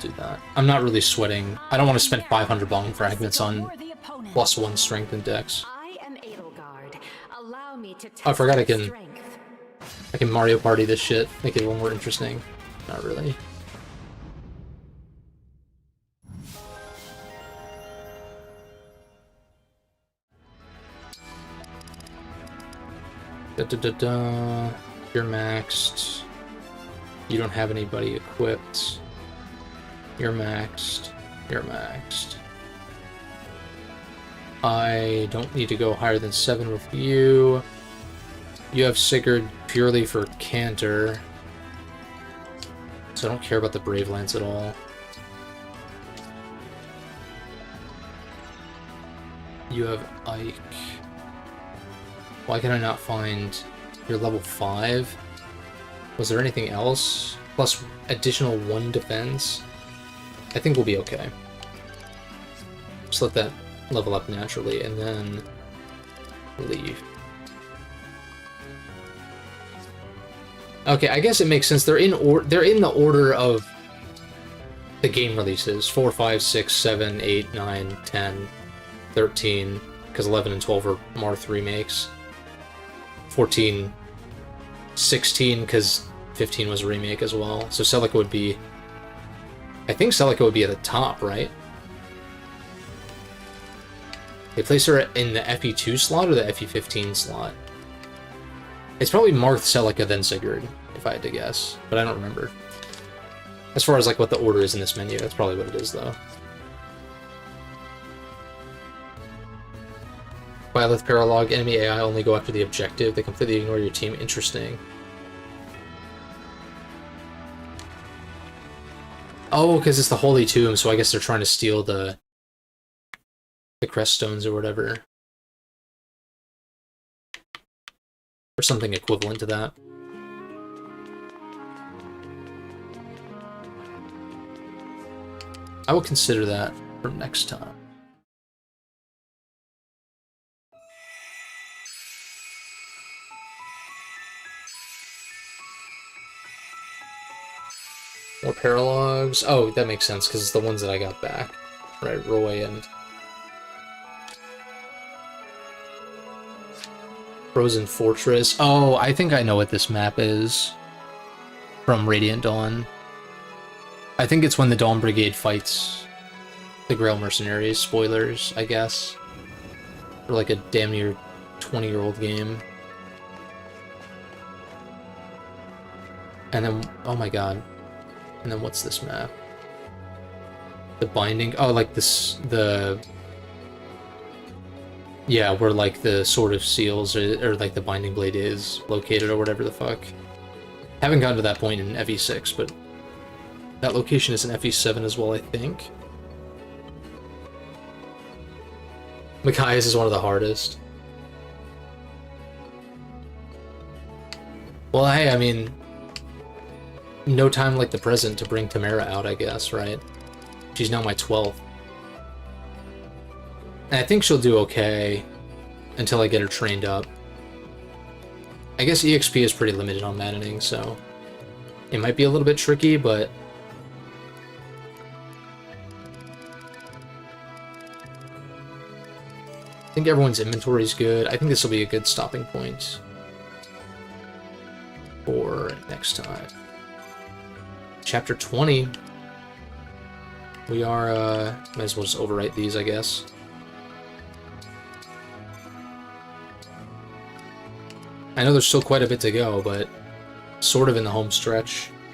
S1: Do that. I'm not really sweating. I don't want to spend 500 bong fragments on +1 strength and dex. Oh, I forgot I can Mario Party this shit, make it a little more interesting. Not really. You're maxed. You don't have anybody equipped. You're maxed. You're maxed. I don't need to go higher than 7 with you. You have Sigurd purely for Canter. So I don't care about the Brave Lance at all. You have Ike. Why can I not find your level 5? Was there anything else? Plus additional 1 defense? I think we'll be okay. Just let that level up naturally and then leave. Okay, I guess it makes sense. They're in the order of the game releases. 4, 5, 6, 7, 8, 9, 10, 13, because 11 and 12 are Marth remakes. 14, 16, because 15 was a remake as well. So Celica would be... I think Celica would be at the top, right? They place her in the FE2 slot or the FE15 slot? It's probably Marth, Celica, then Sigurd, if I had to guess. But I don't remember. As far as like what the order is in this menu, that's probably what it is, though. Byleth Paralog, enemy AI only go after the objective. They completely ignore your team. Interesting. Oh, because it's the Holy Tomb, so I guess they're trying to steal the Crest Stones or whatever. Or something equivalent to that. I will consider that for next time. More paralogs. Oh, that makes sense, because it's the ones that I got back. Right, Roy and... Frozen Fortress. Oh, I think I know what this map is. From Radiant Dawn. I think it's when the Dawn Brigade fights the Grail Mercenaries. Spoilers, I guess. For like a damn near 20-year-old game. And then, oh my god. And then what's this map? The Binding... Oh, like this... Yeah, where like the Sword of Seals or like the Binding Blade is located or whatever the fuck. Haven't gotten to that point in FE6, but that location is in FE7 as well, I think. Machias is one of the hardest. Well, hey, I mean... No time like the present to bring Tamara out, I guess, right? She's now my 12th. And I think she'll do okay until I get her trained up. I guess EXP is pretty limited on maddening, so it might be a little bit tricky, but I think everyone's inventory is good. I think this will be a good stopping point for next time. Chapter 20. We are, might as well just overwrite these, I guess. I know there's still quite a bit to go, but sort of in the home stretch.